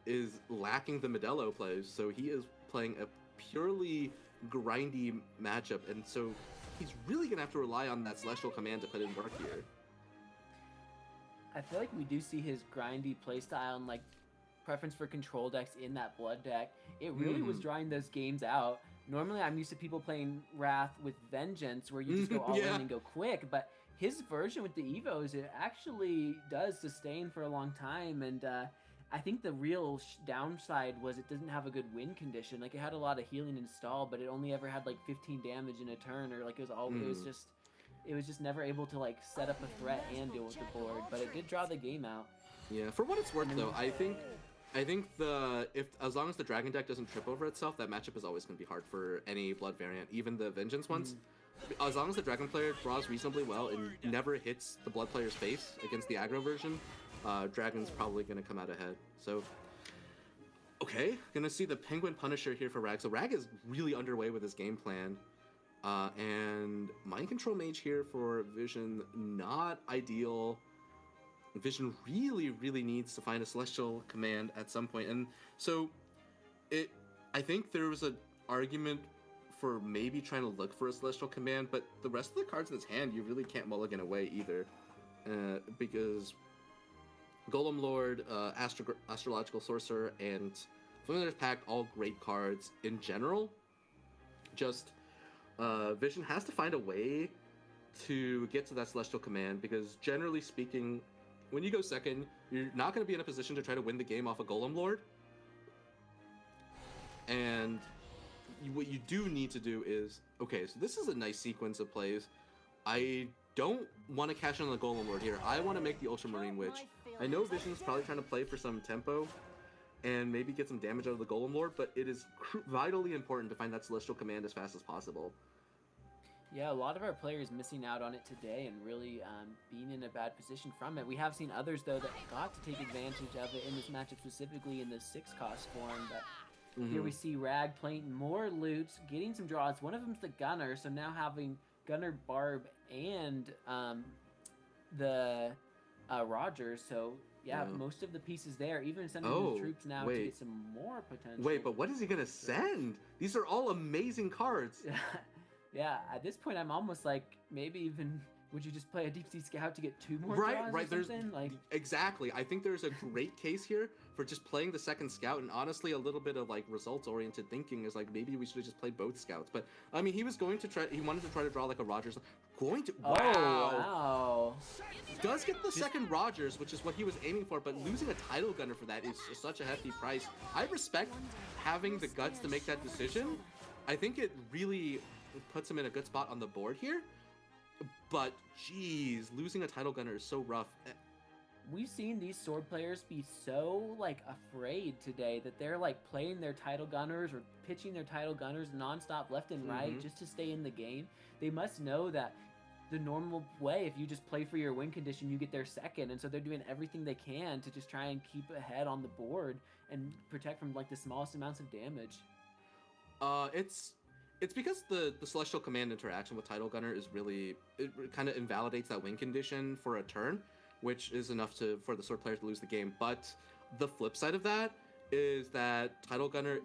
is lacking the Modelo plays, so he is playing a purely grindy matchup, and so he's really gonna have to rely on that Celestial Command to put in work here. I feel like we do see his grindy playstyle and preference for control decks in that blood deck. It really was drawing those games out. Normally I'm used to people playing Wrath with Vengeance where you just go all in and go quick, but his version with the Evos, it actually does sustain for a long time, and I think the real downside was it didn't have a good win condition. It had a lot of healing installed, but it only ever had 15 damage in a turn, or it was just never able to set up a threat and deal with the board, but it did draw the game out. Yeah, for what it's worth though, I think as long as the Dragon deck doesn't trip over itself, that matchup is always going to be hard for any blood variant, even the Vengeance ones. As long as the Dragon player draws reasonably well and never hits the blood player's face against the aggro version, Dragon's probably going to come out ahead. So, okay, gonna see the Penguin Punisher here for Rag. So Rag is really underway with his game plan. And Mind Control Mage here for Vision, not ideal. Vision really needs to find a Celestial Command at some point. And so, I think there was an argument for maybe trying to look for a Celestial Command, but the rest of the cards in his hand, you really can't mulligan away either. Because Golem Lord, Astrological Sorcerer, and Familiar's Pact, all great cards in general. Just Vision has to find a way to get to that Celestial Command, because generally speaking, when you go second, you're not going to be in a position to try to win the game off a Golem Lord. And what you do need to do is, okay, so this is a nice sequence of plays. I don't want to cash in on the Golem Lord here. I want to make the Ultramarine Witch. I know Vision's probably trying to play for some tempo and maybe get some damage out of the Golem Lord, but it is vitally important to find that Celestial Command as fast as possible. Yeah, a lot of our players missing out on it today and really being in a bad position from it. We have seen others, though, that got to take advantage of it in this matchup, specifically in the 6-cost form. But here we see Rag playing more loots, getting some draws. One of them's the Gunner, so now having Gunner, Barb, and the Rogers. So, yeah, most of the pieces there. Even sending the troops now to get some more potential. Wait, but what is he going to send? These are all amazing cards. Yeah, at this point, I'm almost like, maybe even, would you just play a Deep Sea Scout to get 2 more right, draws right. or something? Like, exactly. I think there's a great case here for just playing the second Scout, and honestly, a little bit of like results-oriented thinking is like, maybe we should have just played both Scouts. But I mean, he was going to try. He wanted to try to draw like a Rogers. Wow. wow. Does get the second Rogers, which is what he was aiming for, but losing a Title Gunner for that is such a hefty price. I respect having the guts to make that decision. I think it really puts him in a good spot on the board here, but geez, losing a Title Gunner is so rough. We've seen these sword players be so like afraid today that they're like playing their Title Gunners or pitching their Title Gunners nonstop left and right just to stay in the game. They must know that the normal way, if you just play for your win condition, you get there second, and so they're doing everything they can to just try and keep ahead on the board and protect from like the smallest amounts of damage. It's because the Celestial Command interaction with Title Gunner is really, it kind of invalidates that win condition for a turn, which is enough for the sword player to lose the game. But the flip side of that is that Title Gunner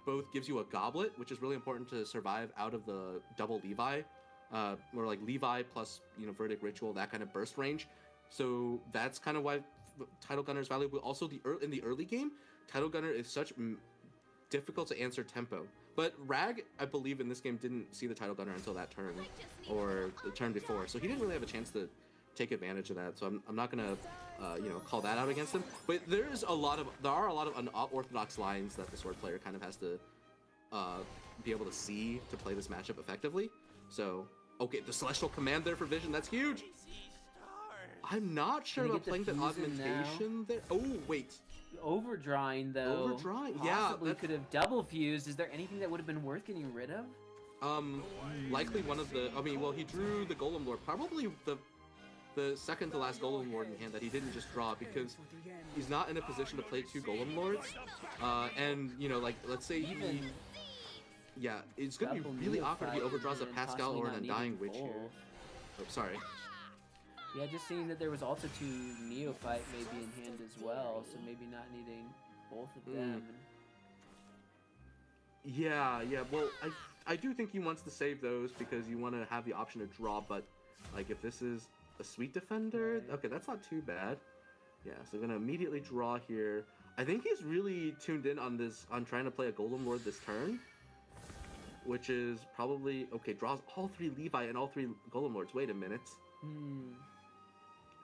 both gives you a Goblet, which is really important to survive out of the double Levi, or like Levi plus, Verdict Ritual, that kind of burst range. So that's kind of why Title Gunner is valuable. Also, in the early game, Title Gunner is such difficult to answer tempo. But Rag, I believe in this game, didn't see the Title Gunner until that turn, or the turn before, so he didn't really have a chance to take advantage of that. So I'm not gonna, call that out against him. But there are a lot of unorthodox lines that the sword player kind of has to be able to see to play this matchup effectively. So okay, the Celestial Command there for Vision, that's huge. I'm not sure about playing the augmentation there. Oh wait. Overdrawing though. Possibly could have double fused. Is there anything that would have been worth getting rid of? Likely one of the. I mean, well, he drew the Golem Lord. Probably the second to last Golem Lord in hand that he didn't just draw, because he's not in a position to play 2 Golem Lords. And like let's say it's gonna be really awkward if he overdraws a Pascal or an Undying Witch here. Oh, sorry. Yeah, just seeing that there was also 2 Neophyte maybe in hand as well, so maybe not needing both of them. Yeah, well, I do think he wants to save those because you want to have the option to draw, but like if this is a Sweet Defender, okay, that's not too bad. Yeah, so we're gonna immediately draw here. I think he's really tuned in on trying to play a Golem Lord this turn, which is probably, okay, draws all 3 Levi and all 3 Golem Lords. Wait a minute.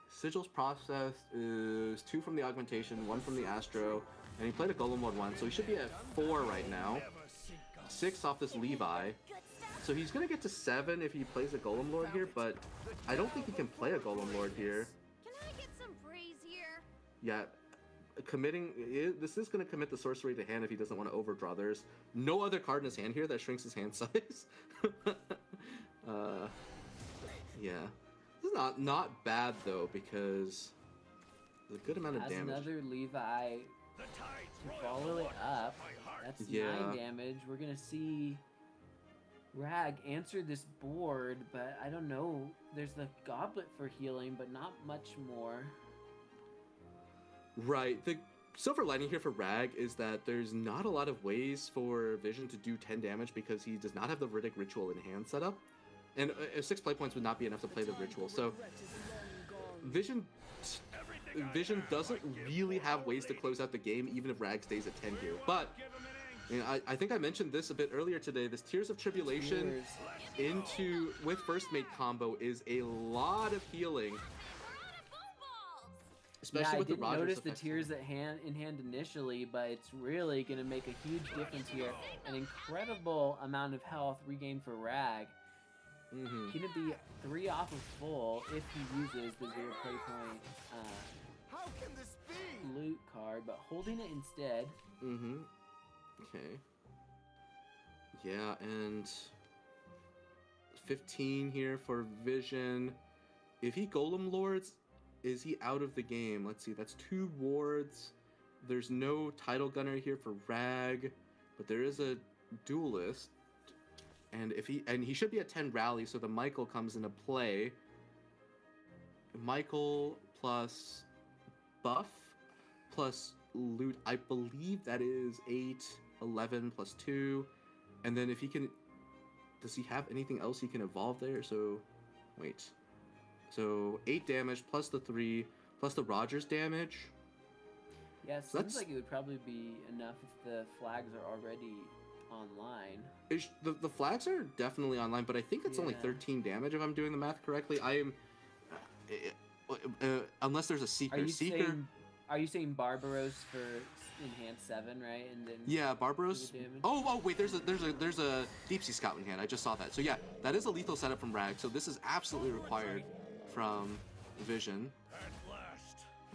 Sigil's process is 2 from the augmentation, 1 from the Astro, and he played a Golem Lord once, so he should be at 4 right now. 6 off this Levi. So he's gonna get to 7 if he plays a Golem Lord here, but I don't think he can play a Golem Lord here. Can I get some praise here? Yeah, this is gonna commit the sorcery to hand if he doesn't want to overdraw. There's no other card in his hand here that shrinks his hand size. Yeah. This is not bad though, because there's a good amount of damage. Another Levi to follow it up. That's 9 damage. We're gonna see Rag answer this board, but I don't know. There's the Goblet for healing, but not much more. Right. The silver lining here for Rag is that there's not a lot of ways for Vision to do 10 damage because he does not have the Riddick Ritual in hand set up. And 6 play points would not be enough to play the Ritual. So Vision doesn't really have ways to close out the game, even if Rag stays at 10 here. But And I think I mentioned this a bit earlier today. This Tears of Tribulation with First Mate combo is a lot of healing. Especially with the Rogers I didn't notice the effect. tears in hand initially, but it's really going to make a huge difference here. An incredible amount of health regained for Rag. Going to be 3 off of full if he uses the 0 play point loot card, but holding it instead. Okay. Yeah, and 15 here for Vision. If he Golem Lords, is he out of the game? Let's see, that's 2 wards. There's no Title Gunner here for Rag, but there is a Duelist. And he should be at 10 rally, so the Michael comes into play. Michael plus buff plus loot. I believe that is 8, 11 plus 2. And then if he can, does he have anything else he can evolve there? So, wait. So 8 damage plus the 3 plus the Rogers damage. Yeah, it seems like it would probably be enough if the flags are already online. The flags are definitely online, but I think it's only 13 damage if I'm doing the math correctly. I am, unless there's a Seeker. Are you saying Barbaros for enhanced 7, right? And then yeah, Barbaros. Oh wait, there's a Deep Sea Scout in hand. I just saw that. So yeah, that is a lethal setup from Rag. So this is absolutely required from Vision.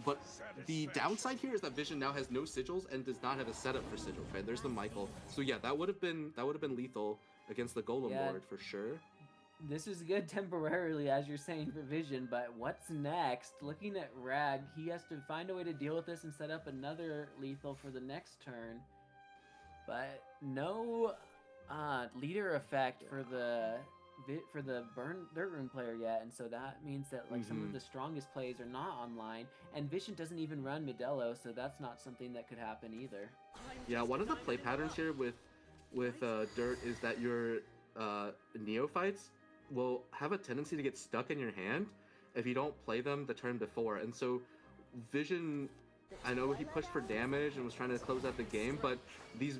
But the downside here is that Vision now has no sigils and does not have a setup for sigils. Right? There's the Michael. So yeah, that would have been lethal against the Golem Lord for sure. This is good temporarily, as you're saying, for Vision, but what's next? Looking at Rag, he has to find a way to deal with this and set up another lethal for the next turn. But no leader effect for the Dirt Room player yet, and so that means that some of the strongest plays are not online, and Vision doesn't even run Modelo, so that's not something that could happen either. Yeah, one of the play patterns here with Dirt is that your neophytes will have a tendency to get stuck in your hand if you don't play them the turn before. And so Vision, I know he pushed for damage and was trying to close out the game, but these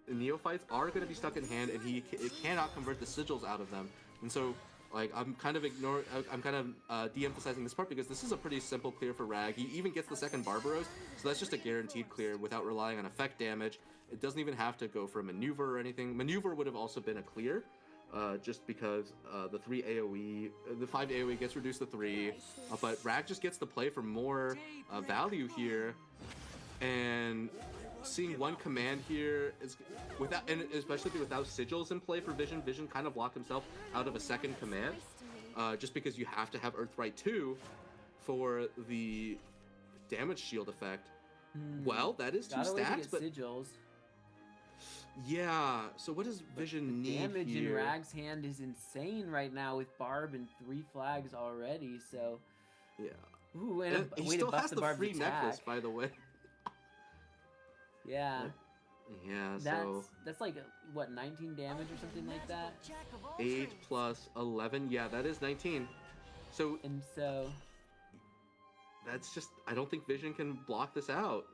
neophytes are going to be stuck in hand, and he cannot convert the sigils out of them. And so like I'm kind of de-emphasizing this part because this is a pretty simple clear for Rag. He even gets the second Barbaros, so that's just a guaranteed clear without relying on effect damage. It doesn't even have to go for a maneuver or anything. Maneuver would have also been a clear, just because the 5 AoE gets reduced to 3, but Rag just gets the play for more value here, and seeing one command here is especially without sigils in play for Vision. Vision kind of locked himself out of a second command, just because you have to have Earthright 2 for the damage shield effect. Well, that is 2 stacks, but sigils. Yeah, so what does Vision need here? Damage in Rag's hand is insane right now with Barb and 3 flags already, so... Yeah. Ooh, and he still has the free necklace, by the way. Yeah. Yeah, that's like, what, 19 damage or something like that? 8 plus 11, yeah, that is 19. So... And so... That's just... I don't think Vision can block this out.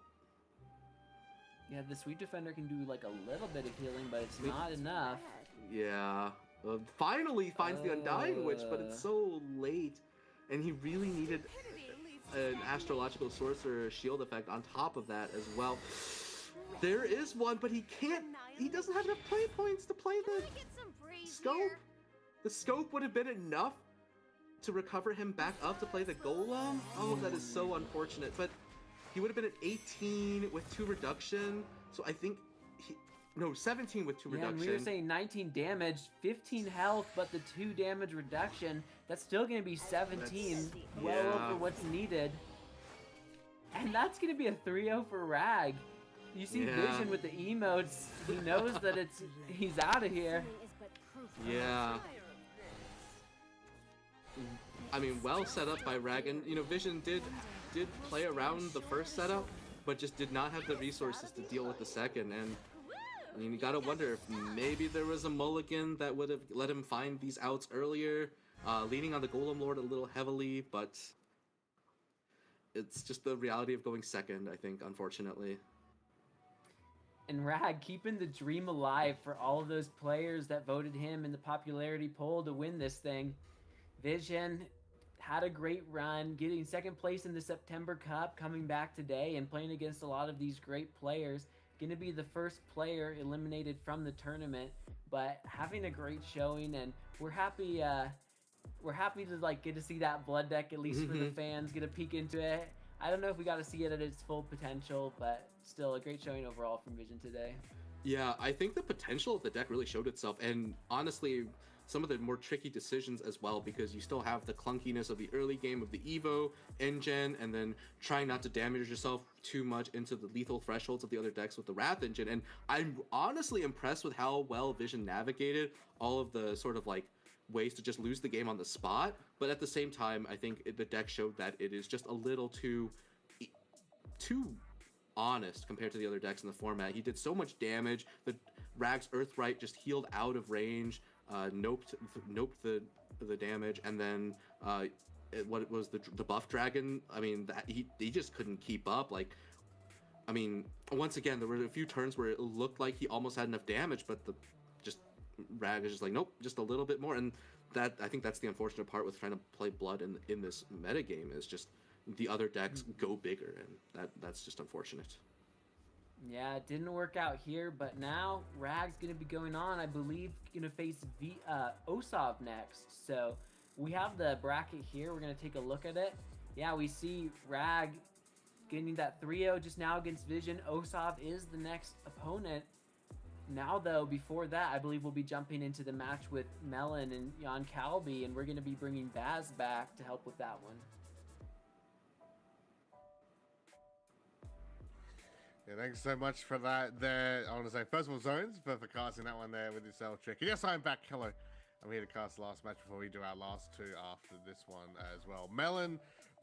Yeah, the Sweet Defender can do like a little bit of healing, but it's not enough. Yeah. Finally finds the Undying Witch, but it's so late. And he really needed an Astrological Sorcerer shield effect on top of that as well. There is one, but he can't... He doesn't have enough play points to play the scope. The scope would have been enough to recover him back up to play the Golem. Oh, that is so unfortunate. But he would have been at 18 with 2 reduction. So I think 17 with 2 reduction. And we were saying 19 damage, 15 health, but the 2 damage reduction, that's still going to be 17, well over what's needed. And that's going to be a 3-0 for Rag. You see Vision with the emotes, he knows that he's out of here. Yeah. I mean, well set up by Rag, and Vision did play around the first setup, but just did not have the resources to deal with the second. And I mean, you gotta wonder if maybe there was a mulligan that would have let him find these outs earlier, leaning on the Golem Lord a little heavily, but it's just the reality of going second, I think, unfortunately. And Rag keeping the dream alive for all of those players that voted him in the popularity poll to win this thing. Vision had a great run, getting second place in the September Cup, coming back today and playing against a lot of these great players. Going to be the first player eliminated from the tournament, but having a great showing, and we're happy to like get to see that blood deck, at least for the fans, get a peek into it. I don't know if we got to see it at its full potential, but still a great showing overall from Vision today. Yeah, I think the potential of the deck really showed itself, and honestly, some of the more tricky decisions as well, because you still have the clunkiness of the early game of the Evo engine, and then trying not to damage yourself too much into the lethal thresholds of the other decks with the Wrath engine. And I'm honestly impressed with how well Vision navigated all of the sort of like ways to just lose the game on the spot. But at the same time, I think the deck showed that it is just a little too honest compared to the other decks in the format. He did so much damage. The Rag's Earthright just healed out of range, noped the damage, and then what was the buff dragon? I mean, he just couldn't keep up. Like, I mean, once again, there were a few turns where it looked like he almost had enough damage, but Rag is just like, nope, just a little bit more. And that, I think that's the unfortunate part with trying to play Blood in this metagame, is just the other decks go bigger, and that's just unfortunate. Yeah, it didn't work out here, but now Rag's going to be going on, I believe, going to face Osof next. So we have the bracket here. We're going to take a look at it. Yeah, we see Rag getting that 3-0 just now against Vision. Osof is the next opponent. Now, though, before that, I believe we'll be jumping into the match with Melon and Jan Calby, and we're going to be bringing Baz back to help with that one. Yeah, thanks so much for that there. I want to say, first of all, Zones, for casting that one there with yourself, Trick. And yes, I'm back. Hello. I'm here to cast the last match before we do our last two after this one as well. Melon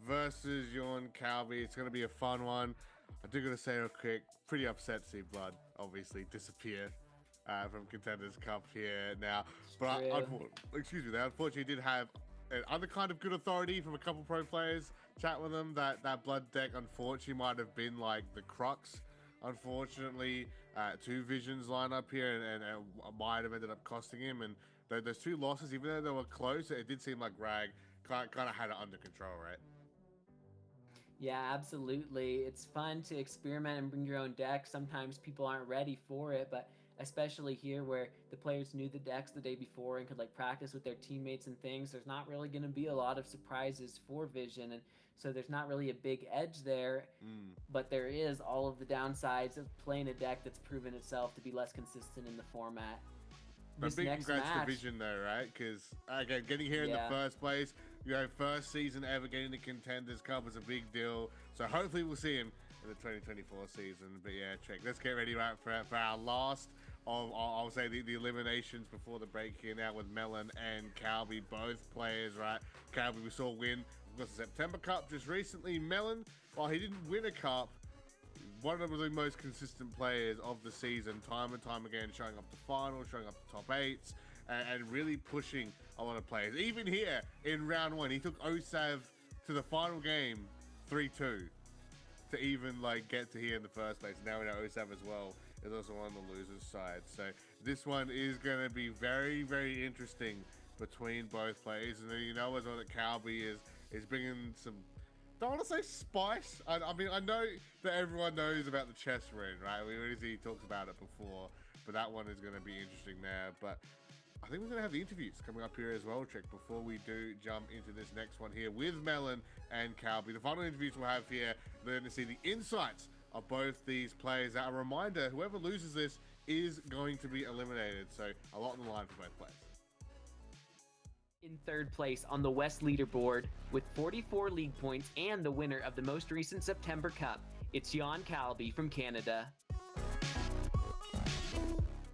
versus Jan Calby. It's going to be a fun one. I do got to say real quick, pretty upset to see Blood obviously disappear from Contenders Cup here now. But they unfortunately did have other kind of good authority from a couple pro players. Chat with them that Blood deck unfortunately might have been like the crux. Unfortunately, two Visions line up here, and might have ended up costing him. And those two losses, even though they were close, it did seem like Rag kind of had it under control, right? Yeah, absolutely. It's fun to experiment and bring your own deck. Sometimes people aren't ready for it, but especially here where the players knew the decks the day before and could like practice with their teammates and things, there's not really going to be a lot of surprises for Vision, and so there's not really a big edge there. But there is all of the downsides of playing a deck that's proven itself to be less consistent in the format. But big congrats to Vision though, right? Because again, getting here in the first place, first season ever getting the Contenders Cup is a big deal. So hopefully we'll see him in the 2024 season. But yeah, Trick, let's get ready right for our last of, I'll say, the eliminations before the break here now with Melon and Calby, both players, right? Calby we saw win, of course, the September Cup just recently. Melon, while he didn't win a cup, one of the most consistent players of the season, time and time again, showing up the finals, showing up the top eights, and really pushing a lot of players. Even here in round one, he took Osof to the final game 3-2 to even like get to here in the first place. Now we know Osof as well is also on the loser's side. So this one is going to be very, very interesting between both players. And then you know as well that Calby is bringing some, don't want to say spice. I mean, I know that everyone knows about the chess rune, right? We already talked about it before, but that one is going to be interesting there. But I think we're going to have the interviews coming up here as well, Trick, before we do jump into this next one here with Melon and Calby. The final interviews we'll have here, they're going to see the insights of both these players. A reminder, whoever loses this is going to be eliminated. So a lot on the line for both players. In third place on the West leaderboard with 44 league points and the winner of the most recent September Cup, it's Jan Calby from Canada.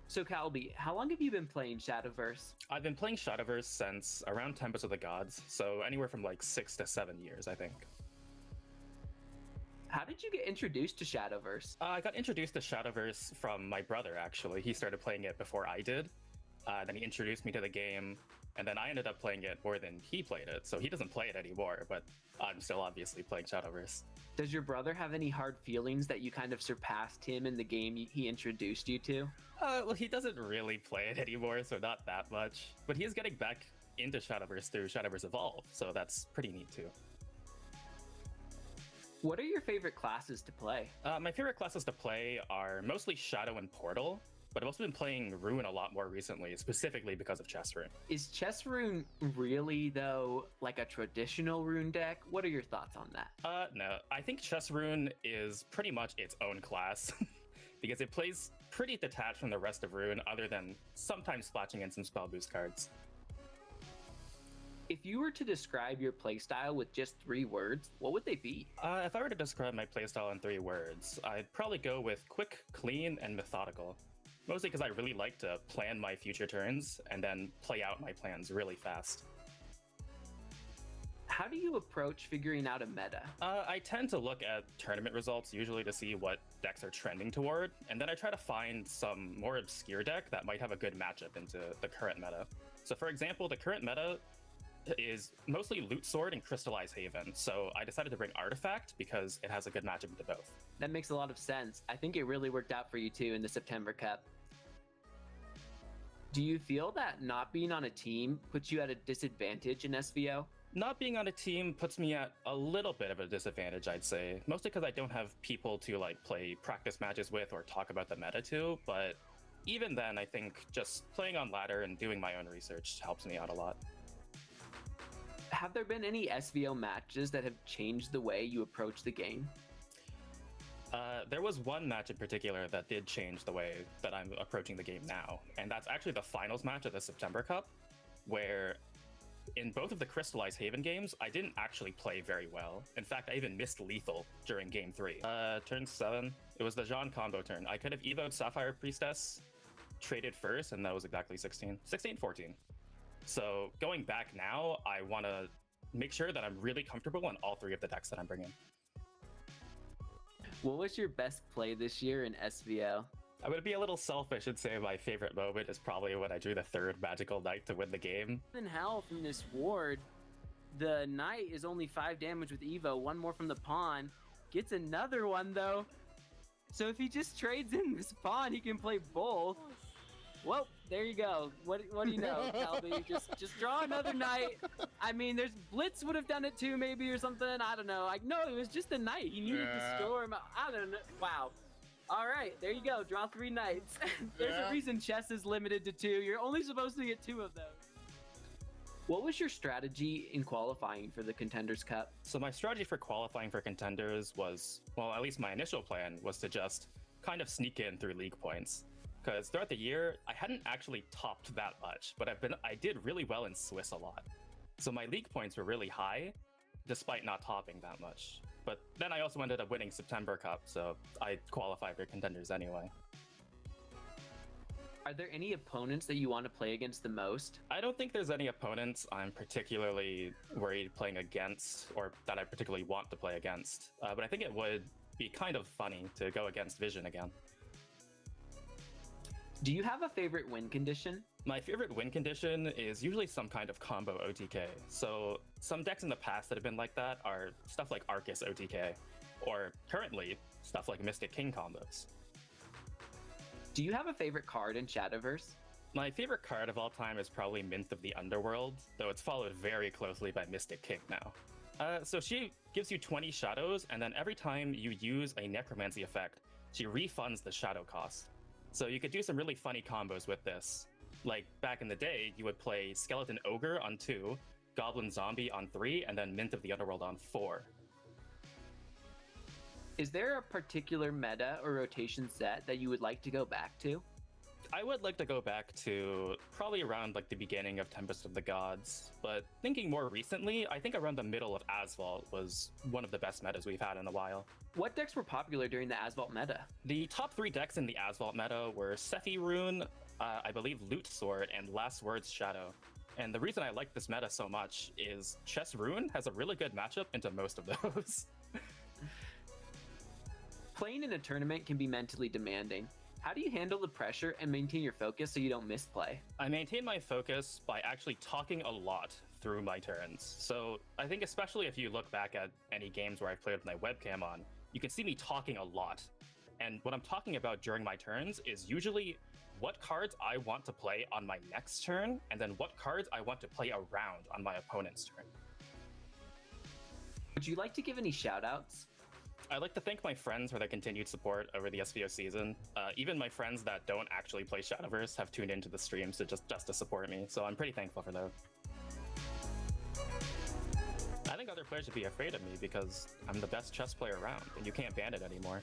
So Calby, how long have you been playing Shadowverse? I've been playing Shadowverse since around Tempest of the Gods, so anywhere from like 6 to 7 years, I think. How did you get introduced to Shadowverse? I got introduced to Shadowverse from my brother, actually. He started playing it before I did. Then he introduced me to the game. And then I ended up playing it more than he played it, so he doesn't play it anymore, but I'm still obviously playing Shadowverse. Does your brother have any hard feelings that you kind of surpassed him in the game he introduced you to? Well, he doesn't really play it anymore, so not that much. But he is getting back into Shadowverse through Shadowverse Evolve, so that's pretty neat too. What are your favorite classes to play? My favorite classes to play are mostly Shadow and Portal, but I've also been playing Rune a lot more recently, specifically because of Chess Rune. Is Chess Rune really, though, like a traditional Rune deck? What are your thoughts on that? No, I think Chess Rune is pretty much its own class, because it plays pretty detached from the rest of Rune, other than sometimes splashing in some spell boost cards. If you were to describe your playstyle with just 3 words, what would they be? If I were to describe my playstyle in 3 words, I'd probably go with quick, clean, and methodical. Mostly because I really like to plan my future turns and then play out my plans really fast. How do you approach figuring out a meta? I tend to look at tournament results usually to see what decks are trending toward, and then I try to find some more obscure deck that might have a good matchup into the current meta. So for example, the current meta is mostly Loot Sword and Crystallize Haven, so I decided to bring Artifact because it has a good matchup into both. That makes a lot of sense. I think it really worked out for you too in the September Cup. Do you feel that not being on a team puts you at a disadvantage in SVO? Not being on a team puts me at a little bit of a disadvantage, I'd say. Mostly because I don't have people to like play practice matches with or talk about the meta to, but even then I think just playing on ladder and doing my own research helps me out a lot. Have there been any SVO matches that have changed the way you approach the game? There was one match in particular that did change the way that I'm approaching the game now, and that's actually the finals match of the September Cup, where in both of the Crystallize Haven games, I didn't actually play very well. In fact, I even missed lethal during game 3. Turn 7, it was the Jean combo turn. I could have evoed Sapphire Priestess, traded first, and that was exactly 16. 16-14. So going back now, I want to make sure that I'm really comfortable in all 3 of the decks that I'm bringing. What was your best play this year in SVO? I would be a little selfish and say my favorite moment is probably when I drew the 3rd Magical Knight to win the game. In hell from this ward, the Knight is only 5 damage with Evo, 1 more from the pawn. Gets another one though. So if he just trades in this pawn, he can play both. Well, there you go. What do you know, Calby? Just draw another Knight. I mean, there's Blitz would have done it too, maybe, or something. I don't know. Like, no, it was just a Knight. He needed to storm. I don't know. Wow. All right, there you go. Draw 3 Knights. There's a reason chess is limited to 2. You're only supposed to get 2 of those. What was your strategy in qualifying for the Contenders Cup? So my strategy for qualifying for Contenders was, well, at least my initial plan was to just kind of sneak in through league points. Because throughout the year, I hadn't actually topped that much, but I did really well in Swiss a lot. So my league points were really high, despite not topping that much. But then I also ended up winning September Cup, so I qualified for Contenders anyway. Are there any opponents that you want to play against the most? I don't think there's any opponents I'm particularly worried playing against, or that I particularly want to play against. But I think it would be kind of funny to go against Vision again. Do you have a favorite win condition? My favorite win condition is usually some kind of combo OTK. So some decks in the past that have been like that are stuff like Arcus OTK, or currently stuff like Mystic King combos. Do you have a favorite card in Shadowverse? My favorite card of all time is probably Myth of the Underworld, though it's followed very closely by Mystic King now. So she gives you 20 shadows, and then every time you use a necromancy effect, she refunds the shadow cost. So you could do some really funny combos with this. Like back in the day, you would play Skeleton Ogre on 2, Goblin Zombie on 3, and then Myth of the Underworld on 4. Is there a particular meta or rotation set that you would like to go back to? I would like to go back to probably around like the beginning of Tempest of the Gods, but thinking more recently, I think around the middle of Asphalt was one of the best metas we've had in a while. What decks were popular during the Asphalt meta? The top 3 decks in the Asphalt meta were Sephi Rune, I believe Loot Sword, and Last Words Shadow. And the reason I like this meta so much is Chess Rune has a really good matchup into most of those. Playing in a tournament can be mentally demanding. How do you handle the pressure and maintain your focus so you don't misplay? I maintain my focus by actually talking a lot through my turns. So I think especially if you look back at any games where I've played with my webcam on, you can see me talking a lot. And what I'm talking about during my turns is usually what cards I want to play on my next turn, and then what cards I want to play around on my opponent's turn. Would you like to give any shout-outs? I'd like to thank my friends for their continued support over the SVO season. Even my friends that don't actually play Shadowverse have tuned into the streams to just to support me, so I'm pretty thankful for that. I think other players should be afraid of me because I'm the best chess player around, and you can't ban it anymore.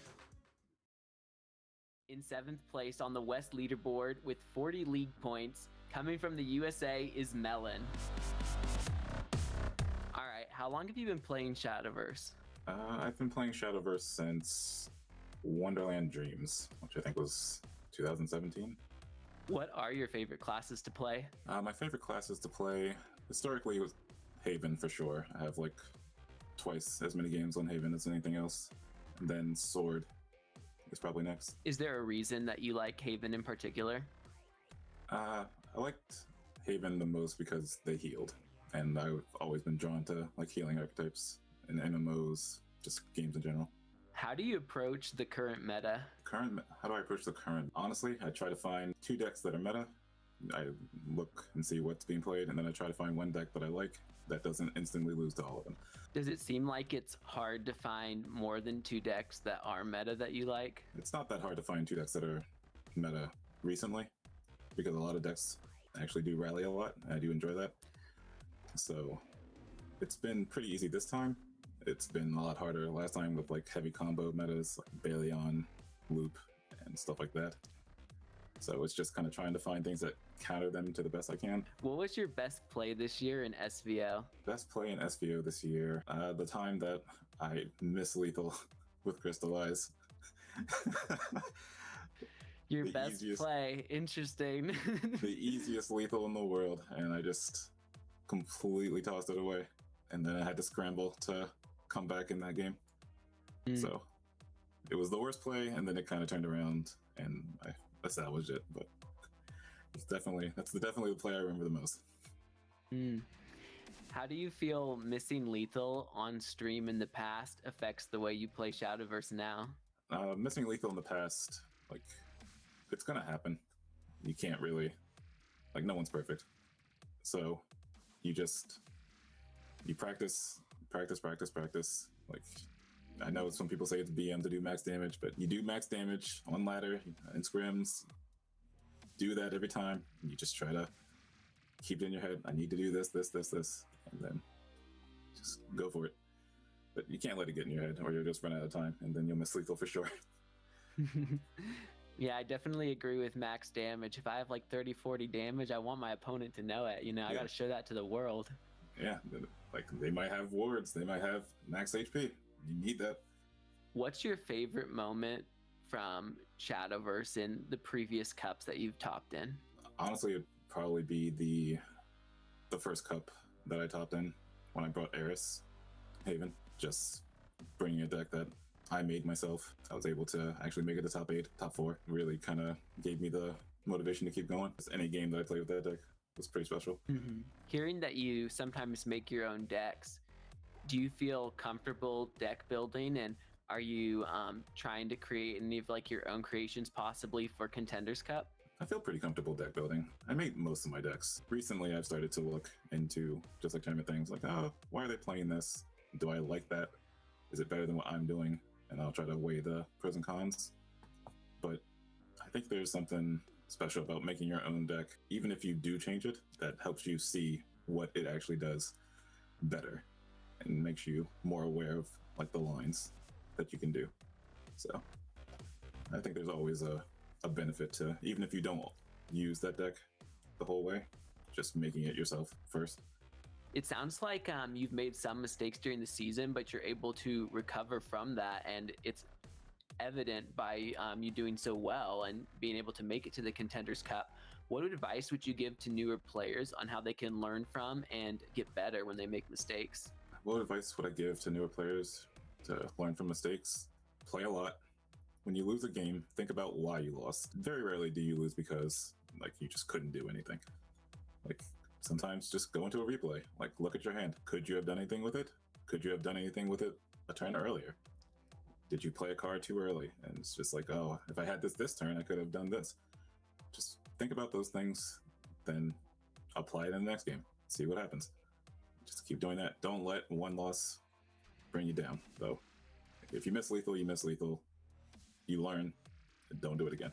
In 7th place on the West leaderboard with 40 league points, coming from the USA is Melon. All right, how long have you been playing Shadowverse? I've been playing Shadowverse since Wonderland Dreams, which I think was 2017. What are your favorite classes to play? My favorite classes to play historically was Haven for sure. I have like twice as many games on Haven as anything else. And then Sword is probably next. Is there a reason that you like Haven in particular? I liked Haven the most because they healed, and I've always been drawn to like healing archetypes and MMOs, just games in general. How do you approach the current meta? How do I approach the current? Honestly, I try to find 2 decks that are meta. I look and see what's being played, and then I try to find one deck that I like that doesn't instantly lose to all of them. Does it seem like it's hard to find more than 2 decks that are meta that you like? It's not that hard to find 2 decks that are meta recently, because a lot of decks actually do rally a lot, and I do enjoy that. So it's been pretty easy this time. It's been a lot harder last time with like heavy combo metas like Baleon, Loop, and stuff like that. So it's just kind of trying to find things that counter them to the best I can. What was your best play this year in SVO? Best play in SVO this year, the time that I missed lethal with Crystallize. Your best play, interesting. The easiest lethal in the world, and I just completely tossed it away. And then I had to scramble to come back in that game. So it was the worst play, and then it kind of turned around, and I established it. But it's definitely the play I remember the most. How do you feel missing lethal on stream in the past affects the way you play Shadowverse now? Missing lethal in the past, like, it's gonna happen. You can't really, like, no one's perfect. So you practice. Like, I know some people say it's BM to do max damage, but you do max damage on ladder and scrims. Do that every time. You just try to keep it in your head. I need to do this, and then just go for it. But you can't let it get in your head, or you'll just run out of time, and then you'll miss lethal for sure. Yeah, I definitely agree with max damage. If I have like 30-40 damage, I want my opponent to know it. I gotta show that to the world. Yeah, like they might have wards, they might have max HP. You need that. What's your favorite moment from Shadowverse in the previous cups that you've topped in? Honestly, it'd probably be the first cup that I topped in when I brought Eris Haven. Just bringing a deck that I made myself. I was able to actually make it the top 8, top 4. Really kind of gave me the motivation to keep going. Just any game that I played with that deck was pretty special. Hearing that you sometimes make your own decks, do you feel comfortable deck building, and are you trying to create any of like your own creations possibly for Contenders Cup? I feel pretty comfortable deck building. I make most of my decks. Recently, I've started to look into just like tournament things, like, oh, why are they playing this? Do I like that? Is it better than what I'm doing? And I'll try to weigh the pros and cons. But I think there's something special about making your own deck, even if you do change it, that helps you see what it actually does better and makes you more aware of like the lines that you can do. So I think there's always a benefit to, even if you don't use that deck the whole way, just making it yourself first. It sounds like you've made some mistakes during the season, but you're able to recover from that, and it's evident by you doing so well and being able to make it to the Contenders Cup. What advice would you give to newer players on how they can learn from and get better when they make mistakes? What advice would I give to newer players to learn from mistakes? Play a lot. when you lose a game, think about why you lost. Very rarely do you lose because like you just couldn't do anything. Like sometimes just go into a replay. Like look at your hand. Could you have done anything with it? Could you have done anything with it a turn earlier? Did you play a card too early? And it's just like, oh, if I had this turn, I could have done this. Just think about those things, then apply it in the next game. See what happens. Just keep doing that. Don't let one loss bring you down, though. If you miss lethal, you miss lethal. You learn, and don't do it again.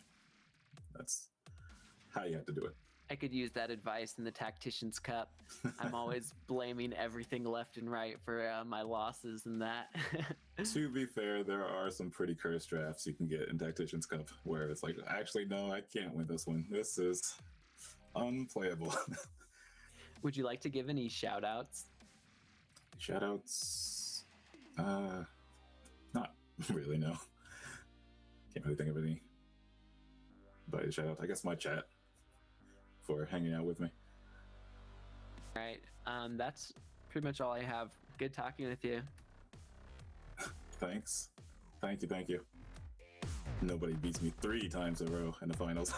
That's how you have to do it. I could use that advice in the Tactician's Cup. I'm always blaming everything left and right for my losses and that. To be fair, there are some pretty cursed drafts you can get in Tactician's Cup where it's like, actually, no, I can't win this one. This is unplayable. Would you like to give any shout-outs? Shout-outs? Not really, no. Can't really think of any. But shout out, I guess, my chat for hanging out with me. All right, that's pretty much all I have. Good talking with you. Thanks. Thank you. Nobody beats me 3 times in a row in the finals.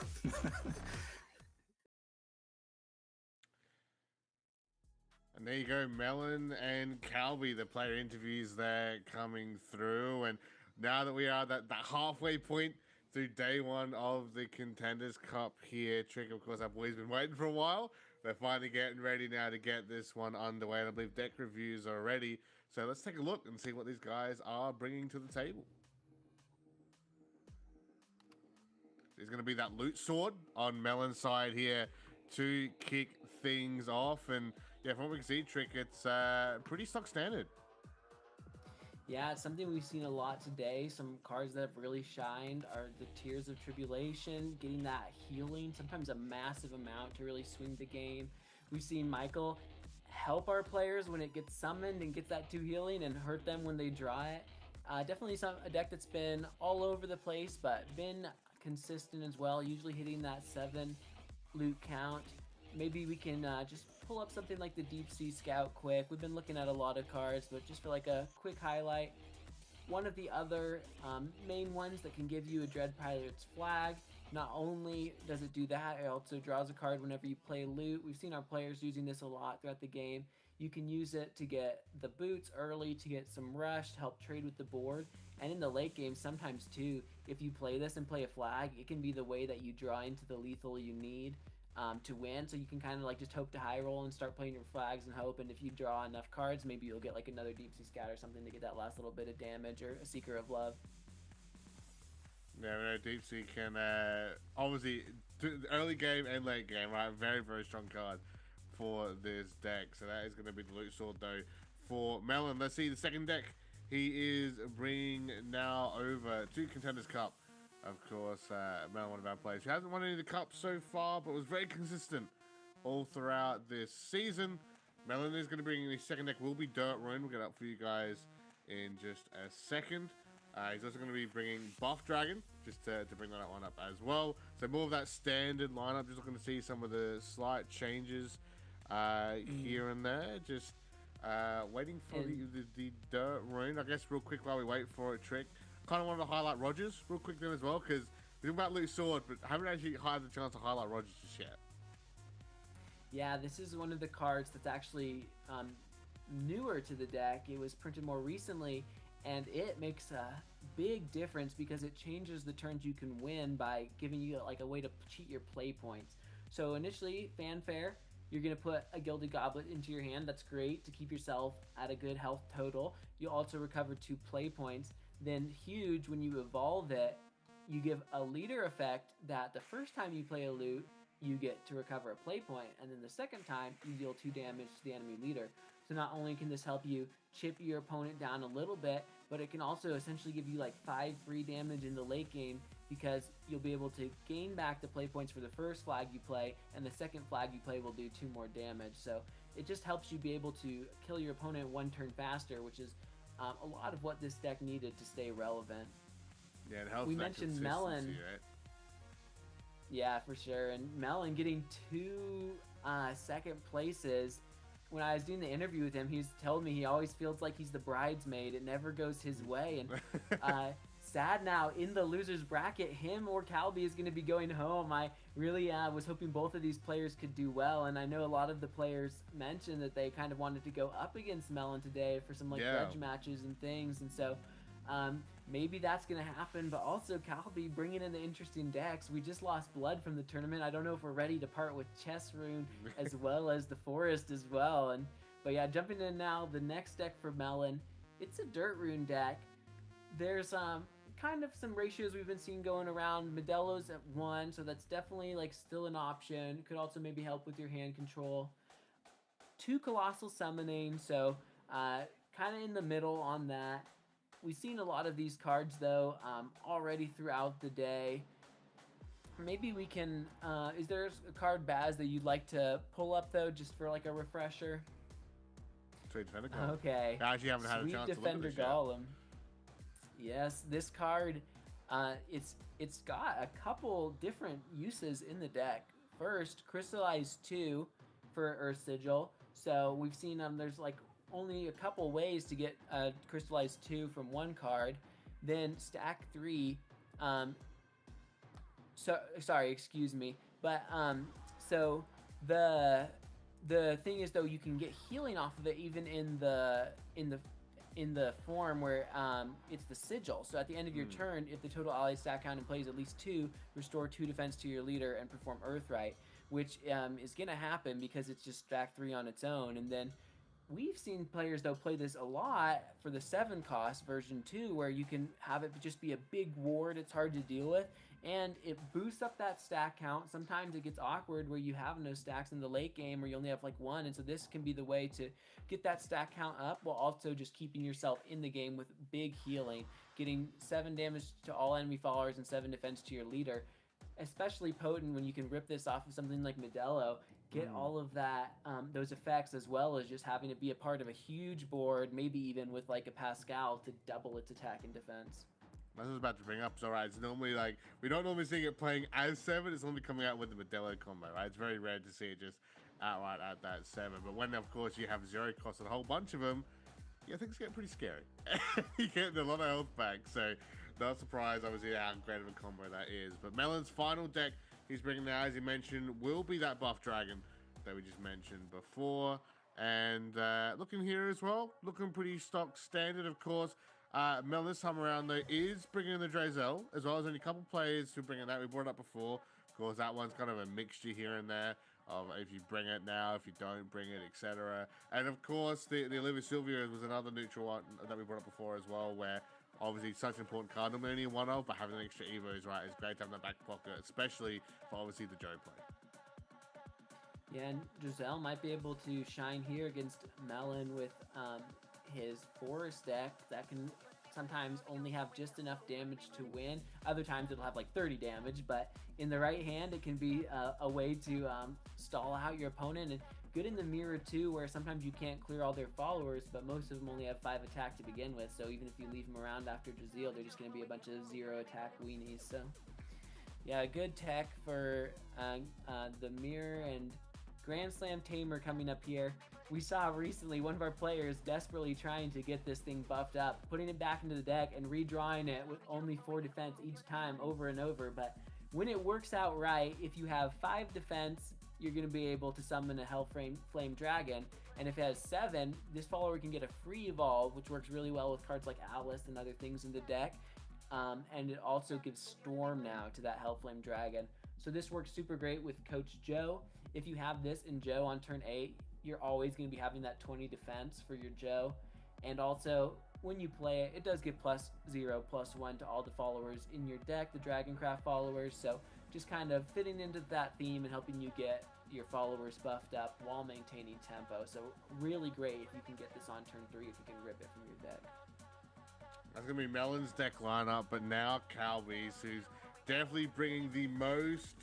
And there you go, Melon and Calby, the player interviews there coming through. And now that we are at that halfway point through day 1 of the Contenders Cup here, Trick, of course, our boys been waiting for a while. They're finally getting ready now to get this one underway. And I believe deck reviews are ready. So let's take a look and see what these guys are bringing to the table. There's going to be that loot sword on Melon's side here to kick things off. And yeah, from what we can see, Trick, it's pretty stock standard. Yeah, it's something we've seen a lot today. Some cards that have really shined are the Tears of Tribulation, getting that healing, sometimes a massive amount to really swing the game. We've seen Michael help our players when it gets summoned and gets that 2 healing and hurt them when they draw it. Definitely a deck that's been all over the place, but been consistent as well, usually hitting that 7 loot count. Maybe we can just pull up something like the Deep Sea Scout quick. We've been looking at a lot of cards, but just for like a quick highlight, one of the other main ones that can give you a Dread Pilot's Flag. Not only does it do that, it also draws a card whenever you play loot. We've seen our players using this a lot throughout the game. You can use it to get the boots early, to get some rush, to help trade with the board. And in the late game, sometimes too, if you play this and play a flag, it can be the way that you draw into the lethal you need to win. So you can kind of like just hope to high roll and start playing your flags and hope. And if you draw enough cards, maybe you'll get like another Deep Sea Scout or something to get that last little bit of damage, or a Seeker of Love. Yeah, no, Deep Sea can obviously early game and late game, right? Very, very strong card for this deck. So that is going to be the loot sword though for Melon. Let's see the second deck. He is bringing now over to Contenders Cup. Of course, Melon, one of our players who hasn't won any of the cups so far, but was very consistent all throughout this season. Melon is going to bring the second deck. Will be Dirt Rune. We'll get up for you guys in just a second. He's also going to be bringing Buff Dragon, just to bring that one up as well. So more of that standard lineup. Just looking to see some of the slight changes here and there. Just waiting for the Dirt Rune. I guess real quick while we wait for it, Trick. Kind of wanted to highlight Rogers real quick then as well, because we're talking about Loot Sword, but haven't actually had the chance to highlight Rogers just yet. Yeah, this is one of the cards that's actually newer to the deck. It was printed more recently, and it makes a big difference because it changes the turns you can win by giving you like a way to cheat your play points. So initially, Fanfare, you're going to put a Gilded Goblet into your hand. That's great to keep yourself at a good health total. You also recover 2 play points. Then Huge, when you evolve it, you give a leader effect that the first time you play a loot, you get to recover a play point, and then the second time, you deal 2 damage to the enemy leader. So not only can this help you chip your opponent down a little bit, but it can also essentially give you like 5 free damage in the late game, because you'll be able to gain back the play points for the first flag you play, and the second flag you play will do 2 more damage. So it just helps you be able to kill your opponent 1 turn faster, which is a lot of what this deck needed to stay relevant. Yeah, it helps. We mentioned Melon. Right? Yeah, for sure. And Melon getting 2 second places. When I was doing the interview with him, he was telling me he always feels like he's the bridesmaid. It never goes his way. And sad now in the losers bracket. Him or Calby is going to be going home. I really was hoping both of these players could do well, and I know a lot of the players mentioned that they kind of wanted to go up against Melon today for some like grudge matches and things, and so maybe that's going to happen. But also Calby bringing in the interesting decks. We just lost Blood from the tournament. I don't know if we're ready to part with Chess Rune as well as the Forest as well. But yeah, jumping in now, the next deck for Melon, it's a Dirt Rune deck. There's kind of some ratios we've been seeing going around. Modelo's at 1, so that's definitely like still an option. Could also maybe help with your hand control. 2 Colossal Summoning, so kind of in the middle on that. We've seen a lot of these cards though already throughout the day. Maybe we can, is there a card, Baz, that you'd like to pull up though, just for like a refresher? Sweet Defender Golem. Okay. I actually haven't had a chance to look at this yet. Golem. Yes, this card, it's got a couple different uses in the deck. First, Crystallize 2 for Earth Sigil. So we've seen there's like only a couple ways to get Crystallize 2 from one card. Then stack 3. Sorry, excuse me. But so the thing is though, you can get healing off of it even in the form where it's the sigil. So at the end of your turn, if the total ally stack count in play is at least 2, restore 2 defense to your leader and perform Earthright, which is gonna happen because it's just stack 3 on its own. And then we've seen players though play this a lot for the 7 cost version 2, where you can have it just be a big ward. It's hard to deal with, and it boosts up that stack count. Sometimes it gets awkward where you have no stacks in the late game, or you only have like 1, and so this can be the way to get that stack count up while also just keeping yourself in the game with big healing, getting 7 damage to all enemy followers and 7 defense to your leader. Especially potent when you can rip this off of something like Modelo, get all of that, those effects, as well as just having it be a part of a huge board, maybe even with like a Pascal to double its attack and defense. I was about to bring up, so right, it's normally like, we don't normally see it playing as 7, it's normally coming out with the Modelo combo, right? It's very rare to see it just outright at that 7, but when of course you have 0 cost and a whole bunch of them, yeah, things get pretty scary. You get a lot of health back, so not surprised obviously how great of a combo that is. But Melon's final deck he's bringing now, as he mentioned, will be that buff dragon that we just mentioned before. And looking here as well, looking pretty stock standard, of course. Melon this time around though is bringing in the Drazel, as well as only a couple players who bring in that. We brought it up before. Of course, that one's kind of a mixture here and there of if you bring it now, if you don't bring it, etc. And of course, the Olivia Sylvia was another neutral one that we brought up before as well, where obviously such an important card, not only one of, but having an extra Evo is right. It's great to have in the back pocket, especially for obviously the Joe play. Yeah, and Giselle might be able to shine here against Melon with his Forest deck that can sometimes only have just enough damage to win. Other times it'll have like 30 damage, but in the right hand it can be a way to stall out your opponent. And good in the mirror too, where sometimes you can't clear all their followers, but most of them only have 5 attack to begin with, so even if you leave them around after Jazeel, they're just going to be a bunch of 0 attack weenies. So yeah, good tech for the mirror. And Grand Slam Tamer coming up here. We saw recently one of our players desperately trying to get this thing buffed up, putting it back into the deck and redrawing it with only 4 defense each time over and over. But when it works out right, if you have 5 defense, you're going to be able to summon a Flame Dragon. And if it has 7, this follower can get a free evolve, which works really well with cards like Alice and other things in the deck. And it also gives Storm now to that Hellflame Dragon. So this works super great with Coach Joe. If you have this in Joe on turn 8, you're always going to be having that 20 defense for your Joe. And also, when you play it, it does give +0, +1 to all the followers in your deck, the Dragoncraft followers. So just kind of fitting into that theme and helping you get your followers buffed up while maintaining tempo. So really great if you can get this on turn 3, if you can rip it from your deck. That's going to be Melon's deck lineup, but now Calby's, who's definitely bringing the most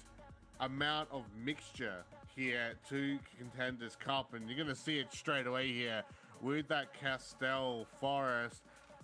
amount of mixture here to Contenders Cup, and you're going to see it straight away here with that Castell Forest.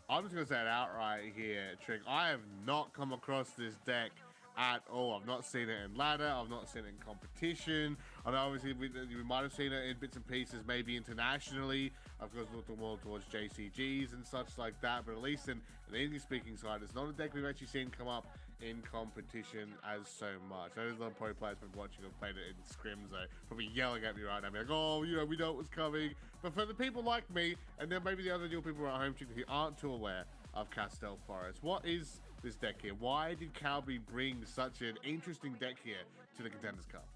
I'm just going to say it outright here, Trick. I have not come across this deck at all. I've not seen it in ladder. I've not seen it in competition. I know obviously we might have seen it in bits and pieces, maybe internationally. Of course, looking more towards JCGs and such like that. But at least in the English-speaking side, it's not a deck we've actually seen come up in competition as so much. I know there's a lot of pro players been watching and played it in scrims, though, probably yelling at me right now, like, oh, you know, we know it was coming. But for the people like me, and then maybe the other new people at home who aren't too aware of Castel Forest, what is this deck here? Why did Calby bring such an interesting deck here to the Contenders Cup?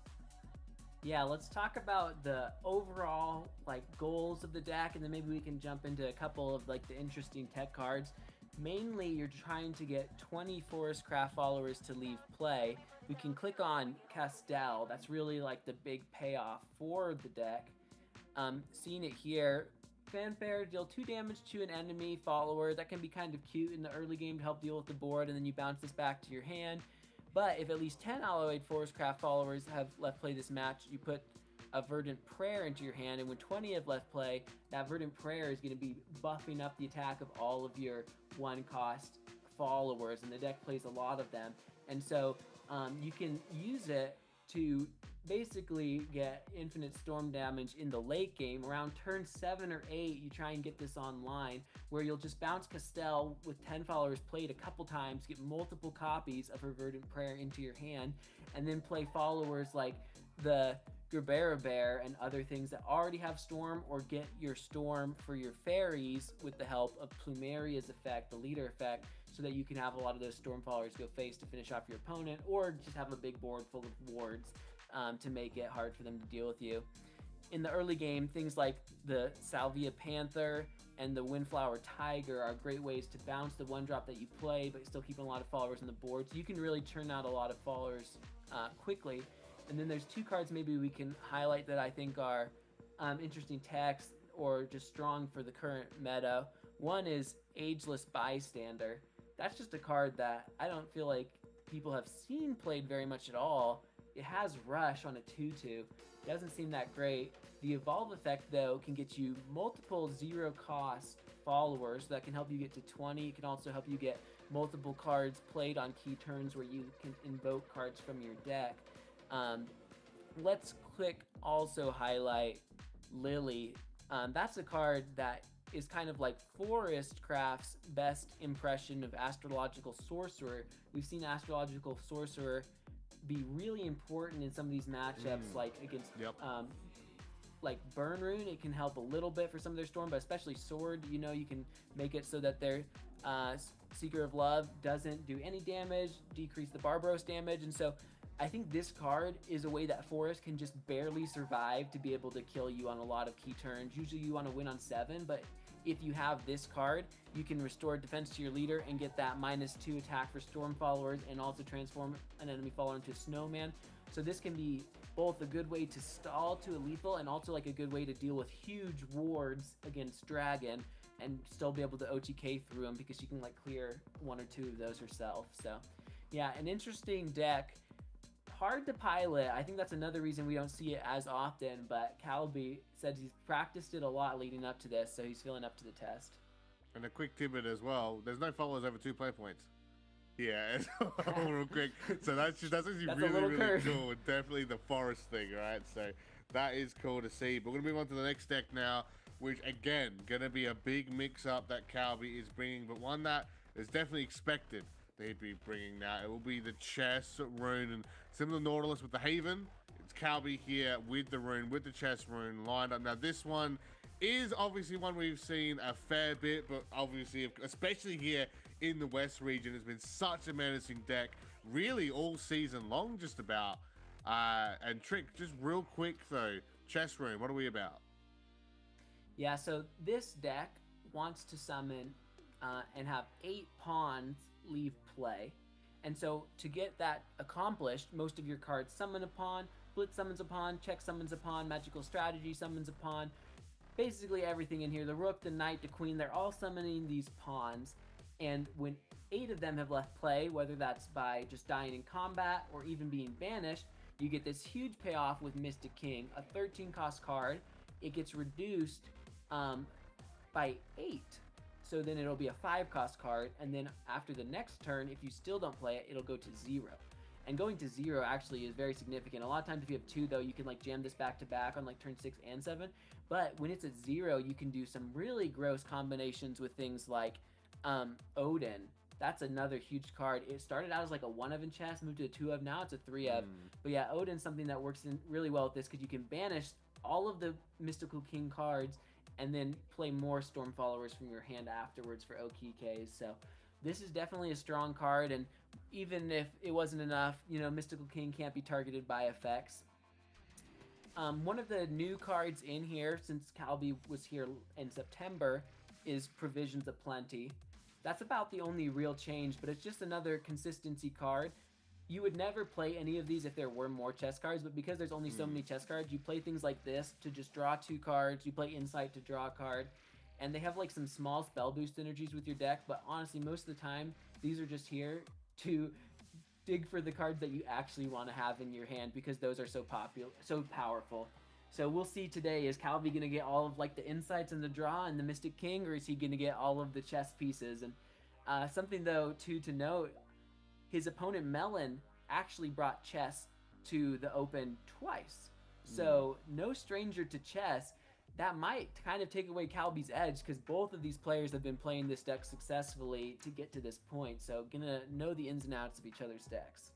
Yeah, let's talk about the overall like goals of the deck, and then maybe we can jump into a couple of like the interesting tech cards. Mainly, you're trying to get 20 Forest Craft followers to leave play. We can click on Castel. That's really like the big payoff for the deck. Seeing it here, Fanfare, deal 2 damage to an enemy follower. That can be kind of cute in the early game to help deal with the board, and then you bounce this back to your hand. But if at least 10 Alloyed Forest Craft followers have left play this match, you put a Verdant Prayer into your hand, and when 20 have left play, that Verdant Prayer is going to be buffing up the attack of all of your 1-cost followers, and the deck plays a lot of them. And so you can use it to basically get infinite storm damage in the late game. Around turn 7 or 8, you try and get this online, where you'll just bounce Castel with 10 followers played a couple times, get multiple copies of her Verdant Prayer into your hand, and then play followers like the Gerbera Bear and other things that already have Storm, or get your Storm for your fairies with the help of Plumeria's effect, the leader effect, so that you can have a lot of those Storm followers go face to finish off your opponent, or just have a big board full of wards to make it hard for them to deal with you. In the early game, things like the Salvia Panther and the Windflower Tiger are great ways to bounce the 1-drop that you play, but still keeping a lot of followers on the board. So you can really churn out a lot of followers quickly. And then there's 2 cards maybe we can highlight that I think are interesting text or just strong for the current meta. One is Ageless Bystander. That's just a card that I don't feel like people have seen played very much at all. It has Rush on a 2/2. Doesn't seem that great. The Evolve effect, though, can get you multiple 0-cost followers. So that can help you get to 20. It can also help you get multiple cards played on key turns where you can invoke cards from your deck. Let's click also highlight Lily. That's a card that is kind of like Forest Craft's best impression of Astrological Sorcerer. We've seen Astrological Sorcerer be really important in some of these matchups, like against like Burn Rune. It can help a little bit for some of their Storm, but especially Sword, you know, you can make it so that their Seeker of Love doesn't do any damage, decrease the Barbaros damage. And so I think this card is a way that Forest can just barely survive to be able to kill you on a lot of key turns. Usually you want to win on 7, but if you have this card, you can restore defense to your leader and get that -2 attack for Storm followers, and also transform an enemy follower into a snowman. So this can be both a good way to stall to a lethal, and also like a good way to deal with huge wards against Dragon and still be able to OTK through them, because she can like clear 1 or 2 of those herself. So yeah, an interesting deck. Hard to pilot. I think that's another reason we don't see it as often, but Calby said he's practiced it a lot leading up to this, so he's feeling up to the test. And a quick tidbit as well, there's no followers over 2 play points. Yeah, real quick. So that's actually really cool. Definitely the Forest thing, right? So that is cool to see. But we're going to move on to the next deck now, which again, going to be a big mix-up that Calby is bringing, but one that is definitely expected that he'd be bringing now. It will be the Chess Rune, and similar to Nautilus with the Haven, it's Calby here with the Rune, with the Chess Rune lined up. Now this one is obviously one we've seen a fair bit, but obviously, especially here in the West region, has been such a menacing deck, really all season long just about. And Trick, just real quick though, Chess Rune, what are we about? Yeah, so this deck wants to summon and have 8 pawns leave play. And so to get that accomplished, most of your cards summon a pawn, Blitz summons a pawn, Check summons a pawn, Magical Strategy summons a pawn. Basically everything in here, the Rook, the Knight, the Queen, they're all summoning these pawns. And when 8 of them have left play, whether that's by just dying in combat or even being banished, you get this huge payoff with Mystic King, a 13-cost card. It gets reduced by 8. So then it'll be a 5-cost card, and then after the next turn, if you still don't play it, it'll go to 0. And going to 0 actually is very significant. A lot of times if you have 2 though, you can like jam this back to back on like turn 6 and 7. But when it's at 0, you can do some really gross combinations with things like Odin. That's another huge card. It started out as like a 1-of in chess, moved to a 2-of, now it's a 3-of. But yeah, Odin's something that works in really well with this because you can banish all of the Mystical King cards and then play more Storm Followers from your hand afterwards for OKKs. So this is definitely a strong card, and even if it wasn't enough, you know, Mystical King can't be targeted by effects. One of the new cards in here, since Calby was here in September, is Provisions of Plenty. That's about the only real change, but it's just another consistency card. You would never play any of these if there were more chess cards, but because there's only so many chess cards, you play things like this to just draw 2 cards, you play Insight to draw a card, and they have like some small spell boost synergies with your deck, but honestly, most of the time, these are just here to dig for the cards that you actually want to have in your hand because those are so powerful. So we'll see today, is Calby going to get all of like the insights and the draw and the Mystic King, or is he going to get all of the chess pieces? And something though too to note, his opponent Melon actually brought chess to the Open twice. So no stranger to chess. That might kind of take away Calby's edge because both of these players have been playing this deck successfully to get to this point. So gonna know the ins and outs of each other's decks.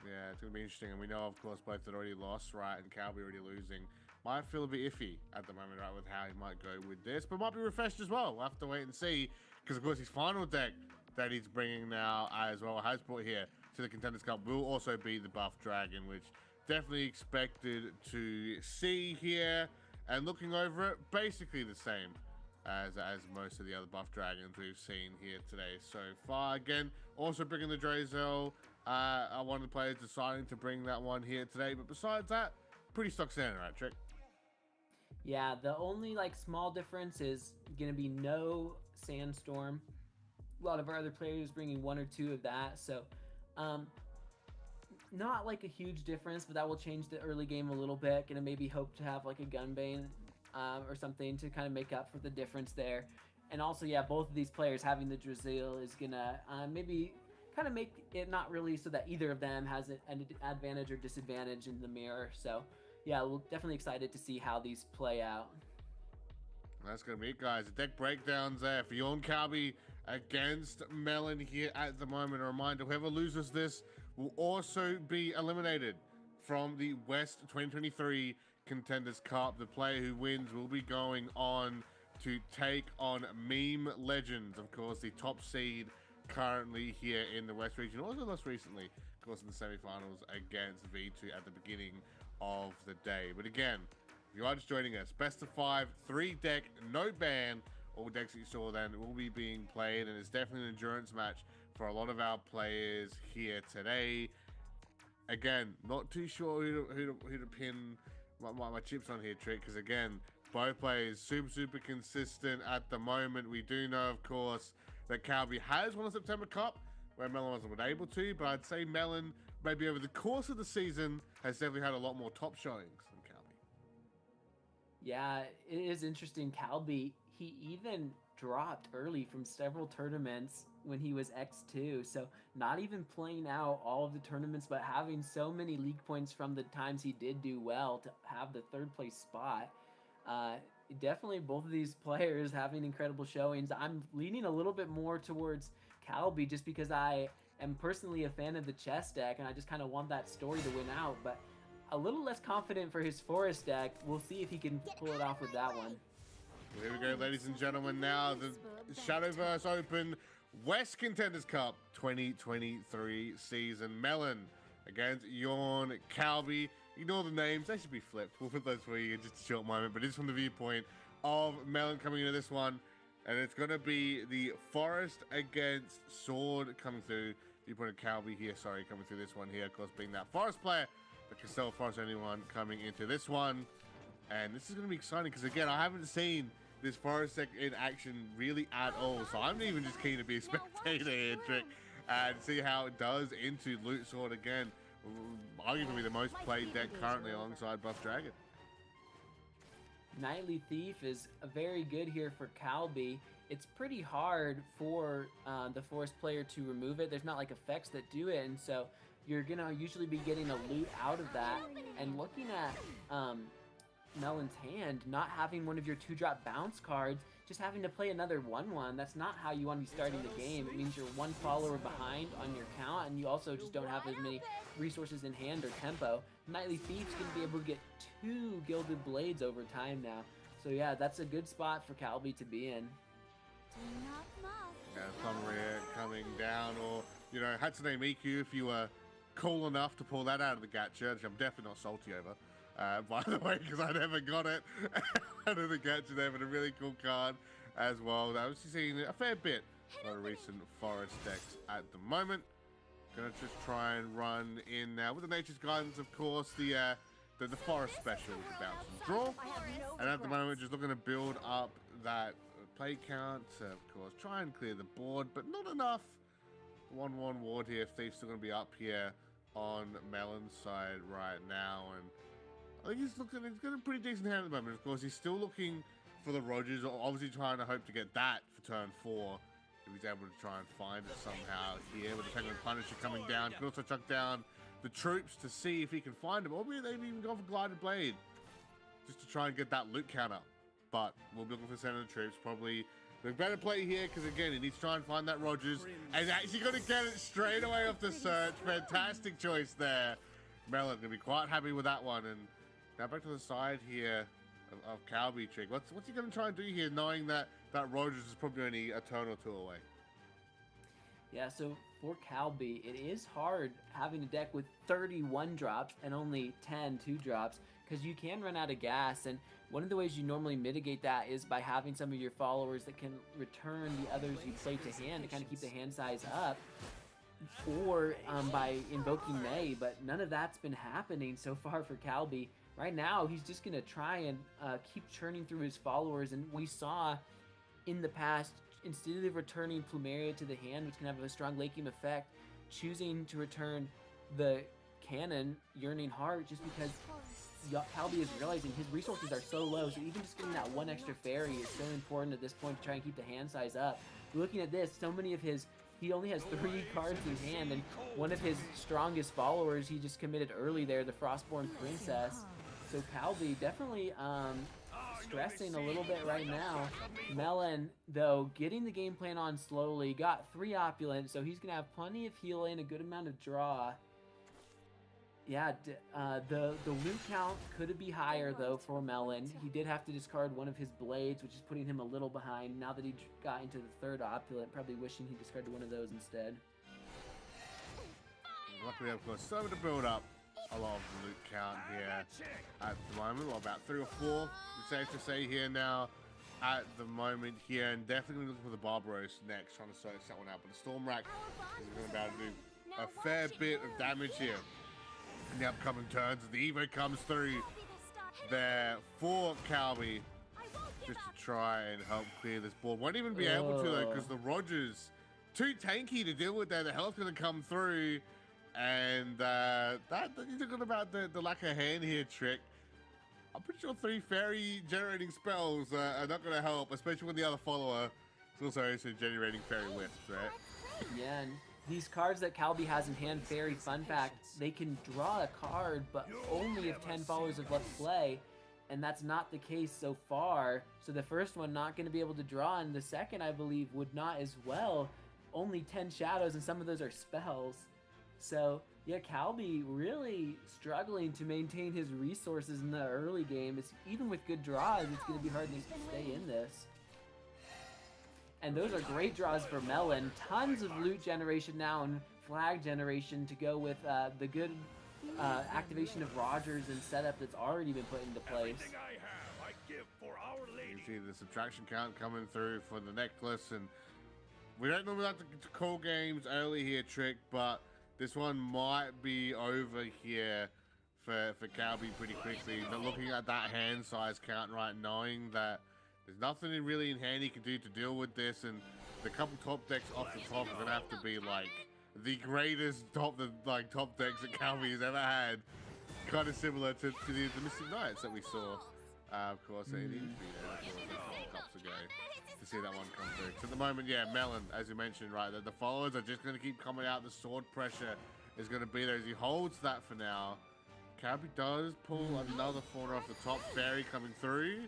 Yeah, it's gonna be interesting, and we know, of course, both had already lost, right, and Calby already losing. Might feel a bit iffy at the moment, right, with how he might go with this, but might be refreshed as well. We'll have to wait and see, because of course his final deck that he's bringing now as well, has brought here to the Contenders Cup, will also be the Buff Dragon, which definitely expected to see here. And looking over it, basically the same as most of the other Buff Dragons we've seen here today so far. Again, also bringing the Drazel. One of the players deciding to bring that one here today. But besides that, pretty stock standard, right, Trick? Yeah, the only like small difference is going to be no Sandstorm. A lot of our other players bringing 1 or 2 of that. So not like a huge difference, but that will change the early game a little bit. Gonna maybe hope to have like a Gunbane or something to kind of make up for the difference there. And also, yeah, both of these players having the Drazel is gonna maybe kind of make it not really so that either of them has an advantage or disadvantage in the mirror. So yeah, we're definitely excited to see how these play out. That's going to be it, guys. The deck breakdowns there for Yorn Calby against Melon here at the moment. A reminder, whoever loses this will also be eliminated from the West 2023 Contenders Cup. The player who wins will be going on to take on Meme Legends, of course, the top seed currently here in the West region. Also most recently, of course, in the semifinals against V2 at the beginning of the day. But again, if you are just joining us, best of 5, 3-deck, no ban. All decks that you saw then will be being played, and it's definitely an endurance match for a lot of our players here today. Again, not too sure who to pin my chips on here, Trick, because again, both players super consistent at the moment. We do know, of course, that Calby has won a September Cup, where Melon wasn't able to, but I'd say Melon, maybe over the course of the season, has definitely had a lot more top showings than Calby. Yeah, it is interesting. Calby, he even dropped early from several tournaments when he was X2, so not even playing out all of the tournaments, but having so many league points from the times he did do well to have the 3rd place spot. Definitely both of these players having incredible showings. I'm leaning a little bit more towards Calby just because I am personally a fan of the chess deck and I just kind of want that story to win out, but a little less confident for his Forest deck. We'll see if he can pull it off with that one. Well, here we go, ladies and gentlemen. Now the Shadowverse Open West Contenders Cup 2023 season. Melon against Yorn Calby. Ignore the names, they should be flipped. We'll put those for you in just a short moment, but it's from the viewpoint of Melon coming into this one. And it's going to be the Forest against Sword coming through. Viewpoint of Calby here, sorry, coming through this one here. Of course, being that Forest player, but Castell Forest only one coming into this one. And this is going to be exciting because, again, I haven't seen this Forest deck in action really at all. So I'm even just keen to be a spectator here, Trick, and see how it does into Loot Sword again. Arguably the most played deck currently alongside Buff Dragon. Nightly Thief is very good here for Calby. It's pretty hard for the Forest player to remove it. There's not like effects that do it, and so you're gonna usually be getting a loot out of that. And looking at Melon's hand, not having one of your 2-drop bounce cards, just having to play another 1-1, that's not how you want to be starting the game. It means you're 1 follower behind on your count, and you also just don't have as many resources in hand or tempo. Knightly Thief's going to be able to get 2 Gilded Blades over time now. So yeah, that's a good spot for Calby to be in. Yeah, Thundery coming down, or, you know, Hatsune Miku, if you were cool enough to pull that out of the gacha, which I'm definitely not salty over. By the way, because I never got it out of the gacha there, but a really cool card as well. I was seeing a fair bit of recent forest decks at the moment. Gonna just try and run in now with the Nature's Guidance, of course, the forest special with the bounce and draw. And at the moment, just looking to build up that play count, of course, try and clear the board, but not enough. 1-1 ward here. Thief's still going to be up here on Melon's side right now, and I think he's got a pretty decent hand at the moment. Of course, he's still looking for the Rogers, obviously trying to hope to get that for turn 4. If he's able to try and find it somehow here with the Penguin Punisher coming down. Could also chuck down the troops to see if he can find him, or maybe they've even gone for Glided Blade just to try and get that loot count up. But we'll be looking for Senator troops, probably the better play here, because again, he needs to try and find that Rogers, and actually going to get it straight away off the search. Fantastic choice there. Melon going to be quite happy with that one. And now back to the side here of Calby Trick. What's he going to try and do here, knowing that Rogers is probably only a turn or 2 away? Yeah, so for Calby, it is hard having a deck with 31 drops and only 10 2-drops, because you can run out of gas. And one of the ways you normally mitigate that is by having some of your followers that can return the others you play to hand to kind of keep the hand size up, or by invoking May, but none of that's been happening so far for Calby. Right now, he's just going to try and keep churning through his followers, and we saw in the past, instead of returning Plumeria to the hand, which can have a strong late game effect, choosing to return the cannon, Yearning Heart, just because Calby is realizing his resources are so low, so even just getting that 1 extra fairy is so important at this point to try and keep the hand size up. Looking at this, so many of his, he only has 3 cards in hand, and one of his strongest followers he just committed early there, the Frostborn Princess. So Calby definitely stressing a little bit right now. Melon, though, getting the game plan on slowly, got 3 opulent, so he's going to have plenty of heal and a good amount of draw. Yeah, the loot count could be higher, though, for Melon. He did have to discard one of his blades, which is putting him a little behind. Now that he got into the 3rd opulent, probably wishing he discarded one of those instead. Luckily, of course, starting to build up a lot of the loot count here at the moment. Well, about 3 or 4, it's safe to say here now at the moment here, and definitely looking for the Barbaros next, trying to set one out. But the Storm Rack is going to be able to do a fair bit of damage here in the upcoming turns. The Evo comes through there for Calby just to try and help clear this board. Won't even be able to, though, because the Rogers too tanky to deal with there. The health's going to come through. And you're talking about the lack of hand here, Trick. I'm pretty sure 3 fairy generating spells are not going to help, especially when the other follower is also generating fairy wisps, right? Yeah, and these cards that Calby has in hand, fairy, fun fact, they can draw a card, but only if 10 followers have left play, and that's not the case so far. So the first one not going to be able to draw, and the second, I believe, would not as well. Only 10 shadows, and some of those are spells. So, yeah, Calby really struggling to maintain his resources in the early game. It's, even with good draws, it's going to be hard to stay in this. And those are great draws for Melon. Tons of loot generation now and flag generation to go with the good activation of Rogers and setup that's already been put into place. You see the subtraction count coming through for the necklace, and we don't normally like to call games early here, Trick, but this one might be over here for Calby pretty quickly. But looking at that hand size count, right, knowing that there's nothing really in hand he can do to deal with this, and the couple top decks off the top are gonna have to be like the greatest top decks that Calby has ever had. Kind of similar to the Mystic Knights that we saw, of course, they needed to be there a couple cups ago to see that one come through. So at the moment, yeah, Melon, as you mentioned, right, the followers are just going to keep coming out. The sword pressure is going to be there as he holds that for now. Calby does pull another fauna off the top. Fairy coming through.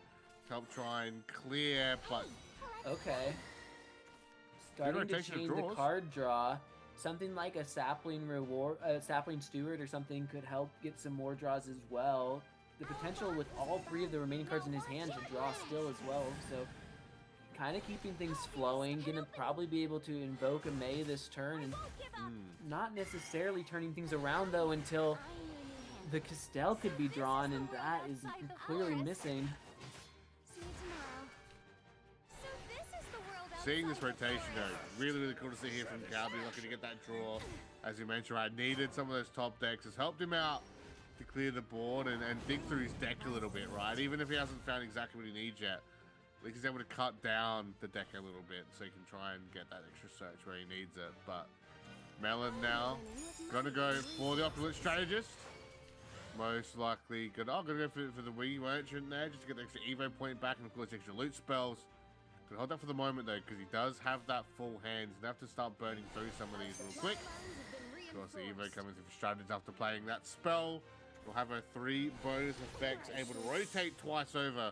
Help try and clear, but... Okay. Starting to change the card draw. Something like a sapling steward or something could help get some more draws as well. The potential with all 3 of the remaining cards in his hand to draw still as well. So kind of keeping things flowing. Gonna probably be able to invoke a May this turn, and not necessarily turning things around though until the Castell could be drawn, and that is clearly missing. Seeing this rotation though, really cool to see here from Calby. Looking to get that draw, as you mentioned, right? Needed some of those top decks. Has helped him out to clear the board and dig through his deck a little bit, right? Even if he hasn't found exactly what he needs yet, at least he's able to cut down the deck a little bit so he can try and get that extra search where he needs it. But Melon now gonna go for the opposite strategist. Most likely gonna go for the Wii Merchant there, just to get the extra Evo point back and of course extra loot spells. Gonna hold that for the moment though, because he does have that full hand. He's gonna have to start burning through some of these real quick. Of course, the Evo comes in for strategies after playing that spell. We'll have her 3 bonus effects, able to rotate twice over.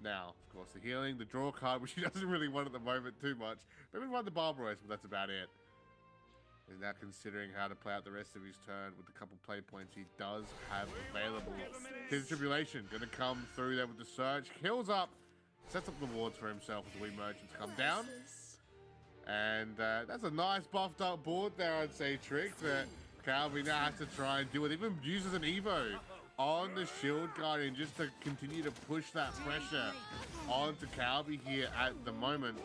Now, of course, the healing, the draw card, which he doesn't really want at the moment too much. Maybe run the Barbaros, but that's about it. He's now considering how to play out the rest of his turn with the couple play points he does have available. His Tribulation gonna come through there with the search, kills up, sets up the wards for himself as the Wii Merchants come down. And that's a nice buffed up board there, I'd say, Trick, that Calby now has to try and do it. Even uses an Evo on the Shield Guardian just to continue to push that pressure onto Calby here at the moment.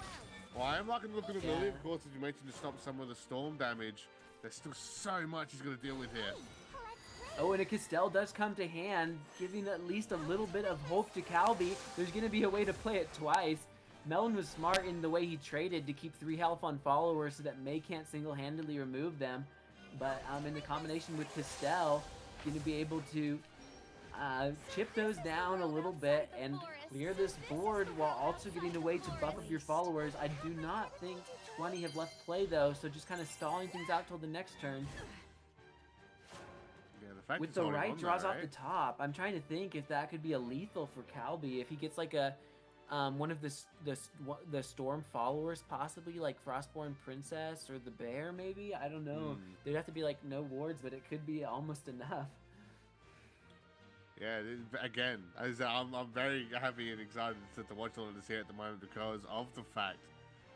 Well, I am liking the look of the Lily, of course, as you mentioned, to stop some of the storm damage. There's still so much he's going to deal with here. Oh, and a Castell does come to hand, giving at least a little bit of hope to Calby. There's going to be a way to play it twice. Melon was smart in the way he traded to keep 3 health on followers so that May can't single-handedly remove them. But in the combination with Castell, going to be able to chip those down a little bit and clear this board while also getting a way to buff up your followers. I do not think 20 have left play though, so just kind of stalling things out till the next turn. Yeah, with the right draws off the top, I'm trying to think if that could be a lethal for Calby. If he gets like a one of the storm followers, possibly like Frostborn Princess or the Bear, maybe. I don't know. There'd have to be like no wards, but it could be almost enough. Yeah, again, I'm very happy and excited to watch all of this here at the moment because of the fact,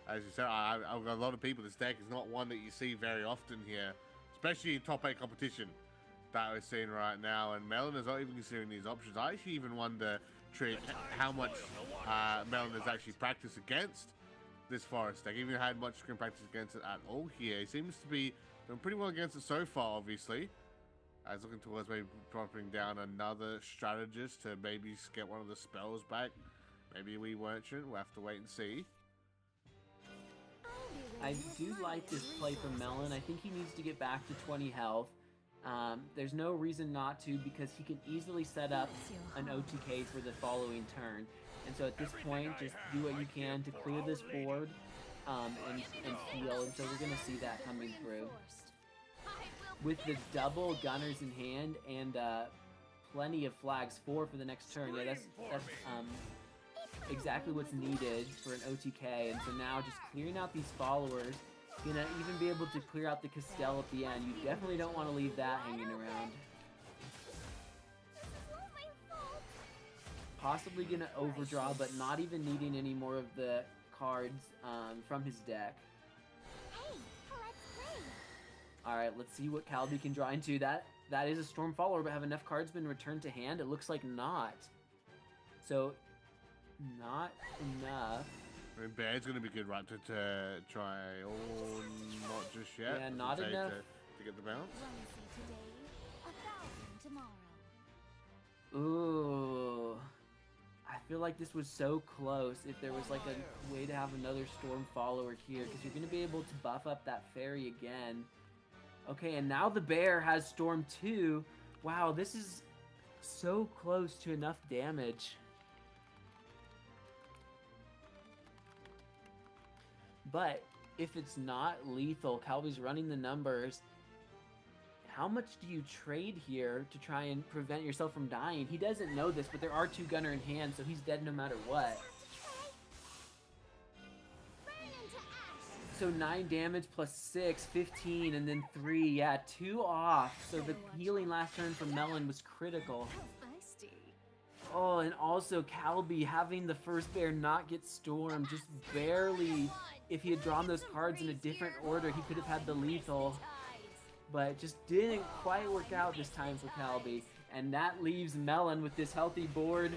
as you said, I've got a lot of people. This deck is not one that you see very often here, especially in top 8 competition that we're seeing right now. And Melon is not even considering these options. I actually even wonder, Trick, how much Melon has actually practiced against this Forest deck. Even had much screen practice against it at all here. He seems to be doing pretty well against it so far, obviously. I was looking towards maybe dropping down another strategist to maybe get one of the spells back. Maybe we weren't. We'll have to wait and see. I do like this play from Melon. I think he needs to get back to 20 health. There's no reason not to, because he can easily set up an OTK for the following turn. And so at this point, just do what you can to clear this board and heal. And so we're going to see that coming through. With the double gunners in hand and plenty of flags for the next turn. Yeah, that's exactly what's needed for an OTK. And so now just clearing out these followers, gonna even be able to clear out the Castell at the end. You definitely don't want to leave that hanging around. Possibly gonna overdraw, but not even needing any more of the cards from his deck. Alright, let's see what Calby can draw into. That is a Storm Follower, but have enough cards been returned to hand? It looks like not. So, not enough. I mean, Bear's going to be good, right, to try, or not just yet. Yeah, not enough. To get the bounce. Ooh. I feel like this was so close if there was like a way to have another Storm Follower here, because you're going to be able to buff up that Fairy again. Okay, and now the Bear has Storm 2. Wow, this is so close to enough damage. But if it's not lethal, Calby's running the numbers, how much do you trade here to try and prevent yourself from dying? He doesn't know this, but there are 2 gunner in hand, so he's dead no matter what. So 9 damage plus 6, 15, and then 3. Yeah, 2 off. So the healing last turn from Melon was critical. Oh, and also Calby having the first bear not get stormed, just barely. If he had drawn those cards in a different order, he could have had the lethal. But it just didn't quite work out this time for Calby. And that leaves Melon with this healthy board.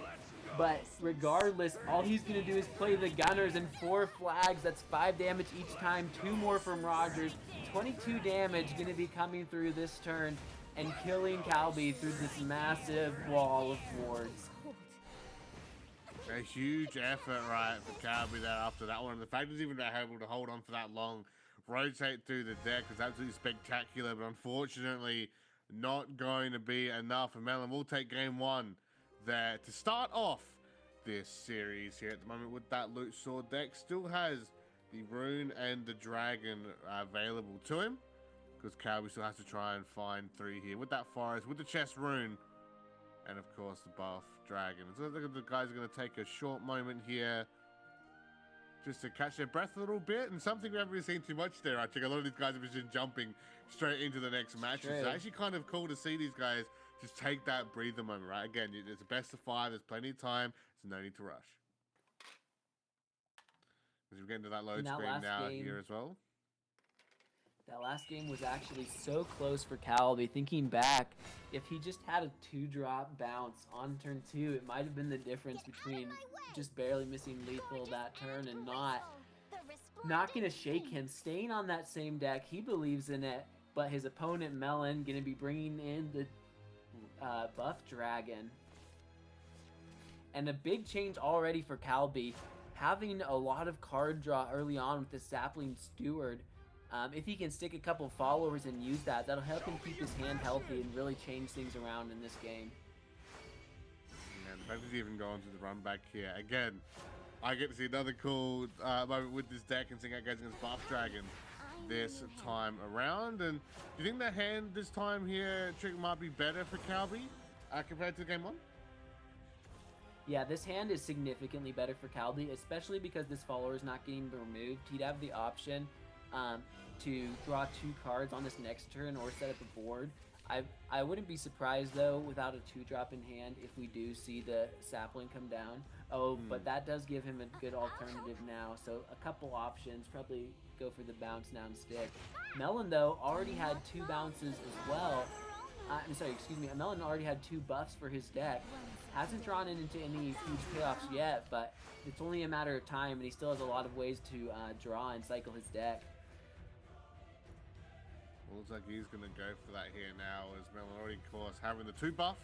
But regardless, all he's going to do is play the gunners and 4 flags. That's 5 damage each time, 2 more from Rogers. 22 damage going to be coming through this turn and killing Calby through this massive wall of wards. A huge effort, right, for Calby there after that one. The fact he's even able to hold on for that long, rotate through the deck was absolutely spectacular, but unfortunately not going to be enough. And Melon will take game 1 there to start off this series here at the moment with that loot sword deck. Still has the rune and the dragon available to him, because Calby still has to try and find 3 here with that forest, with the chest rune, and of course the buff dragon. So look at the guys are going to take a short moment here just to catch their breath a little bit, and something we haven't really seen too much there. I think a lot of these guys have been jumping straight into the next match. It's actually kind of cool to see these guys just take that breather moment, right? Again, it's a best of 5. There's plenty of time. There's no need to rush. As we get into that load screen now here as well. That last game was actually so close for Calby. Thinking back, if he just had a 2-drop bounce on turn 2, it might have been the difference between just barely missing lethal that turn and not gonna shake him. Staying on that same deck, he believes in it, but his opponent Melon gonna be bringing in the buff dragon. And a big change already for Calby, having a lot of card draw early on with the sapling steward. If he can stick a couple followers and use that, that'll help him keep his hand healthy and really change things around in this game. And the fact he's even going to the run back here. Again, I get to see another cool moment with this deck and seeing how it goes against Buff Dragon this time around. And do you think that hand this time here, trick might be better for Calby compared to game 1? Yeah, this hand is significantly better for Calby, especially because this follower is not getting removed. He'd have the option to draw 2 cards on this next turn or set up a board. I wouldn't be surprised though without a 2-drop in hand if we do see the sapling come down. But that does give him a good alternative now. So a couple options, probably go for the bounce now and stick. Melon though already had 2 bounces as well. I'm sorry, excuse me. Melon already had 2 buffs for his deck. Hasn't drawn it into any huge payoffs yet, but it's only a matter of time, and he still has a lot of ways to draw and cycle his deck. Looks like he's going to go for that here now, as Melon already, of course, having the 2 buff.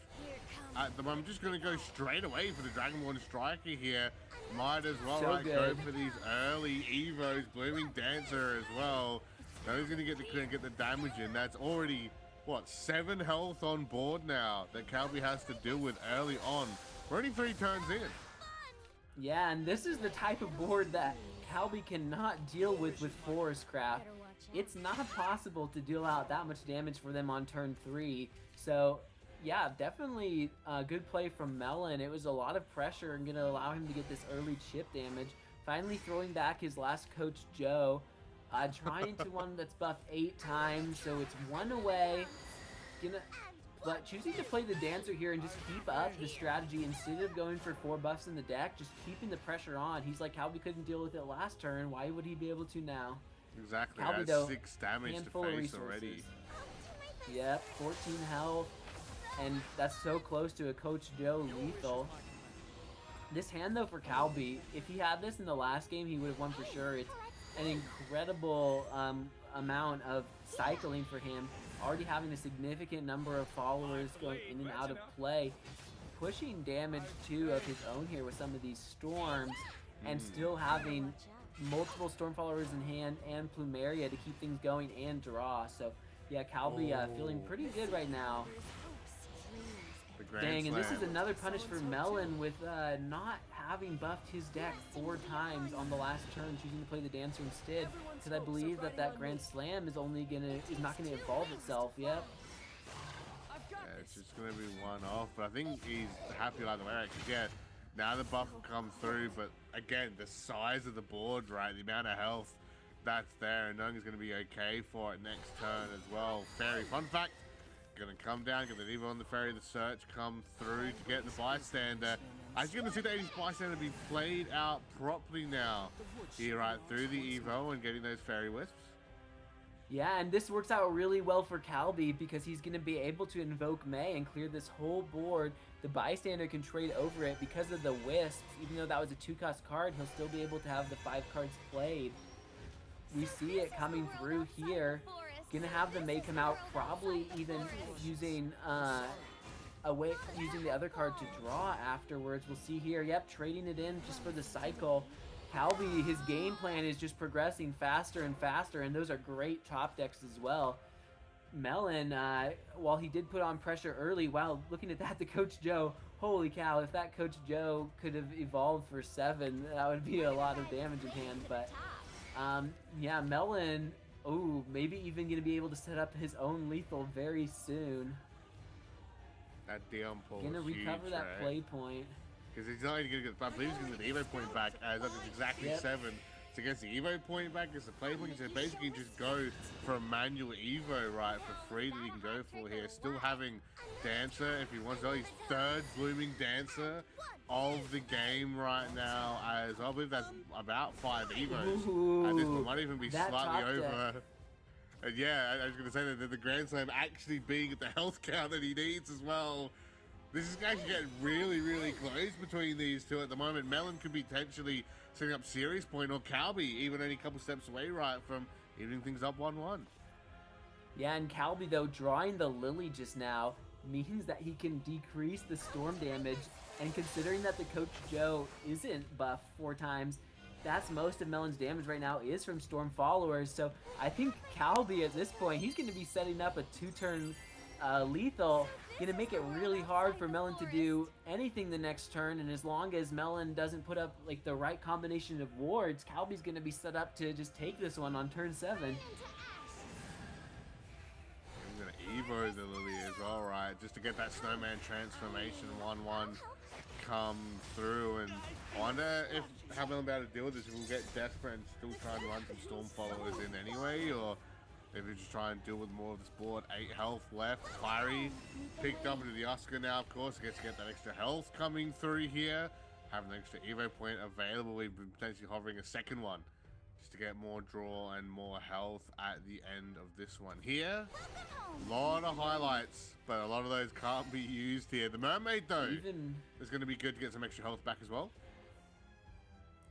At the moment, just going to go straight away for the Dragonborn Striker here. Might as well go for these early Evos, Blooming Dancer as well. Now he's going to get the damage in. That's already, what, 7 health on board now that Calby has to deal with early on. We're only 3 turns in. Yeah, and this is the type of board that Calby cannot deal with Forest Craft. It's not possible to deal out that much damage for them on turn 3. So, yeah, definitely a good play from Melon. It was a lot of pressure and going to allow him to get this early chip damage. Finally throwing back his last Coach Joe. Trying to one that's buffed 8 times, so it's 1 away. But choosing to play the Dancer here and just keep up the strategy instead of going for 4 buffs in the deck, just keeping the pressure on. He's like, Calby couldn't deal with it last turn. Why would he be able to now? Exactly, Calby, that's though, 6 damage to face already. Yep, 14 health, and that's so close to a Coach Joe lethal. This hand, though, for Calby, if he had this in the last game, he would have won for sure. It's an incredible amount of cycling for him, already having a significant number of followers going in and out of play, pushing damage, too, of his own here with some of these storms, and still having multiple storm followers in hand and Plumeria to keep things going and draw. So yeah, Calby feeling pretty good right now. Dang, and this is another punish for Melon with not having buffed his deck 4 times on the last turn, choosing to play the Dancer instead, because I believe that Grand Slam is not gonna evolve itself. Yep. It's just going to be one off, but I think he's happy like the way, because yeah, now the buff will come through, but again, the size of the board, right, the amount of health that's there, and knowing he's going to be okay for it next turn as well. Fairy, fun fact, going to come down, get the Evo on the Fairy, the search come through to get the bystander. As you're going to see the 80s bystander be played out properly now, here right through the Evo and getting those Fairy Wisps. Yeah, and this works out really well for Calby because he's going to be able to invoke May and clear this whole board. The bystander can trade over it because of the Wisps. Even though that was a 2-cost card, he'll still be able to have the 5 cards played. We see it coming through here. Gonna have the May come out, probably even using using the other card to draw afterwards. We'll see here. Yep, trading it in just for the cycle. Calby, his game plan is just progressing faster and faster, and those are great top decks as well. Melon, while he did put on pressure early, wow, looking at that, the Coach Joe, holy cow, if that Coach Joe could have evolved for 7, that would be a lot of damage in hand. But yeah, Melon, ooh, maybe even going to be able to set up his own lethal very soon. That Dion pull Gonna recover huge, that right? play point. Because he's not only going to get, I believe he's going to get the Evo point back, as that's exactly 7. So gets the Evo point back, gets the play point, so basically just go for a manual Evo, right, for free that he can go for here. Still having Dancer, if he wants to, his 3rd blooming Dancer of the game right now, as I believe that's about 5 Evos. And this one might even be slightly over. And yeah, I was going to say that the Grand Slam actually being at the health count that he needs as well. This is actually getting really, really close between these two at the moment. Melon could be potentially setting up series point, or Calby even only a couple steps away, right, from evening things up 1-1. Yeah, and Calby, though, drawing the Lily just now means that he can decrease the storm damage. And considering that the Coach Joe isn't buffed 4 times, that's most of Melon's damage right now is from storm followers. So I think Calby at this point, he's going to be setting up a 2-turn lethal. Going to make it really hard for Melon to do anything the next turn, and as long as Melon doesn't put up like the right combination of wards, Calby's going to be set up to just take this one on turn 7. I'm going to Evo the Lily as well, right, just to get that Snowman transformation 1-1 come through. And I wonder if how Melon will be able to deal with this, if we'll get desperate and still try and run some storm followers in anyway, or if we just try and deal with more of this board. 8 health left. Clary picked up into the Oscar now, of course. Gets to get that extra health coming through here. Having an extra Evo point available. We've been potentially hovering a 2nd one just to get more draw and more health at the end of this one here. A lot of highlights, but a lot of those can't be used here. The Mermaid, though, is going to be good to get some extra health back as well.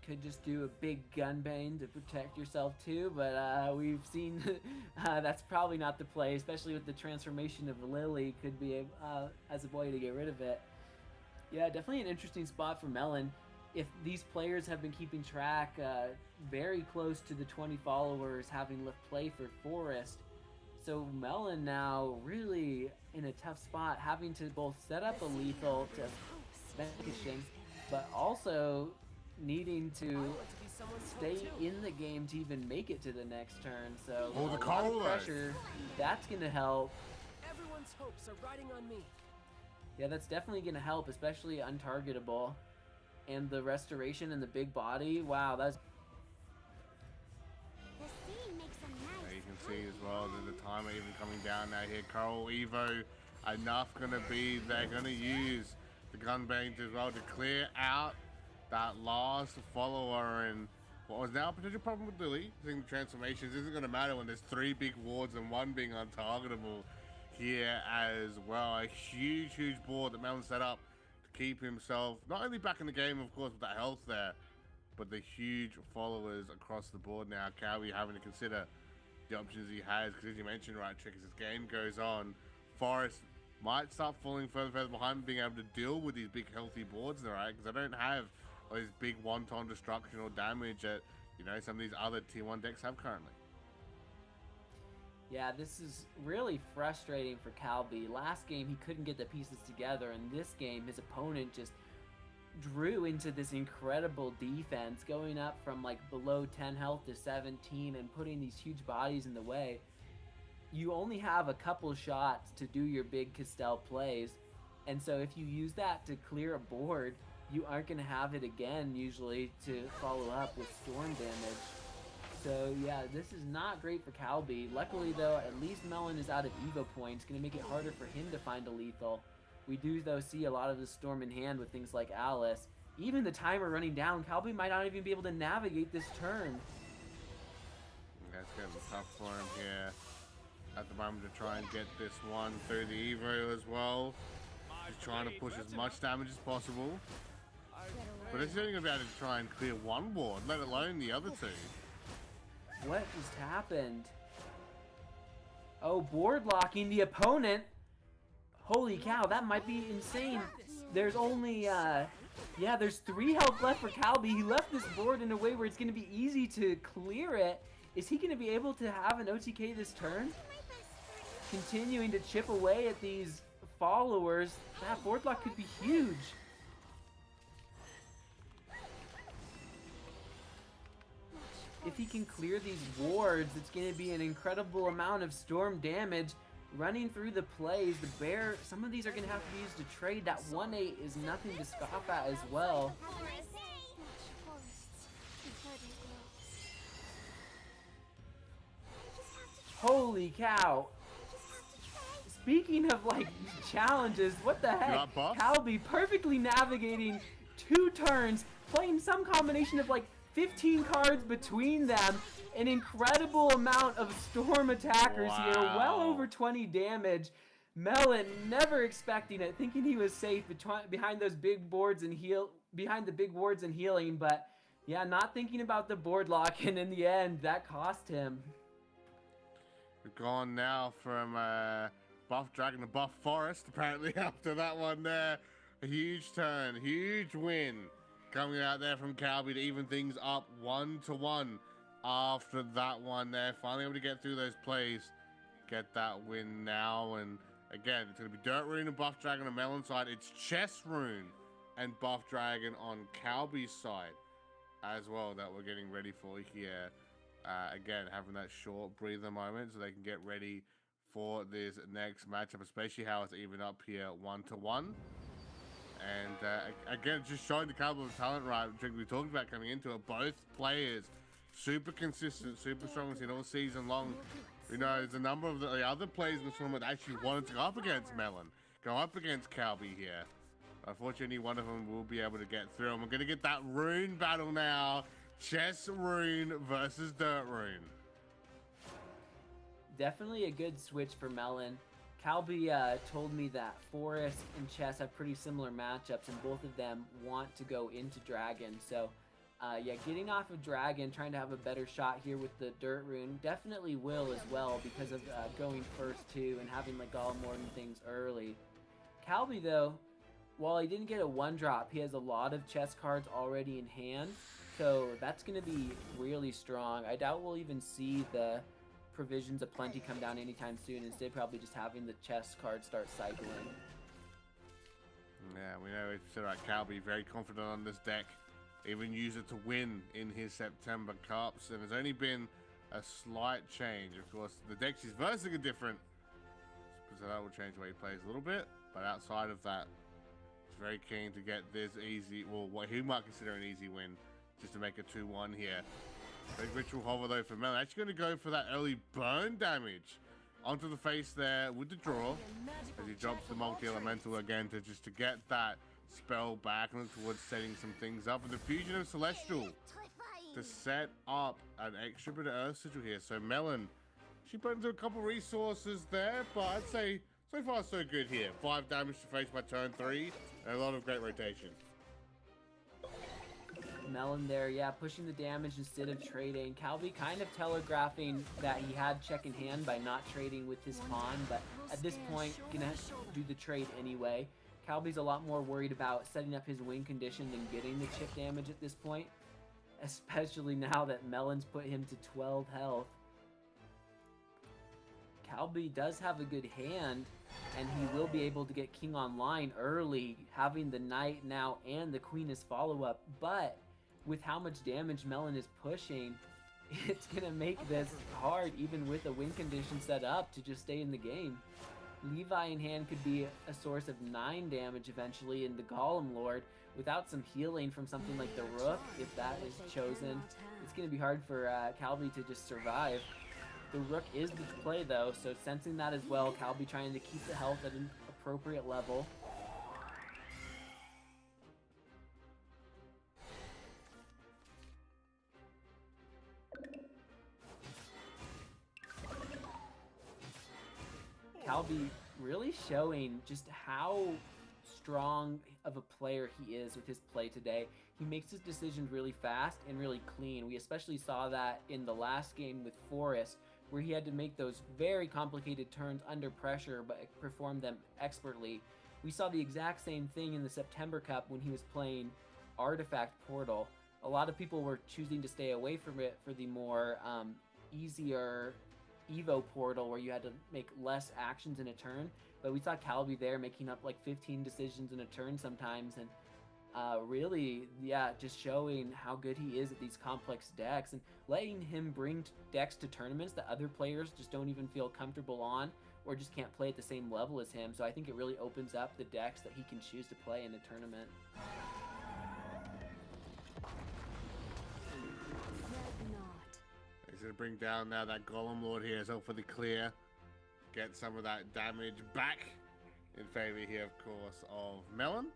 Could just do a big gunbane to protect yourself too, but we've seen that's probably not the play, especially with the transformation of Lily. Could be as a way to get rid of it. Yeah, definitely an interesting spot for Melon. If these players have been keeping track, very close to the 20 followers having left play for Forest. So Melon now really in a tough spot, having to both set up a lethal to Vanquishing, but also needing to stay in the game to even make it to the next turn. So the a lot call of pressure, that's going to help. Everyone's hopes are riding on me. Yeah, that's definitely going to help, especially untargetable. And the restoration and the big body, wow, that's... You can see as well that the timer even coming down now here. Coral Evo, enough going to be, they're going to use the gunbane as well to clear out that last follower. And what was now a potential problem with Lily, I think the transformations isn't going to matter when there's 3 big wards and 1 being untargetable here as well. A huge, huge board that Melon set up to keep himself not only back in the game, of course, with that health there, but the huge followers across the board now. Calby having to consider the options he has, because as you mentioned, right, Trick, as this game goes on, Forest might start falling further behind, being able to deal with these big healthy boards, right? Because I don't have all these big one-ton destruction or damage that, you know, some of these other tier 1 decks have currently. Yeah, this is really frustrating for Calby. Last game, he couldn't get the pieces together, and this game, his opponent just drew into this incredible defense, going up from like below 10 health to 17 and putting these huge bodies in the way. you only have a couple shots to do your big Castell plays, and so if you use that to clear a board, you aren't going to have it again usually to follow up with storm damage. So yeah, this is not great for Calby. Luckily though, at least Melon is out of Evo points, going to make it harder for him to find a lethal. We do though see a lot of the storm in hand with things like Alice. Even the timer running down, Calby might not even be able to navigate this turn. That's going to be tough for him here at the moment to try and get this one through the Evo as well. Just trying to push as much damage as possible. But it's only going to be able to try and clear one ward, let alone the other two. What just happened? Oh, board locking the opponent. Holy cow, that might be insane. There's only, yeah, there's 3 health left for Calby. He left this board in a way where it's going to be easy to clear it. Is he going to be able to have an OTK this turn? Continuing to chip away at these followers. That board lock could be huge. If he can clear these wards, it's going to be an incredible amount of storm damage running through the plays. The bear, some of these are going to have to be used to trade. That 1-8 is nothing to scoff at as well. Holy cow. Speaking of like challenges, what the heck? Calby perfectly navigating 2 turns, playing some combination of like 15 cards between them. An incredible amount of storm attackers here, well over 20 damage. Melon never expecting it, thinking he was safe behind those big boards and behind the big wards and healing, but yeah, not thinking about the board lock, and in the end, that cost him. We've gone now from Buff Dragon to Buff Forest, apparently, after that one there. A huge turn, huge win coming out there from Calby to even things up 1-1 after that one there. Finally able to get through those plays, get that win now. And again, it's going to be Dirt Rune and Buff Dragon on Melon's side. It's Chess Rune and Buff Dragon on Calby's side as well that we're getting ready for here. Again, having that short breather moment so they can get ready for this next matchup, especially how it's even up here 1-1. And again, just showing the caliber of talent, right, which we talked about coming into it. Both players super consistent, super strong. We've seen all season long. You know, there's a number of the other players in the tournament that actually wanted to go up against Melon, go up against Calby here. Unfortunately, one of them will be able to get through. And we're going to get that rune battle now. Chess Rune versus Dirt Rune. Definitely a good switch for Melon. Calby told me that Forest and Chess have pretty similar matchups, and both of them want to go into Dragon. So, yeah, getting off of Dragon, trying to have a better shot here with the Dirt Rune, definitely will as well because of going first too and having like all Morden things early. Calby though, while he didn't get a 1-drop, he has a lot of chess cards already in hand, so that's going to be really strong. I doubt we'll even see the Provisions of Plenty come down anytime soon, instead probably just having the chess cards start cycling. Yeah, we know it's right. Calby very confident on this deck, even use it to win in his September Cups, and there's only been a slight change. Of course, the decks he's versing are different, so that will change the way he plays a little bit, but outside of that, he's very keen to get this easy, well, what he might consider an easy win, just to make a 2-1 here. Big Ritual Hover though for Melon. Actually going to go for that early burn damage onto the face there with the draw, as he drops the multi-elemental again to get that spell back and look towards setting some things up. And the Fusion of Celestial to set up an extra bit of Earth Sigil here. So Melon, she put into a couple resources there, but I'd say so far so good here. 5 damage to face by turn 3 and a lot of great rotation. Melon there, yeah, pushing the damage instead of trading. Calby kind of telegraphing that he had check in hand by not trading with his pawn, but at this point, gonna do the trade anyway. Calby's a lot more worried about setting up his win condition than getting the chip damage at this point, especially now that Melon's put him to 12 health. Calby does have a good hand, and he will be able to get King online early, having the Knight now and the Queen as follow-up, but with how much damage Melon is pushing, it's gonna make this hard, even with a win condition set up, to just stay in the game. Levi in hand could be a source of 9 damage eventually, and the Golem Lord, without some healing from something like the Rook, if that is chosen, it's gonna be hard for Calby to just survive. The Rook is the play though, so sensing that as well, Calby trying to keep the health at an appropriate level. Calby really showing just how strong of a player he is with his play today. He makes his decisions really fast and really clean. We especially saw that in the last game with Forest, where he had to make those very complicated turns under pressure, but perform them expertly. We saw the exact same thing in the September Cup when he was playing Artifact Portal. A lot of people were choosing to stay away from it for the more easier Evo Portal, where you had to make less actions in a turn, but we saw Calby there making up like 15 decisions in a turn sometimes, and really, yeah, just showing how good he is at these complex decks and letting him bring decks to tournaments that other players just don't even feel comfortable on or just can't play at the same level as him. So I think it really opens up the decks that he can choose to play in a tournament. He's going to bring down now that Golem Lord here as well for the clear. Get some of that damage back in favor here, of course, of Melon.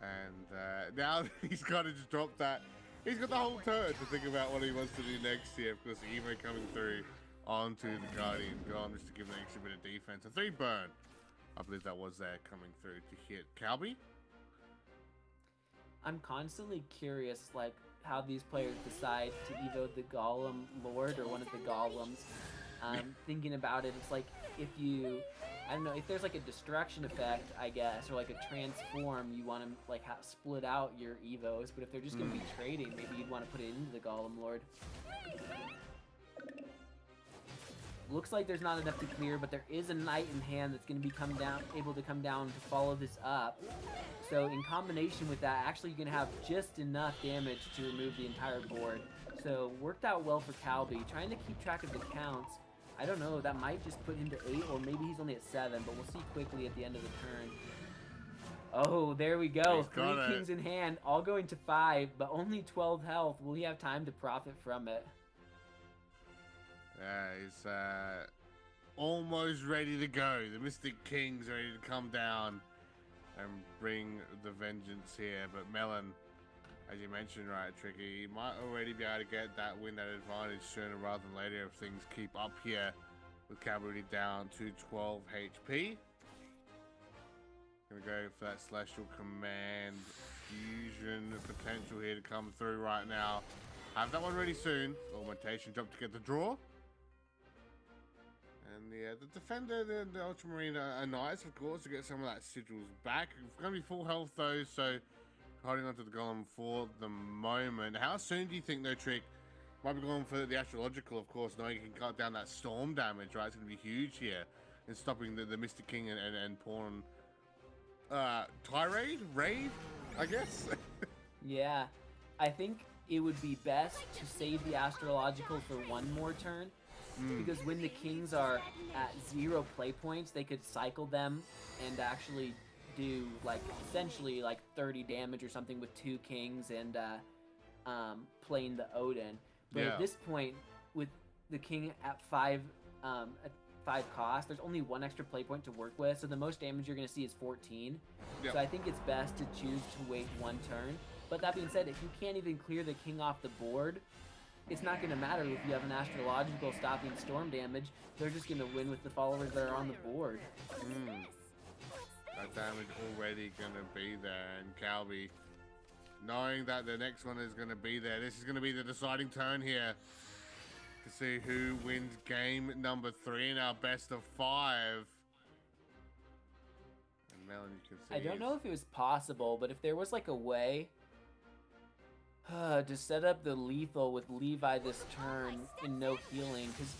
And now he's got to just drop that. He's got the whole turn to think about what he wants to do next here. Of course, Evo coming through onto the Guardian Golem just to give an extra bit of defense. A 3 burn, I believe that was there, coming through to hit Calby. I'm constantly curious, like, how these players decide to evo the Golem Lord or one of the Golems. Thinking about it, it's like if you, I don't know, if there's like a destruction effect, I guess, or like a transform, you want to like split out your evos, but if they're just going to be trading, maybe you'd want to put it into the Golem Lord. Looks like there's not enough to clear, but there is a Knight in hand that's going to be able to come down to follow this up. So in combination with that, actually you're going to have just enough damage to remove the entire board. So worked out well for Calby. Trying to keep track of the counts. I don't know, that might just put him to 8, or maybe he's only at 7, but we'll see quickly at the end of the turn. Oh, there we go. 3 kings in hand, all going to 5, but only 12 health. Will he have time to profit from it? Yeah, he's almost ready to go. The Mystic King's ready to come down and bring the vengeance here. But Melon, as you mentioned, right, Tricky, he might already be able to get that win, that advantage sooner rather than later if things keep up here with Cavalry down to 12 HP. Gonna go for that Celestial Command fusion potential here to come through right now. Have that one ready soon. Augmentation jump to get the draw. And the Defender, the Ultramarine are nice, of course, to get some of that sigils back. It's going to be full health, though, so holding on to the Golem for the moment. How soon do you think, though, Trick, might be going for the Astrological, of course, knowing you can cut down that Storm damage, right? It's going to be huge here in stopping the Mystic King and Pawn Tirade? Raid, I guess? Yeah, I think it would be best to save the Astrological for one more turn. Because when the kings are at 0 play points, they could cycle them and actually do like essentially like 30 damage or something with 2 kings and playing the Odin. But at this point, with the king at 5 cost, there's only 1 extra play point to work with, so the most damage you're going to see is 14. So I think it's best to choose to wait 1 turn. But that being said, if you can't even clear the king off the board, it's not going to matter if you have an Astrological stopping storm damage. They're just going to win with the followers that are on the board. That damage already going to be there. And Calby, knowing that the next one is going to be there, this is going to be the deciding turn here to see who wins game number 3 in our best of 5. And Melon, you can see I don't know if it was possible, but if there was like a way to set up the lethal with Levi this turn in no healing, because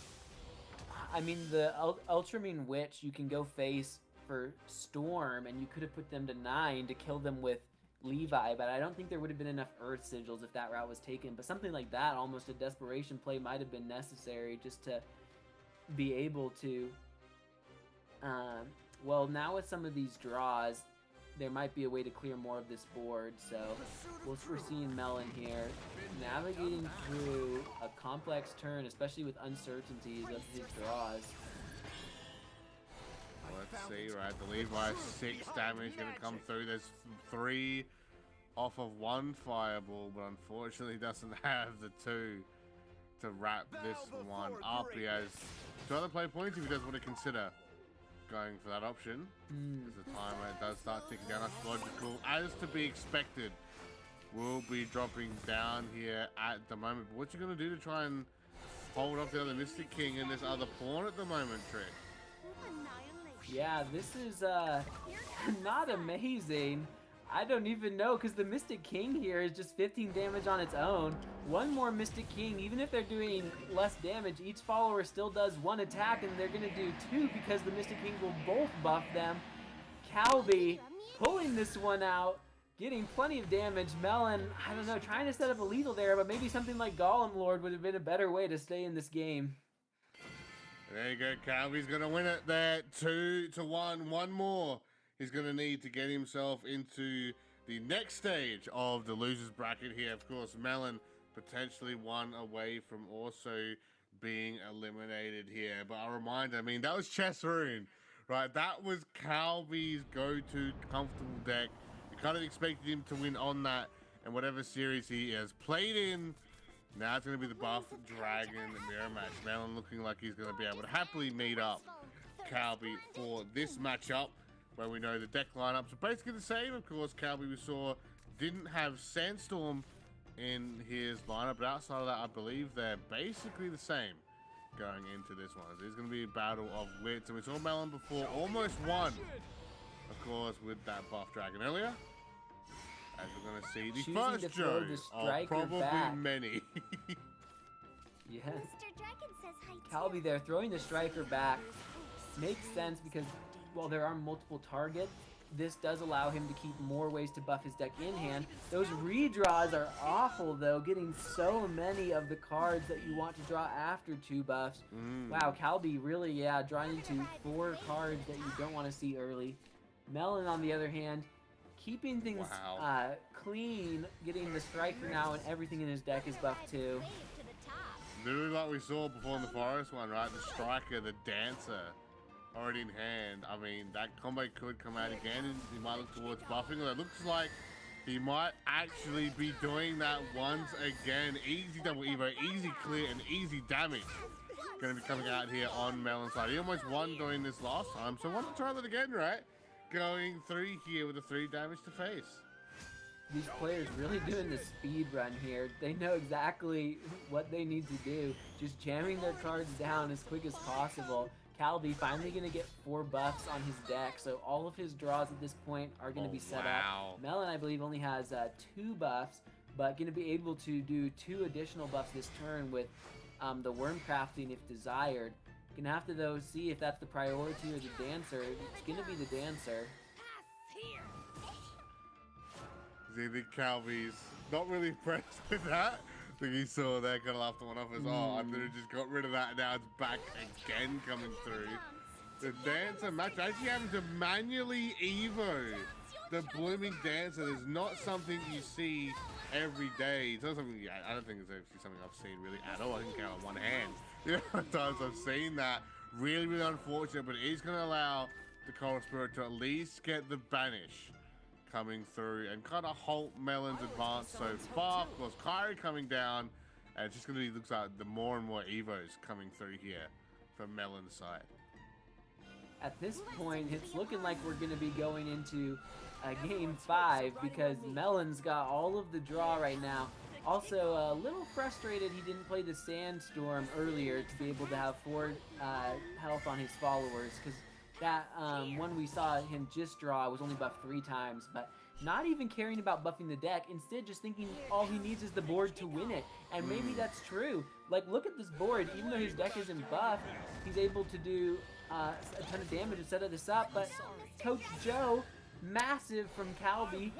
I mean the Ultramarine Witch you can go face for Storm, and you could have put them to 9 to kill them with Levi, but I don't think there would have been enough Earth Sigils if that route was taken. But something like that, almost a desperation play, might have been necessary just to be able to... well, now with some of these draws, there might be a way to clear more of this board, so we're seeing Melon here navigating through a complex turn, especially with uncertainties of his draws. Let's see, right, the Levi 6 damage gonna come through. There's 3 off of 1 fireball, but unfortunately doesn't have the 2 to wrap this one up. He has 2 other play points if he does want to consider going for that option. As the timer does start ticking down, that's logical, as to be expected. Will be dropping down here at the moment. But what's he gonna do to try and hold off the other Mystic King and this other pawn at the moment, Trick? Yeah, this is not amazing. I don't even know, because the Mystic King here is just 15 damage on its own. One more Mystic King, even if they're doing less damage, each follower still does 1 attack, and they're going to do 2 because the Mystic King will both buff them. Calby pulling this one out, getting plenty of damage. Melon, I don't know, trying to set up a lethal there, but maybe something like Golem Lord would have been a better way to stay in this game. There you go, Calby's going to win it there, 2-1, 1 more. He's going to need to get himself into the next stage of the losers bracket here. Of course, Melon potentially 1 away from also being eliminated here. But a reminder, I mean, that was Chesseroon, right? That was Calby's go-to comfortable deck. You kind of expected him to win on that, and whatever series he has played in, now it's going to be the buff Dragon mirror match. Melon looking like he's going to be able to happily meet up Calby for this matchup, where we know the deck lineups are basically the same. Of course, Calby, we saw, didn't have Sandstorm in his lineup, but outside of that, I believe they're basically the same going into this one. So it's going to be a battle of wits, and we saw Melon before almost won, of course, with that buff Dragon earlier. As we're going to see the Choosing first to throw the Joe of striker probably back. many. Yes. Calby there throwing the striker back makes sense because while there are multiple targets, this does allow him to keep more ways to buff his deck in hand. Those redraws are awful though, getting so many of the cards that you want to draw after 2 buffs. Wow, Calby really, yeah, drawing into 4 cards that you don't want to see early. Melon, on the other hand, keeping things clean, getting the striker now, and everything in his deck is buffed too. Literally like we saw before in the forest one, right? The striker, the dancer, already in hand. I mean, that combo could come out again, and he might look towards buffing. It looks like he might actually be doing that once again. Easy double Evo, easy clear, and easy damage. Going to be coming out here on Melon's side. He almost won doing this last time, so why not try that again, right? Going through here with a 3 damage to face. These players really doing the speed run here. They know exactly what they need to do. Just jamming their cards down as quick as possible. Calby finally going to get 4 buffs on his deck, so all of his draws at this point are going to be set up. Melon, I believe, only has 2 buffs, but going to be able to do 2 additional buffs this turn with the Worm Crafting if desired. Gonna have to, though, see if that's the priority or the dancer. It's gonna be the dancer. See, the Calby's not really impressed with that. I think he saw that, kind of laughed the one off as well. I could have just got rid of that, and now it's back again coming through. The dancer match, actually having to manually Evo the blooming dancer is not something you see every day. It's not something, I don't think it's actually something I've seen really at all. I can count on one hand. You know, times I've seen that. Really, really unfortunate, but it is going to allow the Coral Spirit to at least get the banish coming through and kind of halt Melon's advance so far. Of course, Kyrie coming down, and it's just going to be, looks like the more and more Evos coming through here from Melon's side. At this point, it's looking like we're going to be going into game 5 because Melon's got all of the draw right now. Also, a little frustrated he didn't play the Sandstorm earlier to be able to have 4 health on his followers, because that one we saw him just draw was only buffed 3 times, but not even caring about buffing the deck, instead just thinking all he needs is the board to win it. And maybe that's true. Like, look at this board. Even though his deck isn't buffed, he's able to do a ton of damage to set this up. But Coach Joe, massive from Calby,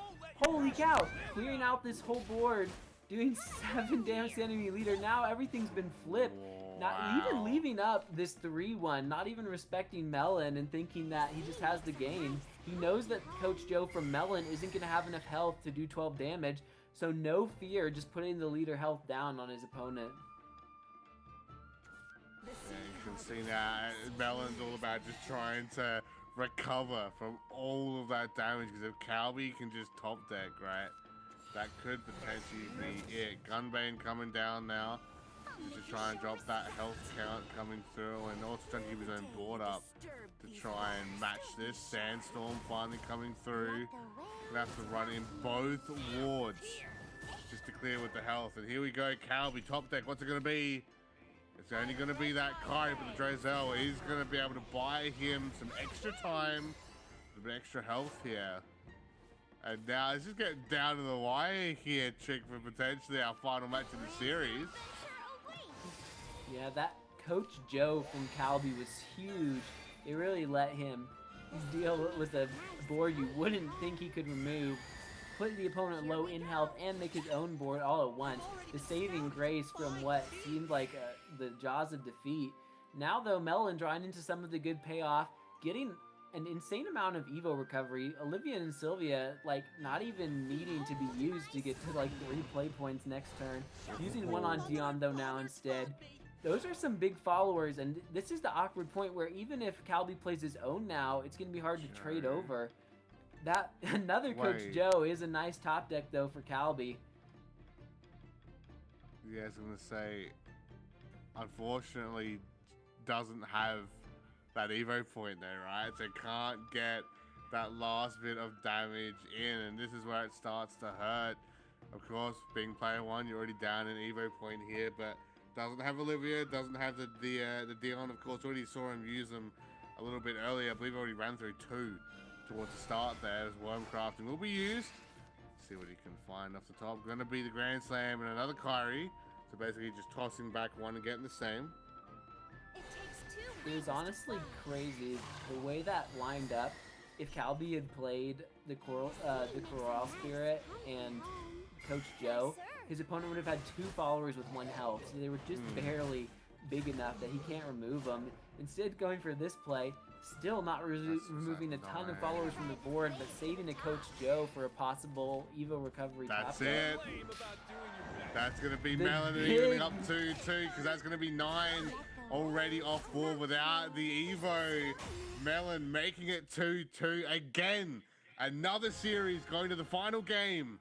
Holy cow! Clearing out this whole board, doing 7 damage to the enemy leader. Now everything's been flipped. Not even leaving up this 3-1, not even respecting Melon and thinking that he just has the game. He knows that Coach Joe from Melon isn't going to have enough health to do 12 damage, so no fear, just putting the leader health down on his opponent. Yeah, you can see that Melon's all about just trying to recover from all of that damage, because if Calby can just top deck, right, that could potentially be it. Gunbane coming down now, just to try and drop that health count coming through, and also trying to keep his own board up to try and match this. Sandstorm finally coming through. Gonna have to run in both wards just to clear with the health. And here we go, Calby top deck. What's it gonna be? It's only gonna be that Kai, but the Drazel is gonna be able to buy him some extra time, a bit extra health here. And now let's just get down to the wire here, Chick, for potentially our final match in the series. Yeah, that Coach Joe from Calby was huge. It really let him deal with a board you wouldn't think he could remove, put the opponent low in health, and make his own board all at once. The saving grace from what seemed like the jaws of defeat. Now, though, Melon drawing into some of the good payoff, getting an insane amount of Evo recovery. Olivia and Sylvia, like, not even needing to be used to get to, like, 3 play points next turn. Using one on Dion, though, now instead. Those are some big followers, and this is the awkward point where even if Calby plays his own now, it's going to be hard to trade over. That another Coach Joe is a nice top deck, though, for Calby. Yeah, I was going to say, unfortunately, doesn't have that Evo point there, right? So can't get that last bit of damage in, and this is where it starts to hurt. Of course, being player 1, you're already down an Evo point here, but doesn't have Olivia, doesn't have the Dion. Of course, already saw him use them a little bit earlier. I believe already ran through 2 towards the start there, as Worm Crafting will be used. Let's see what he can find off the top. Gonna be the Grand Slam and another Kyrie. So basically just tossing back one and getting the same. It was honestly crazy the way that lined up. If Calby had played the Coral Spirit and Coach Joe, his opponent would have had 2 followers with 1 health. So they were just barely big enough that he can't remove them. Instead, going for this play, still not removing a ton of followers from the board, but saving a Coach Joe for a possible Evo recovery. That's it. That's going to be Melon evening up 2-2, because that's going to be 9 already off board without the Evo. Melon making it 2-2 again. Another series going to the final game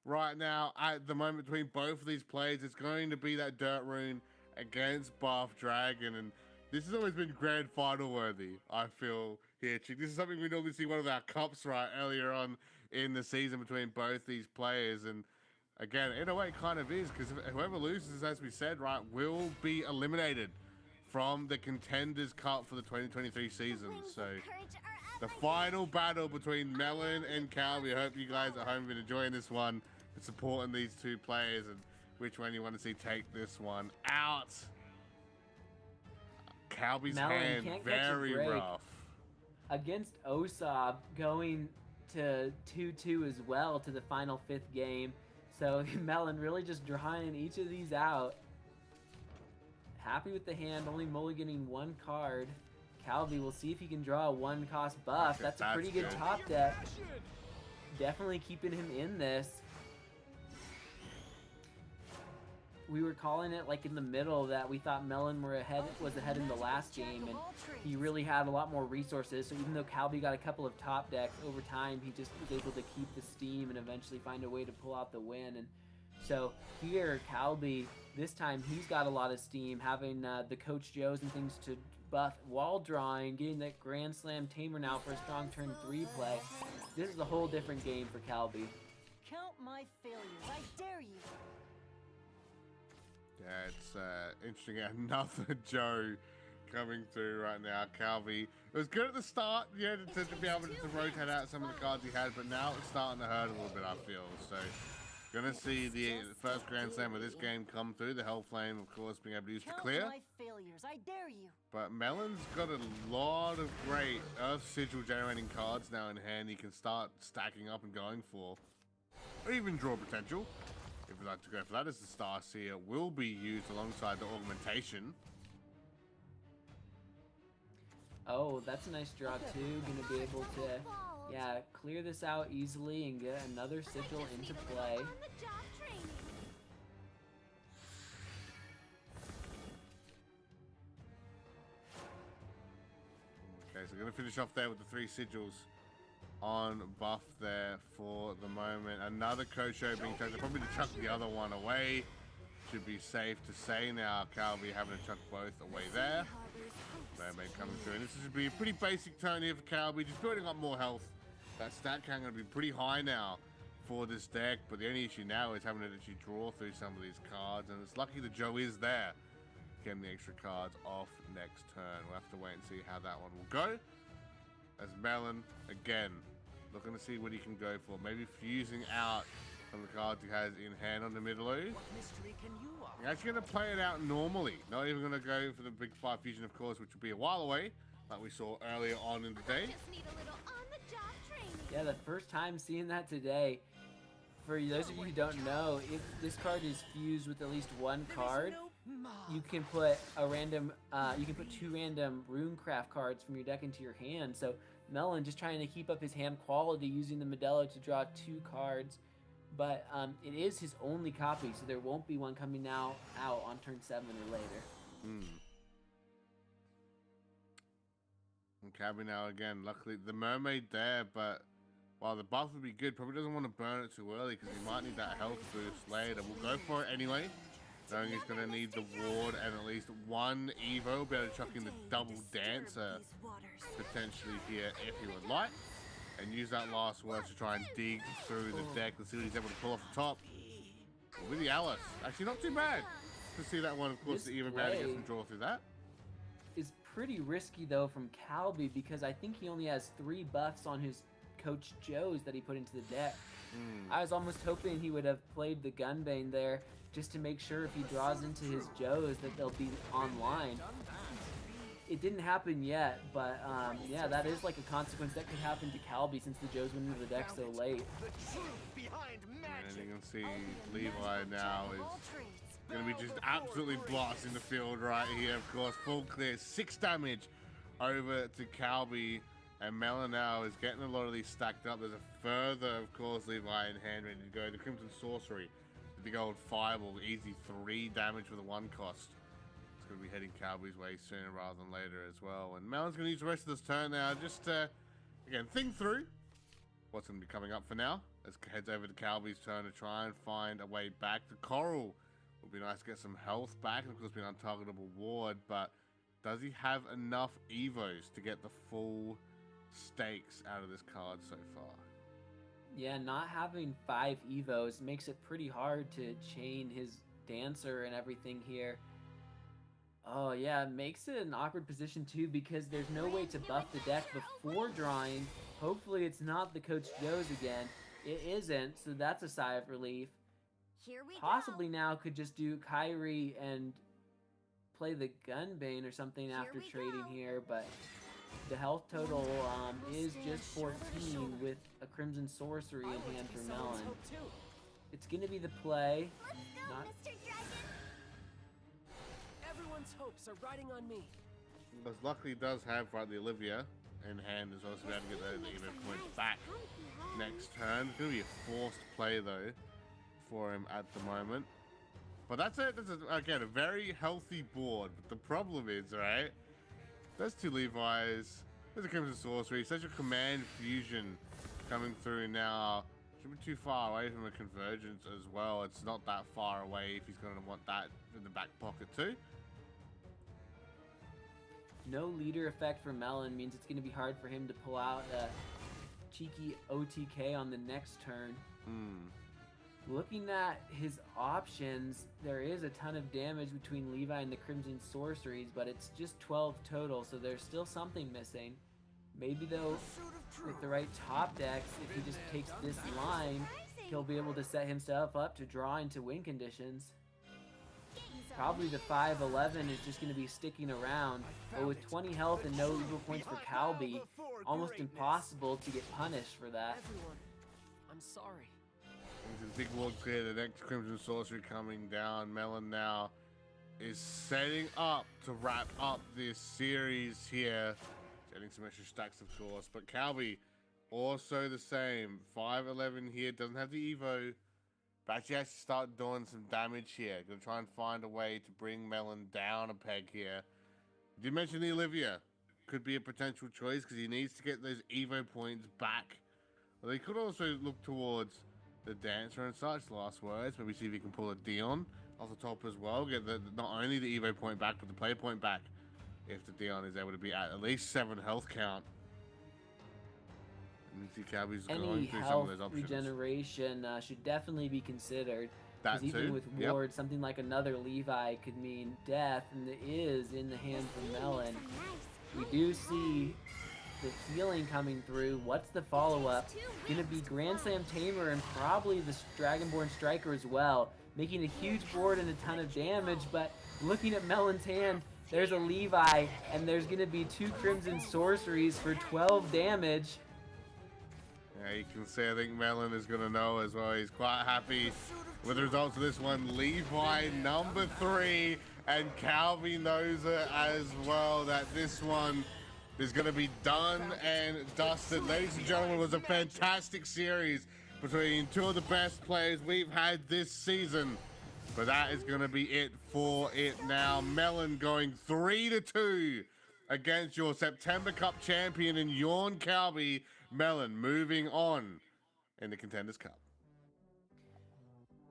right now at the moment between both of these players. It's going to be that Dirt Rune against Buff Dragon, and this has always been grand final worthy, I feel, here, Chick. This is something we normally see one of our cups right earlier on in the season between both these players, and again, in a way, it kind of is, because whoever loses, as we said, right, will be eliminated from the Contenders Cup for the 2023 season. So the final battle between Melon and Calby. I hope you guys at home have been enjoying this one and supporting these 2 players, and which one you want to see take this one out. Calby's hand very rough. Against Osof, going to 2-2 as well to the final 5th game. So Melon really just drawing each of these out. Happy with the hand, only mulliganing 1 card. Calby will see if he can draw a 1-cost buff. That's a pretty good top deck. Definitely keeping him in this. We were calling it like in the middle that we thought Melon was ahead in the last game, and he really had a lot more resources. So even though Calby got a couple of top decks, over time he just was able to keep the steam and eventually find a way to pull out the win. And so here, Calby, this time he's got a lot of steam, having the Coach Joes and things to buff, wall drawing, getting that Grand Slam Tamer now for a strong turn 3 play. This is a whole different game for Calby. Count my failures, I dare you. Yeah, it's interesting. Another Joe coming through right now. Calby, it was good at the start, yeah, to be able to rotate out some of the cards he had, but now it's starting to hurt a little bit, I feel. So, gonna see the first Grand Slam of this game come through. The Hell Flame, of course, being able to use to clear. My failures, I dare you. But Melon's got a lot of great Earth Sigil generating cards now in hand he can start stacking up and going for. or even draw potential. If you'd like to go for that, as the Star Seer will be used alongside the augmentation. Oh, that's a nice draw too. Gonna be able to, yeah, clear this out easily and get another sigil into play. Okay, so we're gonna finish off there with the 3 sigils on buff there for the moment. Another Kosho being chucked. Probably to chuck the other one away. Should be safe to say now. Calby having to chuck both away there. Mermaid coming through. And this should be a pretty basic turn here for Calby. Just building up more health. That stat count going to be pretty high now for this deck. But the only issue now is having to actually draw through some of these cards. And it's lucky that Joe is there. Getting the extra cards off next turn. We'll have to wait and see how that one will go. As Melon, again, looking to see what he can go for. Maybe fusing out some of the cards he has in hand on the middle. He's actually going to play it out normally. Not even going to go for the big 5 fusion, of course, which will be a while away, like we saw earlier on in the day. Yeah, the first time seeing that today. For those of you who don't know, if this card is fused with at least one card, you can put a random, you can put 2 random Runecraft cards from your deck into your hand. So Melon just trying to keep up his hand quality using the Modelo to draw 2 cards. But it is his only copy, so there won't be one coming out on turn 7 or later. And Calby now again, luckily the Mermaid there, but while the buff would be good, probably doesn't want to burn it too early because he might need that health boost later. We'll go for it anyway, knowing he's going to need the ward and at least 1 Evo. Be able to chuck in the double dancer potentially here if he would like. And use that last word to try and dig through the deck. Let's see what he's able to pull off the top. With the Alice. Actually, not too bad to see that one. Of course, the Eva bad to get some draw through that. Is pretty risky, though, from Calby because I think he only has 3 buffs on his Coach Joe's that he put into the deck. I was almost hoping he would have played the Gunbane there just to make sure if he draws into his Joe's that they'll be online. It didn't happen yet, but yeah, that is like a consequence that could happen to Calby since the Joes went into the deck so late. And you can see Levi now is going to be just absolutely blasting the field right here. Of course, full clear, 6 damage over to Calby. And Melon now is getting a lot of these stacked up. There's a further, of course, Levi in hand ready to go. The Crimson Sorcery, the big old Fireball, easy 3 damage for the 1 cost. Going to be heading Calby's way sooner rather than later as well. And Melon's going to use the rest of this turn now just again, think through what's going to be coming up for now. As heads over to Calby's turn to try and find a way back. The Coral would be nice to get some health back and of course be an untargetable ward, but does he have enough Evos to get the full stakes out of this card so far? Yeah, not having 5 Evos makes it pretty hard to chain his Dancer and everything here. Oh yeah, it makes it an awkward position too because there's no way to buff the deck before drawing. Hopefully it's not the Coach Joe's again. It isn't, so that's a sigh of relief. Here we Possibly now could just do Kyrie and play the Gunbane or something after trading here, but the health total is just 14 with a Crimson Sorcery in hand for Melon. It's gonna be the play. Not Everyone's hopes are riding on me. But luckily does have the Olivia in hand as well, so we have to get those even points back next turn. It's going to be a forced play though for him at the moment. But that's it. This is again a very healthy board. But the problem is, right? There's 2 Levi's. There's a Crimson Sorcery. Such a command fusion coming through now. Should be too far away from a convergence as well. It's not that far away if he's going to want that in the back pocket too. No leader effect for Melon means it's going to be hard for him to pull out a cheeky OTK on the next turn. Looking at his options, there is a ton of damage between Levi and the Crimson Sorceries, but it's just 12 total, so there's still something missing. Maybe though, with the right top decks, if he just takes this line, he'll be able to set himself up to draw into win conditions. Probably the 5-11 is just going to be sticking around, but with 20 health and no evil points for Calby, almost impossible to get punished for that. I'm sorry. This is big wall clear. The next Crimson Sorcery coming down. Melon now is setting up to wrap up this series here. Getting some extra stacks, of course. But Calby, also the same. 5-11 here. Doesn't have the Evo. But actually has to start doing some damage here. Gonna try and find a way to bring Melon down a peg here. Did you mention the Olivia? Could be a potential choice because he needs to get those Evo points back. Well, they could also look towards the Dancer and such. Last words. Maybe see if he can pull a Dion off the top as well. Get not only the Evo point back, but the play point back. If the Dion is able to be at least 7 health count. And see Calby's going through some of those options. Regeneration should definitely be considered. That Even too. with Ward, something like another Levi could mean death, and it is in the hands of Melon. We do see the healing coming through. What's the follow-up? Gonna be Grand Slam Tamer and probably the Dragonborn Striker as well, making a huge board and a ton of damage. But looking at Melon's hand, there's a Levi, and there's gonna be 2 Crimson Sorceries for 12 damage. Yeah, you can see, I think Melon is going to know as well. He's quite happy with the results of this one. Levi number 3, and Calby knows it as well that this one is going to be done and dusted. Ladies and gentlemen, it was a fantastic series between 2 of the best players we've had this season. But that is going to be it for it now. Melon going 3-2 against your September Cup champion in Yawn Calby. Melon moving on in the Contenders Cup.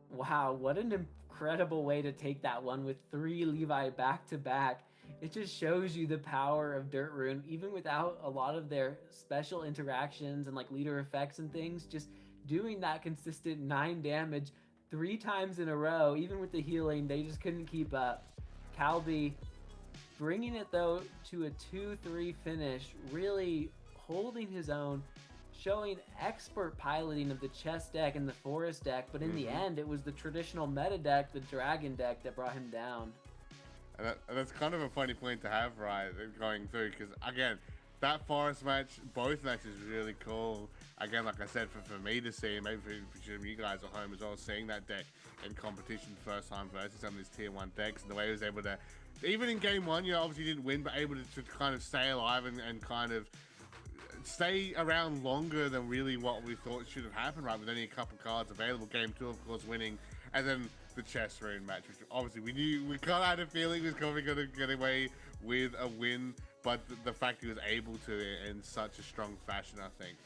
Wow, what an incredible way to take that one with 3 Levi back-to-back. It just shows you the power of Dirt Rune, even without a lot of their special interactions and like leader effects and things, just doing that consistent 9 damage 3 times in a row. Even with the healing, they just couldn't keep up. Calby bringing it though to a 2-3 finish, really holding his own, showing expert piloting of the chess deck and the forest deck, but in the end, it was the traditional meta deck, the dragon deck, that brought him down. And that's kind of a funny point to have, right, going through, because again, that forest match, both matches really cool. Again, like I said, for me to see, maybe for you guys at home as well, seeing that deck in competition first time versus some of these tier 1 decks, and the way he was able to, even in game 1, you know, obviously didn't win, but able to kind of stay alive and kind of stay around longer than really what we thought should have happened, right? With only a couple cards available. Game 2, of course, winning, and then the chess rune match, which obviously we kind of had a feeling was probably going to get away with a win, but the fact he was able to in such a strong fashion, I think,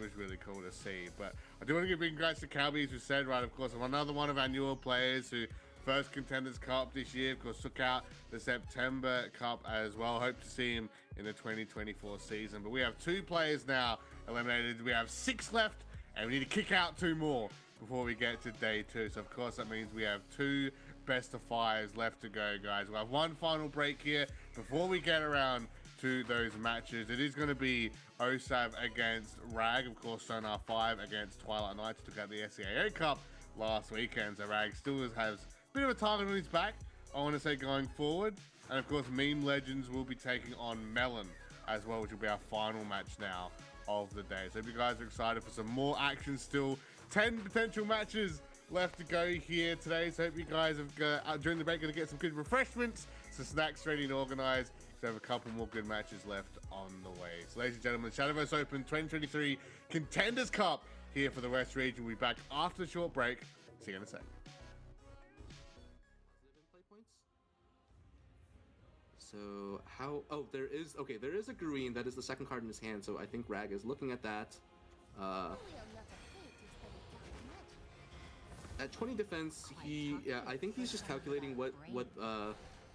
was really cool to see. But I do want to give big congrats to Calby, as we said, right? Of course, another one of our newer players who first Contenders Cup this year, of course, took out the September Cup as well. Hope to see him in the 2024 season. But we have 2 players now eliminated. We have 6 left, and we need to kick out 2 more before we get to day 2. So, of course, that means we have 2 best of 5s left to go, guys. We'll have one final break here before we get around to those matches. It is going to be Osof against Rag, of course, Sonar 5 against Twilight Knights. Took out the SVO Cup last weekend, so Rag still has a bit of a target on his back, I want to say, going forward. And of course, Meme Legends will be taking on Melon as well, which will be our final match now of the day. So if you guys are excited for some more action still, 10 potential matches left to go here today. So hope you guys have, during the break, going to get some good refreshments, some snacks ready and organized. So have a couple more good matches left on the way. So ladies and gentlemen, Shadowverse Open 2023 Contenders Cup here for the West region. We'll be back after the short break. See you in a sec. So how? Oh, there is a green. That is the second card in his hand. So I think Rag is looking at that. At 20 defense, I think he's just calculating what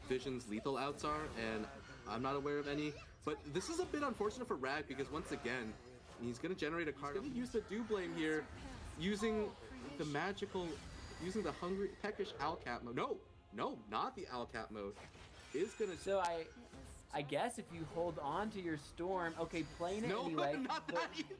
Vision's lethal outs are, and I'm not aware of any. But this is a bit unfortunate for Rag because once again, he's gonna generate a card. He's gonna use the Do Blame here, using the hungry peckish Alcap mode. No, not the Alcap mode. Is gonna. So I guess if you hold on to your storm, okay, playing it anyway. No, not that either.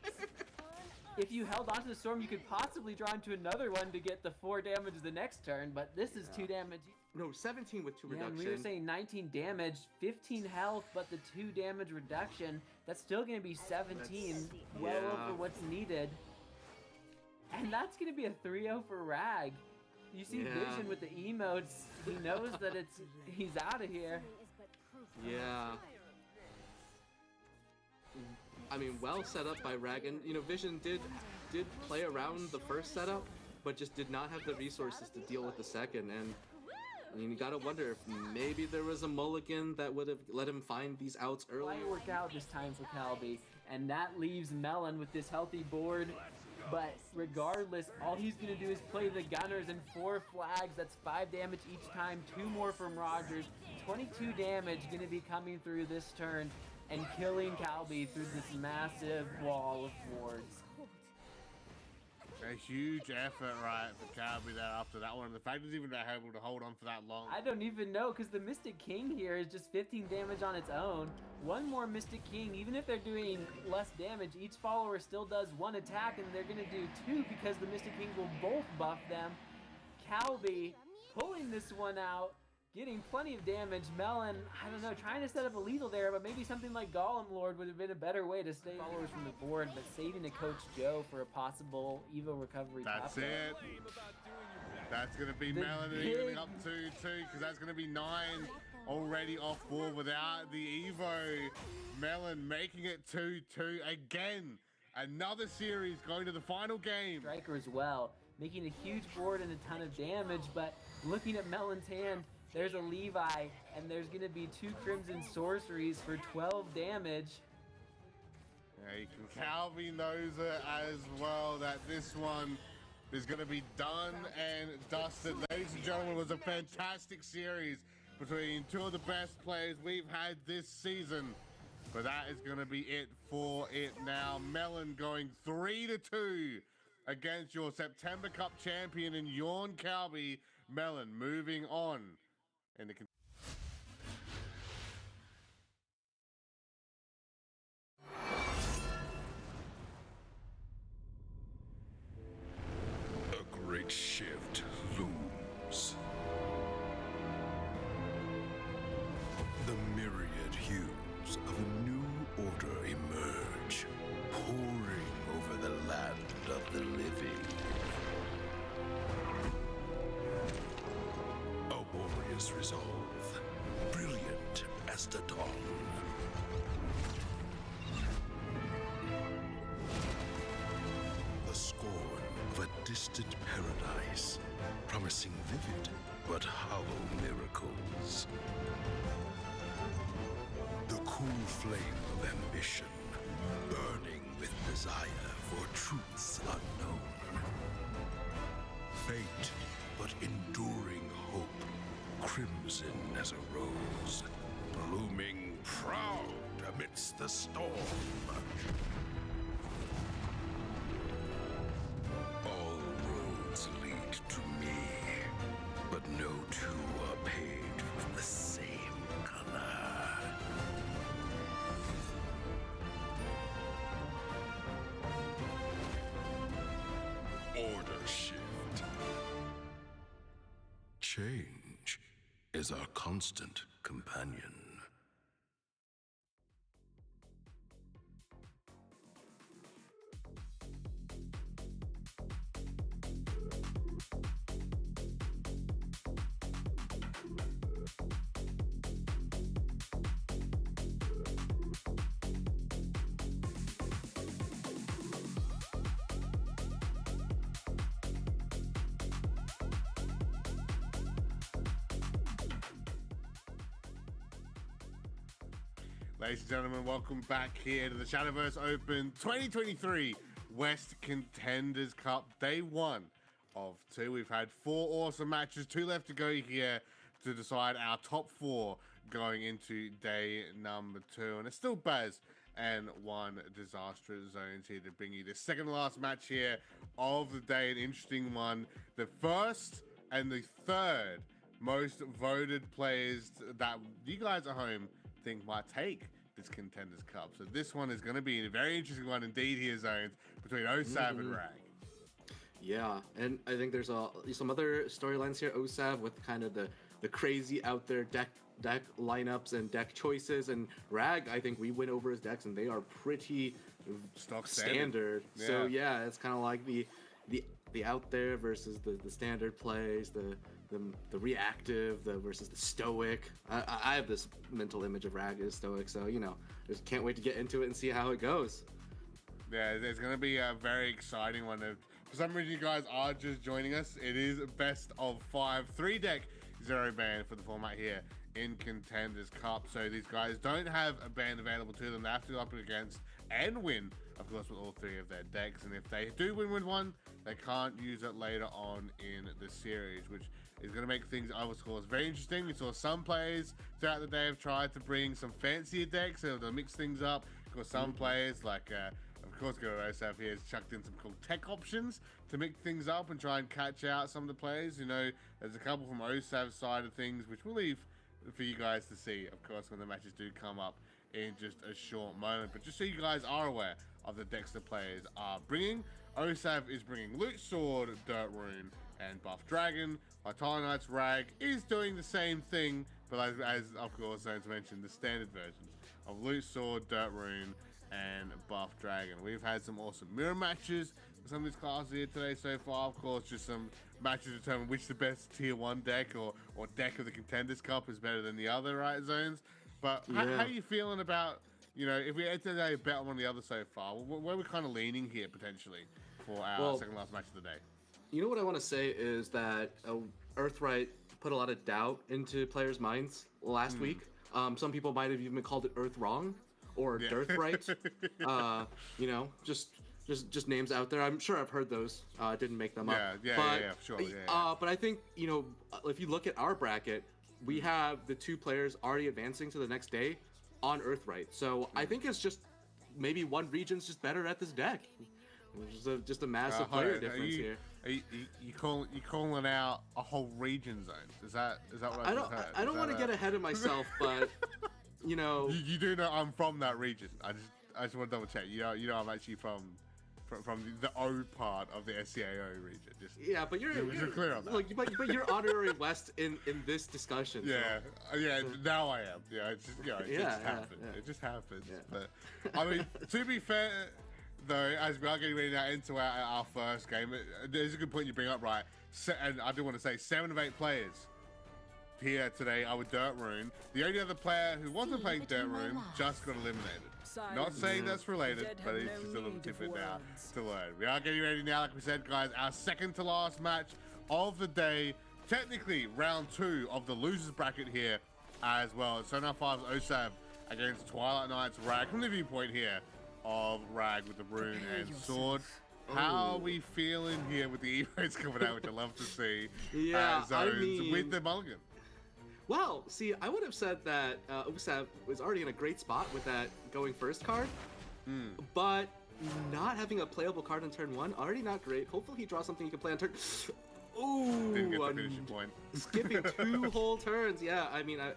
If you held on to the storm, you could possibly draw into another one to get the 4 damage the next turn, but this is 2 damage. No, 17 with 2 reduction. We were saying 19 damage, 15 health, but the 2 damage reduction, that's still going to be 17, well over what's needed. And that's going to be a 3-0 for Rag. You see Yeah. Vision with the emotes. He knows that he's out of here. Yeah. I mean, well set up by Rag, and you know, Vision did play around the first setup, but just did not have the resources to deal with the second. And I mean, you gotta wonder if maybe there was a mulligan that would have let him find these outs earlier. Might work out this time for Calby, and that leaves Melon with this healthy board. But regardless, all he's gonna do is play the Gunners and 4 flags. That's 5 damage each time, 2 more from Rogers. 22 damage gonna be coming through this turn and killing Calby through this massive wall of wards. A huge effort, right, for Calby there after that one. The fact he's even able to hold on for that long. I don't even know, because the Mystic King here is just 15 damage on its own. One more Mystic King, even if they're doing less damage, each follower still does 1 attack, and they're going to do 2 because the Mystic King will both buff them. Calby pulling this one out, getting plenty of damage. Melon, I don't know, trying to set up a lethal there, but maybe something like Golem Lord would have been a better way to stay followers from the board, but saving to Coach Joe for a possible Evo recovery. That's it. That's going to be Melon evening up to 2, because that's going to be 9 already off board without the Evo. Melon making it 2-2 again. Another series going to the final game. Striker as well, making a huge board and a ton of damage, but looking at Melon's hand, there's a Levi, and there's going to be 2 Crimson Sorceries for 12 damage. Yeah, you can Calby knows it as well that this one is going to be done and dusted. Ladies and gentlemen, it was a fantastic series between 2 of the best players we've had this season. But that is going to be it for it now. Melon going 3-2 against your September Cup champion in Yawn Calby. Melon moving on. And the A great shift looms. The myriad hues of a new order emerge, pouring over the land of the living. A warrior's resolve, brilliant as the dawn. The scorn of a distant paradise, promising vivid but hollow miracles. The cool flame of ambition, burning with desire for truths unknown. Fate, but enduring hope, crimson as a rose, blooming proud amidst the storm. All roads lead to me, but no 2 are paved with the same color. Order shift. Change is our constant companion. Ladies and gentlemen, welcome back here to the Shadowverse Open 2023 West Contenders Cup, day 1 of 2. We've had 4 awesome matches, 2 left to go here to decide our top 4 going into day number 2. And it's still Baz and 1 Disastrous Zones here to bring you the second last match here of the day, an interesting one. The first and the third most voted players that you guys at home think might take this Contenders Cup. So this one is going to be a very interesting one indeed here, Zones, between Osof and Rag. Yeah, and I think there's some other storylines here. Osof with kind of the crazy out there deck lineups and deck choices, and Rag, I think we went over his decks and they are pretty stock standard. Yeah. So yeah, it's kind of like the the out there versus the standard plays, the reactive, versus the stoic. I have this mental image of Rag as stoic, so just can't wait to get into it and see how it goes. Yeah, there's going to be a very exciting one. For some reason, you guys are just joining us. It is best of 5, 3-deck 0 ban for the format here in Contenders Cup. So these guys don't have a ban available to them. They have to go up against and win, of course, with all 3 of their decks. And if they do win with one, they can't use it later on in the series, which is going to make things, of course, very interesting. We saw some players throughout the day have tried to bring some fancier decks to mix things up. Of course, some players like... of course, Osof here has chucked in some cool tech options to mix things up and try and catch out some of the players. There's a couple from Osof's side of things, which we'll leave for you guys to see, of course, when the matches do come up in just a short moment. But just so you guys are aware of the decks the players are bringing, Osof is bringing Loot Sword, Dirt Rune, and Buff Dragon. While Knight's Rag is doing the same thing, but as of course, Zones mentioned, the standard versions of Loot Sword, Dirt Rune, and Buff Dragon. We've had some awesome mirror matches for some of these classes here today so far. Of course, just some matches to determine which the best tier 1 deck or deck of the Contenders Cup is better than the other, right, Zones? But how are you feeling about, if we had to bet on one of the others so far, where we're kind of leaning here potentially for our second last match of the day? You know what I want to say is that Earthright put a lot of doubt into players' minds last week. Some people might have even called it Earth Wrong or Dirthright. Just names out there. I'm sure I've heard those. Didn't make them up. Sure. But I think, if you look at our bracket, we have the 2 players already advancing to the next day on Earthright. So I think it's just maybe one region's just better at this deck. Just a massive player difference here. You calling out a whole region zone? Is that what I just heard? I don't want to get ahead of myself, but you do know I'm from that region. I just want to double check. I'm actually from the O part of the SCAO region. But you're clear on that. But you're honorary West in this discussion. Now I am. It just happened. It just happens. But I mean, to be fair, though, as we are getting ready now into our first game, there's a good point you bring up, right? And I do want to say 7 of 8 players here today are with Dirt Rune. The only other player who wasn't playing Dirt Rune just got eliminated. Not saying that's related, but it's just a little tidbit now to learn. We are getting ready now, like we said, guys, our second to last match of the day. Technically, round 2 of the losers bracket here as well. So now 5's Osof against Twilight Knight's Rag. From the viewpoint here of Rag with the rune and sword. How are we feeling here with the emotes coming out, which I love to see? With the mulligan. Well, see, I would have said that Osof was already in a great spot with that going first card, but not having a playable card on turn 1, already not great. Hopefully he draws something he can play on turn... Ooh, didn't get the finishing point. Skipping 2 whole turns. Yeah, I mean, I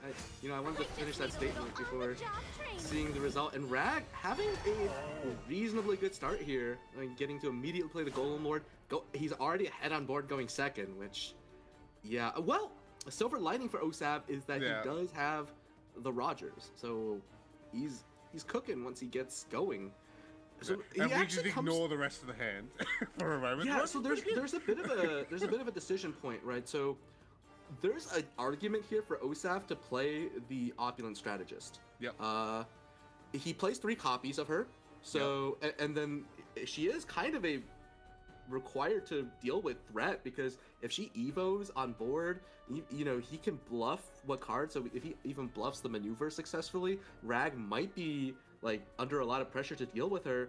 wanted to finish that statement before seeing the result. And Rag having a reasonably good start here, getting to immediately play the Golem Lord. He's already ahead on board going second, which, well, a silver lining for Osof is that he does have the Rogers, so he's cooking once he gets going. So and we just ignore the rest of the hand for a moment. Yeah, so there's a bit of a decision point, right? So there's an argument here for Osof to play the Opulent Strategist. Yep. He plays 3 copies of her, so and then she is kind of a required to deal with threat, because if she evos on board, he can bluff what card. So if he even bluffs the maneuver successfully, Rag might be under a lot of pressure to deal with her.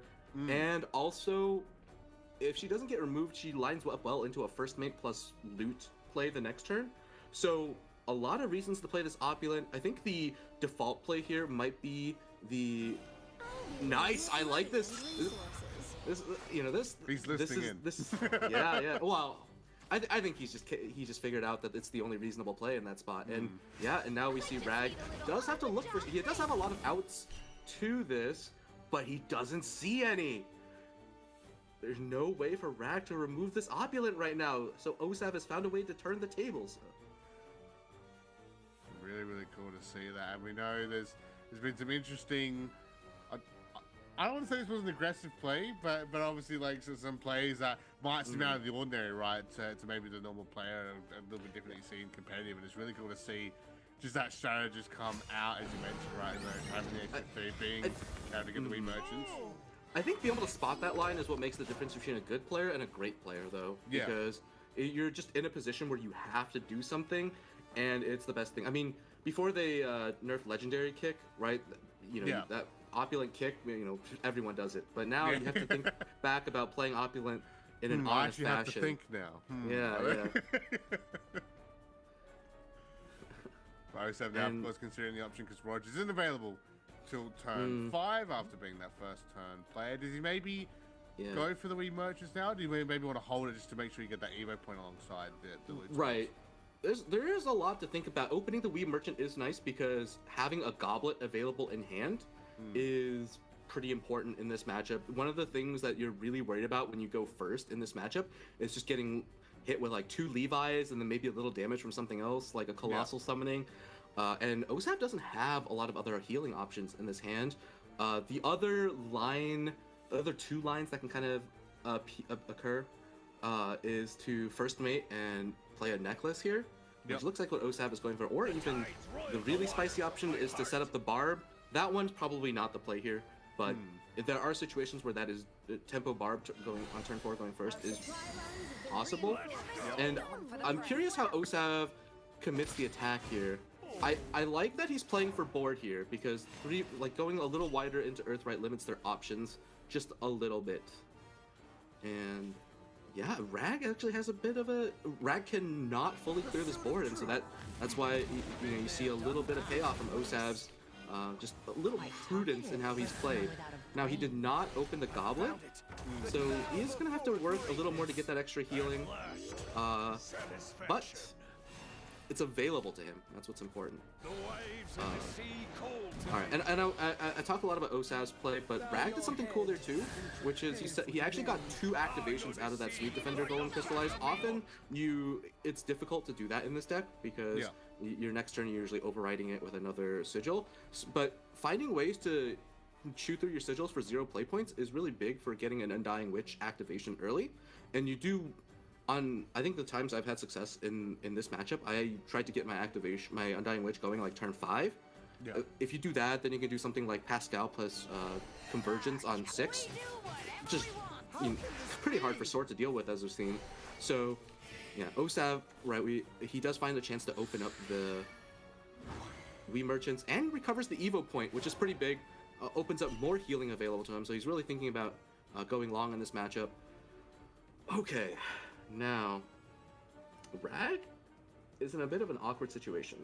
And also, if she doesn't get removed, she lines up well into a first mate plus loot play the next turn. So a lot of reasons to play this Opulent. I think the default play here might be the nice. I like this. This He's listening this is yeah. Well, I think he just figured out that it's the only reasonable play in that spot. And and now we see Rag does have to look for. He does have a lot of outs to this, but he doesn't see any. There's no way for Rag to remove this Opulent right now. So Osof has found a way to turn the tables. Really, really cool to see that. And we know there's been some interesting I don't want to say this was an aggressive play, but obviously like some plays that might seem out of the ordinary, right? To maybe the normal player, a little bit differently seen competitive, and it's really cool to see just that strategist come out, as you mentioned, right? Having the extra 3 being able to get the Wii merchants. I think being able to spot that line is what makes the difference between a good player and a great player, though. Yeah. Because you're just in a position where you have to do something, and it's the best thing. I mean, before they nerfed Legendary Kick, right? You know, that Opulent Kick, you know, everyone does it. But now you have to think back about playing Opulent in an honest fashion. I actually have to think now. Yeah. Osof now, of course, considering the option because Rogers isn't available till turn 5 after being that first turn player. Does he maybe go for the Wii merchants now? Or do you maybe want to hold it just to make sure you get that Evo point alongside the Right. There is a lot to think about. Opening the Wii merchant is nice because having a goblet available in hand is pretty important in this matchup. One of the things that you're really worried about when you go first in this matchup is just getting hit with like 2 Levi's and then maybe a little damage from something else, like a colossal summoning. And Osof doesn't have a lot of other healing options in this hand. The other 2 lines that can kind of occur is to first mate and play a necklace here, which looks like what Osof is going for, or even the really spicy option is to set up the barb. That one's probably not the play here, but if there are situations where that is tempo barb going on turn 4 going first is possible. And I'm curious how Osof commits the attack here. I like that he's playing for board here because going a little wider into Earthright limits their options just a little bit. And yeah, Rag actually has a bit of a... Rag cannot fully clear this board, and so that's why you see a little bit of payoff from Osaf's just a little prudence in how he's played. Now, he did not open the goblet, so he's going to have to work a little more to get that extra healing, but it's available to him. That's what's important. All right, and I talk a lot about Osaf's play, but Rag did something cool there too, which is he actually got 2 activations out of that Sweet Defender Golden Crystallize. Often it's difficult to do that in this deck because your next turn you're usually overriding it with another sigil, but finding ways to chew through your sigils for 0 play points is really big for getting an Undying Witch activation early, and you do. I think the times I've had success in this matchup, I tried to get my Undying Witch going like turn 5. If you do that, then you can do something like Pascal plus Convergence on 6, which is pretty hard for Sword to deal with, as we've seen. So, yeah, Osof, right? He does find a chance to open up the Wii merchants and recovers the Evo point, which is pretty big. Opens up more healing available to him, so he's really thinking about going long in this matchup. Okay. Now, Rag is in a bit of an awkward situation.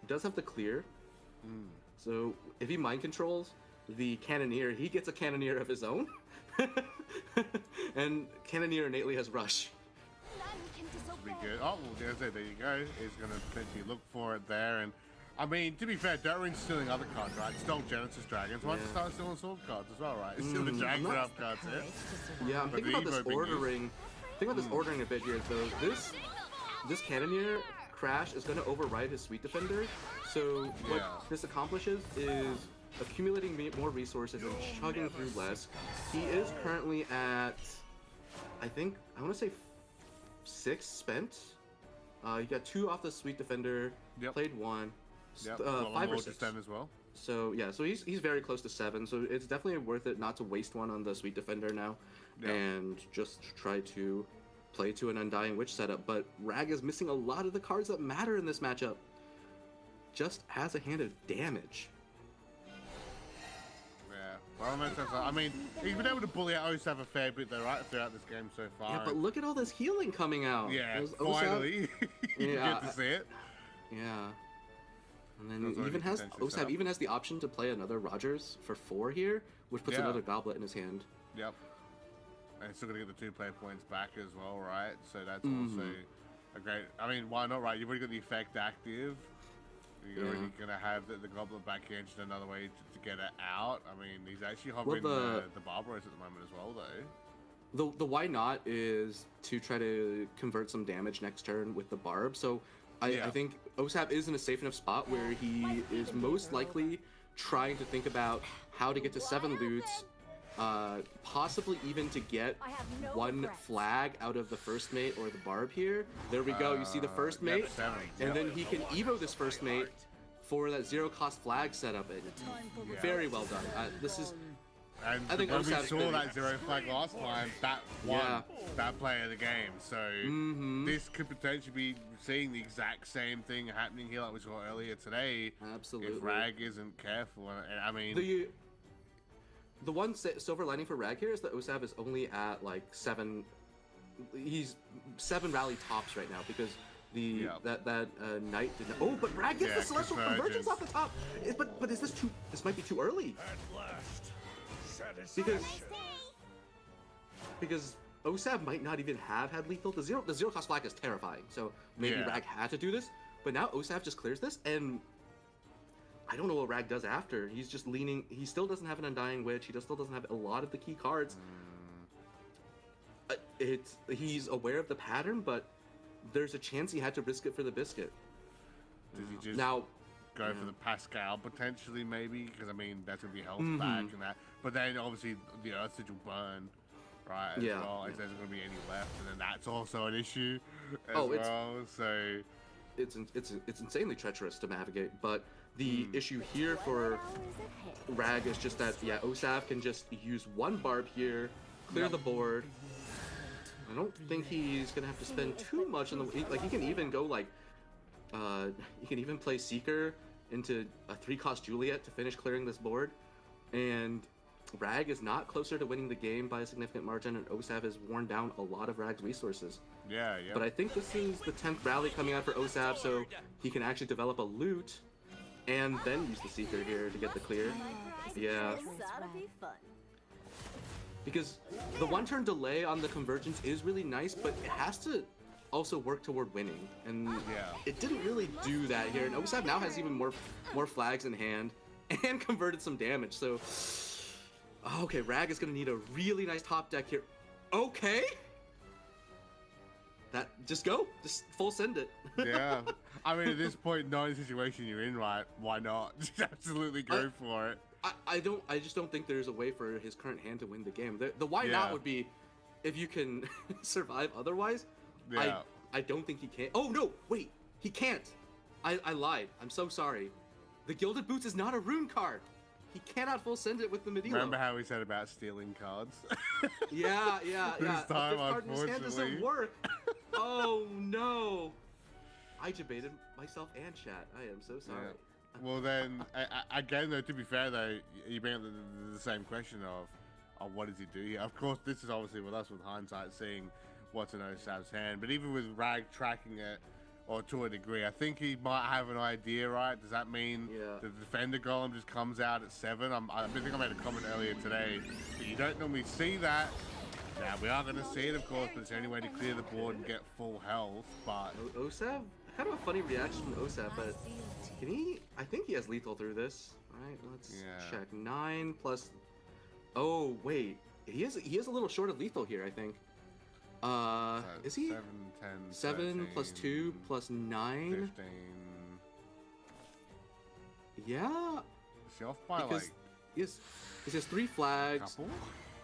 He does have to clear. So if he mind controls the Cannoneer, he gets a Cannoneer of his own. And Cannoneer innately has Rush. Pretty good. Oh, well, there you go. He's going to potentially look for it there. And I mean, to be fair, Dorin's stealing other cards, right? Stole Genesis Dragons. Why don't you start stealing sword cards as well, right? Steal the Dragon Draft cards here. Yeah, I'm thinking about this ordering. A bit here, though. This Cannoneer Crash is going to override his Sweet Defender. So what this accomplishes is accumulating more resources and chugging through less. He is currently at, I want to say 6 spent. He got 2 off the Sweet Defender, played 1. 5 or 6 as well. So yeah, so he's very close to 7. So it's definitely worth it not to waste one on the Sweet Defender now, and just try to play to an Undying Witch setup. But Rag is missing a lot of the cards that matter in this matchup. Just has a hand of damage. Well, I mean, he's been able to bully out Osof a fair bit though, right, throughout this game so far. Yeah, but look at all this healing coming out. Yeah, finally. You get to see it. Yeah. And then Osof even has the option to play another Rogers for 4 here, which puts another Goblet in his hand. Yep. And he's still going to get the 2 player points back as well, right? So that's also a great... I mean, why not, right? You've already got the effect active. You're already going to have the Goblet back here, just another way to get it out. I mean, he's actually hovering the Barbaros at the moment as well, though. The why not is to try to convert some damage next turn with the Barb. So I think Osaf is in a safe enough spot where he is most likely trying to think about how to get to 7 loots, possibly even to get 1 flag out of the first mate or the barb here. There we go, you see the first mate, and then he can evo this first mate for that 0-cost flag setup. Very well done. This is... And I think when we Osaf's saw been- that 0 flag last time, that won that play of the game. So this could potentially be seeing the exact same thing happening here like we saw earlier today. Absolutely. If Rag isn't careful. And I mean... The one silver lining for Rag here is that Osaf is only at like 7... He's 7 rally tops right now because that knight didn't... Oh, but Rag gets the Celestial Convergence off the top! But is this too... This might be too early. Because Osaf might not even have had lethal. The zero cost flag is terrifying, so maybe Rag had to do this. But now Osaf just clears this, and I don't know what Rag does after. He's just leaning. He still doesn't have an Undying Witch. He still doesn't have a lot of the key cards. He's aware of the pattern, but there's a chance he had to risk it for the biscuit. Does he just now go for the Pascal potentially, maybe? Because I mean that's gonna be health back and that. But then obviously the Earth Sigil burn, right? As well, if there's gonna be any left, and then that's also an issue as well. So it's insanely treacherous to navigate. But the issue here for Rag is just that Osaf can just use 1 barb here, clear the board. I don't think he's gonna have to spend too much on the he can even go like he can even play Seeker into a 3-cost Juliet to finish clearing this board, and Rag is not closer to winning the game by a significant margin, and Osaf has worn down a lot of Rag's resources. But I think this is the 10th rally coming out for Osaf, so he can actually develop a loot and then use the Seeker here to get the clear. Because the 1-turn delay on the Convergence is really nice, but it has to also work toward winning, and it didn't really do that here. And Osaf now has even more flags in hand and converted some damage. So, okay, Rag is gonna need a really nice top deck here. Okay, just full send it. I mean at this point, knowing the situation you're in, right? Why not? Just absolutely go for it. I just don't think there's a way for his current hand to win the game. The why not would be if you can survive otherwise. I don't think he can. Oh no, wait, he can't. I lied. I'm so sorry. The Gilded Boots is not a rune card. He cannot full send it with the Medilo. Remember how we said about stealing cards? Yeah. This time, card in his hand doesn't work. Oh no. I debated myself and chat. I am so sorry. Well then, again though, to be fair though, you bring up the same question of what does he do here? Of course, this is obviously with us with hindsight seeing what's in Osaf's hand, but even with Rag tracking it, or to a degree, I think he might have an idea, right? Does that mean the Defender Golem just comes out at 7? I think I made a comment earlier today that you don't normally see that. Now we are going to see it, of course, but it's the only way to clear the board and get full health. But Osaf, kind of a funny reaction from Osaf, but can he? I think he has lethal through this. All right, let's check. 9 plus. Oh wait, he is a little short of lethal here, I think. Is he? 7, 10, 7 13, plus 2 plus 9? 15. Yeah. Is he off by because he has 3 flags.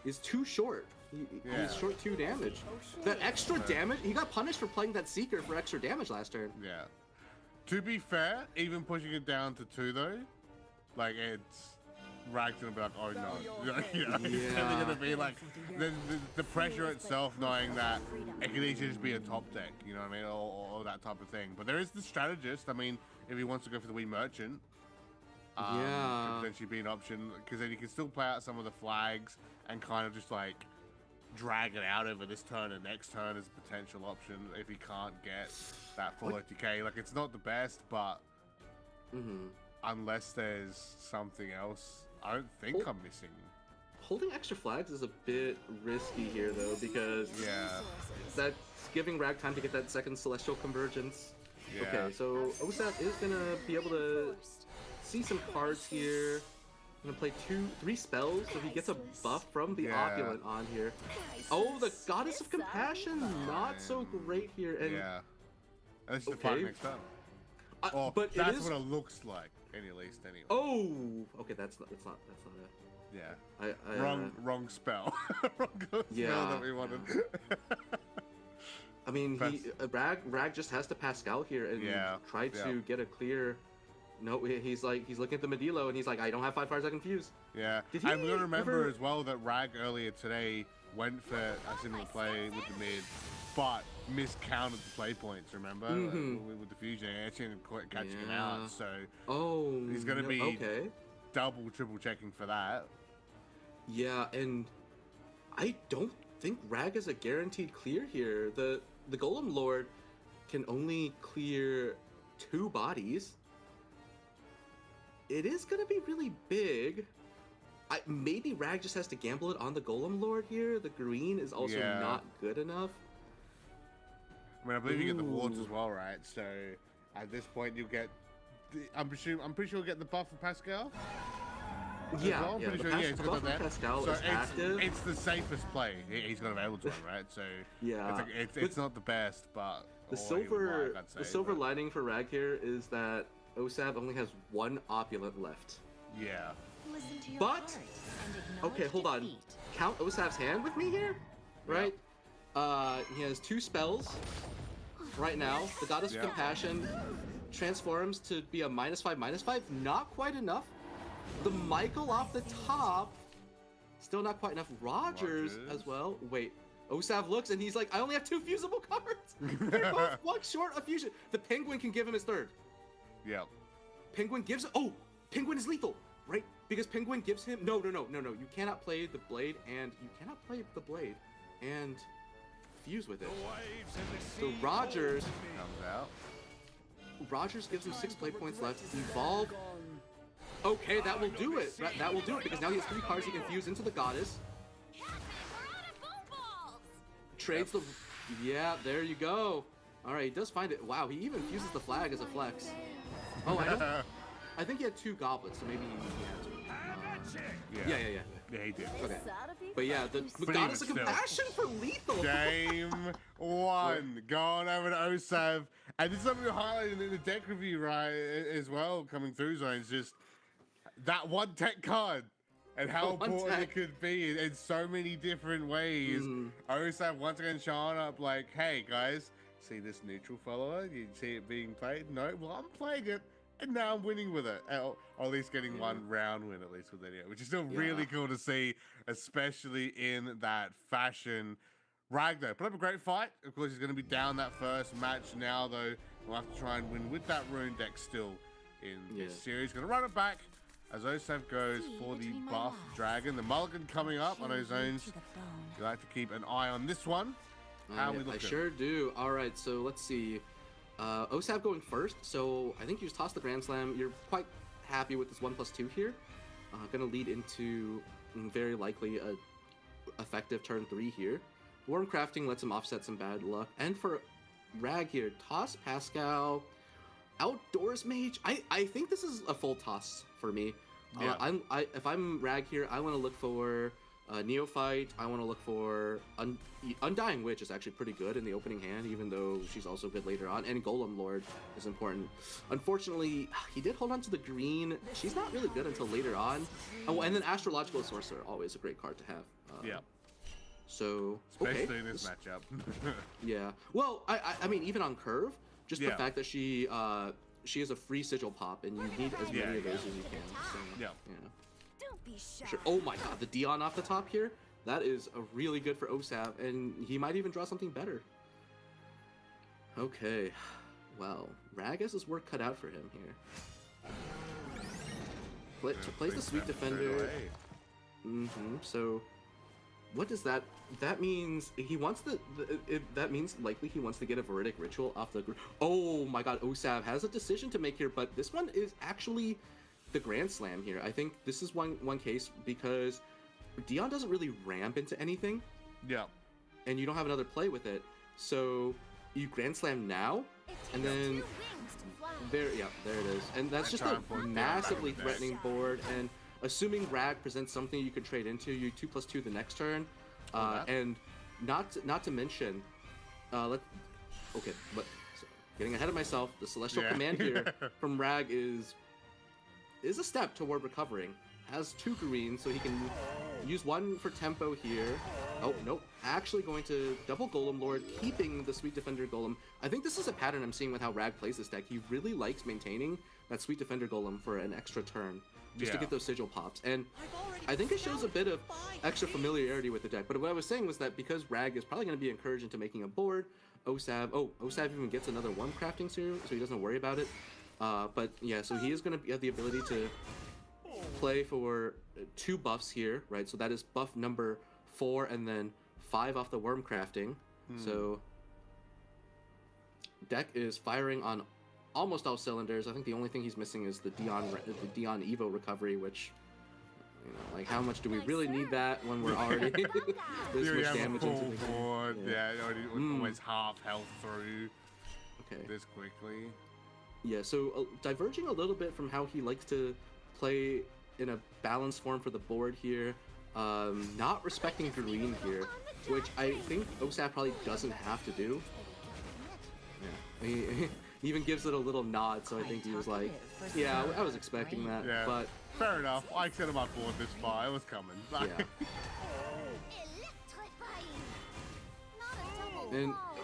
He's too short. He's short 2 damage. That extra damage, he got punished for playing that Seeker for extra damage last turn. Yeah. To be fair, even pushing it down to 2 though, like it's Rag's gonna be like, oh no. It's really gonna be like the pressure itself, knowing that it could easily just be a top deck, you know what I mean, or that type of thing. But there is the strategist. I mean, if he wants to go for the Wee Merchant, could potentially be an option, because then you can still play out some of the flags and kind of just like drag it out over this turn and next turn as a potential option if he can't get that full OTK. Like, it's not the best, but unless there's something else, I don't think I'm missing. Holding extra flags is a bit risky here though, because that's giving Rag time to get that second Celestial Convergence. Okay, so Osaf is gonna be able to see some cards here. I'm gonna play 3 spells, so he gets a buff from the Opulent on here. Oh, the Goddess of Compassion, not so great here. And Unless it's the fight next turn. But that's it is... what it looks like, at least anyway. Oh, okay, that's not it. Yeah. Wrong spell. Wrong spell that we wanted. I mean, Rag just has to Pascal here and try to get a clear. No, he's looking at the Medilo and he's like, I don't have 5 fires I can fuse. Yeah. I'm gonna remember as well that Rag earlier today went for a single play with the mid, but miscounted the play points. Remember with the fusion, actually catching him out. So he's gonna be double, triple checking for that. Yeah, and I don't think Rag is a guaranteed clear here. The Golem Lord can only clear 2 bodies. It is gonna be really big. Maybe Rag just has to gamble it on the Golem Lord here. The green is also not good enough. I mean, I believe you get the wards as well, right? So at this point, you get. I'm pretty sure you'll get the buff for Pascal. Yeah, well. yeah. He's got that. Pascal is active. It's the safest play he's got available to him, right? So yeah, it's not the best, but the silver lining for Rag here is that Osof only has 1 opulent left. Yeah. But okay, hold on. Count Osaf's hand with me here, right? He has 2 spells right now. The Goddess of Compassion transforms to be a -5/-5. Not quite enough. The Michael off the top, still not quite enough. Rogers as well. Wait, Osof looks and he's like, I only have 2 fusible cards. They're both 1 short of fusion. The Penguin can give him his 3rd. Yep. Penguin gives. Oh, Penguin is lethal, right? Because Penguin gives him. No. You cannot play the blade, and fuse with it. So Rogers comes out. Rogers gives him 6 play points left. Evolve. Okay, that will do it. That will do it because now he has 3 cards he can fuse into the Goddess. Trades the. Yeah, there you go. All right, he does find it. Wow, he even fuses the flag as a flex. Oh, I think he had 2 goblets, so maybe he had to. Yeah, he did. Okay. But yeah, the Goddess of Compassion for lethal. Game 1. Going over to Osof. And this is something we highlighted in the deck review, right, as well, coming through zones. Just that 1 tech card and how important it could be in so many different ways. Osof once again showing up like, hey, guys, see this neutral follower? You see it being played? No, well, I'm playing it. And now I'm winning with it, or at least getting 1 round win, at least with it, which is still really cool to see, especially in that fashion. Rag, though, put up a great fight. Of course, he's going to be down that first match now, though. We'll have to try and win with that rune deck still in this series. Going to run it back as Osof goes for the buff dragon. The mulligan coming up on his own. You like to keep an eye on this one. How we looking? I sure do. All right, so let's see. Osof going first, so I think you just toss the Grand Slam. You're quite happy with this 1+2 here. Gonna lead into very likely a effective turn 3 here. Worm Crafting lets him offset some bad luck. And for Rag here, toss Pascal, Outdoors Mage. I think this is a full toss for me. If I'm Rag here, I want to look for Neophyte. I want to look for Undying Witch is actually pretty good in the opening hand, even though she's also good later on. And Golem Lord is important. Unfortunately, he did hold on to the green. She's not really good until later on. Oh, and then Astrological Sorcerer, always a great card to have. So especially in this matchup. Yeah. Well, I mean, even on curve, just the fact that she is a free sigil pop, and you need as many of those as you can. So, Don't be shy. Sure. Oh my god, the Dion off the top here. That is a really good for Osof, and he might even draw something better. Okay. Well, Rag has his work cut out for him here. Plays the Sweet Defender. So, what does that? That means he wants that means likely he wants to get a Veridic Ritual off the. Oh my god, Osof has a decision to make here, but this one is actually the Grand Slam here. I think this is one case because Dion doesn't really ramp into anything. Yeah. And you don't have another play with it, so you Grand Slam now, and then there it is, and that's just a massively threatening board. And assuming Rag presents something you can trade into, you 2+2 the next turn, and not to mention, getting ahead of myself. The Celestial Yeah. Command here from Rag is a step toward recovering. Has 2 greens, so he can use 1 for tempo here. Oh, nope. Actually going to double Golem Lord, keeping the Sweet Defender Golem. I think this is a pattern I'm seeing with how Rag plays this deck. He really likes maintaining that Sweet Defender Golem for an extra turn, just to get those sigil pops. And I think it shows a bit of extra familiarity with the deck. But what I was saying was that because Rag is probably going to be encouraged into making a board, Osof even gets another 1 crafting serum, so he doesn't worry about it. But yeah, so he is going to have the ability to play for 2 buffs here, right? So that is buff number 4 and then 5 off the worm crafting. So deck is firing on almost all cylinders. I think the only thing he's missing is the Dion Evo recovery, which, you know, like, how much do we really need that when we're already this much damage into the board? game? Yeah, already almost half health through. Okay. This quickly. Yeah, so diverging a little bit from how he likes to play in a balanced form for the board here, not respecting green here, which I think Osof probably doesn't have to do. Yeah, he even gives it a little nod, so I think he was like, yeah, I was expecting that, Yeah, but... fair enough. I set him up board this far. It was coming. Yeah.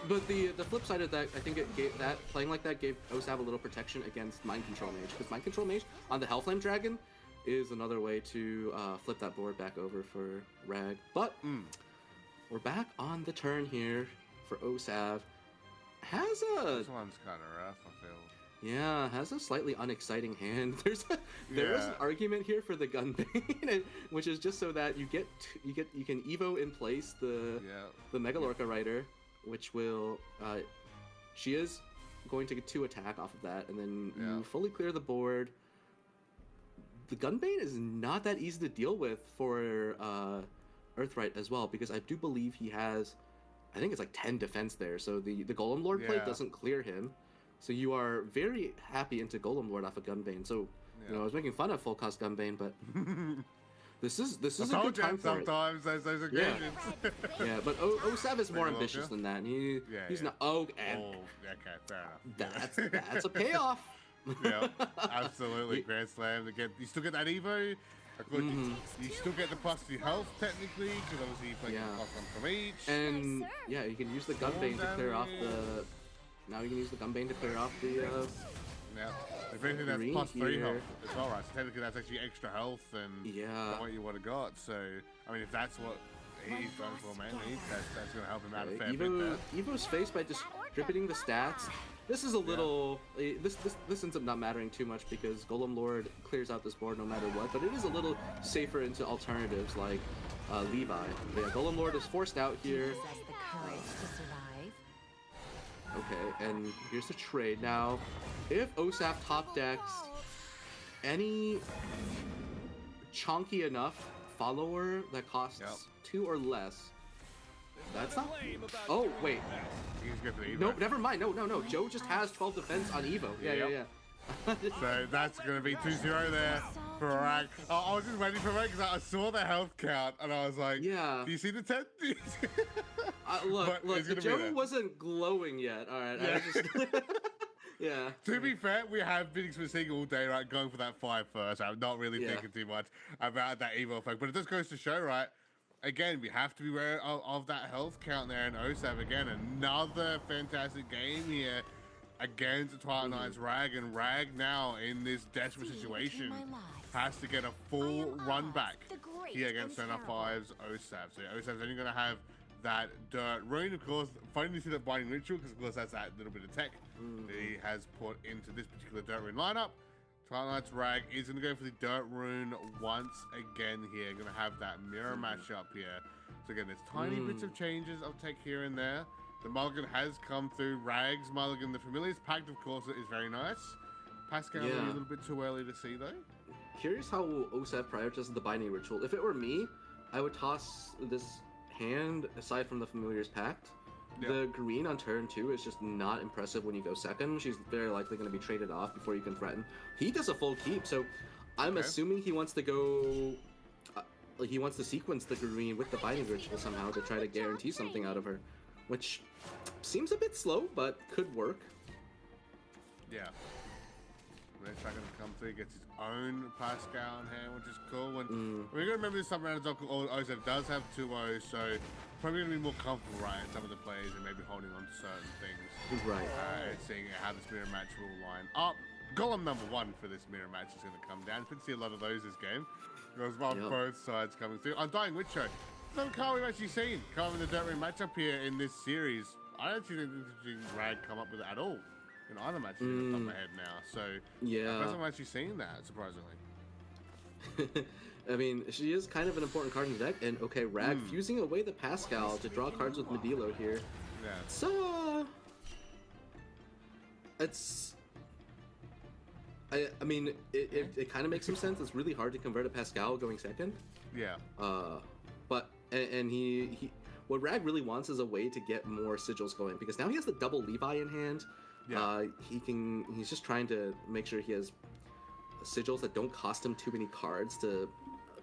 But the flip side of that, I think it gave that playing like that gave Osof a little protection against Mind Control Mage, because Mind Control Mage on the Hellflame Dragon is another way to flip that board back over for Rag. But we're back on the turn here for Osof. Has a This one's kind of rough, I feel. yeah, has a slightly unexciting hand. There is an argument here for the Gunbane, which is just so that you can Evo in place the Megalorca Rider, which will she is going to get 2 attack off of that, and then you fully clear the board. The Gunbane is not that easy to deal with for Earthright as well, because I do believe he has, I think it's like 10 defense there, so the Golem Lord play doesn't clear him. So you are very happy into Golem Lord off of Gunbane. So you know, I was making fun of full cost Gunbane, but this is a good time for it. Sometimes those occasions. Yeah, but Osof is more ambitious than that. And he's not. Okay, fair enough. That's a payoff. Yeah, absolutely. Grand Slam. You still get that Evo. Of course, you still get the plus 2 health technically, because obviously you play the plus 1 from each. And yeah, you can use the Gunbane to clear off the. Now you can use the Gunbane to clear off the. Yeah. If anything, that's plus 3 health as well, right? So technically, that's actually extra health than what you would have got. So, I mean, if that's what he's going for, man, that's going to help him out a fair bit there. Evo's faced by distributing the stats. This is a little. This ends up not mattering too much because Golem Lord clears out this board no matter what, but it is a little safer into alternatives like Levi. Yeah, Golem Lord is forced out here. Okay, and here's the trade. Now, if Osof top decks any chunky enough follower that costs 2 or less, that's not. Oh wait. No, never mind. No. Joe just has 12 defense on Evo. Yeah. So that's going to be 2-0 there for Rag. I was just waiting for Rag because I saw the health count and I was like, do you see the 10? Look, the Joe wasn't glowing yet. All right. Yeah. To be fair, we have been seeing all day, right, going for that 5 first. I'm not really thinking too much about that Evo effect, but it just goes to show, right? Again, we have to be aware of that health count there, and Osof again, another fantastic game here against Twilight Knight's Rag, and Rag now in this desperate situation has to get a full run back here against Center 5's Osof. So Osof's only going to have that Dirt Rune, of course. Funny to see that Binding Ritual, because of course that's that little bit of tech that he has put into this particular Dirt Rune lineup. Twilight Knight's Rag is going to go for the Dirt Rune once again here. Going to have that mirror matchup here. So again, there's tiny bits of changes I'll take here and there. The Mulligan has come through. Rag's Mulligan, the Familiar's Pact, of course, is very nice. Pascal, a little bit too early to see, though. Curious how Osof prioritizes the Binding Ritual. If it were me, I would toss this hand aside from the Familiar's Pact. The green on turn 2 is just not impressive when you go second. She's very likely going to be traded off before you can threaten. He does a full keep, so I'm assuming he wants to go... he wants to sequence the green with the Binding Ritual somehow to try to guarantee something out of her. Which seems a bit slow, but could work. Yeah. Red Dragon come through, gets his own Pascal in hand, which is cool. And we're gonna remember this time around, Osof does have 2-0, so probably gonna be more comfortable, right? Some of the players and maybe holding on to certain things. Right. And seeing how this mirror match will line up. Golem number 1 for this mirror match is gonna come down. You can see a lot of those this game. There's both sides coming through. Undying Witcher. No car we've actually seen come in the Dirt Ring matchup here in this series. I don't think Rag come up with it at all in either match off the top of my head now. So yeah, first time I'm actually seeing that, surprisingly. I mean, she is kind of an important card in the deck, and okay, Rag fusing away the Pascal to draw cards with Medilo here. Yeah. So I mean, it kind of makes some sense. It's really hard to convert a Pascal going second. Yeah. But and he what Rag really wants is a way to get more sigils going, because now he has the double Levi in hand. Yeah. He's just trying to make sure he has sigils that don't cost him too many cards to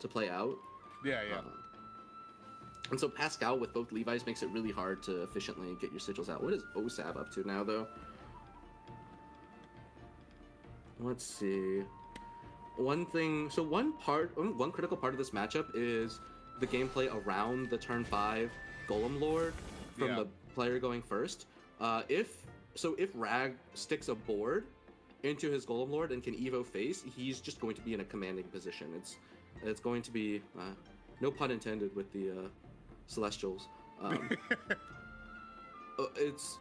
play out. Yeah. And so Pascal with both Levi's makes it really hard to efficiently get your sigils out. What is Osof up to now, though? Let's see. One critical part of this matchup is the gameplay around the turn 5 Golem Lord from the player going first. If Rag sticks a board into his Golem Lord and can Evo face, he's just going to be in a commanding position. It's going to be no pun intended with the Celestials. It's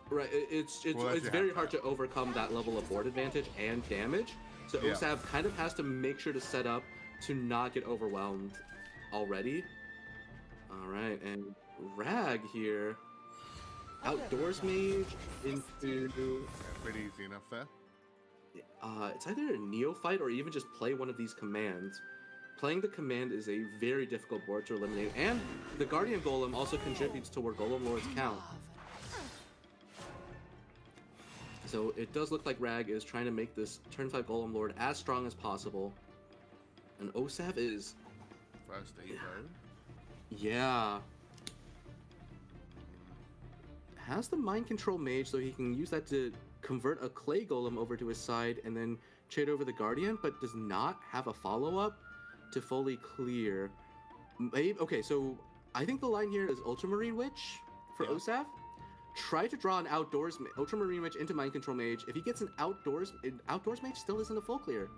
very hard to overcome that level of board advantage and damage. So Osof kind of has to make sure to set up to not get overwhelmed already. All right, and Rag here, Outdoors Mage into pretty easy enough there. It's either a Neophyte or even just play one of these commands. Playing the command is a very difficult board to eliminate, and the Guardian Golem also contributes to where Golem Lords count. So it does look like Rag is trying to make this turn 5 Golem Lord as strong as possible. And Osof is... First Evo. Yeah. Has the Mind Control Mage, so he can use that to convert a Clay Golem over to his side and then trade over the Guardian, but does not have a follow-up to fully clear. Okay, so I think the line here is Ultramarine Witch for Osof. Try to draw an Ultramarine Witch into Mind Control Mage. If he gets an Outdoors Mage still isn't a full clear.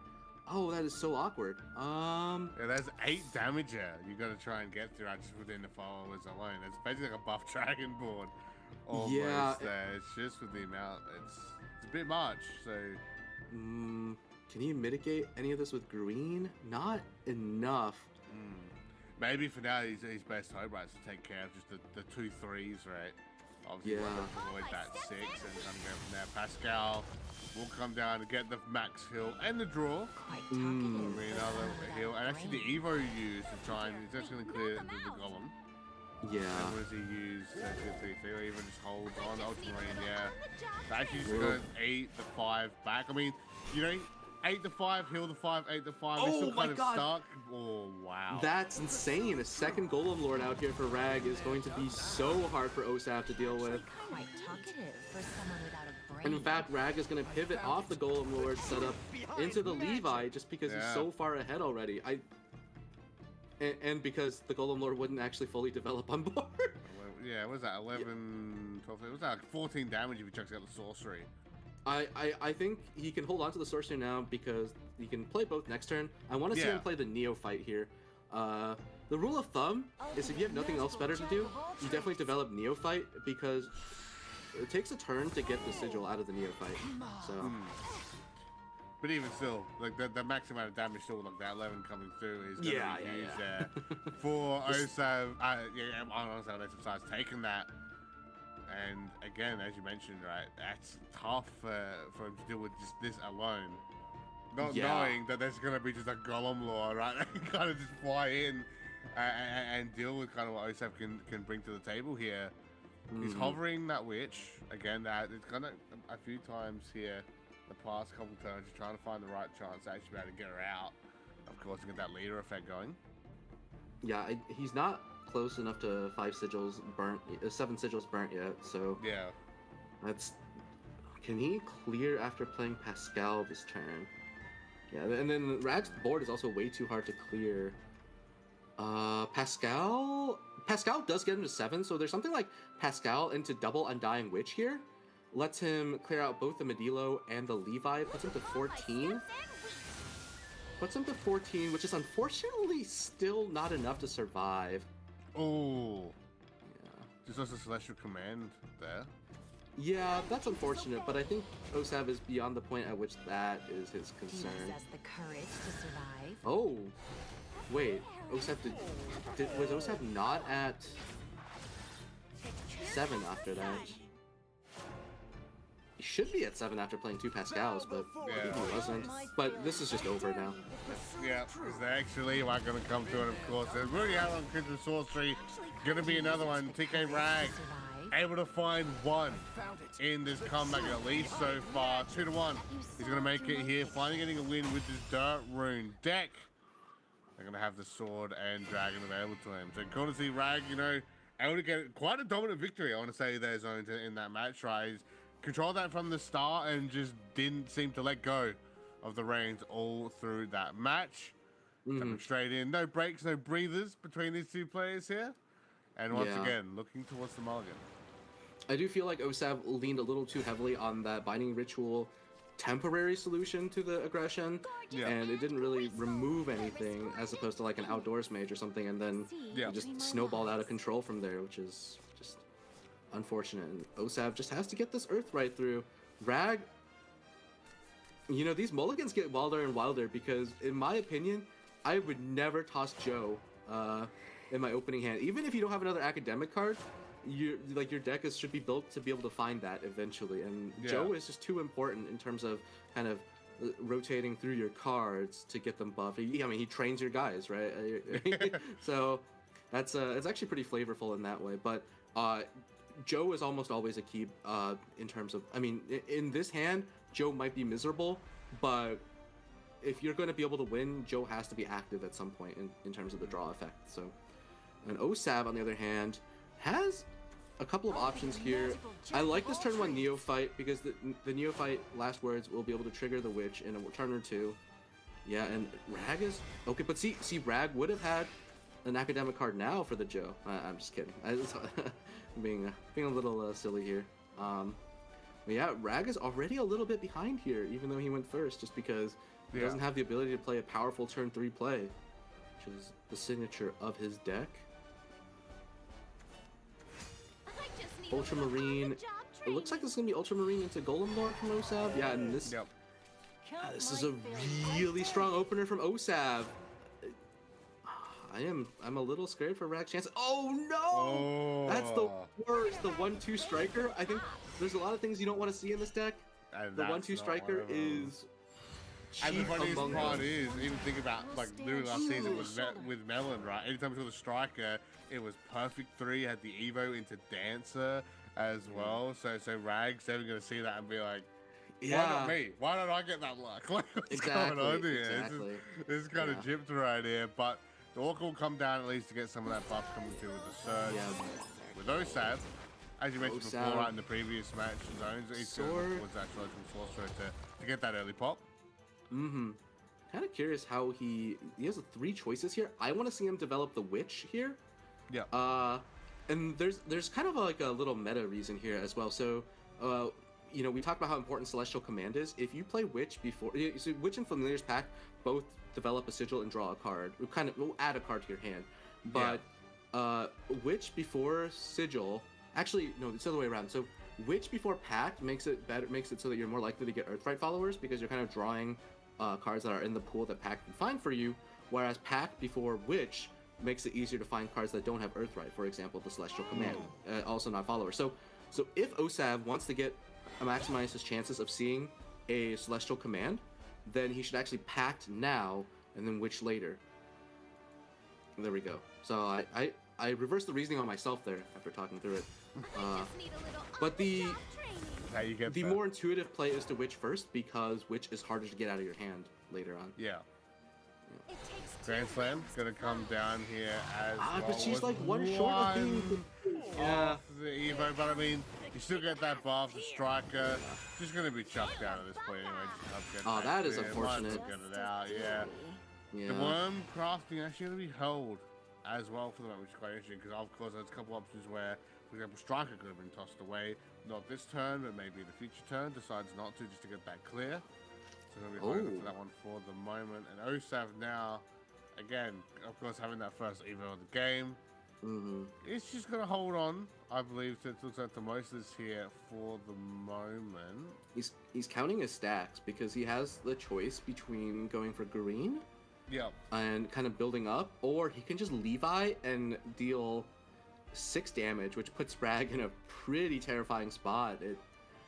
Oh, that is so awkward. Yeah, there's 8 damage here. You gotta try and get through just within the followers alone. It's basically like a buff dragon board. Almost there. It's just with the amount. It's a bit much. So, can you mitigate any of this with green? Not enough. Maybe for now his best hope, right, is to take care of just the 2 3s, right? Obviously, want to avoid that 6 and kind of go from there. Pascal will come down to get the max heal and the draw. Another heal, and actually the Evo used to try and he's actually going to clear the Golem. Yeah. And what does he use? 2 3 or even just hold on Ultramarine. Yeah. So actually, just going to 8 the 5 back. I mean, you know, 8 the 5, heal the 5, 8 the 5. He's still kind of stuck. Oh wow. That's insane. A second Golem Lord out here for Rag is going to be so hard for Osof to deal with. Quite talkative for someone without a brain. And in fact, Rag is going to pivot off the Golem Lord setup into the Levi just because he's so far ahead already. And because the Golem Lord wouldn't actually fully develop on board. Yeah, what was that? 11, 12, it was that like 14 damage if he chucks out the sorcery. I think he can hold on to the sorcery now because he can play both next turn. I want to see him play the Neophyte here. The rule of thumb is if you have nothing else better to do, you definitely develop Neophyte because it takes a turn to get the sigil out of the Neophyte. So. But even still, like the max amount of damage still, like that 11 coming through is going to be used there for Osof. Besides taking that. And again, as you mentioned, right, that's tough for him to deal with just this alone. Not knowing that there's going to be just a Golem Lord, right? Kind of just fly in and deal with kind of what Osof can bring to the table here. He's hovering that Witch. Again, that it's kind of a few times here, the past couple turns, just trying to find the right chance to actually be able to get her out. Of course, to get that leader effect going. Yeah, he's not close enough to 7 sigils burnt yet, so that's Can he clear after playing Pascal this turn? Yeah, and then Rag's board is also way too hard to clear. Pascal does get him to 7, so there's something like Pascal into double Undying Witch here. Lets him clear out both the Medilo and the Levi, puts him to 14. Puts him to 14, which is unfortunately still not enough to survive. Oh. Yeah. Just also Celestial Command there. Yeah, that's unfortunate, but I think Osof is beyond the point at which that is his concern. He possessed the courage to survive. Oh, wait, Osof was Osof not at 7 after that? He should be at 7 after playing 2 Pascals, but he wasn't. But this is just over now. Yeah, because they actually are going to come through, and of course, there's Rudy out on Crimson Sorcery. Going to be another one. TK Rag able to find 1 in this comeback, at least so far. 2-1. He's going to make it here, finally getting a win with this Dirt Rune deck. They're going to have the Sword and Dragon available to him. So cool to see Rag, you know, able to get quite a dominant victory, I want to say, there, Zone, in that match, right? He's controlled that from the start and just didn't seem to let go of the reins all through that match. Coming straight in. No breaks, no breathers between these two players here. And once again, looking towards the mulligan. I do feel like Osof leaned a little too heavily on that Binding Ritual temporary solution to the aggression, and it didn't really remove anything as opposed to like an Outdoors Mage or something, and then it just snowballed out of control from there, which is just unfortunate. And Osof just has to get this Earth right through. Rag, you know, these mulligans get wilder and wilder because, in my opinion, I would never toss Joe in my opening hand. Even if you don't have another academic card, your deck should be built to be able to find that eventually. And Joe is just too important in terms of kind of rotating through your cards to get them buffed. I mean, he trains your guys, right? So that's it's actually pretty flavorful in that way. But Joe is almost always a key in terms of, I mean, in this hand, Joe might be miserable, but if you're going to be able to win, Joe has to be active at some point in terms of the draw effect. So, and Osof, on the other hand, has a couple of options here. I like this turn 1 Neophyte because the Neophyte last words will be able to trigger the Witch in a turn or 2. Yeah, and Rag is okay, but see, Rag would have had an academic card now for the Joe. I'm just kidding. I was being a little silly here. But yeah, Rag is already a little bit behind here, even though he went first, just because he doesn't have the ability to play a powerful turn 3 play, which is the signature of his deck. Ultramarine. It looks like this is gonna be Ultramarine into Golem Lord from Osof. Yeah, and this. This is a really strong opener from Osof. I'm a little scared for Rag's chance. Oh no! That's the worst. The 1/2 striker. I think there's a lot of things you don't want to see in this deck. And the 1/2 striker is. And the funniest part is, even think about like literally last season with Melon, right? Anytime we saw the striker, it was perfect 3. Had the Evo into Dancer as well. So Rag's never gonna see that and be like, why not me? Why don't I get that luck? Like, what's going on here? This is kind of gypped right here, but the Orc will come down at least to get some of that buff coming through with the Surge. With Osof, as you mentioned before, right in the previous match, Zones, he's going towards that Sorcerer to get that early pop. Kind of curious how he has 3 choices here. I want to see him develop the Witch here. Yeah. And there's kind of like a little meta reason here as well. So, you know, we talked about how important Celestial Command is. If you play Witch before, so Witch and Familiar's Pact both develop a sigil and draw a card. We'll add a card to your hand. But Witch before Sigil, actually no, it's the other way around. So Witch before Pact makes it so that you're more likely to get Earthright followers because you're kind of drawing cards that are in the pool that Pact can find for you, whereas Pact before Witch makes it easier to find cards that don't have Earthright, for example, the Celestial Command, also not followers. So if Osof wants to maximize his chances of seeing a Celestial Command, then he should actually Pact now and then Witch later. There we go. So I reversed the reasoning on myself there after talking through it. But the more intuitive play is to Witch first because Witch is harder to get out of your hand later on. Yeah. Grand Slam gonna come down here as well. But she's like one short of being off the Evo, but I mean, You still get that buff, the striker. Just gonna be chucked down at this point anyway. Just Oh, that is clear. unfortunate. Might as well get it out, yeah. Yeah. The worm crafting actually gonna be held as well for the moment, which is quite interesting because of course there's a couple options where, for example, striker could have been tossed away, not this turn, but maybe the future turn, decides not to just to get that clear. So we're gonna be holding for that one for the moment. And Osof now, again, of course, having that first evo of the game. It's just gonna hold on, I believe, to the most of this here for the moment. He's counting his stacks because he has the choice between going for green, and kind of building up, or he can just Levi and deal 6 damage, which puts Rag in a pretty terrifying spot.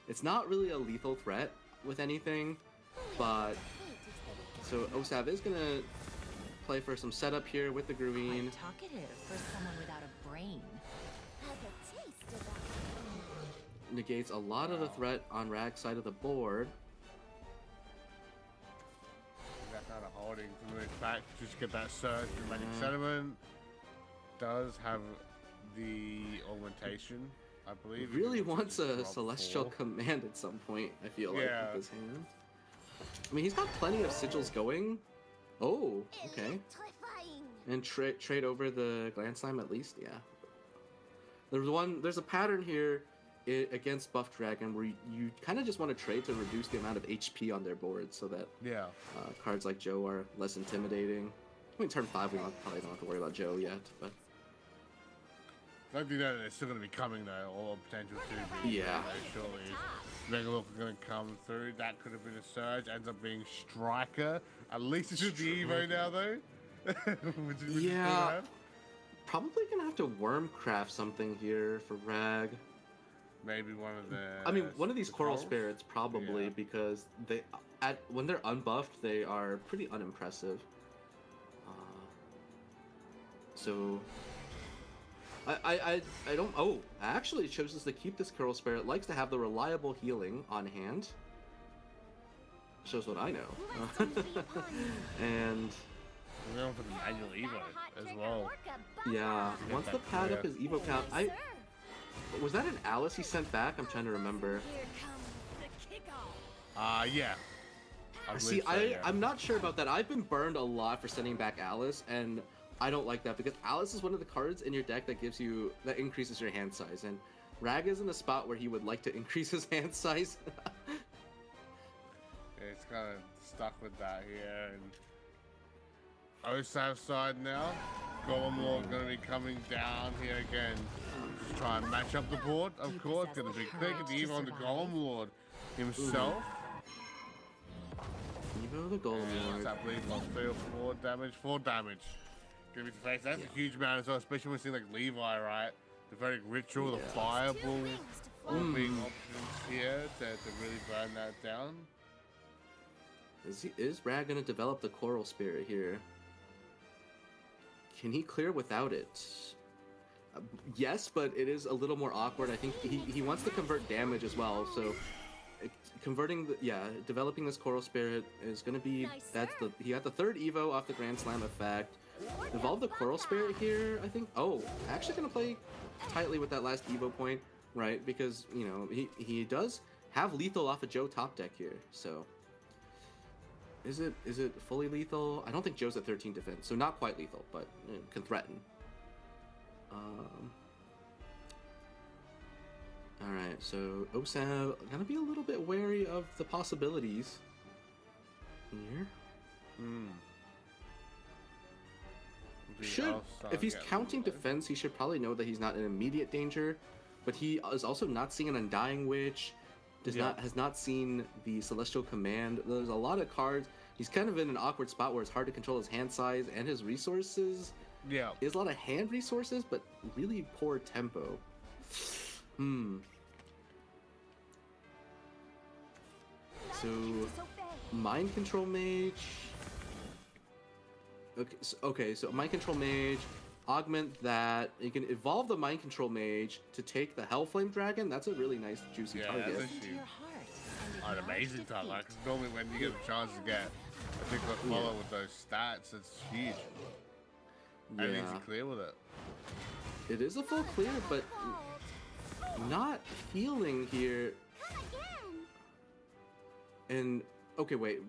It's not really a lethal threat with anything, but so Osof is gonna play for some setup here with the green. Talkative for someone without a brain. Negates a lot of the threat on Rag's side of the board. That's not a holding to move back, just get that surge in Magic Sediment. Does have the augmentation, I believe. Really wants a Celestial Command at some point, I feel like, with his hand. I mean, he's got plenty of sigils going. Oh, okay. And trade over the Gland Slime at least, yeah. There's a pattern here against Buff Dragon where you kind of just want to trade to reduce the amount of HP on their board so that cards like Joe are less intimidating. I mean, turn 5 we probably don't have to worry about Joe yet, but I think that it's still going to be coming though, or potential to be. Yeah. Surely. Megalook are going to come through. That could have been a surge. Ends up being Striker. At least it's just the Evo now though. which is probably gonna have to Wormcraft something here for Rag. Maybe one of the. I mean, one of these Coral Spirits probably because when they're unbuffed they are pretty unimpressive. So I don't. Oh, actually chooses to keep this Coral Spirit. Likes to have the reliable healing on hand. Shows what I know. And we're going for the manual Evo as well. Yeah, once the pad up his Evo count, was that an Alice he sent back? I'm trying to remember. Yeah. See, I'm not sure about that. I've been burned a lot for sending back Alice, and I don't like that because Alice is one of the cards in your deck that increases your hand size, and Rag is in a spot where he would like to increase his hand size. It's kind of stuck with that here, and Osof's side now. Golem Lord going to be coming down here again. Just try and match up the board, of course. Get a big click at the Evo on the Golem Lord himself. Evo the Golem Lord. I believe lost 3 or 4 damage. 4 damage. Give it to face. That's a huge amount as well, especially when we see like Levi, right? The very ritual, the fireball, all big options here to really burn that down. Is Rag gonna develop the Coral Spirit here? Can he clear without it? Yes, but it is a little more awkward. I think he wants to convert damage as well, so developing this Coral Spirit is gonna be he got the 3rd Evo off the Grand Slam effect. Evolve the Coral Spirit here, I think. Oh, actually gonna play tightly with that last Evo point, right? Because you know he does have lethal off of Joe top deck here, so. Is it fully lethal? I don't think Joe's at 13 defense, so not quite lethal, but can threaten. All right, so Osof gonna be a little bit wary of the possibilities here. If he's counting defense, he should probably know that he's not in immediate danger, but he is also not seeing an Undying Witch. Has not seen the Celestial Command. There's a lot of cards. He's kind of in an awkward spot where it's hard to control his hand size and his resources. Yeah. He has a lot of hand resources, but really poor tempo. So, Mind Control Mage. Okay, so Mind Control Mage. Augment that. You can evolve the Mind Control Mage to take the Hellflame Dragon. That's a really nice, juicy target. An amazing target. Like, normally when you get a chance to get a particular follow with those stats, it's huge. And easy clear with it. It is a full clear, but not healing here. And okay, wait,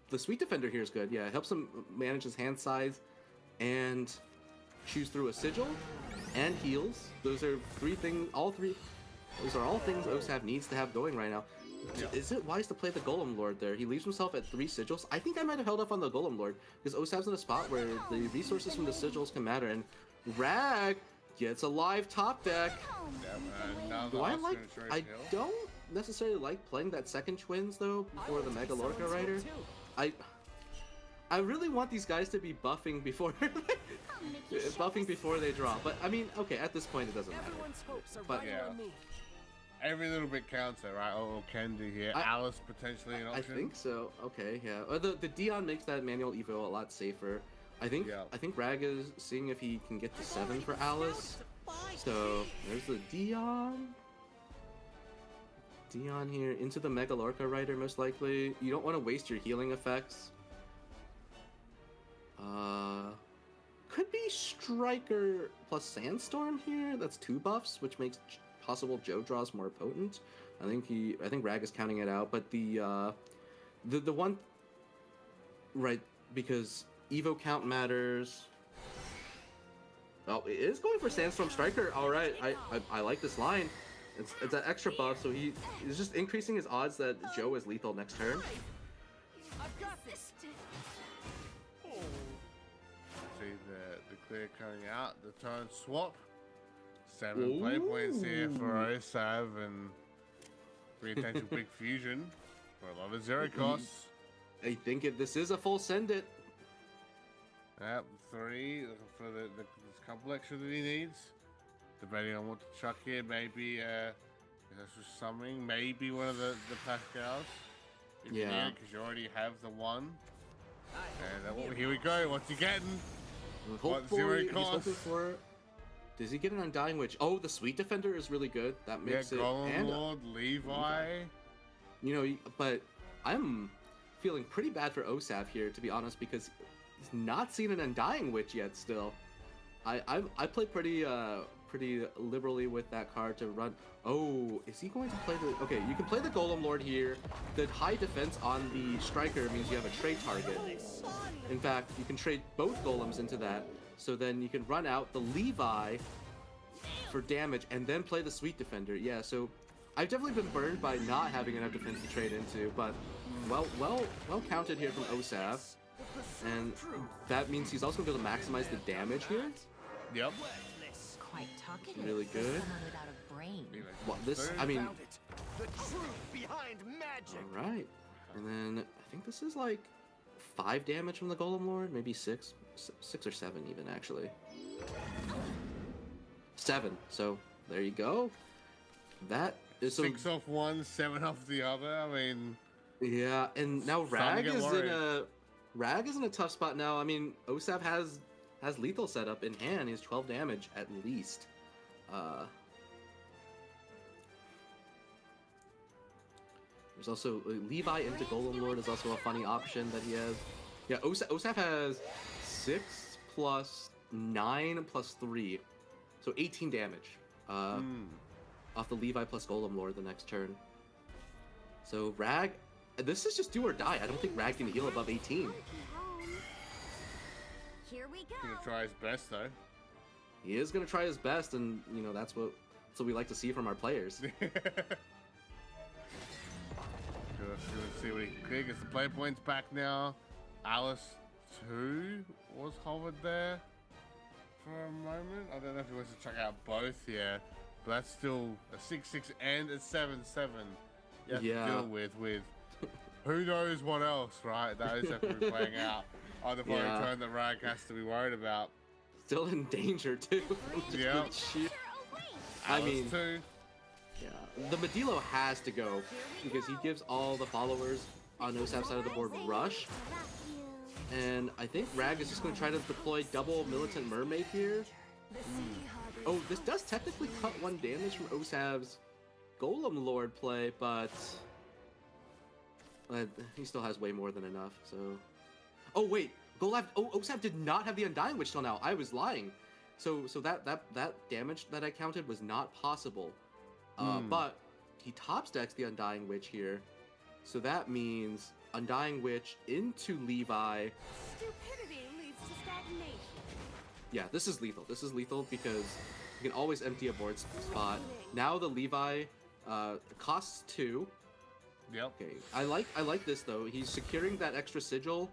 the Sweet Defender here is good. Yeah, it helps him manage his hand size and choose through a sigil and heals. Those are three things. Those are all things Osof needs to have going right now. Yeah. Is it wise to play the Golem Lord there? He leaves himself at 3 sigils. I think I might have held up on the Golem Lord because Osaf's in a spot where the resources from the sigils can matter, and Rag gets a live top deck. I don't necessarily like playing that second Twins though before the Mega Lorca Rider. I really want these guys to be buffing before they draw, but I mean, okay, at this point it doesn't matter. But yeah, every little bit counts, though, right? Or can do here. Alice potentially an option. I think so. Okay, yeah. The Dion makes that manual evo a lot safer. I think Rag is seeing if he can get to 7 for Alice. So there's the Dion. Dion here into the Mega Lorca Rider, most likely. You don't want to waste your healing effects. Could be Striker plus Sandstorm here. That's 2 buffs, which makes possible Joe draws more potent. I think Rag is counting it out, but the one, right, because Evo count matters. Oh, it is going for Sandstorm Striker. All right, I like this line. It's an extra buff, so he's just increasing his odds that Joe is lethal next turn. I've got this. See the clear coming out. The turn swap. 7 play points here for Osof and 3 potential big fusion for a lot of 0 costs. I think if this is a full send it. Yep, 3 for the couple extra that he needs. Debating on what to chuck here, maybe that's just summoning, maybe one of the Pascals. If you need it, because you already have the one. And here we go. What's he getting? What 0 cost? Does he get an Undying Witch? Oh, the Sweet Defender is really good. That makes it. Golem Lord, Levi. You know, but I'm feeling pretty bad for Osof here, to be honest, because he's not seen an Undying Witch yet. Still, I play pretty liberally with that card to run. Oh, is he going to play the? Okay, you can play the Golem Lord here. The high defense on the Striker means you have a trade target. In fact, you can trade both Golems into that. So then you can run out the Levi for damage and then play the Sweet Defender. Yeah, so I've definitely been burned by not having enough defense to trade into, but well counted here from Osof. And that means he's also going to be able to maximize the damage here. Yep. Quite talkative. Really good. Well, this, I mean... The truth behind magic. All right. And then I think this is like 5 damage from the Golem Lord, maybe 6 or 7 even, actually. 7, so there you go. That is 6 off one, 7 off the other. I mean, yeah, and now Rag is in a tough spot now. I mean, Osof has lethal setup in hand. He has 12 damage at least. There's also Levi into Golem Lord is also a funny option that he has. Yeah, Osof has 6 plus 9 plus 3, so 18 damage off the Levi plus Golem Lord the next turn. So Rag, this is just do or die. I don't think Rag can heal above 18. Here we go. He's gonna try his best though. He is gonna try his best, and you know that's what we like to see from our players. Let's see what he can get. Gets the play points back now. Alice 2 was hovered there for a moment. I don't know if he wants to check out both here, but that's still a 6-6 and a 7-7 you have to deal with who knows what else, right? That is definitely playing out on the following turn that Rag has to be worried about. Still in danger too. Yeah. I mean, 2. Yeah, the Medilo has to go because he gives all the followers on Osaf's side of the board rush. And I think Rag is just going to try to deploy double Militant Mermaid here. Oh, this does technically cut 1 damage from Osaf's Golem Lord play, but he still has way more than enough, so... Oh, wait! Osof did not have the Undying Witch till now. I was lying. So that damage that I counted was not possible But he top stacks the Undying Witch here, so that means Undying Witch into Levi. Stupidity leads to stagnation. Yeah, this is lethal. This is lethal because you can always empty a board spot. Now the Levi costs 2. Yep. Okay, I like this though. He's securing that extra sigil,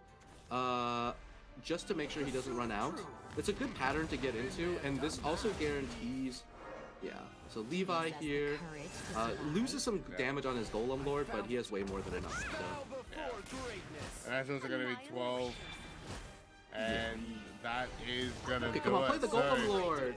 just to make sure he doesn't run out. It's a good pattern to get into, and this also guarantees. Yeah. So Levi here loses some damage on his Golem Lord, but he has way more than enough. So. And that's also going to be 12. And that is going to okay, do come on, it. play the Golem Lord.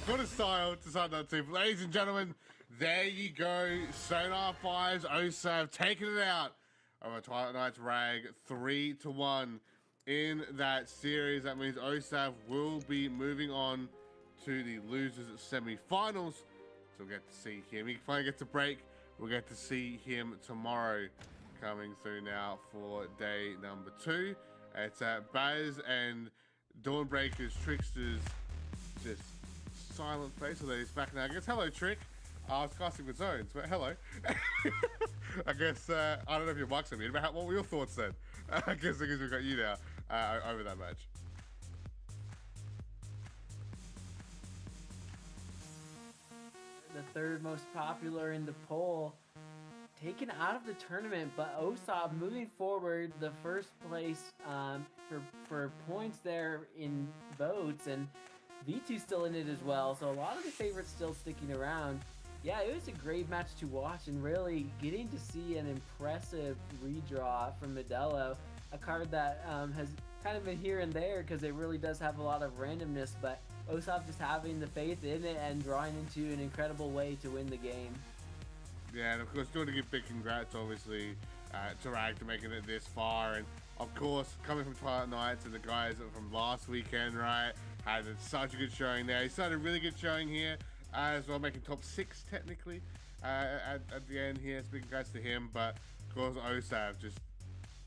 Good a style to start that team. Ladies and gentlemen, there you go. Sonar 5's Osof taking it out over Twilight Knight's Rag 3-1 in that series. That means Osof will be moving on to the losers semi-finals. So we'll get to see him. He finally gets a break. We'll get to see him tomorrow. Coming through now for day number 2. It's Baz and Dawnbreaker's Trickster's just silent face. Although he's back now. I guess hello, Trick. I was casting with zones, but hello. I guess I don't know if your mic's on me, but what were your thoughts then? I guess because we've got you now over that match. The third most popular in the poll, taken out of the tournament, but Osof moving forward, the first place for points there in votes, and V2 still in it as well, so a lot of the favorites still sticking around. Yeah, it was a great match to watch, and really getting to see an impressive redraw from Modelo, a card that has kind of been here and there because it really does have a lot of randomness, but Osof just having the faith in it and drawing into an incredible way to win the game. Yeah, and of course, doing a big congrats, obviously, to Rag to making it this far. And of course, coming from Twilight Knights and the guys from last weekend, right, had such a good showing there. He started a really good showing here as well, making top 6 technically at the end here. So big congrats to him. But of course, Osof just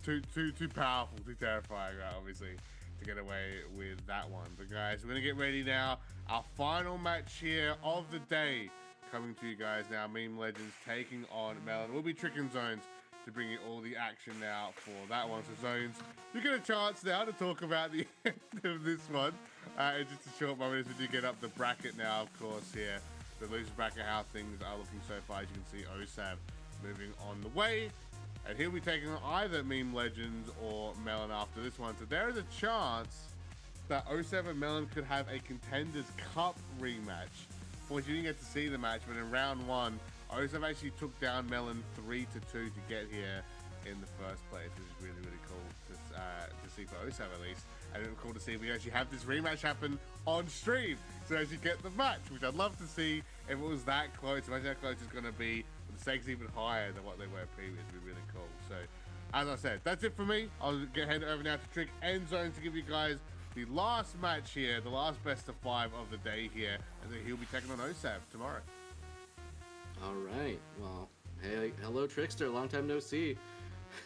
too powerful, too terrifying, right, obviously, to get away with that one. But guys, we're gonna get ready now. Our final match here of the day. Coming to you guys now, Meme Legends taking on Melon. We'll be tricking Zones to bring you all the action now for that one. So Zones, you get a chance now to talk about the end of this one. In just a short moment as we do get up the bracket now, of course, here. The loser bracket, how things are looking so far. As you can see, Osof moving on the way. And he'll be taking on either Meme Legends or Melon after this one. So there is a chance that Osof and Melon could have a Contenders Cup rematch. Of course, you didn't get to see the match, but in round 1, Osof actually took down Melon 3-2 to get here in the first place, which is really, really cool to see for Osof at least. And it was cool to see we actually have this rematch happen on stream, so as you get the match, which I'd love to see if it was that close. Imagine how close it's going to be. The stakes even higher than what they were previously. It'd be really cool. So, as I said, that's it for me. I'll head over now to Trick End Zone to give you guys the last match here, the last best of 5 of the day here, and then he'll be taking on Osof tomorrow. All right. Well, hey, hello, Trickster. Long time no see.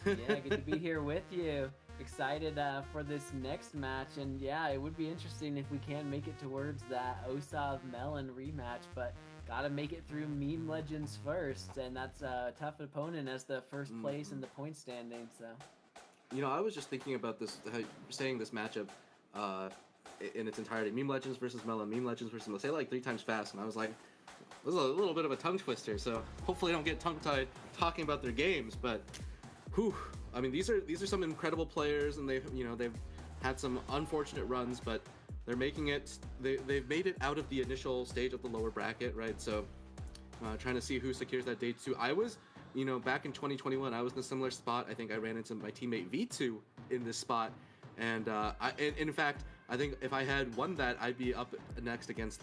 Yeah, good to be here with you. Excited for this next match, and yeah, it would be interesting if we can make it towards that Osof Melon rematch, but gotta make it through Meme Legends first, and that's a tough opponent as the first place in the point standing. So, you know, I was just thinking about this, saying this matchup in its entirety: Meme Legends versus Melon, Meme Legends versus Melon. Say it like 3 times fast, and I was like, this is a little bit of a tongue twister. So hopefully, I don't get tongue-tied talking about their games. But, whew, I mean, these are some incredible players, and they've had some unfortunate runs, but they're making it. They've made it out of the initial stage of the lower bracket, right? So, trying to see who secures that day 2. I was, back in 2021, I was in a similar spot. I think I ran into my teammate V2 in this spot, and in fact, I think if I had won that, I'd be up next against,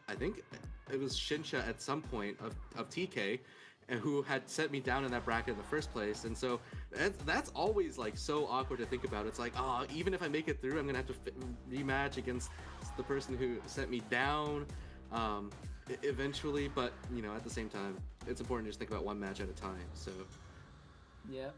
I think it was Shinsha at some point of TK, and who had set me down in that bracket in the first place. And so that's always like so awkward to think about. It's like, even if I make it through, I'm gonna have to rematch against the person who sent me down eventually. But at the same time, it's important to just think about one match at a time. So yeah,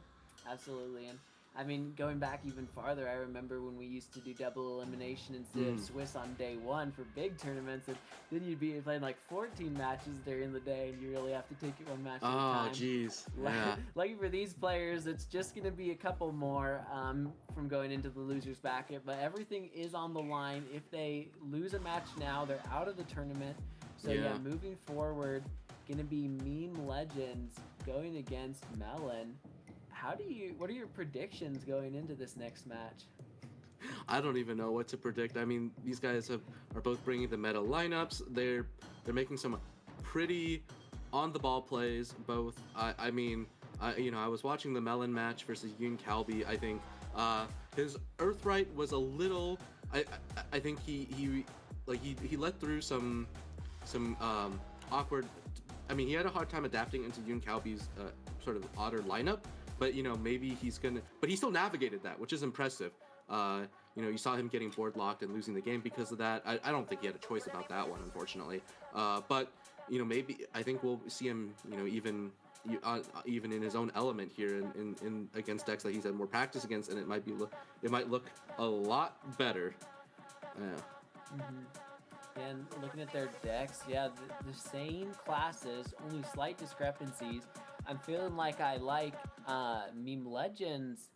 absolutely. And I mean, going back even farther, I remember when we used to do double elimination instead of Swiss on day one for big tournaments, and then you'd be playing like 14 matches during the day, and you really have to take it one match at a time. Oh, jeez. Yeah. Lucky for these players, it's just going to be a couple more from going into the losers bracket, but everything is on the line. If they lose a match now, they're out of the tournament. So yeah, moving forward, going to be Meme Legends going against Melon. What are your predictions going into this next match? I don't even know what to predict. I mean, these guys are both bringing the meta lineups. They're making some pretty on the ball plays. Both. I was watching the Melon match versus Yoon Calby. I think his Earthright was a little. I think he let through some awkward. I mean, he had a hard time adapting into Yoon Calby's sort of odder lineup. But maybe but he still navigated that, which is impressive. You saw him getting board locked and losing the game because of that. I don't think he had a choice about that one, unfortunately. But maybe I think we'll see him, even in his own element here in against decks that he's had more practice against, and it might look a lot better. And looking at their decks, the same classes, only slight discrepancies. I'm feeling like I like Meme Legends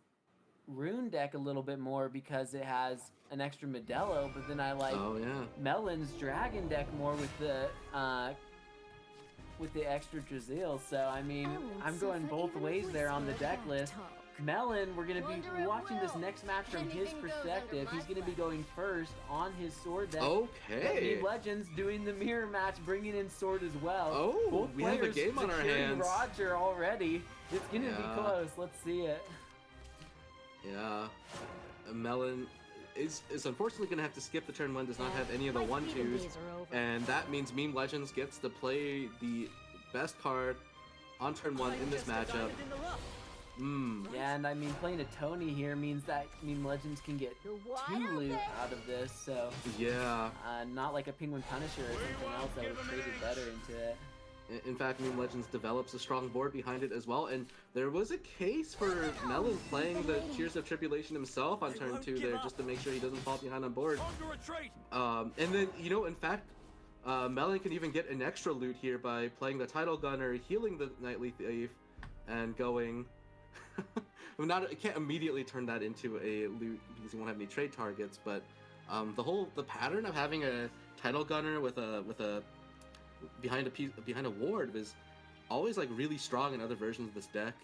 Rune deck a little bit more because it has an extra Modelo, but then I like Melon's Dragon deck more with the extra Draziel. So I mean, I'm going both ways there on the deck list. Melon, we're going to be watching this next match from his perspective. He's going to be going first on his sword deck. Okay. Meme Legends doing the mirror match, bringing in sword as well. Oh, both we have a game on our hands. Roger already. It's going to be close. Let's see it. Yeah. Melon is unfortunately going to have to skip the turn one, does not have any of the 1-2s. And that means Meme Legends gets to play the best card on turn one in this matchup. Yeah, and I mean, playing a Tony here means that Meme Legends can get 2 loot out of this, so... Yeah. Not like a Penguin Punisher or something else that would have traded better into it. In fact, Meme Legends develops a strong board behind it as well, and there was a case for Melon playing the Tears of Tribulation himself on turn 2 there, just to make sure he doesn't fall behind on board. And then, in fact, Melon can even get an extra loot here by playing the Tidal Gunner, healing the Nightly Thief, and going... I can't immediately turn that into a loot because he won't have any trade targets, but the pattern of having a Tidal Gunner with a behind a ward is always like really strong in other versions of this deck.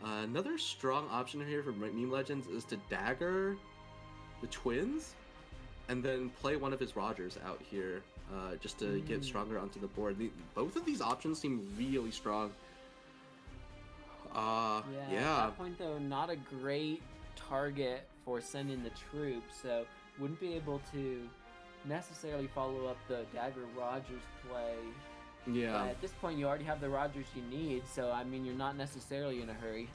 Another strong option here for Meme Legends is to dagger the twins and then play one of his Rogers out here just to get stronger onto the board. Both of these options seem really strong. At that point though, not a great target for sending the troops, so wouldn't be able to necessarily follow up the Dagger Rogers play. Yeah. But at this point, you already have the Rogers you need, so I mean, you're not necessarily in a hurry.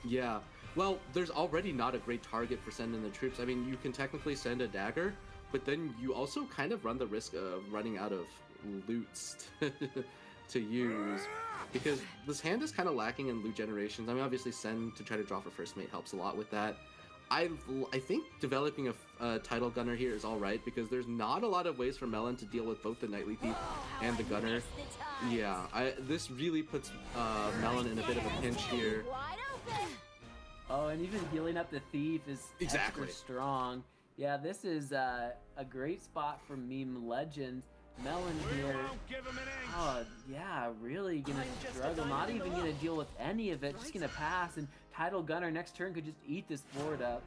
Yeah. Well, there's already not a great target for sending the troops. I mean, you can technically send a dagger, but then you also kind of run the risk of running out of loots to use. Because this hand is kind of lacking in loot generations. I mean, obviously Send to try to draw for first mate helps a lot with that. I think developing a Tidal Gunner here is alright, because there's not a lot of ways for Melon to deal with both the Nightly Thief and the Gunner. Yeah, this really puts Melon in a bit of a pinch here. Oh, and even healing up the Thief is extra strong. Yeah, this is a great spot for Meme Legends. Melon here, really gonna struggle, not even gonna deal with any of it, just gonna pass, and Tidal Gunner next turn could just eat this board up.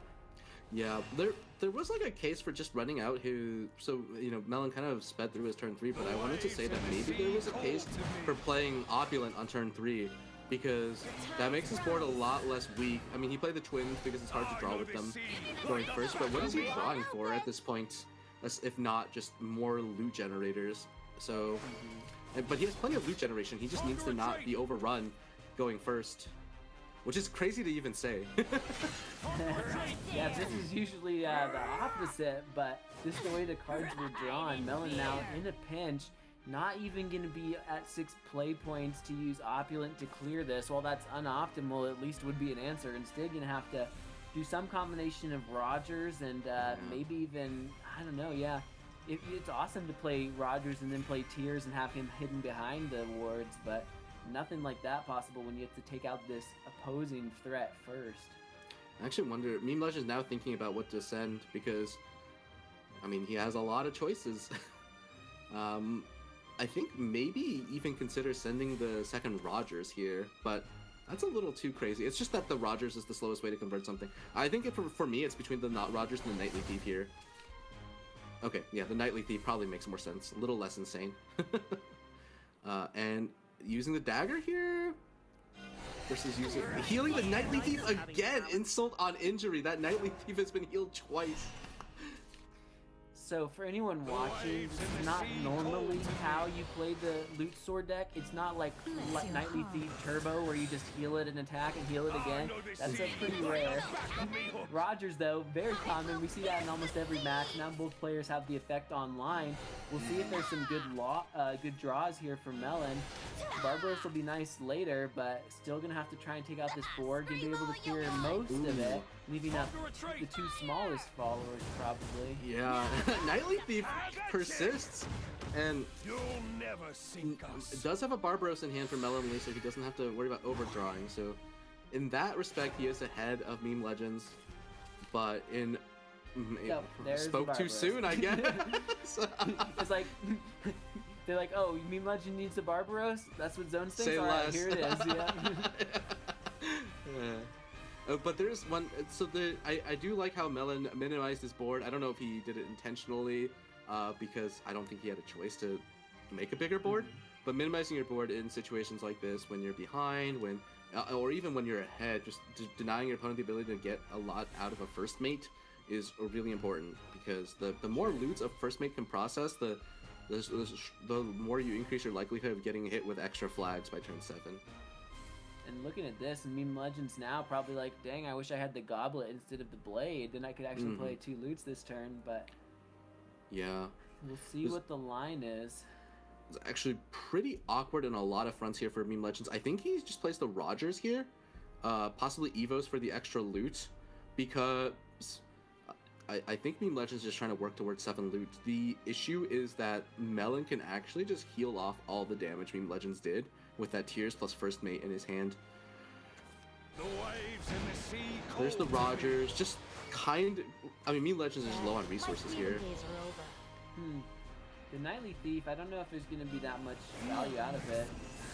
Yeah, there was like a case for just running out Melon kind of sped through his turn 3, but I wanted to say that maybe there was a case for playing Opulent on turn 3, because that makes his board a lot less weak. I mean, he played the twins because it's hard to draw with them going first, but what is he drawing for at this point? If not just more loot generators. So, but he has plenty of loot generation. He just needs to not be overrun going first, which is crazy to even say. Yeah, this is usually the opposite, but just the way the cards were drawn, Melon now in a pinch, not even going to be at 6 play points to use Opulent to clear this. While that's unoptimal, at least would be an answer. Instead, going to have to do some combination of Rogers and maybe even, I don't know, yeah. It's awesome to play Rogers and then play Tears and have him hidden behind the wards, but nothing like that possible when you have to take out this opposing threat first. I actually wonder, Meme Legend's now thinking about what to send because, I mean, he has a lot of choices. I think maybe even consider sending the second Rogers here, but that's a little too crazy. It's just that the Rogers is the slowest way to convert something. I think for me, it's between the not Rogers and the Nightly Thief here. Okay, yeah, the Nightly Thief probably makes more sense. A little less insane. And using the dagger here versus using healing the Nightly Thief again. Insult on injury. That Nightly Thief has been healed twice. So for anyone watching, it's not normally how you play the Loot Sword deck. It's not like Nightly Thief Turbo where you just heal it and attack and heal it again. That's pretty rare. Rogers though, very common. We see that in almost every match. Now both players have the effect online. We'll see if there's some good draws here for Melon. Barbaros will be nice later, but still gonna have to try and take out this board. Gonna be able to clear most of it, leaving up the two smallest followers probably. Yeah, Nightly Thief persists, and does have a Barbaros in hand for Melon, at least, so he doesn't have to worry about overdrawing. So, in that respect, he is ahead of Meme Legends. But in spoke too soon, I guess. It's like they're like, oh, Meme Legend needs a Barbaros. That's what Zones thinks. Say All less. right, here it is. Yeah. But there's one. So I do like how Melon minimized his board. I don't know if he did it intentionally, because I don't think he had a choice to make a bigger board. But minimizing your board in situations like this, when you're behind, or even when you're ahead, just denying your opponent the ability to get a lot out of a first mate is really important, because the more loots a first mate can process, the more you increase your likelihood of getting hit with extra flags by turn 7. And looking at this, and Meme Legends now probably like, dang, I wish I had the Goblet instead of the Blade. Then I could actually play 2 loots this turn, but yeah, we'll see what the line is. It's actually pretty awkward in a lot of fronts here for Meme Legends. I think he just plays the Rogers here, possibly Evos for the extra loot, because I think Meme Legends is just trying to work towards 7 loot. The issue is that Melon can actually just heal off all the damage Meme Legends did with that Tears plus First Mate in his hand. There's the Rogers, just I mean, Meme Legends is low on resources here. The Nightly Thief, I don't know if there's going to be that much value out of it.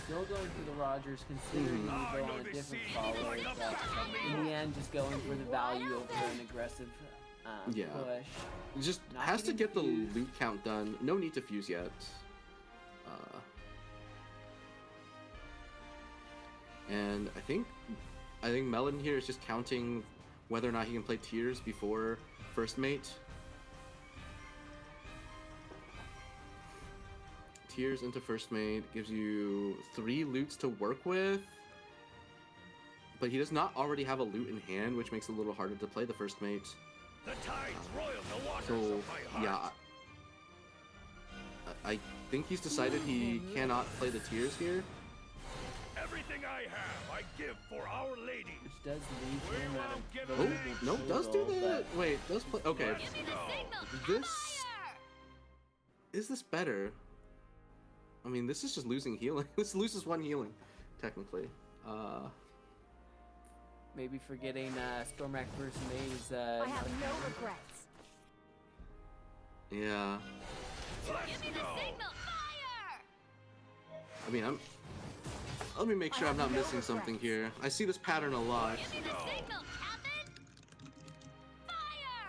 Still going for the Rogers, considering you go on a different follower, but in the end, just going for the value over an aggressive push. Just Not has to getting get the fused. loot count done. No need to fuse yet. And I think Melon here is just counting whether or not he can play Tears before First Mate. Tears into First Mate gives you 3 loots to work with, but he does not already have a loot in hand, which makes it a little harder to play the First Mate. The tides roil the waters So of my heart. yeah, I think he's decided he cannot play the Tears here. Everything I have, I give for Our Lady. Which does leave him at a Oh, vulnerable no, does do total, that. Wait, does play. Okay, Let's go. is this better? I mean, this is just losing healing. This loses 1 healing, technically. Maybe forgetting Stormrack versus Maze. I have no regrets. Yeah. I mean, let me make sure I'm not missing something here. I see this pattern a lot.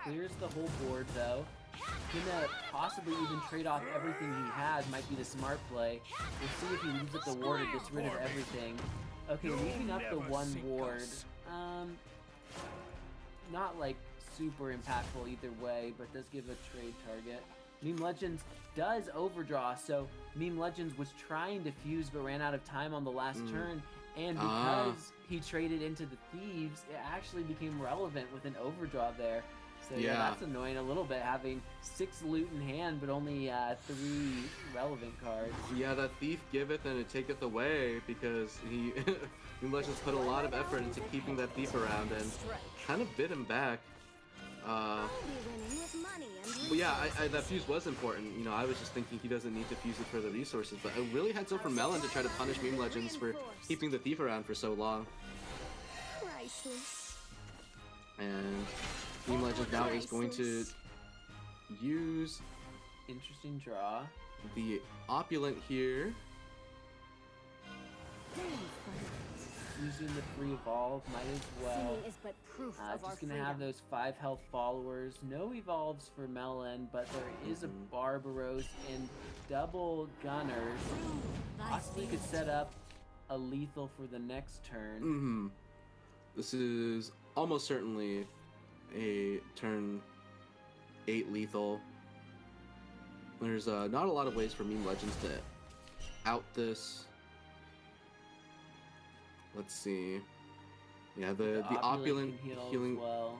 Clears the whole board though. Gonna possibly even trade off everything he has, might be the smart play. We'll see if he leaves up the ward or gets rid of everything. Okay, leaving up the 1 ward. Not like super impactful either way, but does give a trade target. Meme Legends does overdraw, so Meme Legends was trying to fuse but ran out of time on the last turn, and because he traded into the Thieves, it actually became relevant with an overdraw there. So yeah, that's annoying a little bit, having 6 loot in hand, but only 3 relevant cards. Yeah, that thief giveth and it taketh away, because he Legends put a lot of effort into keeping that thief around and kind of bit him back. But yeah, that fuse was important. You know, I was just thinking he doesn't need to fuse it for the resources, but it really heads up for Melon to try to punish Meme Legends for keeping the thief around for so long. And Meme Legends now is going to use interesting draw. The Opulent here. Using the free evolve, might as well. Just gonna have those 5 health followers. No evolves for Melon, but there is a Barbaros and double Gunners. Possibly could set up a lethal for the next turn. This is almost certainly a turn 8 lethal. There's not a lot of ways for Meme Legends to out this. Let's see. Yeah, the opulent healing. Well.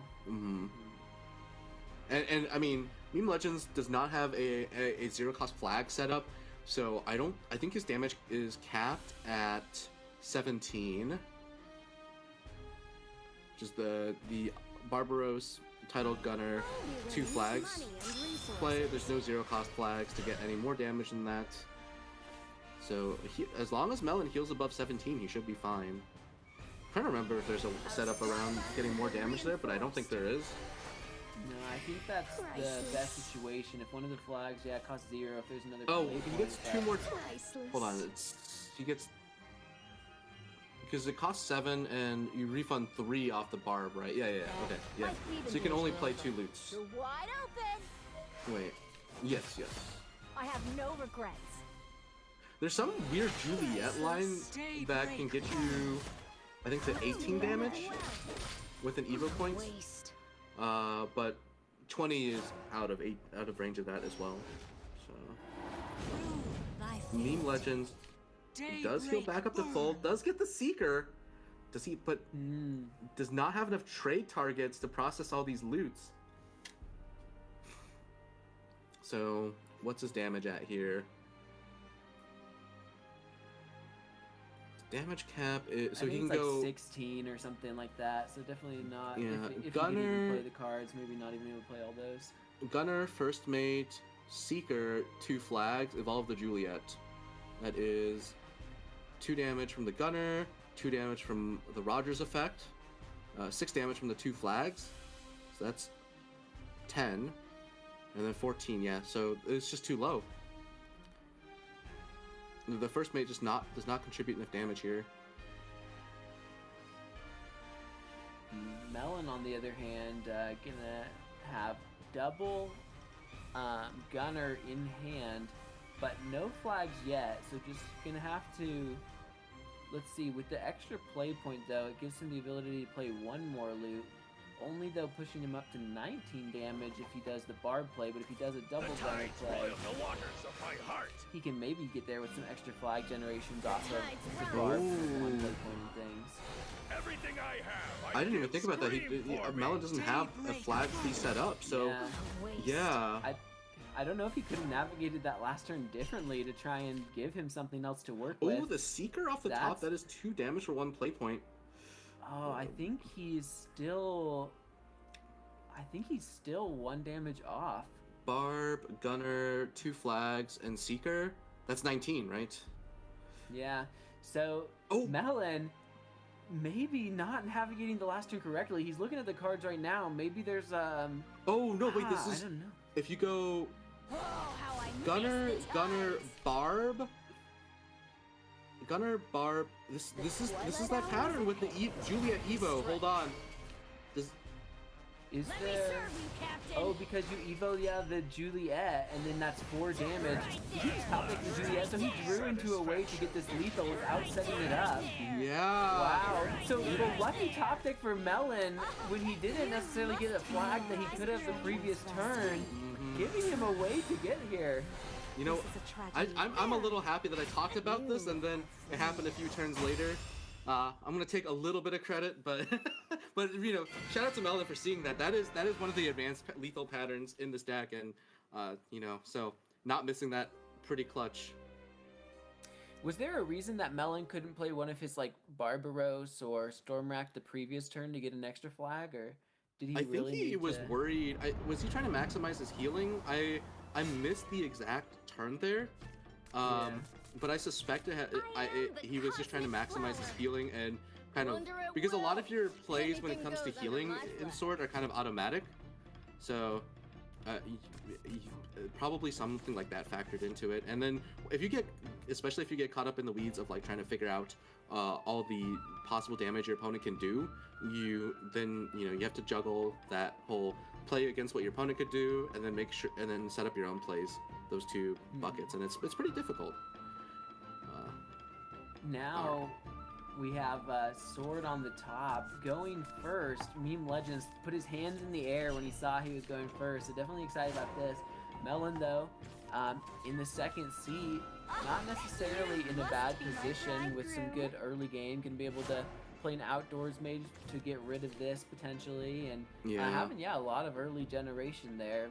And I mean, Meme Legends does not have a 0-cost flag set up, so I think his damage is capped at 17. Just the Barbaros, Title Gunner, 2 flags play. There's no 0-cost flags to get any more damage than that. So as long as Melon heals above 17, he should be fine. I'm trying to remember if there's a setup around getting more damage there, but I don't think there is. No, I think that's the best situation. If one of the flags, costs 0. If there's another. Oh, he gets 2 more. Hold on, he gets, because it costs 7 and you refund 3 off the barb, right? Yeah. Okay, yeah. So you can only play 2 loots. You're wide open. Wait. Yes. I have no regrets. There's some weird Juliet line that can get you, I think, to 18 damage with an Evo point. But 20 is out of range of that as well. So Meme Legends does heal back up to full, does get the Seeker. But does not have enough trade targets to process all these loots. So what's his damage at here? Damage cap is, so he can go like 16 or something like that. So definitely not. Yeah, if Gunner, he can even play the cards, maybe not even able to play all those. Gunner, First Mate, Seeker, 2 flags, evolve the Juliet. That is 2 damage from the Gunner, 2 damage from the Rogers effect, 6 damage from the 2 flags. So that's 10, and then 14. Yeah, so it's just too low. The First Mate just does not contribute enough damage here. Melon, on the other hand, gonna have double Gunner in hand, but no flags yet. So just gonna have to, let's see, with the extra play point though, it gives him the ability to play 1 more loot. Only though pushing him up to 19 damage if he does the barb play, but if he does a double Gunner play, he can maybe get there with some extra flag generations off of the barb for 1 play point and things. Everything I have, I didn't even think about that. Melon doesn't have a flag tree set up, so yeah. I don't know if he could have navigated that last turn differently to try and give him something else to work with. Oh, the Seeker off the top, that is 2 damage for 1 play point. Oh, I think he's still 1 damage off. Barb, Gunner, 2 flags, and Seeker. That's 19, right? Yeah. So Melon, maybe not navigating the last turn correctly. He's looking at the cards right now. Maybe there's Oh no! Wait, this is. I don't know. If you go Gunner, Barb. Gunner, Barb. This is that pattern with the Juliet Evo. Hold on. Is there? Oh, because you Evo the Juliet, and then that's 4 damage. He just top decked the Juliet, so he drew into a way to get this lethal without setting it up. Yeah. Wow. So the lucky top deck for Melon, when he didn't necessarily get a flag that he could have the previous turn, giving him a way to get here. You know, I'm a little happy that I talked about this, and then it happened a few turns later. I'm gonna take a little bit of credit, but but you know, shout out to Melon for seeing that. That is one of the advanced lethal patterns in this deck, and you know, so not missing that, pretty clutch. Was there a reason that Melon couldn't play one of his like Barbaros or Stormrack the previous turn to get an extra flag, or did he I really think he need was to... worried. Was he trying to maximize his healing? I missed the exact turn there. But I suspect he was just trying to maximize his healing and kind of, because a lot of your plays when it comes to healing in Sword are kind of automatic, so probably something like that factored into it. And then if you get, especially if you get caught up in the weeds of like trying to figure out all the possible damage your opponent can do, you have to juggle that whole play against what your opponent could do, and then make sure, and then set up your own plays, those two buckets, and it's pretty difficult. Now we have Sword on the top going first. Meme Legends put his hands in the air when he saw he was going first, so definitely excited about this. Melon though, in the second seat, not necessarily in a bad position, with some good early game, can be able to play an outdoors mage to get rid of this potentially, and having a lot of early generation there.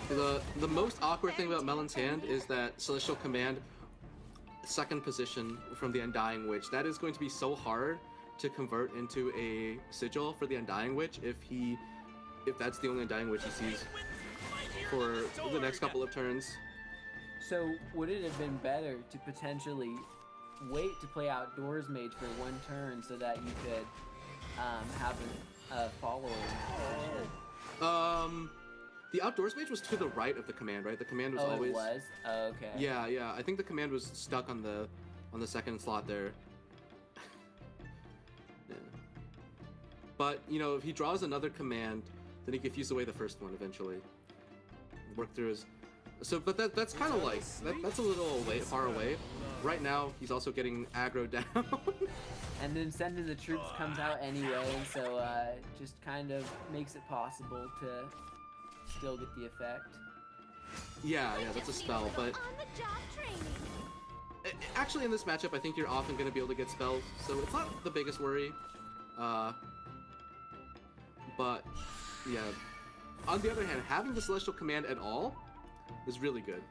The most awkward thing about Melon's hand is that Celestial Command second position from the Undying Witch. That is going to be so hard to convert into a sigil for the Undying Witch if that's the only Undying Witch he sees for the next couple of turns. So would it have been better to potentially wait to play outdoors mage for one turn so that you could have a follower? The outdoors mage was to the right of the command, right? The command was always. It was? Oh, okay. Yeah. I think the command was stuck on the second slot there. Yeah. But you know, if he draws another command, then he could fuse away the first one eventually. Work through his. So, but that's kind of like that's a little far away. Right now, he's also getting aggro down. And then sending the troops comes out anyway, and so just kind of makes it possible to still get the effect. Yeah, that's a spell, but actually in this matchup, I think you're often going to be able to get spells, so it's not the biggest worry. But yeah, on the other hand, having the Celestial Command at all is really good.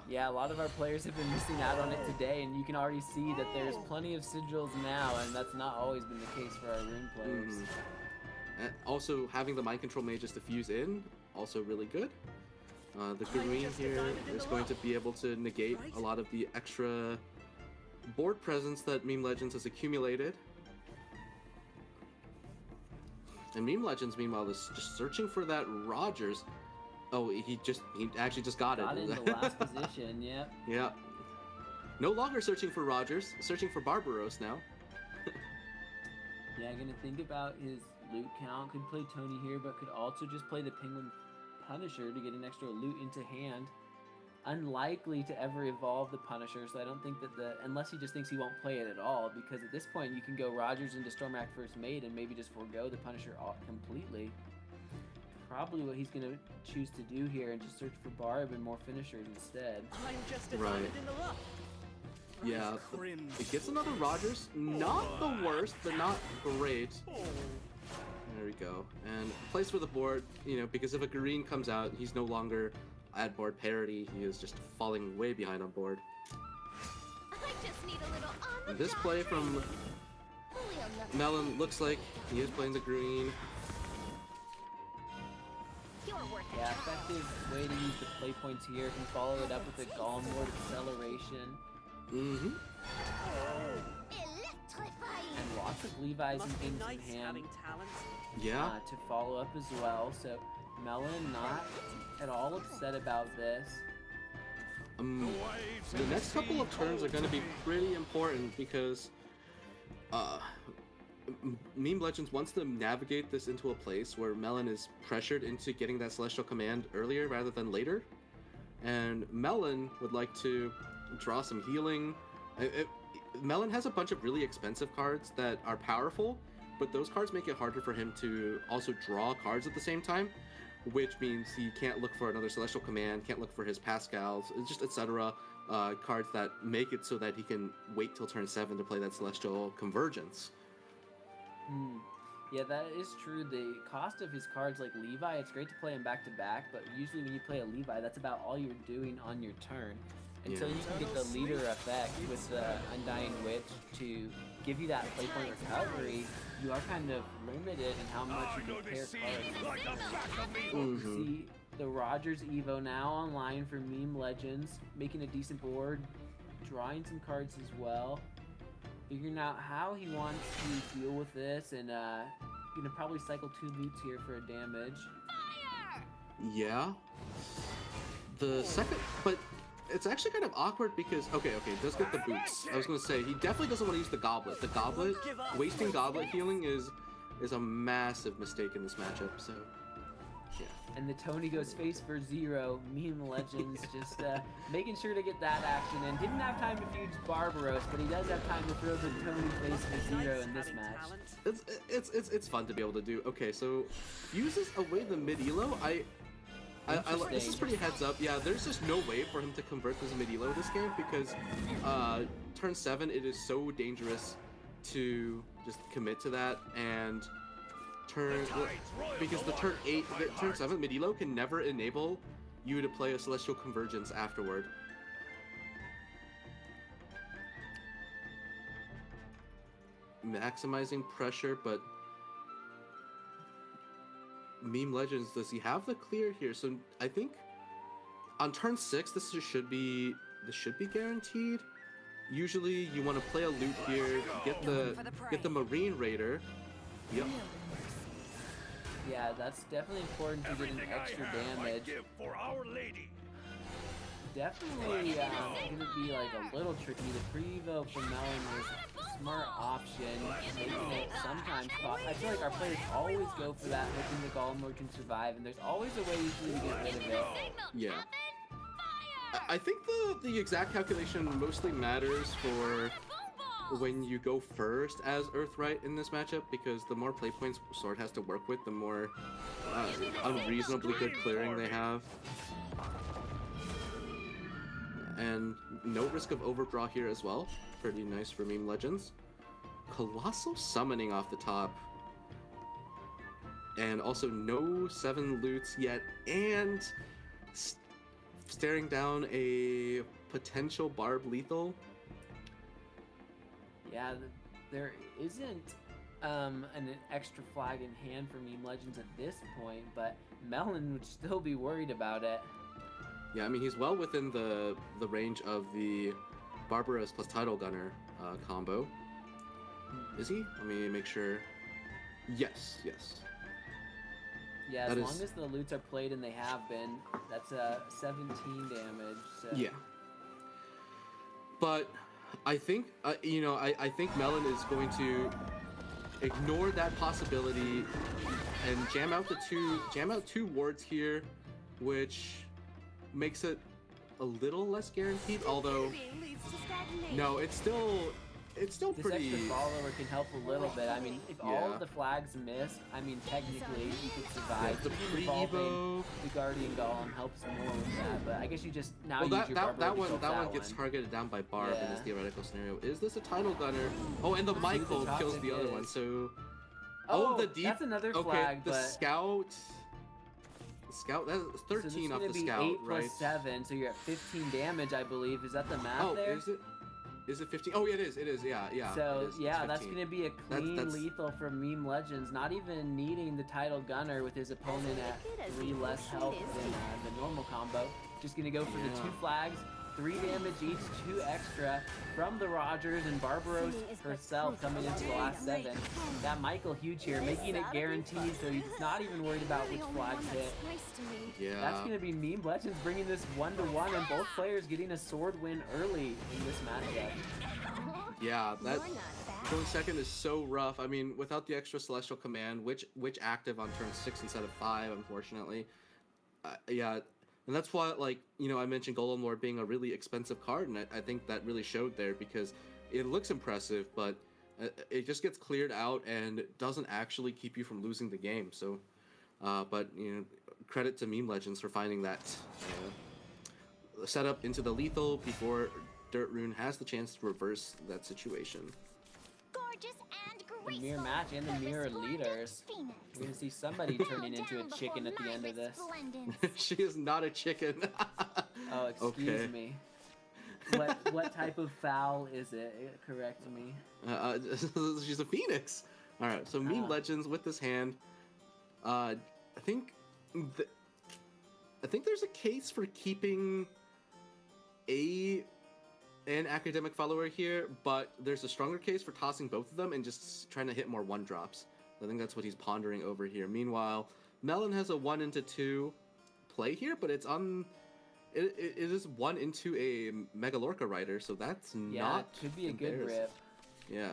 Yeah, a lot of our players have been missing out on it today, and you can already see that there's plenty of sigils now, and that's not always been the case for our rune players. And also, having the Mind Control Mages to fuse in, also really good. The green here is going to be able to negate a lot of the extra board presence that Meme Legends has accumulated. And Meme Legends, meanwhile, is just searching for that Rogers. Oh, he actually just got it. Got in the last position, yep. Yeah. No longer searching for Rogers, searching for Barbaros now. Yeah, gonna think about his loot count. Could play Tony here, but could also just play the Penguin Punisher to get an extra loot into hand. Unlikely to ever evolve the Punisher, so I don't think that unless he just thinks he won't play it at all, because at this point you can go Rogers into Stormrack First Mate and maybe just forego the Punisher completely. Probably what he's gonna choose to do here and just search for Barb and more finishers instead. Right. Yeah, it gets another Rogers. Not the worst, but not great. There we go. And place for the board, you know, because if a green comes out, he's no longer at board parity. He is just falling way behind on board. And this play from Melon looks like he is playing the green. Yeah, effective way to use the play points here. Can follow it up with a Golem Lord acceleration. And lots of Levi's and things in hand. Yeah. To follow up as well. So Melon not at all upset about this. The next couple of turns are going to be pretty important because Meme Legends wants to navigate this into a place where Melon is pressured into getting that Celestial Command earlier rather than later. And Melon would like to draw some healing. Melon has a bunch of really expensive cards that are powerful, but those cards make it harder for him to also draw cards at the same time, which means he can't look for another Celestial Command, can't look for his Pascals, just etc. cards that make it so that he can wait till turn 7 to play that Celestial Convergence. Yeah, that is true. The cost of his cards, like Levi, it's great to play him back to back, but usually when you play a Levi, that's about all you're doing on your turn. Until you can get the leader effect with the Undying Witch to give you that play point recovery, you are kind of limited in how much you can pair cards. See the Rogers Evo now online for Meme Legends, making a decent board, drawing some cards as well, figuring out how he wants to deal with this, and gonna probably cycle 2 loots here for a damage. Yeah. The second, but it's actually kind of awkward because, okay, does get the boots. I was gonna say, he definitely doesn't want to use the Goblet. The Goblet, wasting Goblet healing is a massive mistake in this matchup, so, yeah. And the Tony goes face for 0. Meme Legends just making sure to get that action in. Didn't have time to fuse Barbaros, but he does have time to throw the Tony face for 0 in this match. It's fun to be able to do. Okay, so uses away the mid elo. This is pretty heads up. Yeah, there's just no way for him to convert this mid elo this game because turn 7 it is so dangerous to just commit to that, and because the turn 7 mid elo can never enable you to play a Celestial Convergence afterward. Maximizing pressure, but Meme Legends, does he have the clear here? So I think on turn 6 this should be guaranteed. Usually you want to play a loot here, get the Marine Raider. Yep. Yeah, that's definitely important to get an extra damage. For Our Lady. Definitely gonna be like a little tricky. The pre-evo for Melon was a smart option, making it sometimes possible. I feel like our players always go for that, hoping the Golem Lord can survive, and there's always a way usually to get rid of it. Yeah. I think the exact calculation mostly matters for when you go first as Earthright in this matchup, because the more play points Sword has to work with, the more unreasonably good clearing they have. And no risk of overdraw here as well. Pretty nice for Meme Legends. Colossal Summoning off the top. And also no 7 loots yet, and staring down a potential Barb Lethal. Yeah, there isn't an extra flag in hand for Meme Legends at this point, but Melon would still be worried about it. Yeah, I mean, he's well within the range of the Barbaros plus Tidal Gunner combo. Is he? Let me make sure. Yes. Yeah, as long as the loots are played, and they have been, that's 17 damage. So. Yeah. But I think, I think Melon is going to ignore that possibility and jam out two wards here, which makes it a little less guaranteed, although no, it's still this pretty. Extra follower can help a little bit. I mean, if all of the flags miss, I mean, technically you could survive. Yeah, the pre-evo, the Guardian Golem helps more with that, but I guess you just now use your that one gets targeted down by Barb in this theoretical scenario. Is this a Tidal Gunner? Oh, and the Michael kills the other one. So the deep. That's another flag. The Scout. That's 13 off the Scout, 8 right? plus 7, so you're at 15 damage, I believe. Is that the math there? Is it 15? Oh, yeah, it is. Yeah. So, yeah, that's going to be a clean lethal for Meme Legends, not even needing the Tidal Gunner with his opponent at 3 less health than the normal combo. Just going to go for the 2 flags, 3 damage each, 2 extra from the Rogers, and Barbaros herself coming into the last 7. That Michael huge here, making it guaranteed, so he's not even worried about which flags hit. Yeah. That's going to be Meme Legends bringing this 1-1, and both players getting a sword win early in this matchup. Yeah, that going second is so rough. I mean, without the extra Celestial Command, which active on turn 6 instead of 5, unfortunately. Yeah. And that's why, I mentioned Golem Lord being a really expensive card, and I think that really showed there, because it looks impressive, but it just gets cleared out and doesn't actually keep you from losing the game. So, but, credit to Meme Legends for finding that setup into the lethal before Dirt Rune has the chance to reverse that situation. Gorgeous and The graceful. mirror match and the mirror leaders. Phoenix. We're gonna see somebody turning into a chicken at the end of this. She is not a chicken. Oh, excuse Okay. me. What type of fowl is it? Correct me. She's a phoenix. All right, so Meme Legends with this hand. I think there's a case for keeping an academic follower here, but there's a stronger case for tossing both of them and just trying to hit more 1-drops. I think that's what he's pondering over here. Meanwhile, Melon has a 1 into 2 play here, but it's on. It is 1 into a Megalorca rider, so that's not. It could be a good embarrassing. rip. Yeah.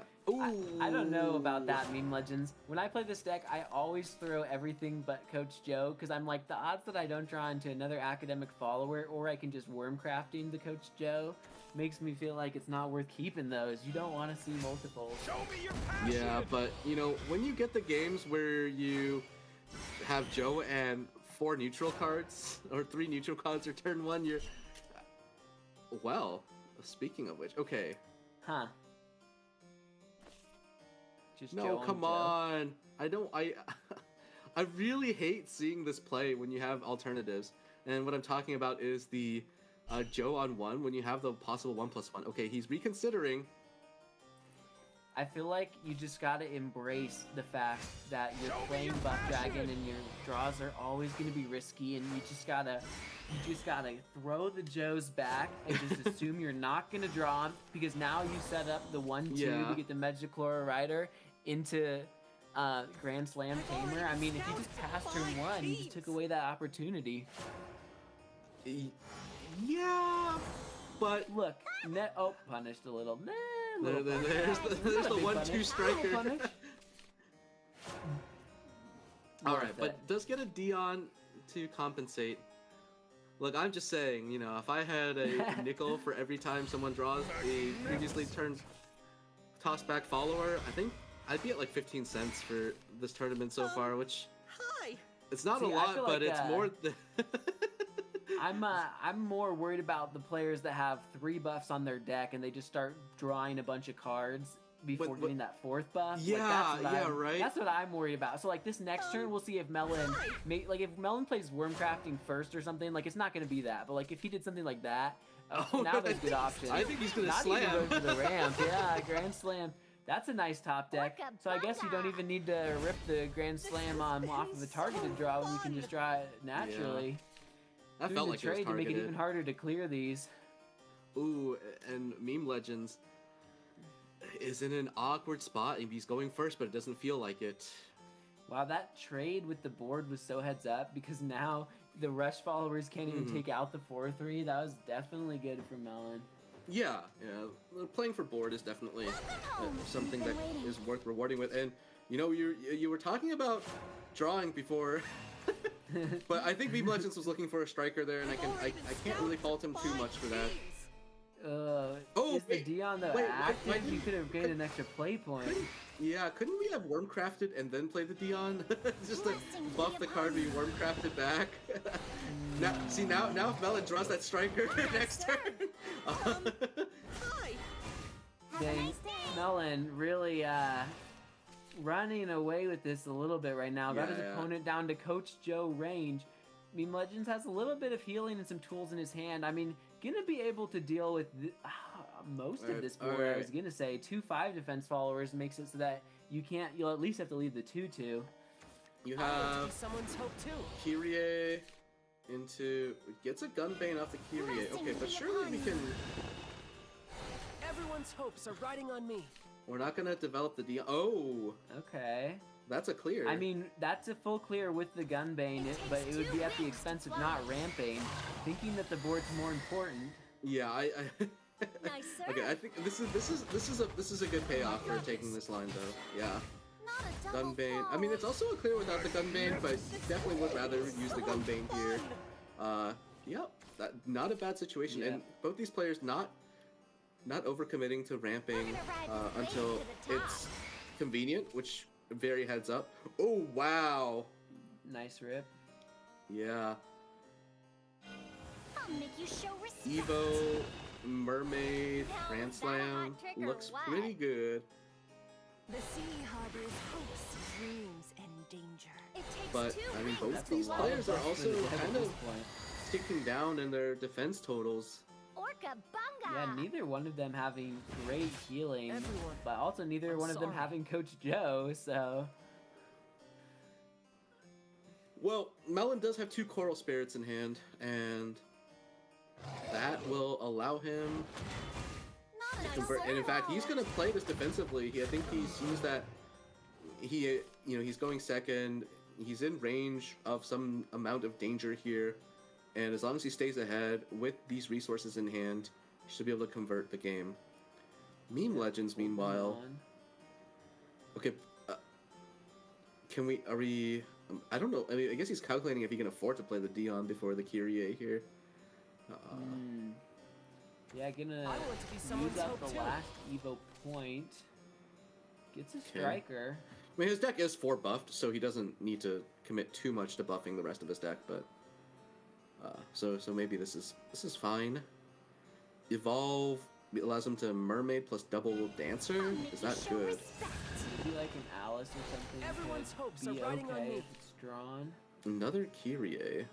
I don't know about that, Meme Legends. When I play this deck, I always throw everything but Coach Joe, because I'm like, the odds that I don't draw into another academic follower, or I can just worm crafting the Coach Joe, makes me feel like it's not worth keeping those. You don't want to see multiples. Show me your passion. Yeah, but when you get the games where you have Joe and 4 neutral cards or 3 neutral cards or turn 1, you're. Well, speaking of which, okay. Huh. Just No, Joe come on. I really hate seeing this play when you have alternatives. And what I'm talking about is the Joe on 1 when you have the possible 1+1. Okay, he's reconsidering. I feel like you just gotta embrace the fact that you're playing Buff Dragon and your draws are always gonna be risky, and you just gotta throw the Joes back and just assume you're not gonna draw them, because now you set up the 1-2 Yeah. to get the Megichlora Rider into Grand Slam Tamer. I mean, if you just passed turn 1, you just took away that opportunity. Yeah, but look, punished a little. There's the 1-2 striker. All right, but does get a Dion to compensate. Look, I'm just saying, if I had a nickel for every time someone draws a previously turned tossed back follower, I think I'd be at like 15 cents for this tournament so far, which it's not a lot, but it's more than I'm more worried about the players that have 3 buffs on their deck and they just start drawing a bunch of cards before getting that 4th buff. Yeah, right. That's what I'm worried about. So like this next turn, we'll see if Melon, if Melon plays Wormcrafting first or something, like it's not going to be that. But like if he did something like that, now there's good options. I think he's going to not slam. Even go to the ramp. Yeah, Grand Slam. That's a nice top deck. So I guess you don't even need to rip the Grand Slam off of a targeted draw when you can just draw it naturally. Yeah. That Doing felt the like it was trade to make it targeted. even harder to clear these. Ooh, and Meme Legends is in an awkward spot, and he's going first, but it doesn't feel like it. Wow, that trade with the board was so heads up, because now the Rush followers can't even take out the 4-3. That was definitely good for Melon. Yeah. Playing for board is definitely something that is worth rewarding with. And you were talking about drawing before, but I think Meme Legends was looking for a striker there, and I can't really fault him too much for that. Is the Dion though active? You could have gained an extra play point. Couldn't we have Wormcrafted and then play the Dion? Just to buff the card we Wormcrafted back. Now if Melon draws that striker next turn. Dang, Melon really running away with this a little bit right now. Got his opponent down to Coach Joe range. Meme Legends has a little bit of healing and some tools in his hand. I mean, gonna be able to deal with most of this board. I was gonna say 2-5 defense followers makes it so that you'll at least have to leave the 2-2. You have someone's hope too. Kyrie gets a Gunbane off the Kyrie. Okay, but surely we can. Everyone's hopes are riding on me. We're not gonna develop the Dion. Oh. Okay. That's a clear. I mean, that's a full clear with the Gunbane, but it would be at the expense of not ramping. Thinking that the board's more important. Yeah, okay, I think this is a good payoff for taking this line though. Yeah. Gunbane. I mean, it's also a clear without the Gunbane, but definitely would rather use the Gunbane here. Not a bad situation, and both these players not overcommitting to ramping until it's convenient, which very heads up. Oh wow! Nice rip. Yeah. I'll make you show respect. Evo, Mermaid, Grand is that a hot Slam trick or looks what? pretty good. The sea harbors hopes, dreams, and danger. It takes But two I mean, wins. both That's these a lot players are buffs also for the dev at kind this of point. ticking down in their defense totals. Orca bunga. Yeah, neither one of them having great healing, Everyone, but also neither I'm one of them sorry. having Coach Joe, so... Well, Melon does have 2 Coral Spirits in hand, and that will allow him Not to a convert. And in fact, he's going to play this defensively. I think he sees that he's going second. He's in range of some amount of danger here, and as long as he stays ahead with these resources in hand, he should be able to convert the game. Meme Legends, meanwhile. Okay, are we? I don't know. I mean, I guess he's calculating if he can afford to play the Dion before the Kyrie here. Yeah, gonna I want to be someone's use up hope the too. last Evo point. Gets a striker. I mean, his deck is 4 buffed, so he doesn't need to commit too much to buffing the rest of his deck. But so maybe this is fine. Evolve allows him to Mermaid plus double Dancer. Is that good? Maybe like an Alice or something. Everyone's could hopes be are riding on okay me. if it's drawn. Another Kyrie.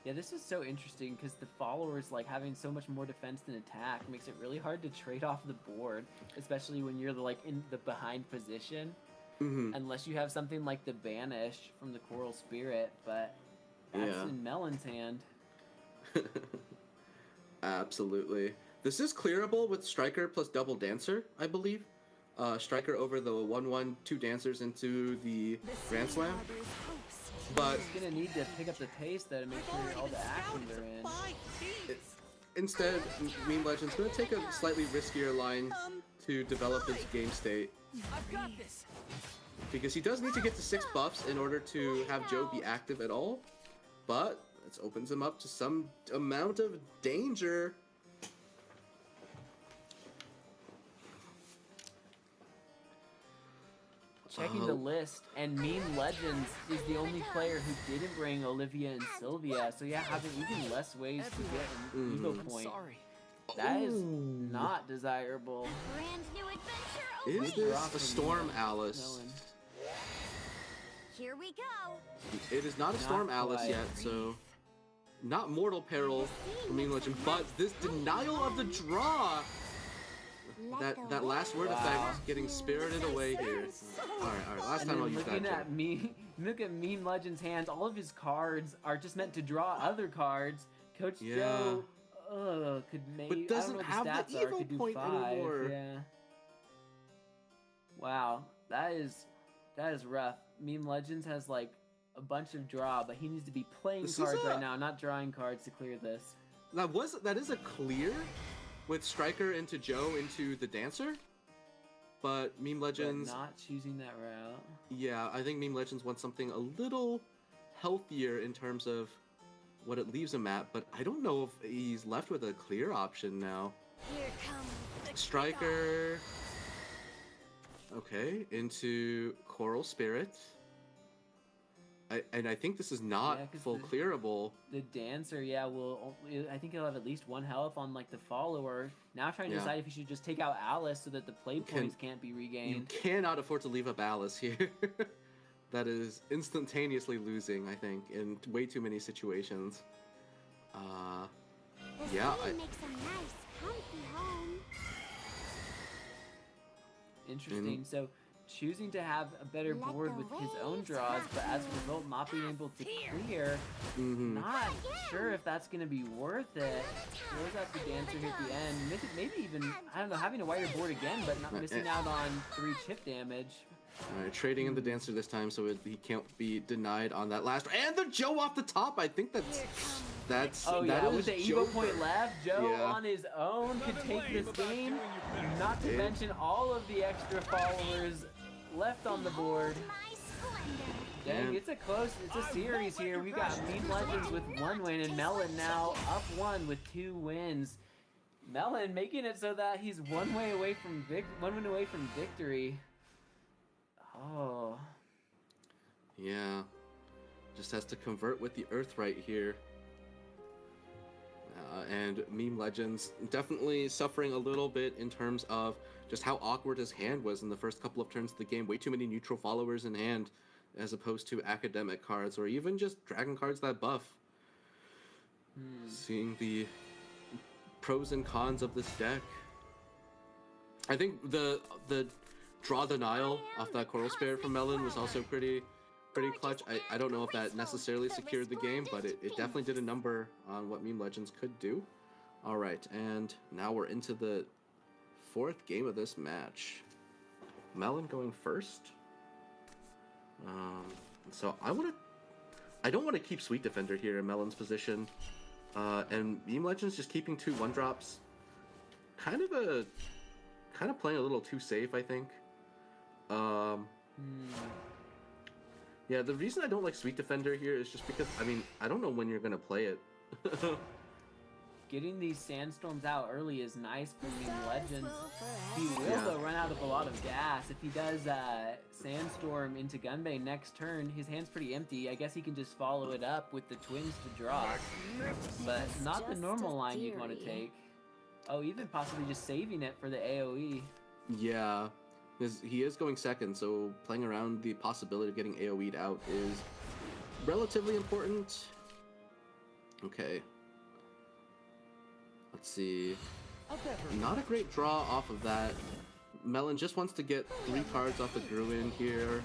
Yeah, this is so interesting because the followers like having so much more defense than attack makes it really hard to trade off the board, especially when you're like in the behind position. Unless you have something like the Banish from the Coral Spirit, but that's in Melon's hand. Absolutely. This is clearable with Striker plus double Dancer, I believe. Striker over the 1/1 2 Dancers into the Grand Slam. But he's gonna need to pick up the pace though to make sure all the actions are in. instead, Meme Legend's going to take a slightly riskier line to develop his game state. I've got this. Because he does need to get to 6 buffs in order to have Joe be active at all. But this opens him up to some amount of danger. Checking the list, and Meme Legends is the only player who didn't bring Olivia and Sylvia, so yeah, having even less ways to get an Evo point. That is not desirable. Brand new adventure Is this a Storm Alice? Here we go. It is not a Storm Alice quite. yet, so not Mortal Peril for Meme Legend, but this denial of the draw. That last word effect getting spirited away here. Alright, last time I'll use that. Look at Meme Legend's hands. All of his cards are just meant to draw other cards. Coach Yeah. Joe could make. But doesn't I don't know have what the the stats are. Evo Could do point 5. anymore. Yeah. Wow, that is rough. Meme Legends has like a bunch of draw, but he needs to be playing This cards is a- right now, not drawing cards to clear this. That is a clear with Striker into Joe into the Dancer, but Meme Legends But not choosing that route. Yeah, I think Meme Legends wants something a little healthier in terms of what it leaves him at, but I don't know if he's left with a clear option now. Here comes the Striker. Okay, into Coral Spirit. I think this is not Yeah, 'cause full clearable. The Dancer, yeah, I think he'll have at least 1 health on like the follower. Now trying to Yeah. decide if he should just take out Alice so that the play points can't be You regained. cannot afford to leave up Alice here. That is instantaneously losing, I think, in way too many situations. Yeah, city makes a nice, comfy home. Interesting. So choosing to have a better board with his own draws, but as a result not being able to clear, not sure if that's going to be worth it. Throws out the Dancer here at the end. Maybe even, I don't know, having a wider board again, but not missing out on 3 chip damage. Alright, trading in the Dancer this time so he can't be denied on that last. And the Joe off the top! I think that's Oh that yeah, is with the Evo Joker. point left, Joe Yeah. on his own could take this game. Not to Yeah. mention all of the extra followers left on the board. Dang, it's a series here. We got Meme Legends with 1 win and Melon now up 1 with 2 wins. Melon making it so that he's 1 win away from victory. Oh. Yeah. Just has to convert with the Earth right here. And Meme Legends definitely suffering a little bit in terms of just how awkward his hand was in the first couple of turns of the game. Way too many neutral followers in hand as opposed to academic cards or even just dragon cards that buff. Seeing the pros and cons of this deck. I think the draw denial off that Coral Spirit from Melon was also pretty clutch. I don't know if that necessarily secured the game, but it definitely did a number on what Meme Legends could do. All right, and now we're into the 4th game of this match. Melon going first. So I don't want to keep Sweet Defender here in Melon's position. And Meme Legends just keeping 2 1-drops. Kind of playing a little too safe, I think. Yeah, the reason I don't like Sweet Defender here is just because, I mean, I don't know when you're gonna play it. Getting these Sandstorms out early is nice for Meme Legends. He will, though, run out of a lot of gas. If he does Sandstorm into Gunbay next turn, his hand's pretty empty. I guess he can just follow it up with the Twins to draw. But not the normal line you'd want to take. Oh, even possibly just saving it for the AoE. Yeah. He is going second, so playing around the possibility of getting AoE'd out is relatively important. Okay. Let's see. Not a great draw off of that. Melon just wants to get 3 cards off the Gruin here.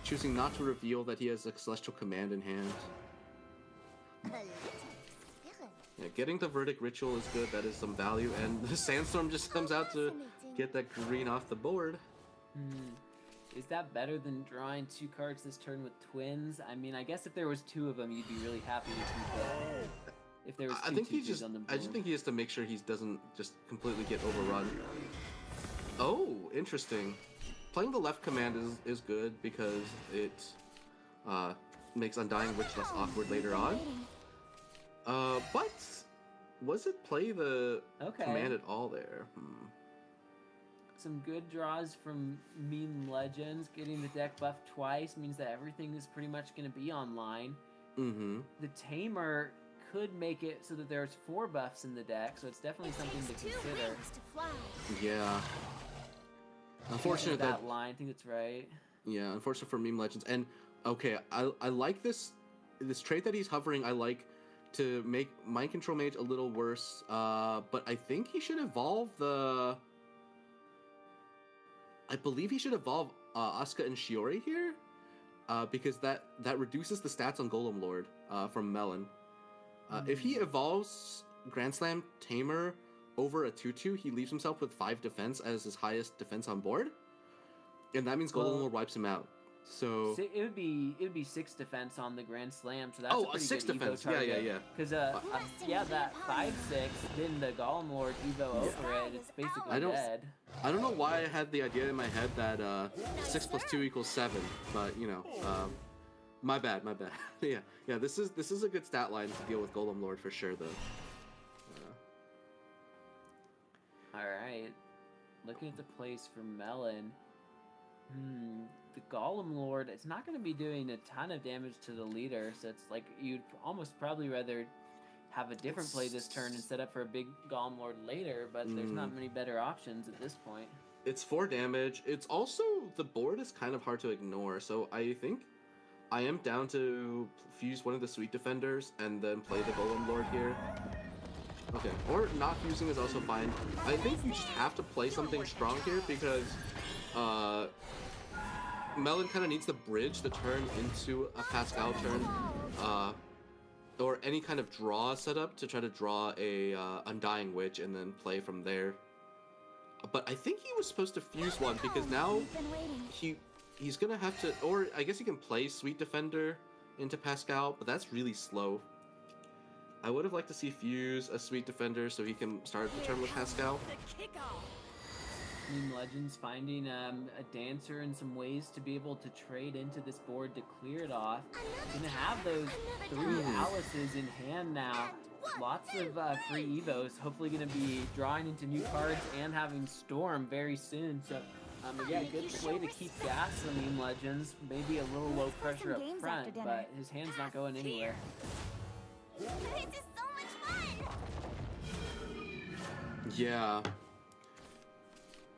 Choosing not to reveal that he has a Celestial Command in hand. Yeah, getting the Verdict Ritual is good, that is some value, and the Sandstorm just comes out to get that green off the board. Is that better than drawing 2 cards this turn with Twins? I mean, I guess if there was 2 of them, you'd be really happy to keep it. If there was 2 2/2s on the board. I just think he has to make sure he doesn't just completely get overrun. Oh, interesting. Playing the left command is good because it makes Undying Witch less awkward later on. But was it play the command at all there? Some good draws from Meme Legends. Getting the deck buffed twice means that everything is pretty much going to be online. The Tamer could make it so that there's 4 buffs in the deck, so it's definitely something to consider. Yeah. Unfortunate that line, I think that's right. Yeah, unfortunate for Meme Legends. And okay, I like this trait that he's hovering. I like to make Mind Control Mage a little worse, but I think he should evolve the. I believe he should evolve Asuka and Shiori here, because that reduces the stats on Golem Lord from Melon. If he evolves Grand Slam Tamer over a 2/2, he leaves himself with 5 defense as his highest defense on board, and that means Golem Lord wipes him out. So it would be 6 defense on the Grand Slam, so that's a pretty 6 good defense. Evo target. Yeah. Because that 5/6, then the Golem Lord Evo over it, it's basically dead. I don't know why I had the idea in my head that 6 + 2 = 7, but you know, my bad. yeah. This is a good stat line to deal with Golem Lord for sure, though. All right, looking at the plays for Melon. The Golem Lord, it's not going to be doing a ton of damage to the leader, so it's like you'd almost probably rather have a different play this turn and set up for a big Golem Lord later, but there's not many better options at this point. It's 4 damage. It's also, the board is kind of hard to ignore, so I think I am down to fuse one of the Sweet Defenders and then play the Golem Lord here. Okay, or not fusing is also fine. I think you just have to play something strong here because Melon kind of needs to bridge the turn into a Pascal turn, or any kind of draw setup to try to draw a Undying Witch and then play from there. But I think he was supposed to fuse one because now he's gonna have to, or I guess he can play Sweet Defender into Pascal, but that's really slow. I would have liked to see fuse a Sweet Defender so he can start the turn with Pascal. Meme Legends finding a Dancer and some ways to be able to trade into this board to clear it off. Gonna have those 3 Alices in hand now. Lots of free Evos. Hopefully gonna be drawing into new cards and having Storm very soon. So Yeah, good way to keep gas on Meme Legends. Maybe a little low pressure up front, but his hand's not going anywhere. This is so much fun! Yeah.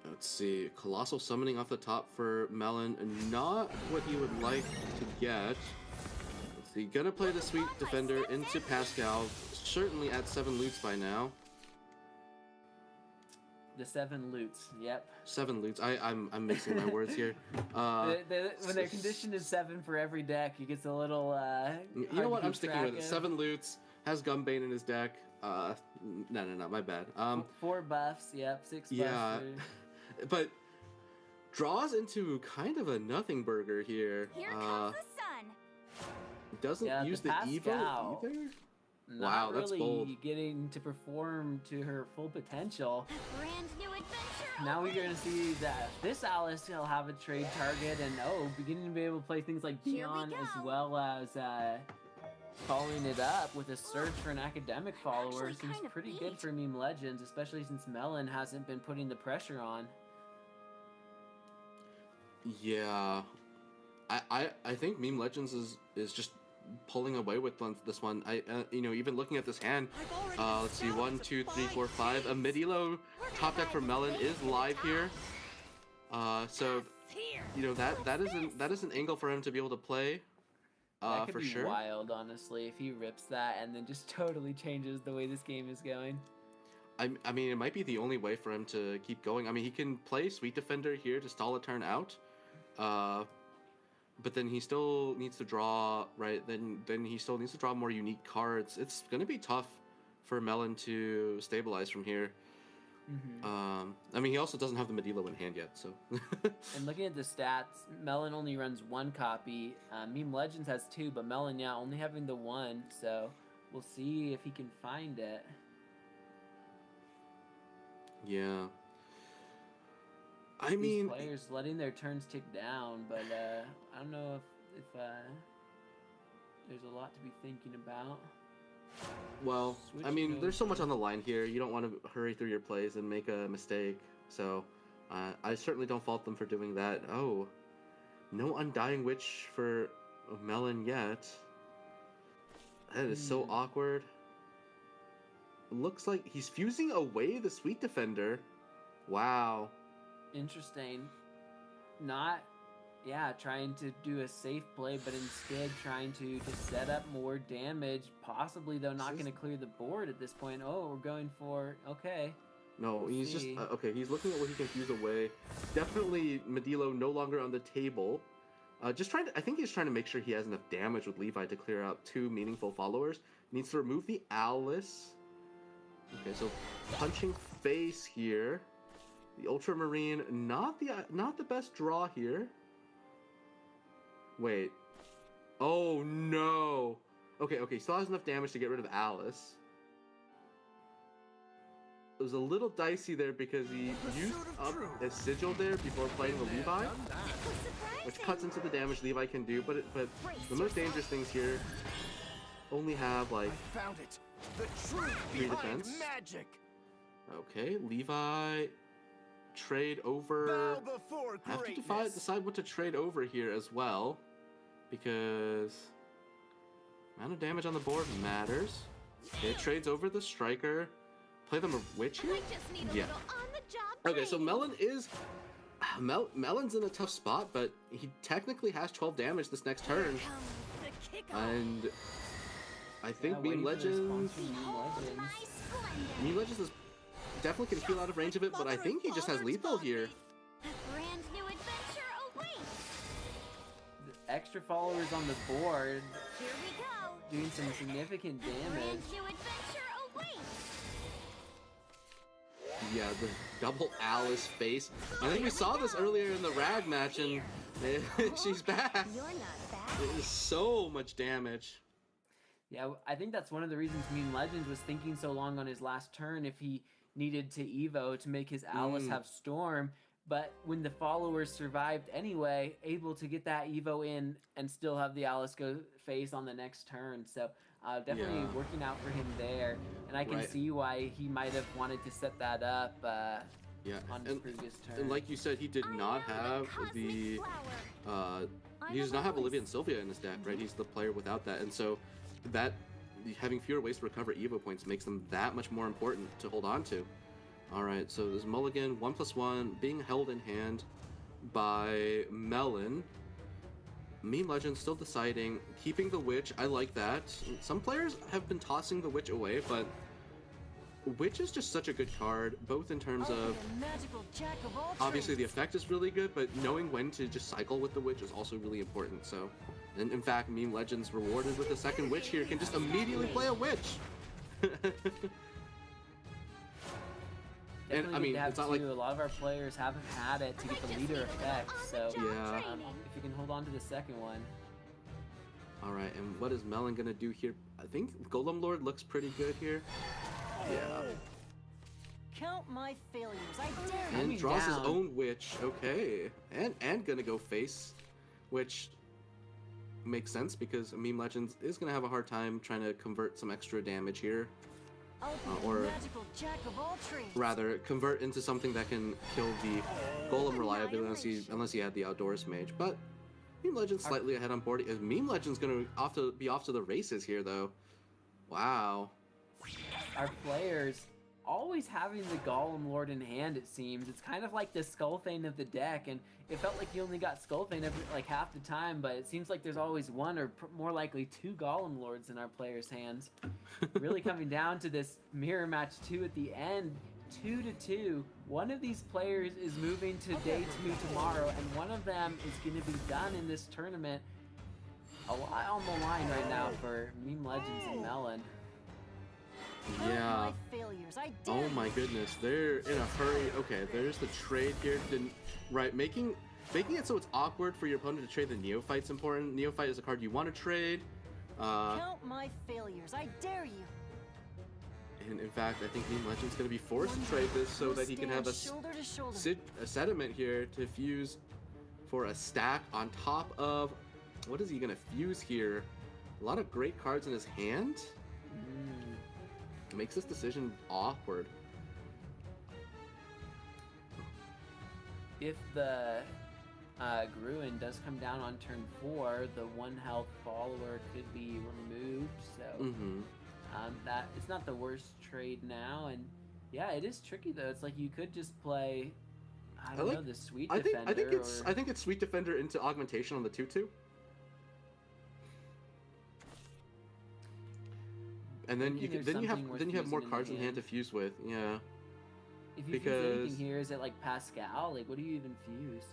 Let's see. Colossal summoning off the top for Melon. Not what he would like to get. Let's see. Gonna play the Sweet Defender into Pascal. Certainly at 7 loots by now. The 7 loots, yep. 7 loots. I'm mixing my words here. When their condition is 7 for every deck, it gets a little you know what? I'm sticking with it. 7 loots. Has Gumbane in his deck. No, my bad. 4 buffs, yep. 6 buffs. Yeah, but draws into kind of a nothing burger here. Here comes the sun. Doesn't use the Evo either. Wow, that's really bold. Getting to perform to her full potential. Brand new adventure. Now we're gonna see that this Alice will have a trade target, and beginning to be able to play things like Beyond as well as following it up with a search for an academic follower. Seems pretty good for Meme Legends, especially since Melon hasn't been putting the pressure on. Yeah, I think Meme Legends is just pulling away with this one. Even looking at this hand, let's see, 1, 2, 3, 4, 5. A mid-elo top deck for Melon is live here. So that is an angle for him to be able to play. That could for be sure. wild, honestly, if he rips that and then just totally changes the way this game is going. I mean, it might be the only way for him to keep going. I mean, he can play Sweet Defender here to stall a turn out. But then he still needs to draw, right? Then he still needs to draw more unique cards. It's going to be tough for Melon to stabilize from here. I mean, he also doesn't have the Medilo in hand yet, so. And looking at the stats, Melon only runs 1 copy. Meme Legends has 2, but Melon, only having the 1. So we'll see if he can find it. Yeah. I mean, these players letting their turns tick down, but I don't know if there's a lot to be thinking about. Well, I mean, there's so much on the line here. You don't want to hurry through your plays and make a mistake. So I certainly don't fault them for doing that. Oh, no Undying Witch for Melon yet. That is so awkward. Looks like he's fusing away the Sweet Defender. Wow. Interesting. Not, trying to do a safe play, but instead trying to just set up more damage. Possibly, though, not going to clear the board at this point. Oh, we're going for, okay. No, he's just, okay, he's looking at what he can fuse away. Definitely Medilo no longer on the table. I think he's trying to make sure he has enough damage with Levi to clear out 2 meaningful followers. Needs to remove the Alice. Okay, so punching face here. The Ultramarine, not the best draw here. Wait. Oh no. Okay, still has enough damage to get rid of Alice. It was a little dicey there because he used up his sigil there before playing the Levi, which cuts into the damage Levi can do. But the most dangerous things here only have like 3 defense. Okay, Levi. Trade over. I have to decide what to trade over here as well, because amount of damage on the board matters. Okay, trades over the striker. Play them a witch here. Yeah. Okay, so Melon is Melon's in a tough spot, but he technically has 12 damage this next turn, and I think Meme Legends is definitely can heal out of range of it, but I think he just has lethal here. Brand new adventure awaits. The extra followers on the board. Here we go. Doing some significant damage. Brand new adventure awaits. Yeah, the double Alice face. I think we saw this earlier in the Rag match, and she's back. You're not bad. It is so much damage. Yeah, I think that's one of the reasons Meme Legends was thinking so long on his last turn if he needed to Evo to make his Alice have Storm, but when the followers survived anyway, able to get that Evo in and still have the Alice go face on the next turn. So definitely working out for him there, and I can see why he might have wanted to set that up Yeah, on his previous turn. and like you said, he did not have the he does not have Olivia and Sylvia in his deck, right? He's the player without that, and so that having fewer ways to recover Evo points makes them that much more important to hold on to. All right, so this mulligan 1+1 being held in hand by Melon. Meme Legend still deciding, keeping the Witch. I like that. Some players have been tossing the Witch away, but Witch is just such a good card, both in terms of obviously the effect is really good, but knowing when to just cycle with the Witch is also really important. So, and in fact, Meme Legends rewarded with a second Witch here can just immediately play a Witch. And I mean, it's not like a lot of our players haven't had it to get the leader effect, so yeah. If you can hold on to the second one. All right, and what is Melon gonna do here? I think Golem Lord looks pretty good here. Yeah. Count my failures. I dare And you. draws his own Witch. Okay, and gonna go face, which makes sense because Meme Legends is gonna have a hard time trying to convert some extra damage here. Or rather, convert into something that can kill the Golem reliability unless you add the Outdoors Mage. But Meme Legend's slightly ahead on board. Meme Legend's gonna be off to the races here, though. Wow. Our players always having the Golem Lord in hand, it seems. It's kind of like the Skullthane of the deck, and it felt like you only got Skullthane every, like half the time, but it seems like there's always one or more likely two Golem Lords in our players' hands. Really coming down to this mirror match 2 at the end, 2-2. One of these players is moving to day 2 tomorrow, and one of them is going to be done in this tournament. A lot on the line right now for Meme Legends and Melon. Yeah. Oh my goodness, they're in a hurry. Okay, there's the trade here. Right, making it so it's awkward for your opponent to trade the Neophyte's important. Neophyte is a card you want to trade. Count my failures. I dare you. And in fact, I think Meme Legend's going to be forced to trade this so that he can have a sediment here to fuse for a stack on top of... What is he going to fuse here? A lot of great cards in his hand. Makes this decision awkward. If the Gruen does come down on turn 4, the 1 health follower could be removed, so that it's not the worst trade now. And yeah, it is tricky though. It's like you could just play, I don't know, the Sweet Defender. I think it's Sweet Defender into augmentation on the 2/2. And then you have more cards in hand to fuse with, yeah. If you fuse anything here, is it like Pascal? Like, what do you even fuse?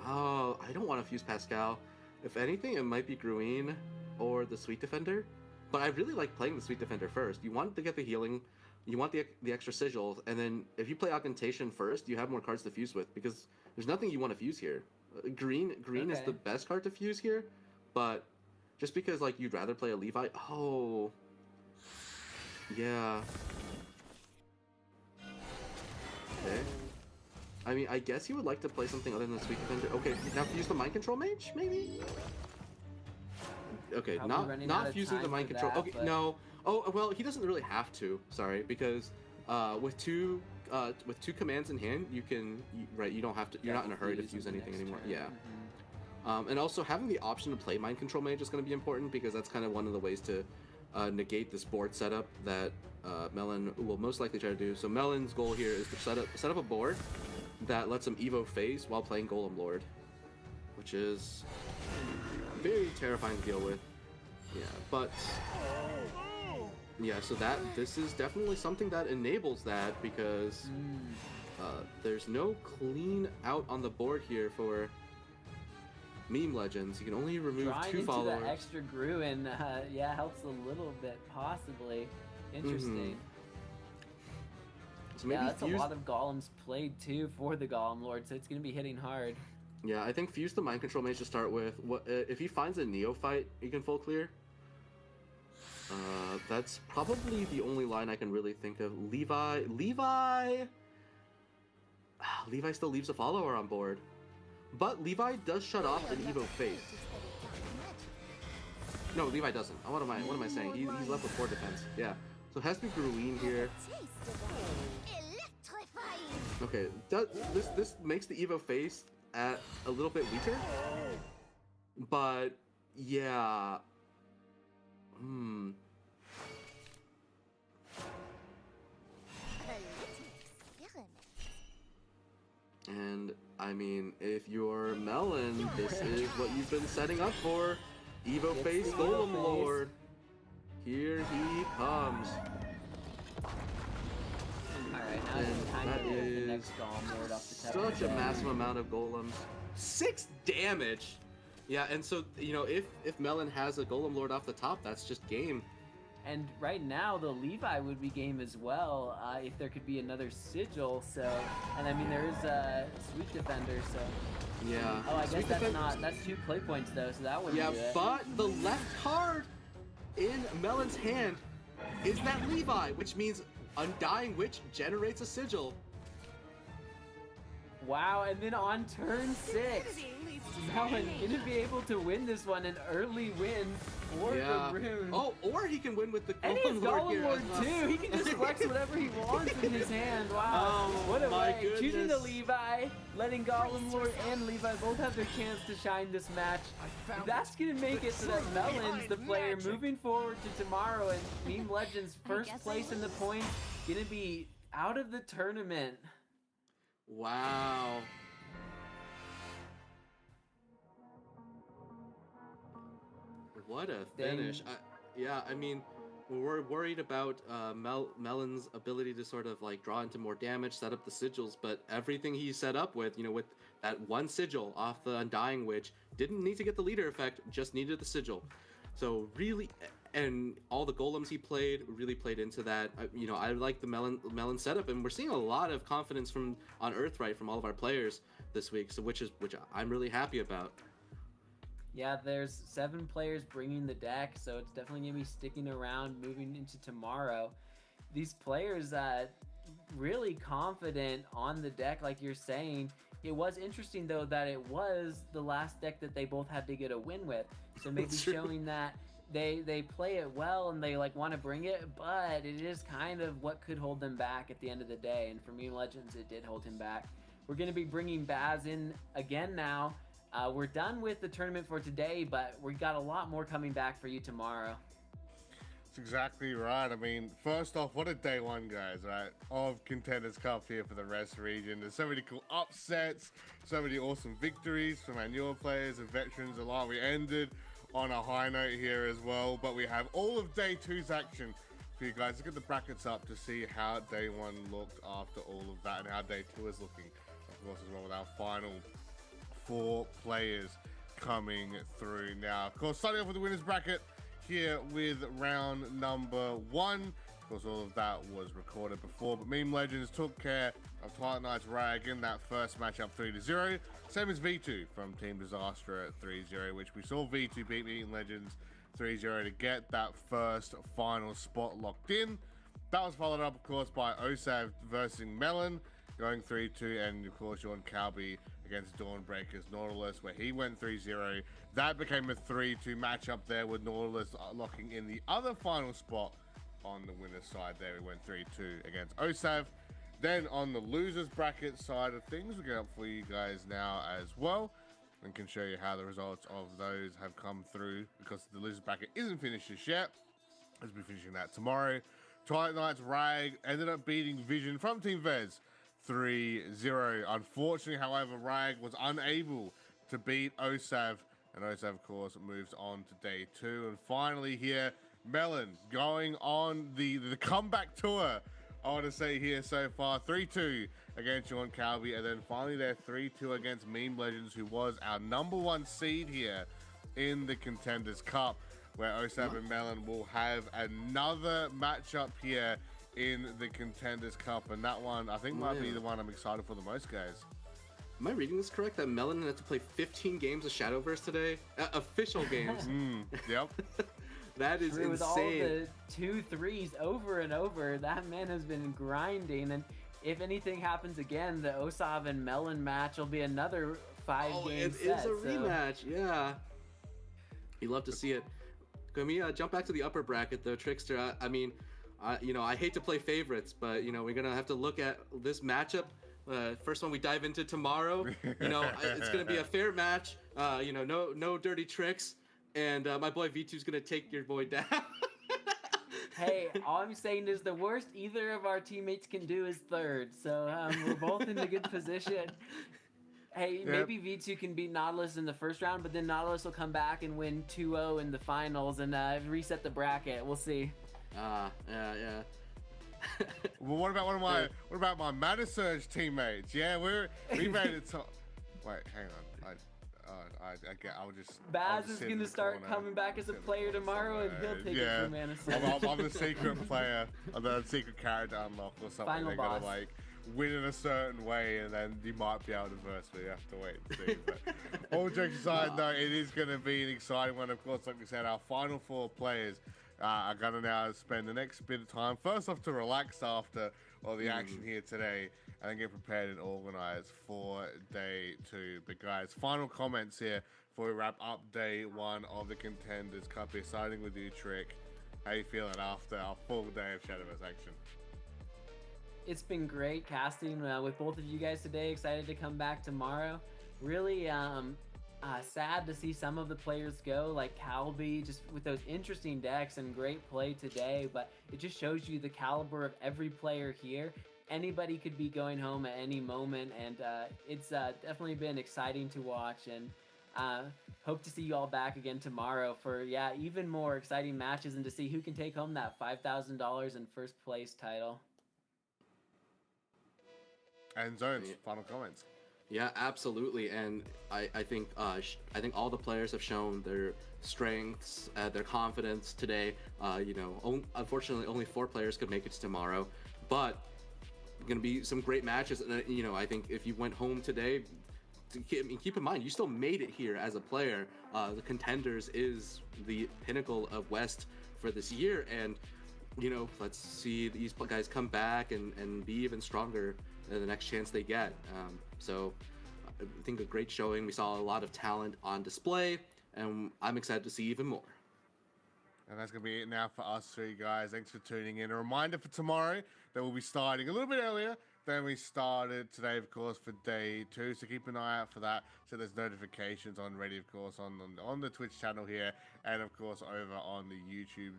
Oh, I don't want to fuse Pascal. If anything, it might be Gruen or the Sweet Defender. But I really like playing the Sweet Defender first. You want to get the healing, you want the extra sigils, and then if you play Augmentation first, you have more cards to fuse with because there's nothing you want to fuse here. Green is the best card to fuse here, but just because like you'd rather play a Levi. Oh. Yeah. Okay. I mean, I guess you would like to play something other than Sweet Defender. Okay, now fuse the Mind Control Mage, maybe? Okay, not fusing the Mind Control. Okay, no. Oh, well, he doesn't really have to. Sorry, because with two commands in hand, you can you don't have to. You're not in a hurry to fuse anything anymore. Yeah. And also having the option to play Mind Control Mage is going to be important because that's kind of one of the ways to negate this board setup that Melon will most likely try to do. So Melon's goal here is to set up a board that lets him Evo phase while playing Golem Lord, which is very terrifying to deal with. Yeah, but yeah, so this is definitely something that enables that because there's no clean out on the board here for Meme Legends. You can only remove 2 followers. Into the extra Gruen, yeah, helps a little bit, possibly. Interesting. So maybe that's a lot of golems played too for the Golem Lord, so it's going to be hitting hard. Yeah, I think fuse the Mind Control Mage to start with. What if he finds a Neophyte you can full clear? That's probably the only line I can really think of. Levi still leaves a follower on board. But Levi does shut off an Evo face. No, Levi doesn't. What am I saying? He's left with 4 defense. Yeah. So it has to be Gruen here. Okay, this makes the Evo face at a little bit weaker, but yeah. And I mean, if you're Melon, this is what you've been setting up for. Evo face Golem Lord. Here he comes. Alright, now it's time to get the next Golem Lord off the top. Such a massive amount of golems. 6 damage! Yeah, and so, you know, if Melon has a Golem Lord off the top, that's just game. And right now, the Levi would be game as well, if there could be another Sigil, so... And I mean, there is a Sweet Defender, so... Yeah. Oh, I guess that's 2 play points, though, so that wouldn't do it. But the left card in Melon's hand is that Levi, which means Undying Witch generates a Sigil. Wow, and then on turn 6, Melon gonna be able to win this one, an early win for the rune. Oh, or he can win with the And he has Golem Lord here Lord as well. too. He can just flex whatever he wants in his hand. Wow. What a my way. Choosing the goodness. Levi, letting Golem Lord and Levi both have their chance to shine this match. That's going to make it so that Melon's the player moving forward to tomorrow, and Meme Legends first place in the points going to be out of the tournament. Wow. What a finish. I mean, we're worried about Melon's ability to sort of like draw into more damage, set up the sigils, but everything he set up with, you know, with that one sigil off the Undying Witch, didn't need to get the leader effect, just needed the sigil. So really, and all the golems he played really played into that. You know, I like the Melon setup, and we're seeing a lot of confidence on Earthright from all of our players this week, so which I'm really happy about. Yeah, there's 7 players bringing the deck, so it's definitely going to be sticking around moving into tomorrow. These players really confident on the deck, like you're saying. It was interesting, though, that it was the last deck that they both had to get a win with. So maybe showing that they play it well and they like want to bring it, but it is kind of what could hold them back at the end of the day. And for Meme Legends, it did hold him back. We're going to be bringing Baz in again now. We're done with the tournament for today, but we got a lot more coming back for you tomorrow. That's exactly right. I mean, first off, what a day one, guys, right? Of Contenders Cup here for the Rest region. There's so many cool upsets, so many awesome victories from our newer players and veterans alike. We ended on a high note here as well, but we have all of day 2's action for you guys. Look at the brackets up to see how day 1 looked after all of that and how day 2 is looking, of course, as well, with our final 4 players coming through now. Of course, starting off with the winners bracket here with round number 1. Of course, all of that was recorded before, but Meme Legends took care of Twilight Knight's Rag in that first matchup 3-0. Same as V2 from Team Disaster at 3-0, which we saw V2 beat Meme Legends 3-0 to get that first final spot locked in. That was followed up, of course, by Osof versus Melon, going 3-2, and of course, John Calby against Dawnbreaker's Nautilus, where he went 3-0. That became a 3-2 matchup there, with Nautilus locking in the other final spot on the winner's side there. We went 3-2 against Osof. Then on the losers bracket side of things, we're going up for you guys now as well, and can show you how the results of those have come through, because the losers bracket isn't finished just yet, as we'll be finishing that tomorrow. Twilight Knight's Rag ended up beating Vision from Team Vez 3-0. Unfortunately, however, Rag was unable to beat Osof, and Osof, of course, moves on to day 2. And finally here, Melon going on the comeback tour, I want to say here so far. 3-2 against Sean Calby, and then finally there 3-2 against Meme Legends, who was our number 1 seed here in the Contenders Cup, where Osof and Melon will have another matchup here in the Contenders Cup, and that one I think might be the one I'm excited for the most, guys. Am I reading this correct, that Melon had to play 15 games of Shadowverse today? Official games. Yep. That is insane. With all the 2-3s over and over, that man has been grinding, and if anything happens again, the Osof and Melon match will be another 5-game set. It is a rematch, yeah. You love to see it. Can we jump back to the upper bracket, though, Trickster? I mean, you know, I hate to play favorites, but, you know, we're going to have to look at this matchup. First one we dive into tomorrow. You know, it's gonna be a fair match. You know, no dirty tricks, and my boy V2's gonna take your boy down. Hey, all I'm saying is the worst either of our teammates can do is third. So we're both in a good position. Hey, maybe V2 can beat Nautilus in the first round, but then Nautilus will come back and win 2-0 in the finals and reset the bracket. We'll see. Yeah. Well, what about my Mana Surge teammates? Yeah, we made it to. Wait, hang on. I'll just. Baz is gonna start coming back as a player tomorrow, and he'll take it from Mana Surge. I'm the secret player. I'm the secret character unlock or something. Final They're boss. gonna like win in a certain way, and then you might be able to verse, but you have to wait and see. But all jokes aside, though, it is gonna be an exciting one. Of course, like we said, our final 4 players are gonna now spend the next bit of time first off to relax after all the action here today, and then get prepared and organized for day 2. But guys, final comments here before we wrap up day 1 of the Contenders Cup here, starting with you, Trick. How you feeling after our full day of Shadowverse action? It's been great casting with both of you guys today. Excited to come back tomorrow. Really sad to see some of the players go, like Calby, just with those interesting decks and great play today, but it just shows you the caliber of every player here. Anybody could be going home at any moment, and it's definitely been exciting to watch, and hope to see you all back again tomorrow for even more exciting matches and to see who can take home that $5,000 in first place title. And Zones, final comments. Yeah, absolutely, and I think all the players have shown their strengths, their confidence today. You know, unfortunately, only 4 players could make it to tomorrow, but gonna be some great matches. And you know, I think if you went home today, keep in mind you still made it here as a player. The Contenders is the pinnacle of West for this year, and you know, let's see these guys come back and be even stronger the next chance they get. So I think a great showing. We saw a lot of talent on display, and I'm excited to see even more. And that's going to be it now for us 3 guys. Thanks for tuning in. A reminder for tomorrow that we'll be starting a little bit earlier than we started today, of course, for day 2. So keep an eye out for that. So there's notifications on ready, of course, on the Twitch channel here, and of course over on the YouTube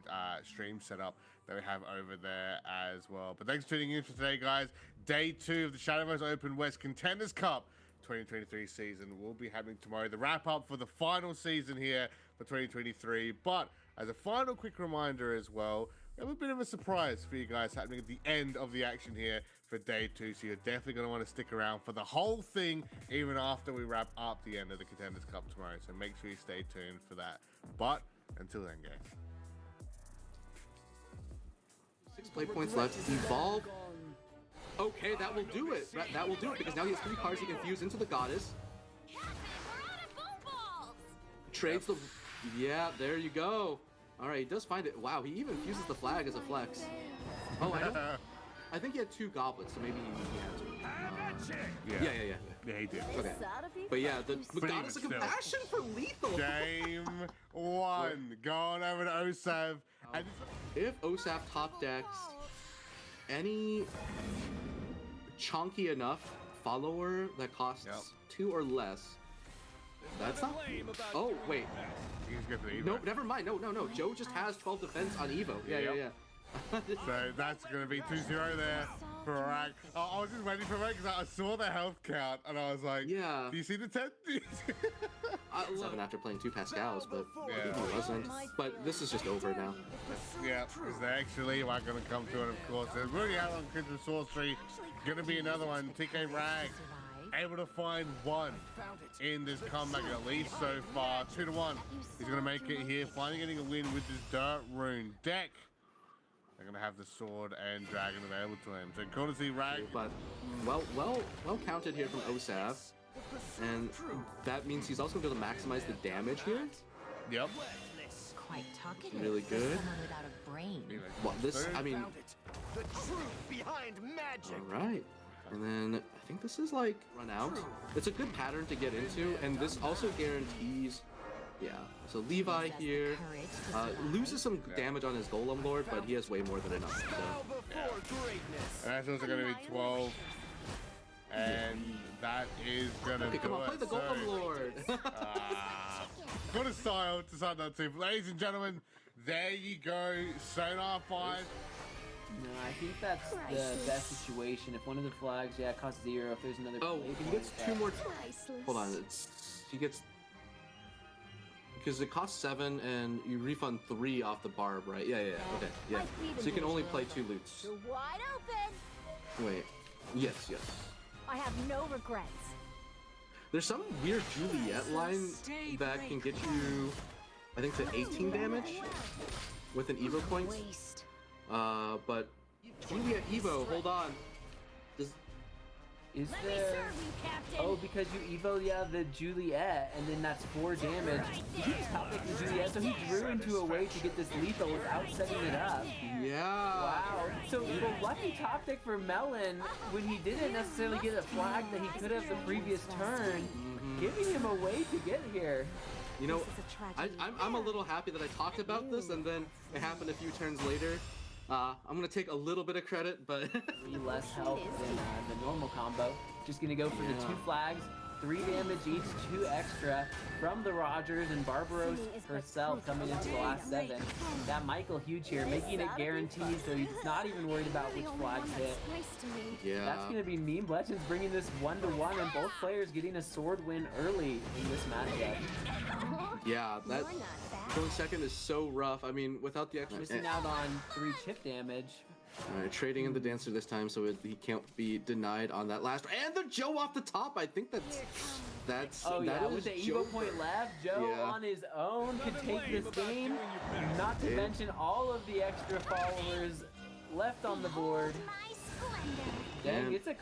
stream setup that we have over there as well. But thanks for tuning in for today, guys. Day 2 of the Shadowverse Open West Contenders Cup 2023 season will be happening tomorrow. The wrap up for the final season here for 2023. But as a final quick reminder as well, we have a bit of a surprise for you guys happening at the end of the action here for day 2. So you're definitely going to want to stick around for the whole thing, even after we wrap up the end of the Contenders Cup tomorrow. So make sure you stay tuned for that. But until then, guys. 6 play points left. Evolve. Okay, that will do it. That will do it, because now he has 3 cards he can fuse into the Goddess. Trades the... Yeah, there you go. Alright, he does find it. Wow, he even fuses the flag as a flex. Oh, I think he had 2 goblets, so maybe he had to. Yeah, he did. Okay. But yeah, the Goddess of Compassion for lethal. Game 1. Going over to Osof. And if Osof top decks any chunky enough follower that costs 2 or less, that's not. Oh wait. No, never mind. No. Joe just has 12 defense on Evo. Yeah. So that's going to be 2-0 there for Iraq. I was just waiting for it because I saw the health count and I was like, yeah. Do you see the 10? 7 after playing 2 Pascals, but he wasn't. But this is just over now. Yeah, because they actually are going to come to it, of course. There's really out on Kindred Sorcery. Going to be another one. TK Rag able to find 1 in this comeback at least so far. 2-1. He's going to make it here. Finally getting a win with this Dirt Rune deck. They're going to have the sword and dragon available to him. So cool to see Rag. But well counted here from Osof. And that means he's also going to maximize the damage here. Yep. Quite talkative. Really good. Without a brain. Well, this, I mean... The truth behind magic. Alright. And then I think this is like run out. It's a good pattern to get into, and this also guarantees... Yeah, so Levi here loses some damage on his Golem Lord, but he has way more than enough. So. And that's also going to be 12. And that is gonna Okay, do come on, it. play the Golem Lord. Good a style to start that team. Ladies and gentlemen, there you go. Sonar 5. No, I think that's the best situation. If one of the flags, costs 0. If there's another. Oh, play he point, gets 2 more. Priceless. Hold on, he gets because it costs 7 and you refund 3 off the barb, right? Yeah. Okay, yeah. So you can only play 2 loots. You're wide open. Wait. Yes. I have no regrets. There's some weird Juliet line that can get you, I think, to 18 damage with an Evo point. Waste. But Juliet Evo, hold on. Is Let me there? serve you, Captain. Oh, because you evo the Juliet, and then that's 4 damage. He just top decked the Juliet, so he drew into a way to get this lethal without setting it up. Yeah. Wow. So lucky top deck for Melon when he didn't necessarily get a flag that he could have the previous turn, giving him a way to get here. You know, I'm a little happy that I talked about this, and then it happened a few turns later. I'm gonna take a little bit of credit, but 3 less help than the normal combo. Just gonna go for the 2 flags, 3 damage each, 2 extra from the Rogers, and Barbaros herself coming into the last 7. Got Michael huge here, making it guaranteed, so he's not even worried about which flags hit. yeah. That's gonna be Meme Legends bringing this 1-1, and both players getting a sword win early in this matchup. Yeah, that going second is so rough. I mean, without the extra. Missing out on 3 chip damage. Alright, trading in the Dancer this time so he can't be denied on that last. And the Joe off the top. I think that's. Oh yeah, that with the is Evo point left, Joe on his own could take this game. Not to mention all of the extra followers left on the board. Dang, it's a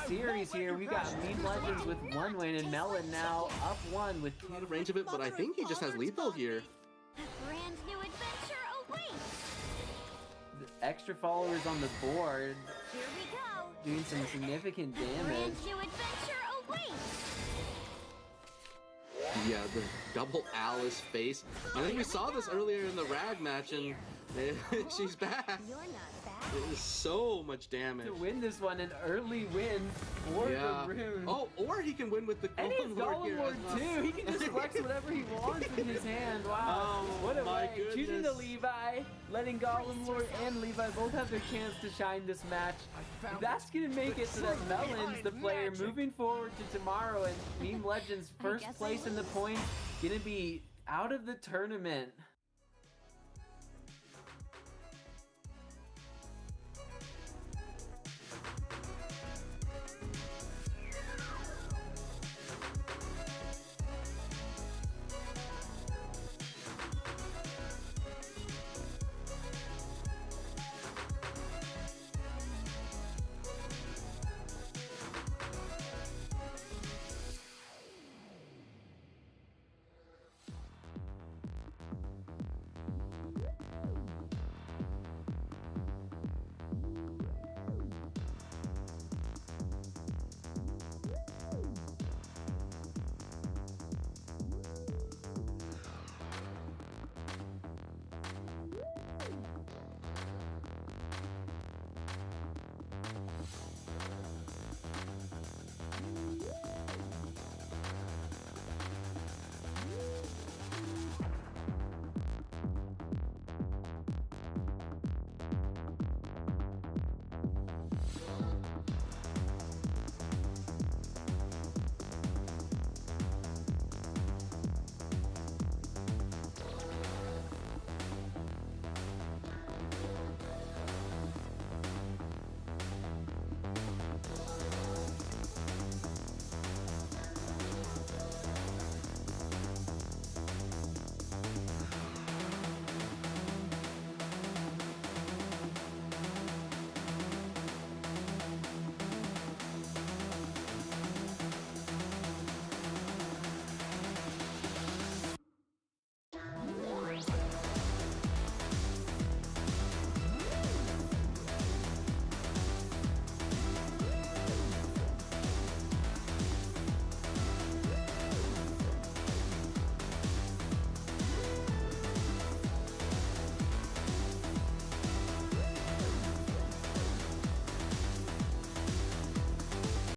series here. We got Meme Legends with 1 win, and Melon now up 1 with 2. Out of range of it, but I think he just has lethal here. A brand new adventure awaits. The extra followers on the board Here we go. doing some significant A damage. brand new adventure awaits. Yeah, the double Alice face. I think we saw this earlier in the Rag match, and she's back. You're not bad. It is so much damage. To win this one, an early win for the Rune. Oh, or he can win with the And he's Golem Lord here Golem Lord as well. too. He can just flex whatever he wants in his hand. Wow. Oh, What a my way. Choosing the goodness. Levi, letting Golem Lord and Levi both have their chance to shine this match. That's going to make it so that Melon's the player moving forward to tomorrow, and Meme Legends first place in the points going to be out of the tournament.